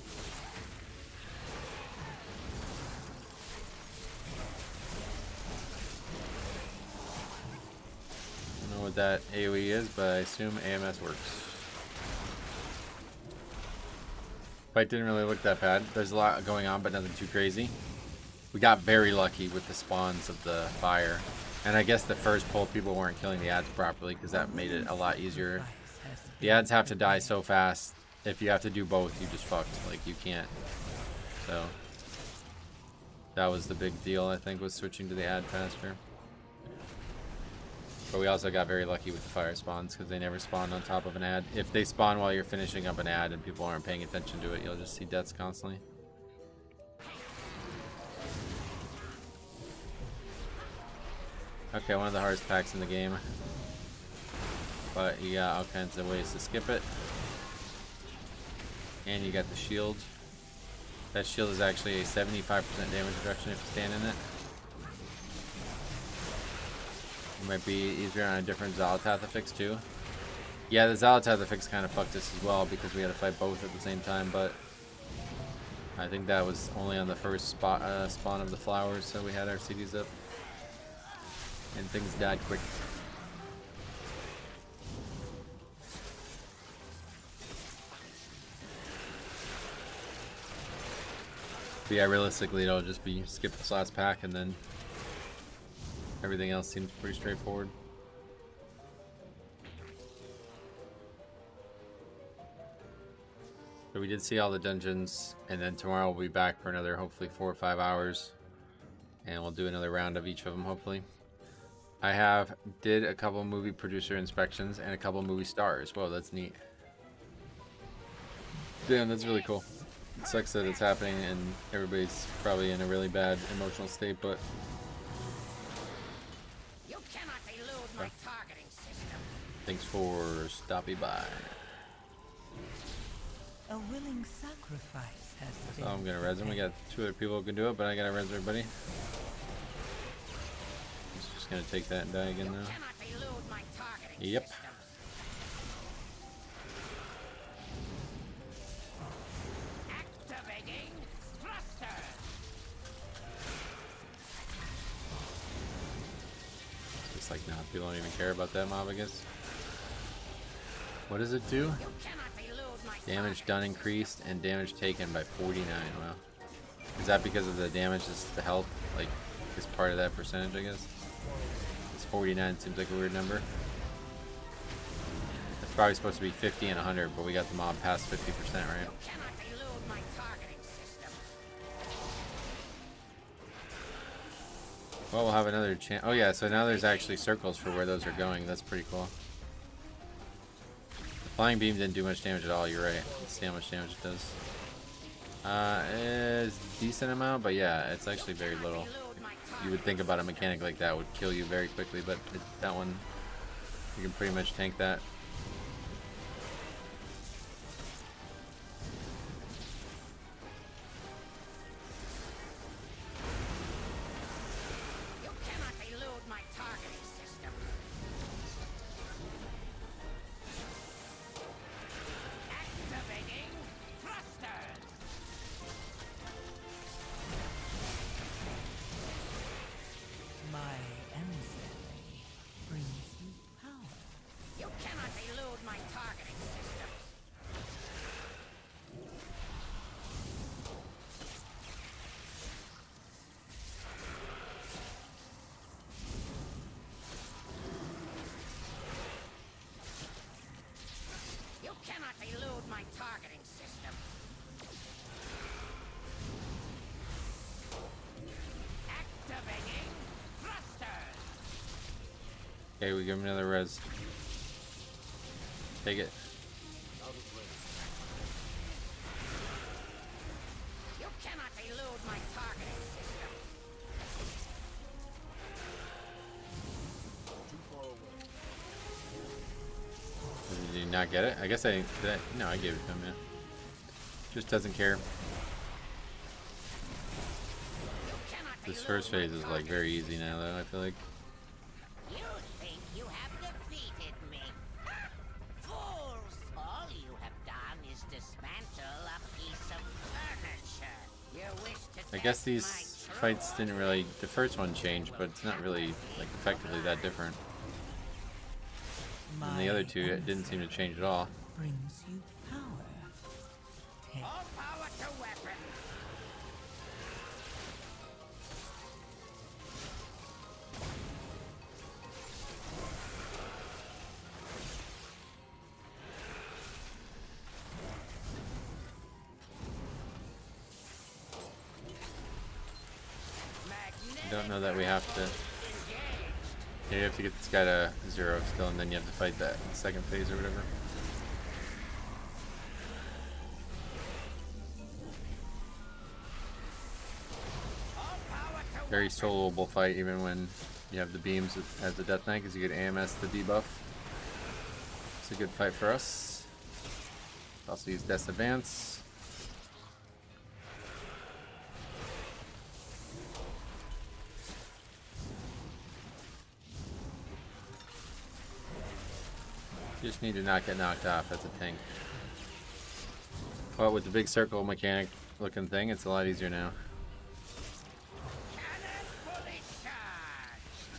I don't know what that AoE is, but I assume AMS works. Fight didn't really look that bad. There's a lot going on, but nothing too crazy. We got very lucky with the spawns of the fire. And I guess the first pull, people weren't killing the ads properly because that made it a lot easier. The ads have to die so fast. If you have to do both, you just fucked. Like, you can't. So, that was the big deal, I think, was switching to the ad faster. But we also got very lucky with the fire spawns because they never spawned on top of an ad. If they spawn while you're finishing up an ad and people aren't paying attention to it, you'll just see deaths constantly. Okay, one of the hardest packs in the game. But you got all kinds of ways to skip it. And you got the shield. That shield is actually a 75% damage reduction if you stand in it. It might be easier on a different Zolotath affix too. Yeah, the Zolotath affix kind of fucked us as well because we had to fight both at the same time, but I think that was only on the first spawn of the flowers, so we had our CDs up. And things died quick. But yeah, realistically it'll just be skip this last pack and then everything else seems pretty straightforward. So we did see all the dungeons, and then tomorrow we'll be back for another hopefully 4 or 5 hours. And we'll do another round of each of them hopefully. I did a couple movie producer inspections and a couple movie stars. Whoa, that's neat. Damn, that's really cool. It sucks that it's happening and everybody's probably in a really bad emotional state, but You cannot elude my targeting system. thanks for stopping by. A willing sacrifice has So been I'm gonna res them. We got 2 other people who can do it, but I gotta res everybody. Just gonna take that and die again now. Cannot elude my targeting Yep. system. Activating thruster. It's like, nah, people don't even care about that mob, I guess. What does it do? You cannot elude my Damage done increased and damage taken by 49. Wow. Is that because of the damage is the health? Like, is part of that percentage, I guess? This 49 seems like a weird number. It's probably supposed to be 50 and 100, but we got the mob past 50%, right? cannot elude my targeting system. Well, we'll have another chance. Oh yeah, so now there's actually circles for where those are going. That's pretty cool. The flying beam didn't do much damage at all, you're right. Let's see how much damage it does. It's a decent amount, but yeah, it's actually very little. you would think about a mechanic like that would kill you very quickly, but that one, you can pretty much tank that. You cannot elude my targeting system. Activating thrusters. My emissary brings you power. You cannot elude my targeting systems. You cannot elude my targeting system. Activating thrusters. Okay, we give him another res. Take it. You cannot elude my targeting system. Did you not get it? I guess I didn't. No, I gave it to him, yeah. Just doesn't care. You cannot This elude first my phase is like targeting very easy now, though, I feel like. You think you have defeated me? Fools! All you have done is dismantle a piece of furniture. You wish to I guess test these my true fights didn't really. The first one changed, but it's not really like effectively that different. And the other two, it didn't seem to change at all. Brings you power. Take all power to weapons. I don't know that we have to. Yeah, you have to get this guy to 0 still, and then you have to fight that second phase or whatever. Very soloable fight, even when you have the beams as the Death Knight, because you get AMS the debuff. It's a good fight for us. Also use Death's Advance. Just need to not get knocked off as a tank. But with the big circle mechanic looking thing, it's a lot easier now. Cannon fully charged.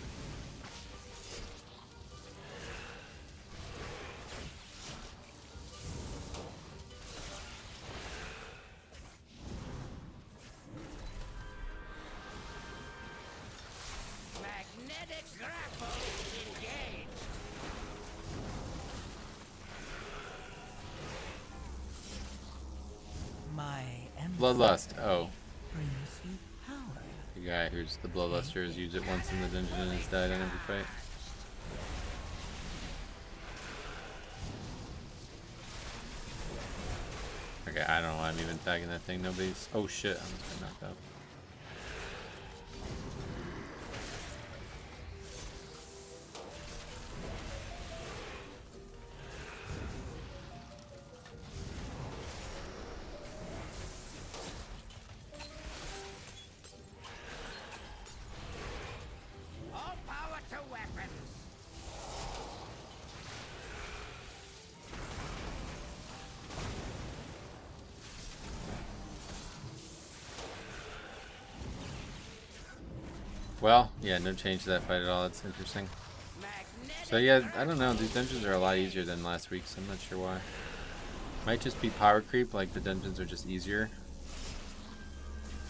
Magnetic grapple engaged. my emissary Bloodlust. Oh, brings you power. the guy who's the Bloodluster has used it once in the dungeon and has died in every fight. Okay, I don't know why I'm even tagging that thing. Nobody's. Oh shit, I'm just getting knocked out. All power to weapons. Well, yeah, no change to that fight at all. That's interesting. Magnetic So yeah, I don't know. These dungeons are a lot easier than last week's. I'm not sure why. Might just be power creep, like the dungeons are just easier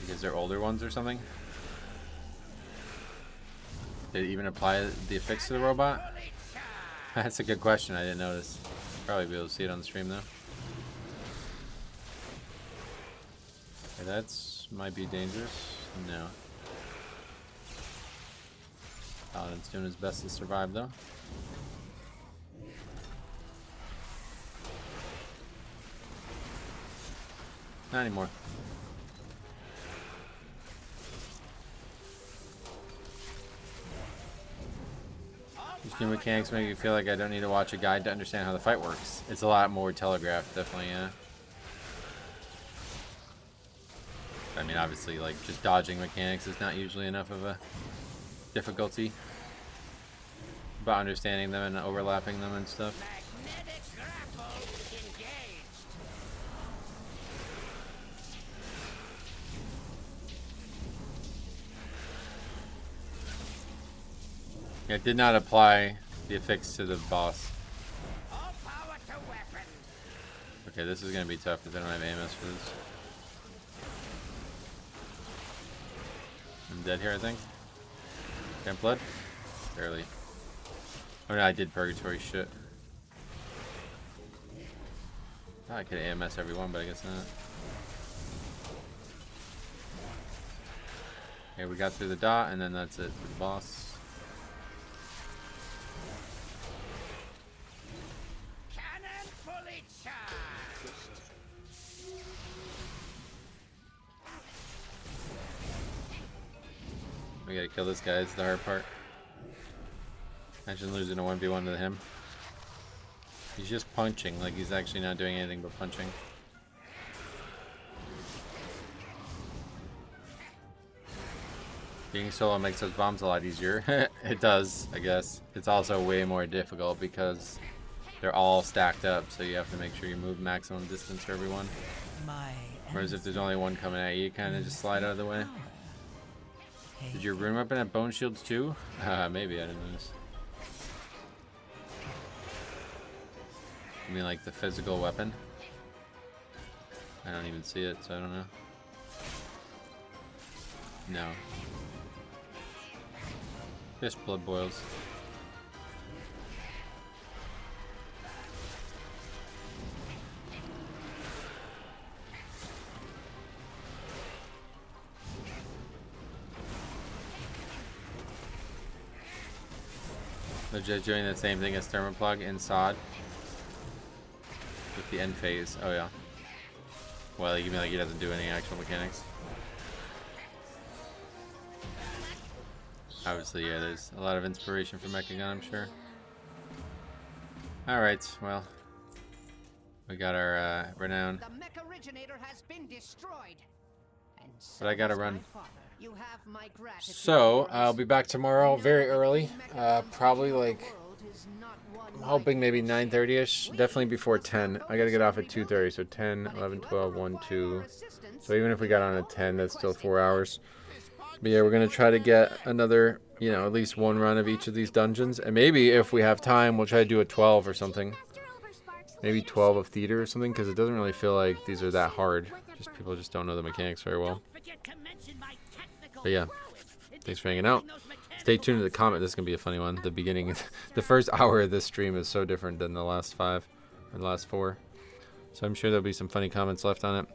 because they're older ones or something. Did it even apply the effects to the robot? fully charged. That's a good question. I didn't notice. Probably be able to see it on the stream though. Okay, that's might be dangerous. No. Paladin's doing his best to survive though. Not anymore. These new mechanics make me feel like I don't need to watch a guide to understand how the fight works. It's a lot more telegraphed, definitely, yeah. I mean, obviously, like, just dodging mechanics is not usually enough of a difficulty. But understanding them and overlapping them and stuff. Magnetic grapple engaged. Yeah, it did not apply the affix to the boss. All power to weapons. Okay, this is going to be tough because I don't have AMS for this. I'm dead here, I think. Can't blood? Barely. Oh no, I did purgatory shit. Oh, I could AMS everyone, but I guess not. Okay, we got through the dot, and then that's it for the boss. Cannon fully charged. We gotta kill this guy, it's the hard part. Imagine losing a 1v1 to him. He's just punching, like he's actually not doing anything but punching. Being solo makes those bombs a lot easier. It does, I guess. It's also way more difficult because they're all stacked up, so you have to make sure you move maximum distance for everyone. Whereas if there's only one coming at you, you kind of just slide out of the way. Did your rune weapon have bone shields too? Maybe, I didn't notice. I mean, like the physical weapon? I don't even see it, so I don't know. No. Just blood boils. They're just doing the same thing as Thermoplug in SOD. With the end phase. Oh yeah. Well, you mean like he doesn't do any actual mechanics? Obviously, yeah, there's a lot of inspiration from Mechagun, I'm sure. Alright, well. We got our renown. The mech originator has been destroyed. And But I gotta so run. my father. You have my gratitude. So, I'll be back tomorrow very early. Probably like, I'm hoping maybe 9:30ish. Definitely before 10. I gotta get off at 2:30, so 10, 11, 12, 1, 2. So even if we got on at 10, that's still 4 hours. But yeah, we're gonna try to get another, you know, at least one run of each of these dungeons. And maybe if we have time, we'll try to do a 12 or something. Maybe 12 of theater or something, because it doesn't really feel like these are that hard. Just people just don't know the mechanics very well. But yeah, thanks for hanging out. Stay tuned to the comment. This is gonna be a funny one. The beginning, the first hour of this stream is so different than the last 5 or the last 4. So I'm sure there'll be some funny comments left on it.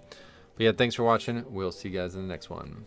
But yeah, thanks for watching. We'll see you guys in the next one.